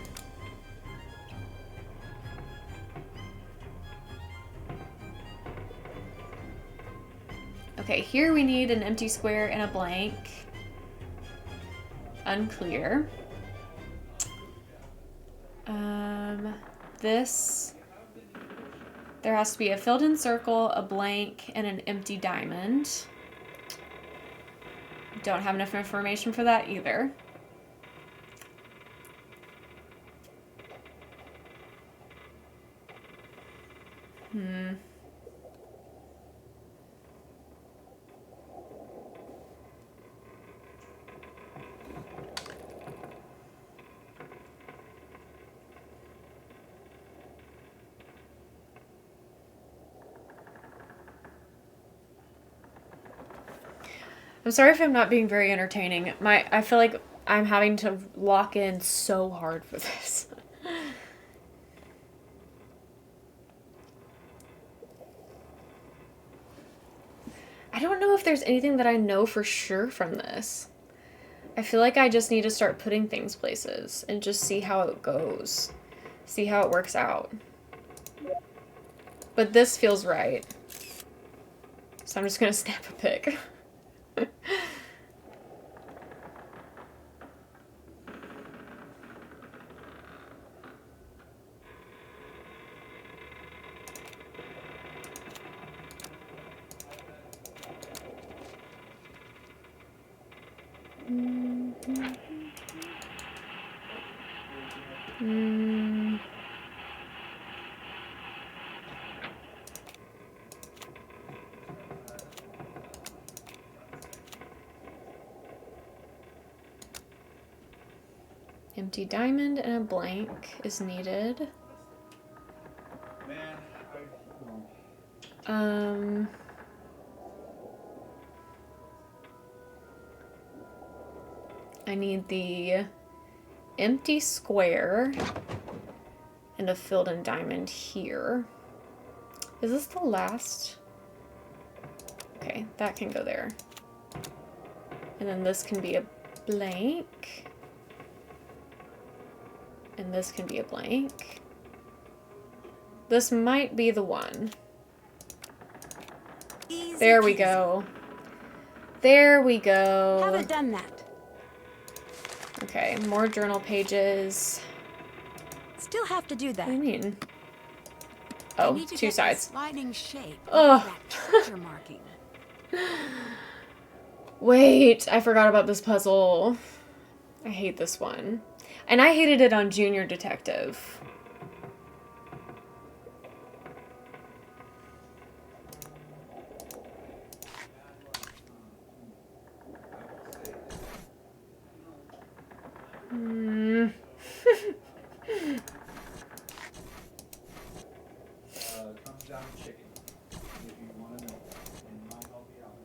Okay, here we need an empty square and a blank. Unclear. There has to be a filled in circle, a blank, and an empty diamond. Don't have enough information for that either. I'm sorry if I'm not being very entertaining. I feel like I'm having to lock in so hard for this. I don't know if there's anything that I know for sure from this. I feel like I just need to start putting things places and just see how it goes. See how it works out. But this feels right. So I'm just gonna snap a pic. Empty diamond and a blank is needed. I need the empty square and a filled in diamond here. Is this the last? Okay, that can go there. And then this can be a blank. And this can be a blank. This might be the one. Easy there we peasy. go. There we go. Haven't done that. Okay, more journal pages. Still have to do that. What do you mean? I Oh, need to 2 get sides. that sliding shape. Ugh. That treasure marking. Wait, I forgot about this puzzle. I hate this one. And I hated it on Junior Detective. Comes down to chicken. If you want to know, and might help you out.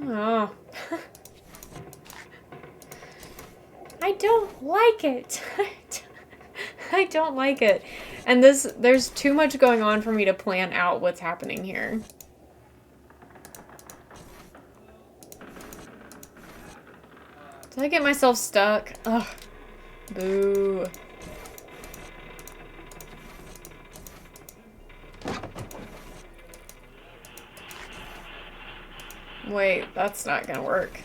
Oh. I don't like it. I don't like it. And there's too much going on for me to plan out what's happening here. Did I get myself stuck? Ugh. Boo. Wait, that's not gonna work.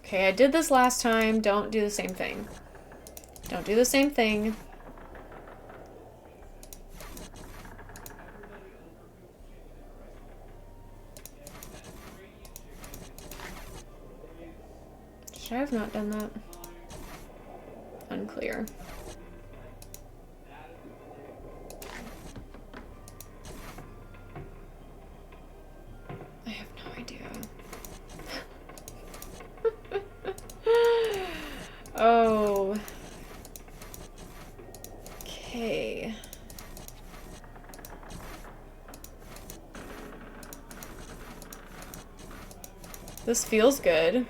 Okay, I did this last time. Don't do the same thing. Don't do the same thing. Should I have not done that? Unclear. I have no idea. Oh. Okay. This feels good.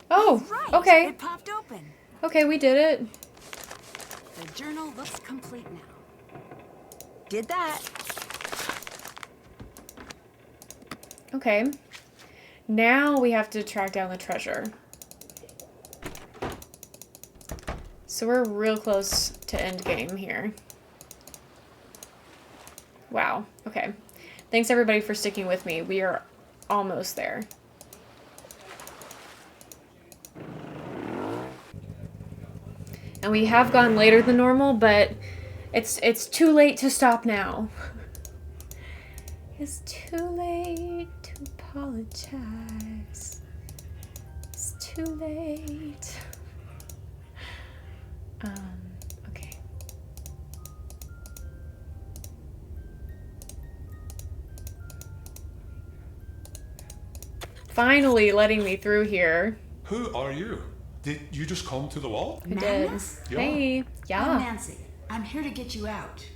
Oh, Right. okay. It popped open. Okay, we did it. The journal looks complete now. Did that. Okay. Now we have to track down the treasure. So we're real close to end game here. Wow. Okay. Thanks everybody for sticking with me. We are almost there. And we have gone later than normal, but it's too late to stop now. It's too late to apologize. It's too late. Okay. Finally letting me through here. Who are you? Did you just come to the wall? I did. Magnus? Yeah. Hey, I'm yeah. Nancy. I'm here to get you out.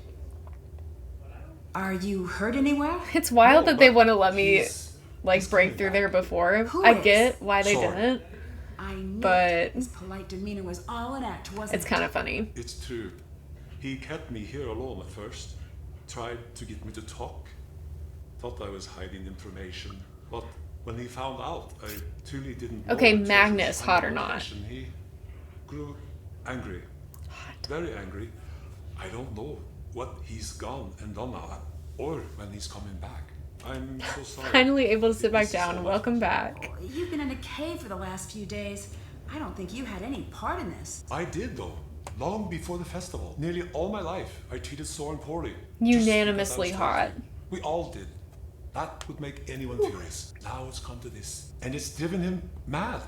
Are you hurt anywhere? It's wild No, that they but want to let me he's break through there before. Who I is? get why they Sorry. didn't. I knew But his polite demeanor was all an act, wasn't it's kind of funny. It's true. He kept me here alone at first. Tried to get me to talk. Thought I was hiding information. But when he found out, I truly didn't know Okay, the treasures Magnus, under hot or the not? ocean. He grew angry. Very angry. I don't know what he's gone and done now, or when he's coming back. I'm so sorry. Finally able to sit It back is down. so Welcome much. back. You've been in a cave for the last few days. I don't think you had any part in this. I did though. Long before the festival. Nearly all my life, I treated Soren poorly. Just Unanimously because I was hot. thirsty. We all did. That would make anyone furious. Now it's come to this. And it's driven him mad.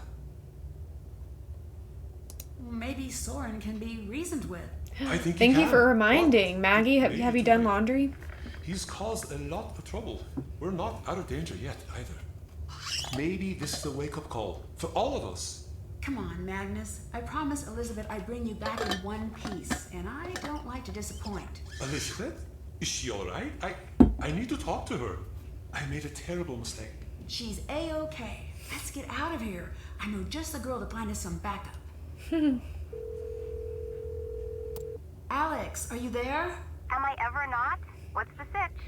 Well, maybe Soren can be reasoned with. I think Thank he you can. for reminding. Maggie, have maybe you too done late. laundry? He's caused a lot of trouble. We're not out of danger yet, either. Maybe this is a wake-up call for all of us. Come on, Magnus. I promised Elizabeth I'd bring you back in one piece, and I don't like to disappoint. Elizabeth? Is she alright? I need to talk to her. I made a terrible mistake. She's A-okay. Let's get out of here. I know just the girl to find us some backup. Alex, are you there? Am I ever not? What's the sitch?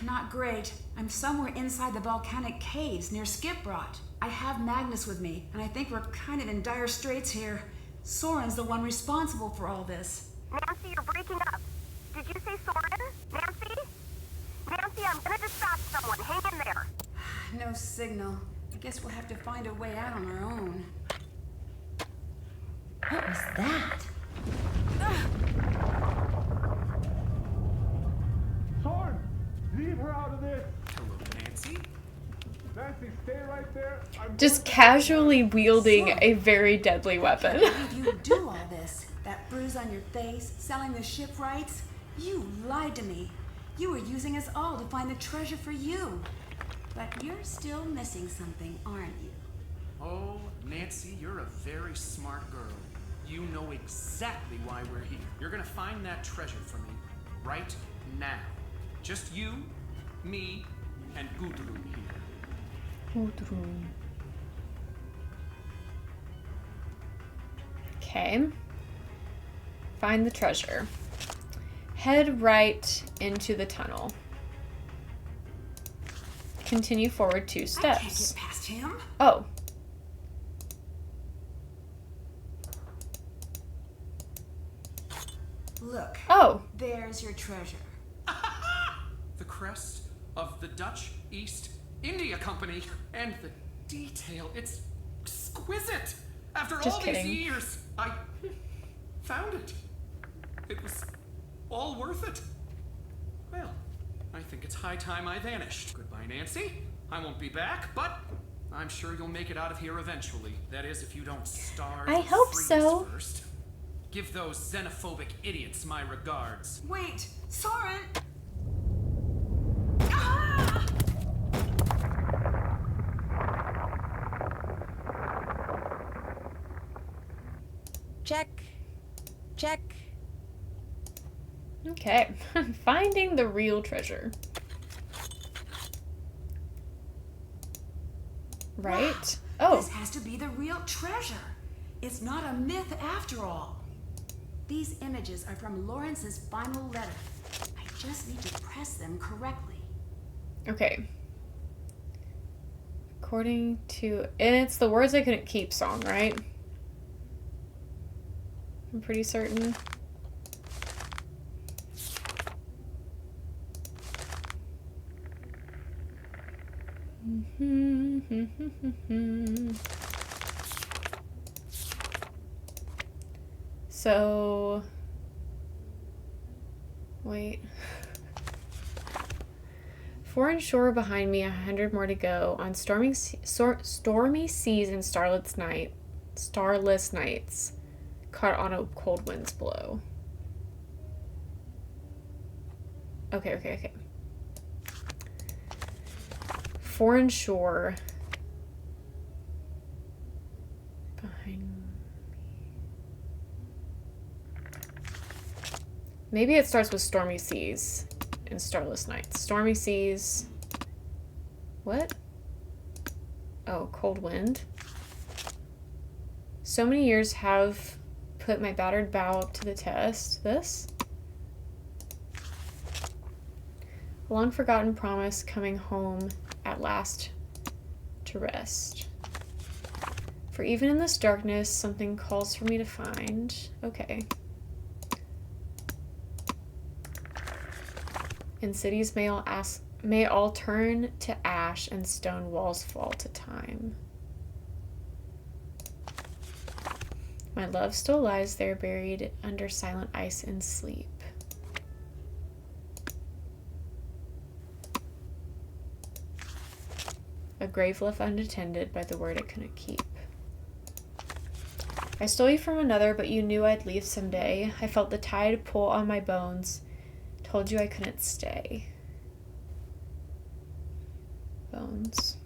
Not great. I'm somewhere inside the volcanic caves near Skiprot. I have Magnus with me, and I think we're kind of in dire straits here. Soren's the one responsible for all this. Nancy, you're breaking up. Did you say Soren? Nancy? Nancy, I'm gonna dispatch someone. Hang in there. No signal. I guess we'll have to find a way out on our own. What was that? Soren, leave her out of this. Hello, Nancy. Nancy, stay right there. Just casually wielding a very deadly weapon. Why did you do all this? That bruise on your face, selling the shipwrights? You lied to me. You were using us all to find the treasure for you. But you're still missing something, aren't you? Oh, Nancy, you're a very smart girl. You know exactly why we're here. You're gonna find that treasure for me right now. Just you, me, and Gudrun here. Okay. Find the treasure. Head right into the tunnel. Continue forward 2 steps. I can't get past him. Oh. Look. Oh. There's your treasure. The crest of the Dutch East India Company. And the detail, it's exquisite. After Just all kidding. these years, I found it. It was all worth it. Well, I think it's high time I vanished. Goodbye, Nancy. I won't be back, but I'm sure you'll make it out of here eventually. That is, if you don't starve I or hope freeze so. first. Give those xenophobic idiots my regards. Wait, Soren! Check. Check. Okay. Finding the real treasure. Right? Oh. This has to be the real treasure. It's not a myth after all. These images are from Lawrence's final letter. I just need to press them correctly. Okay. According to... And it's the Words I Couldn't Keep song, right? I'm pretty certain. So... Wait. Foreign shore behind me, 100 more to go. On stormy seas and starless nights, caught on a cold wind's blow. Okay. Foreign shore behind me. Maybe it starts with stormy seas and starless nights. Stormy seas. What? Oh, cold wind. So many years have put my battered bow to the test. This? A long forgotten promise coming home at last to rest. For even in this darkness, something calls for me to find. Okay. And cities may all turn to ash and stone walls fall to time. My love still lies there buried under silent ice and sleep. A grave left unattended by the word I couldn't keep. I stole you from another, but you knew I'd leave someday. I felt the tide pull on my bones. Told you I couldn't stay. Bones.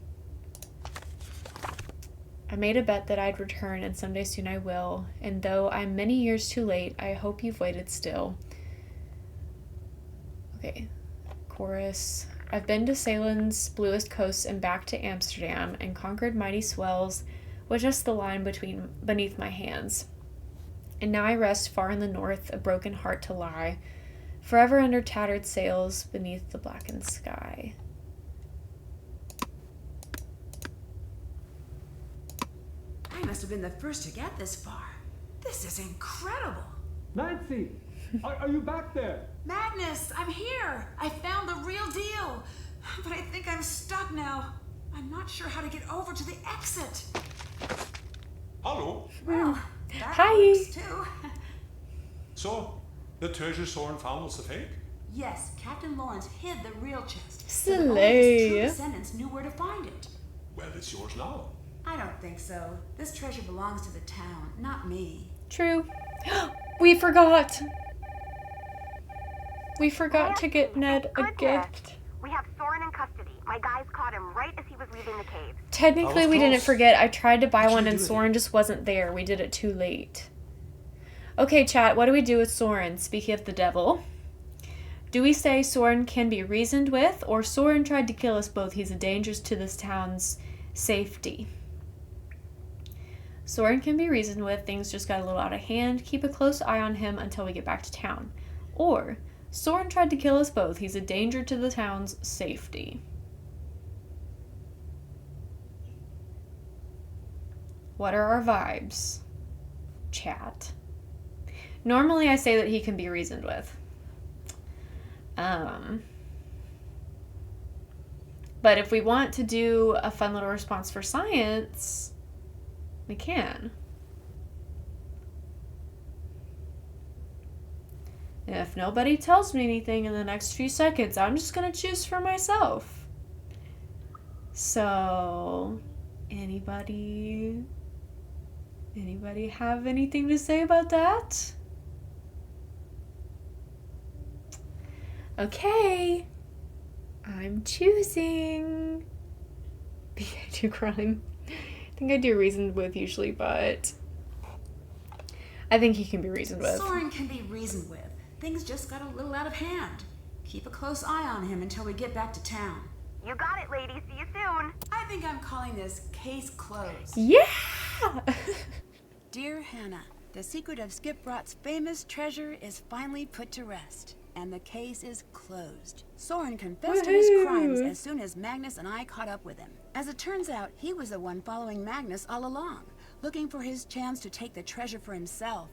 I made a bet that I'd return, and someday soon I will. And though I'm many years too late, I hope you've waited still. Okay. Chorus. I've been to Ceylon's bluest coasts and back to Amsterdam, and conquered mighty swells with just the line beneath my hands. And now I rest far in the north, a broken heart to lie, forever under tattered sails beneath the blackened sky. I must have been the first to get this far. This is incredible. Nancy, are you back there? Magnus, I'm here. I found the real deal. But I think I'm stuck now. I'm not sure how to get over to the exit. Hallo? Well, that Hi. works too. So, the treasure Soren found was a fake? Yes, Captain Lawrence hid the real chest. Slay. But only his true descendants knew where to find it. Well, it's yours now. I don't think so. This treasure belongs to the town, not me. True. We forgot. We forgot to get Ned a gift. We have Soren in custody. My guys caught him right as he was leaving the cave. Technically, we didn't forget. I tried to buy one and Soren just wasn't there. We did it too late. Okay, chat, what do we do with Soren? Speaking of the devil. Do we say Soren can be reasoned with, or Soren tried to kill us both? He's a danger to this town's safety. Soren can be reasoned with. Things just got a little out of hand. Keep a close eye on him until we get back to town. Or, Soren tried to kill us both. He's a danger to the town's safety. What are our vibes? Chat. Normally I say that he can be reasoned with. But if we want to do a fun little response for science, we can. If nobody tells me anything in the next few seconds, I'm just going to choose for myself. So, anybody have anything to say about that? Okay. I'm choosing. I do crime. I think I do reasoned with usually, but I think he can be reasoned with. Soren can be reasoned with. Things just got a little out of hand. Keep a close eye on him until we get back to town. You got it, lady. See you soon. I think I'm calling this case closed. Yeah! Dear Hannah, the secret of Skip Rot's famous treasure is finally put to rest, and the case is closed. Soren confessed to his crimes as soon as Magnus and I caught up with him. As it turns out, he was the one following Magnus all along, looking for his chance to take the treasure for himself.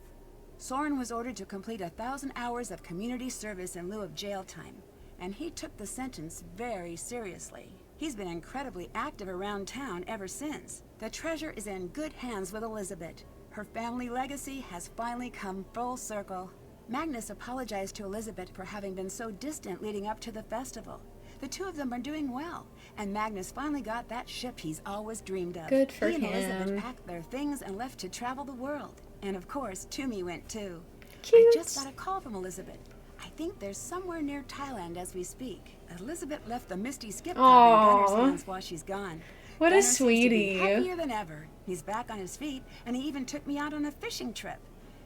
Soren was ordered to complete 1,000 hours of community service in lieu of jail time, and he took the sentence very seriously. He's been incredibly active around town ever since. The treasure is in good hands with Elizabeth. Her family legacy has finally come full circle. Magnus apologized to Elizabeth for having been so distant leading up to the festival. The two of them are doing well, and Magnus finally got that ship he's always dreamed of. Good for he and him. Elizabeth packed their things and left to travel the world. And of course, Toomey went too. Cute. I just got a call from Elizabeth. I think they're somewhere near Thailand as we speak. Elizabeth left the Misty Skip Cup in Gunner's hands while she's gone. What Gunner a seems to be sweetie. happier than ever. He's back on his feet, and he even took me out on a fishing trip.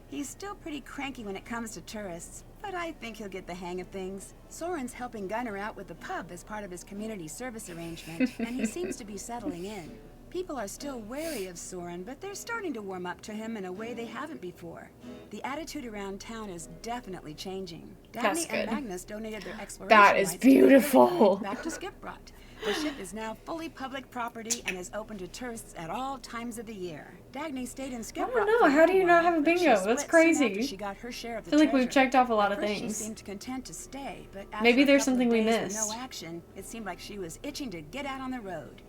He's still pretty cranky when it comes to tourists, but I think he'll get the hang of things. Soren's helping Gunner out with the pub as part of his community service arrangement, and he seems to be settling in. People are still wary of Soren, but they're starting to warm up to him in a way they haven't before. The attitude around town is definitely changing. That's Dabney and good. Magnus donated their exploration That is rights to the beautiful. back to Skiprot. The ship is now fully public property and is open to tourists at all times of the year. Dagny stayed in Skiprot. I don't know. How do you not have a but she bingo? split That's soon crazy. after she got her share of the I feel like we've treasure. checked off a lot At of first things. She seemed content to stay, but after Maybe a there's couple of something we days with missed. no action, it seemed like she was itching to get out on the road.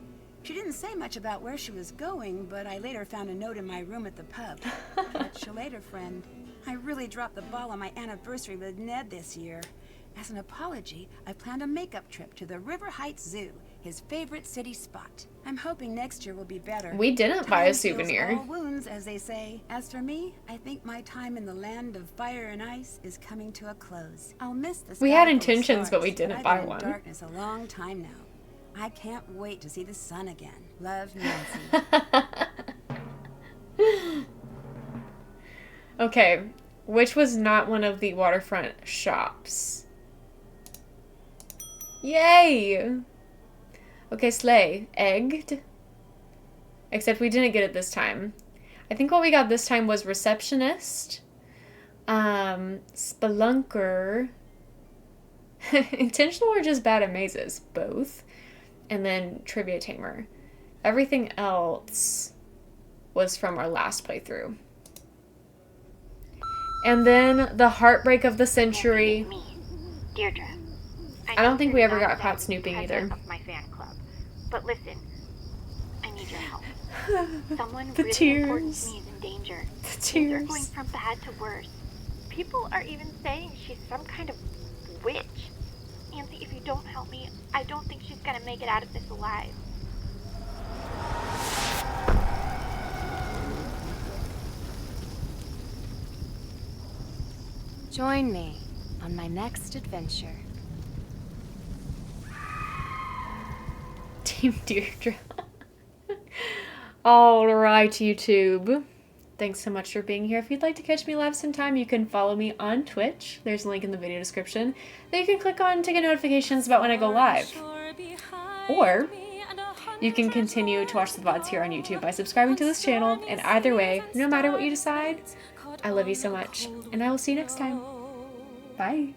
She didn't say much about where she was going, but I later found a note in my room at the pub. Catch you later, friend. I really dropped the ball on my anniversary with Ned this year. As an apology, I planned a makeup trip to the River Heights Zoo, his favorite city spot. I'm hoping next year will be better. We didn't buy a Time heals souvenir. all wounds, as they say. As for me, I think my time in the land of fire and ice is coming to a close. I'll miss the We had sky full of intentions, but stars, we didn't I've buy been in one. darkness a long time now. I can't wait to see the sun again. Love, Nancy. Okay, which was not one of the waterfront shops? Yay! Okay, slay. Egged. Except we didn't get it this time. I think what we got this time was receptionist, spelunker, intentional or just bad at mazes? Both. And then trivia tamer. Everything else was from our last playthrough. And then the heartbreak of the century. Deirdre. I don't think we ever got caught snooping either. Of my fan club. But listen, I need your help. Someone The really tears. important to me is in danger. The Things are tears. going from bad to worse. People are even saying she's some kind of witch. Nancy, if you don't help me, I don't think she's gonna make it out of this alive. Join me on my next adventure. Team Deirdre. Alright, YouTube. Thanks so much for being here. If you'd like to catch me live sometime, you can follow me on Twitch. There's a link in the video description that you can click on to get notifications about when I go live. Or you can continue to watch the VODs here on YouTube by subscribing to this channel. And either way, no matter what you decide, I love you so much. And I will see you next time. Bye.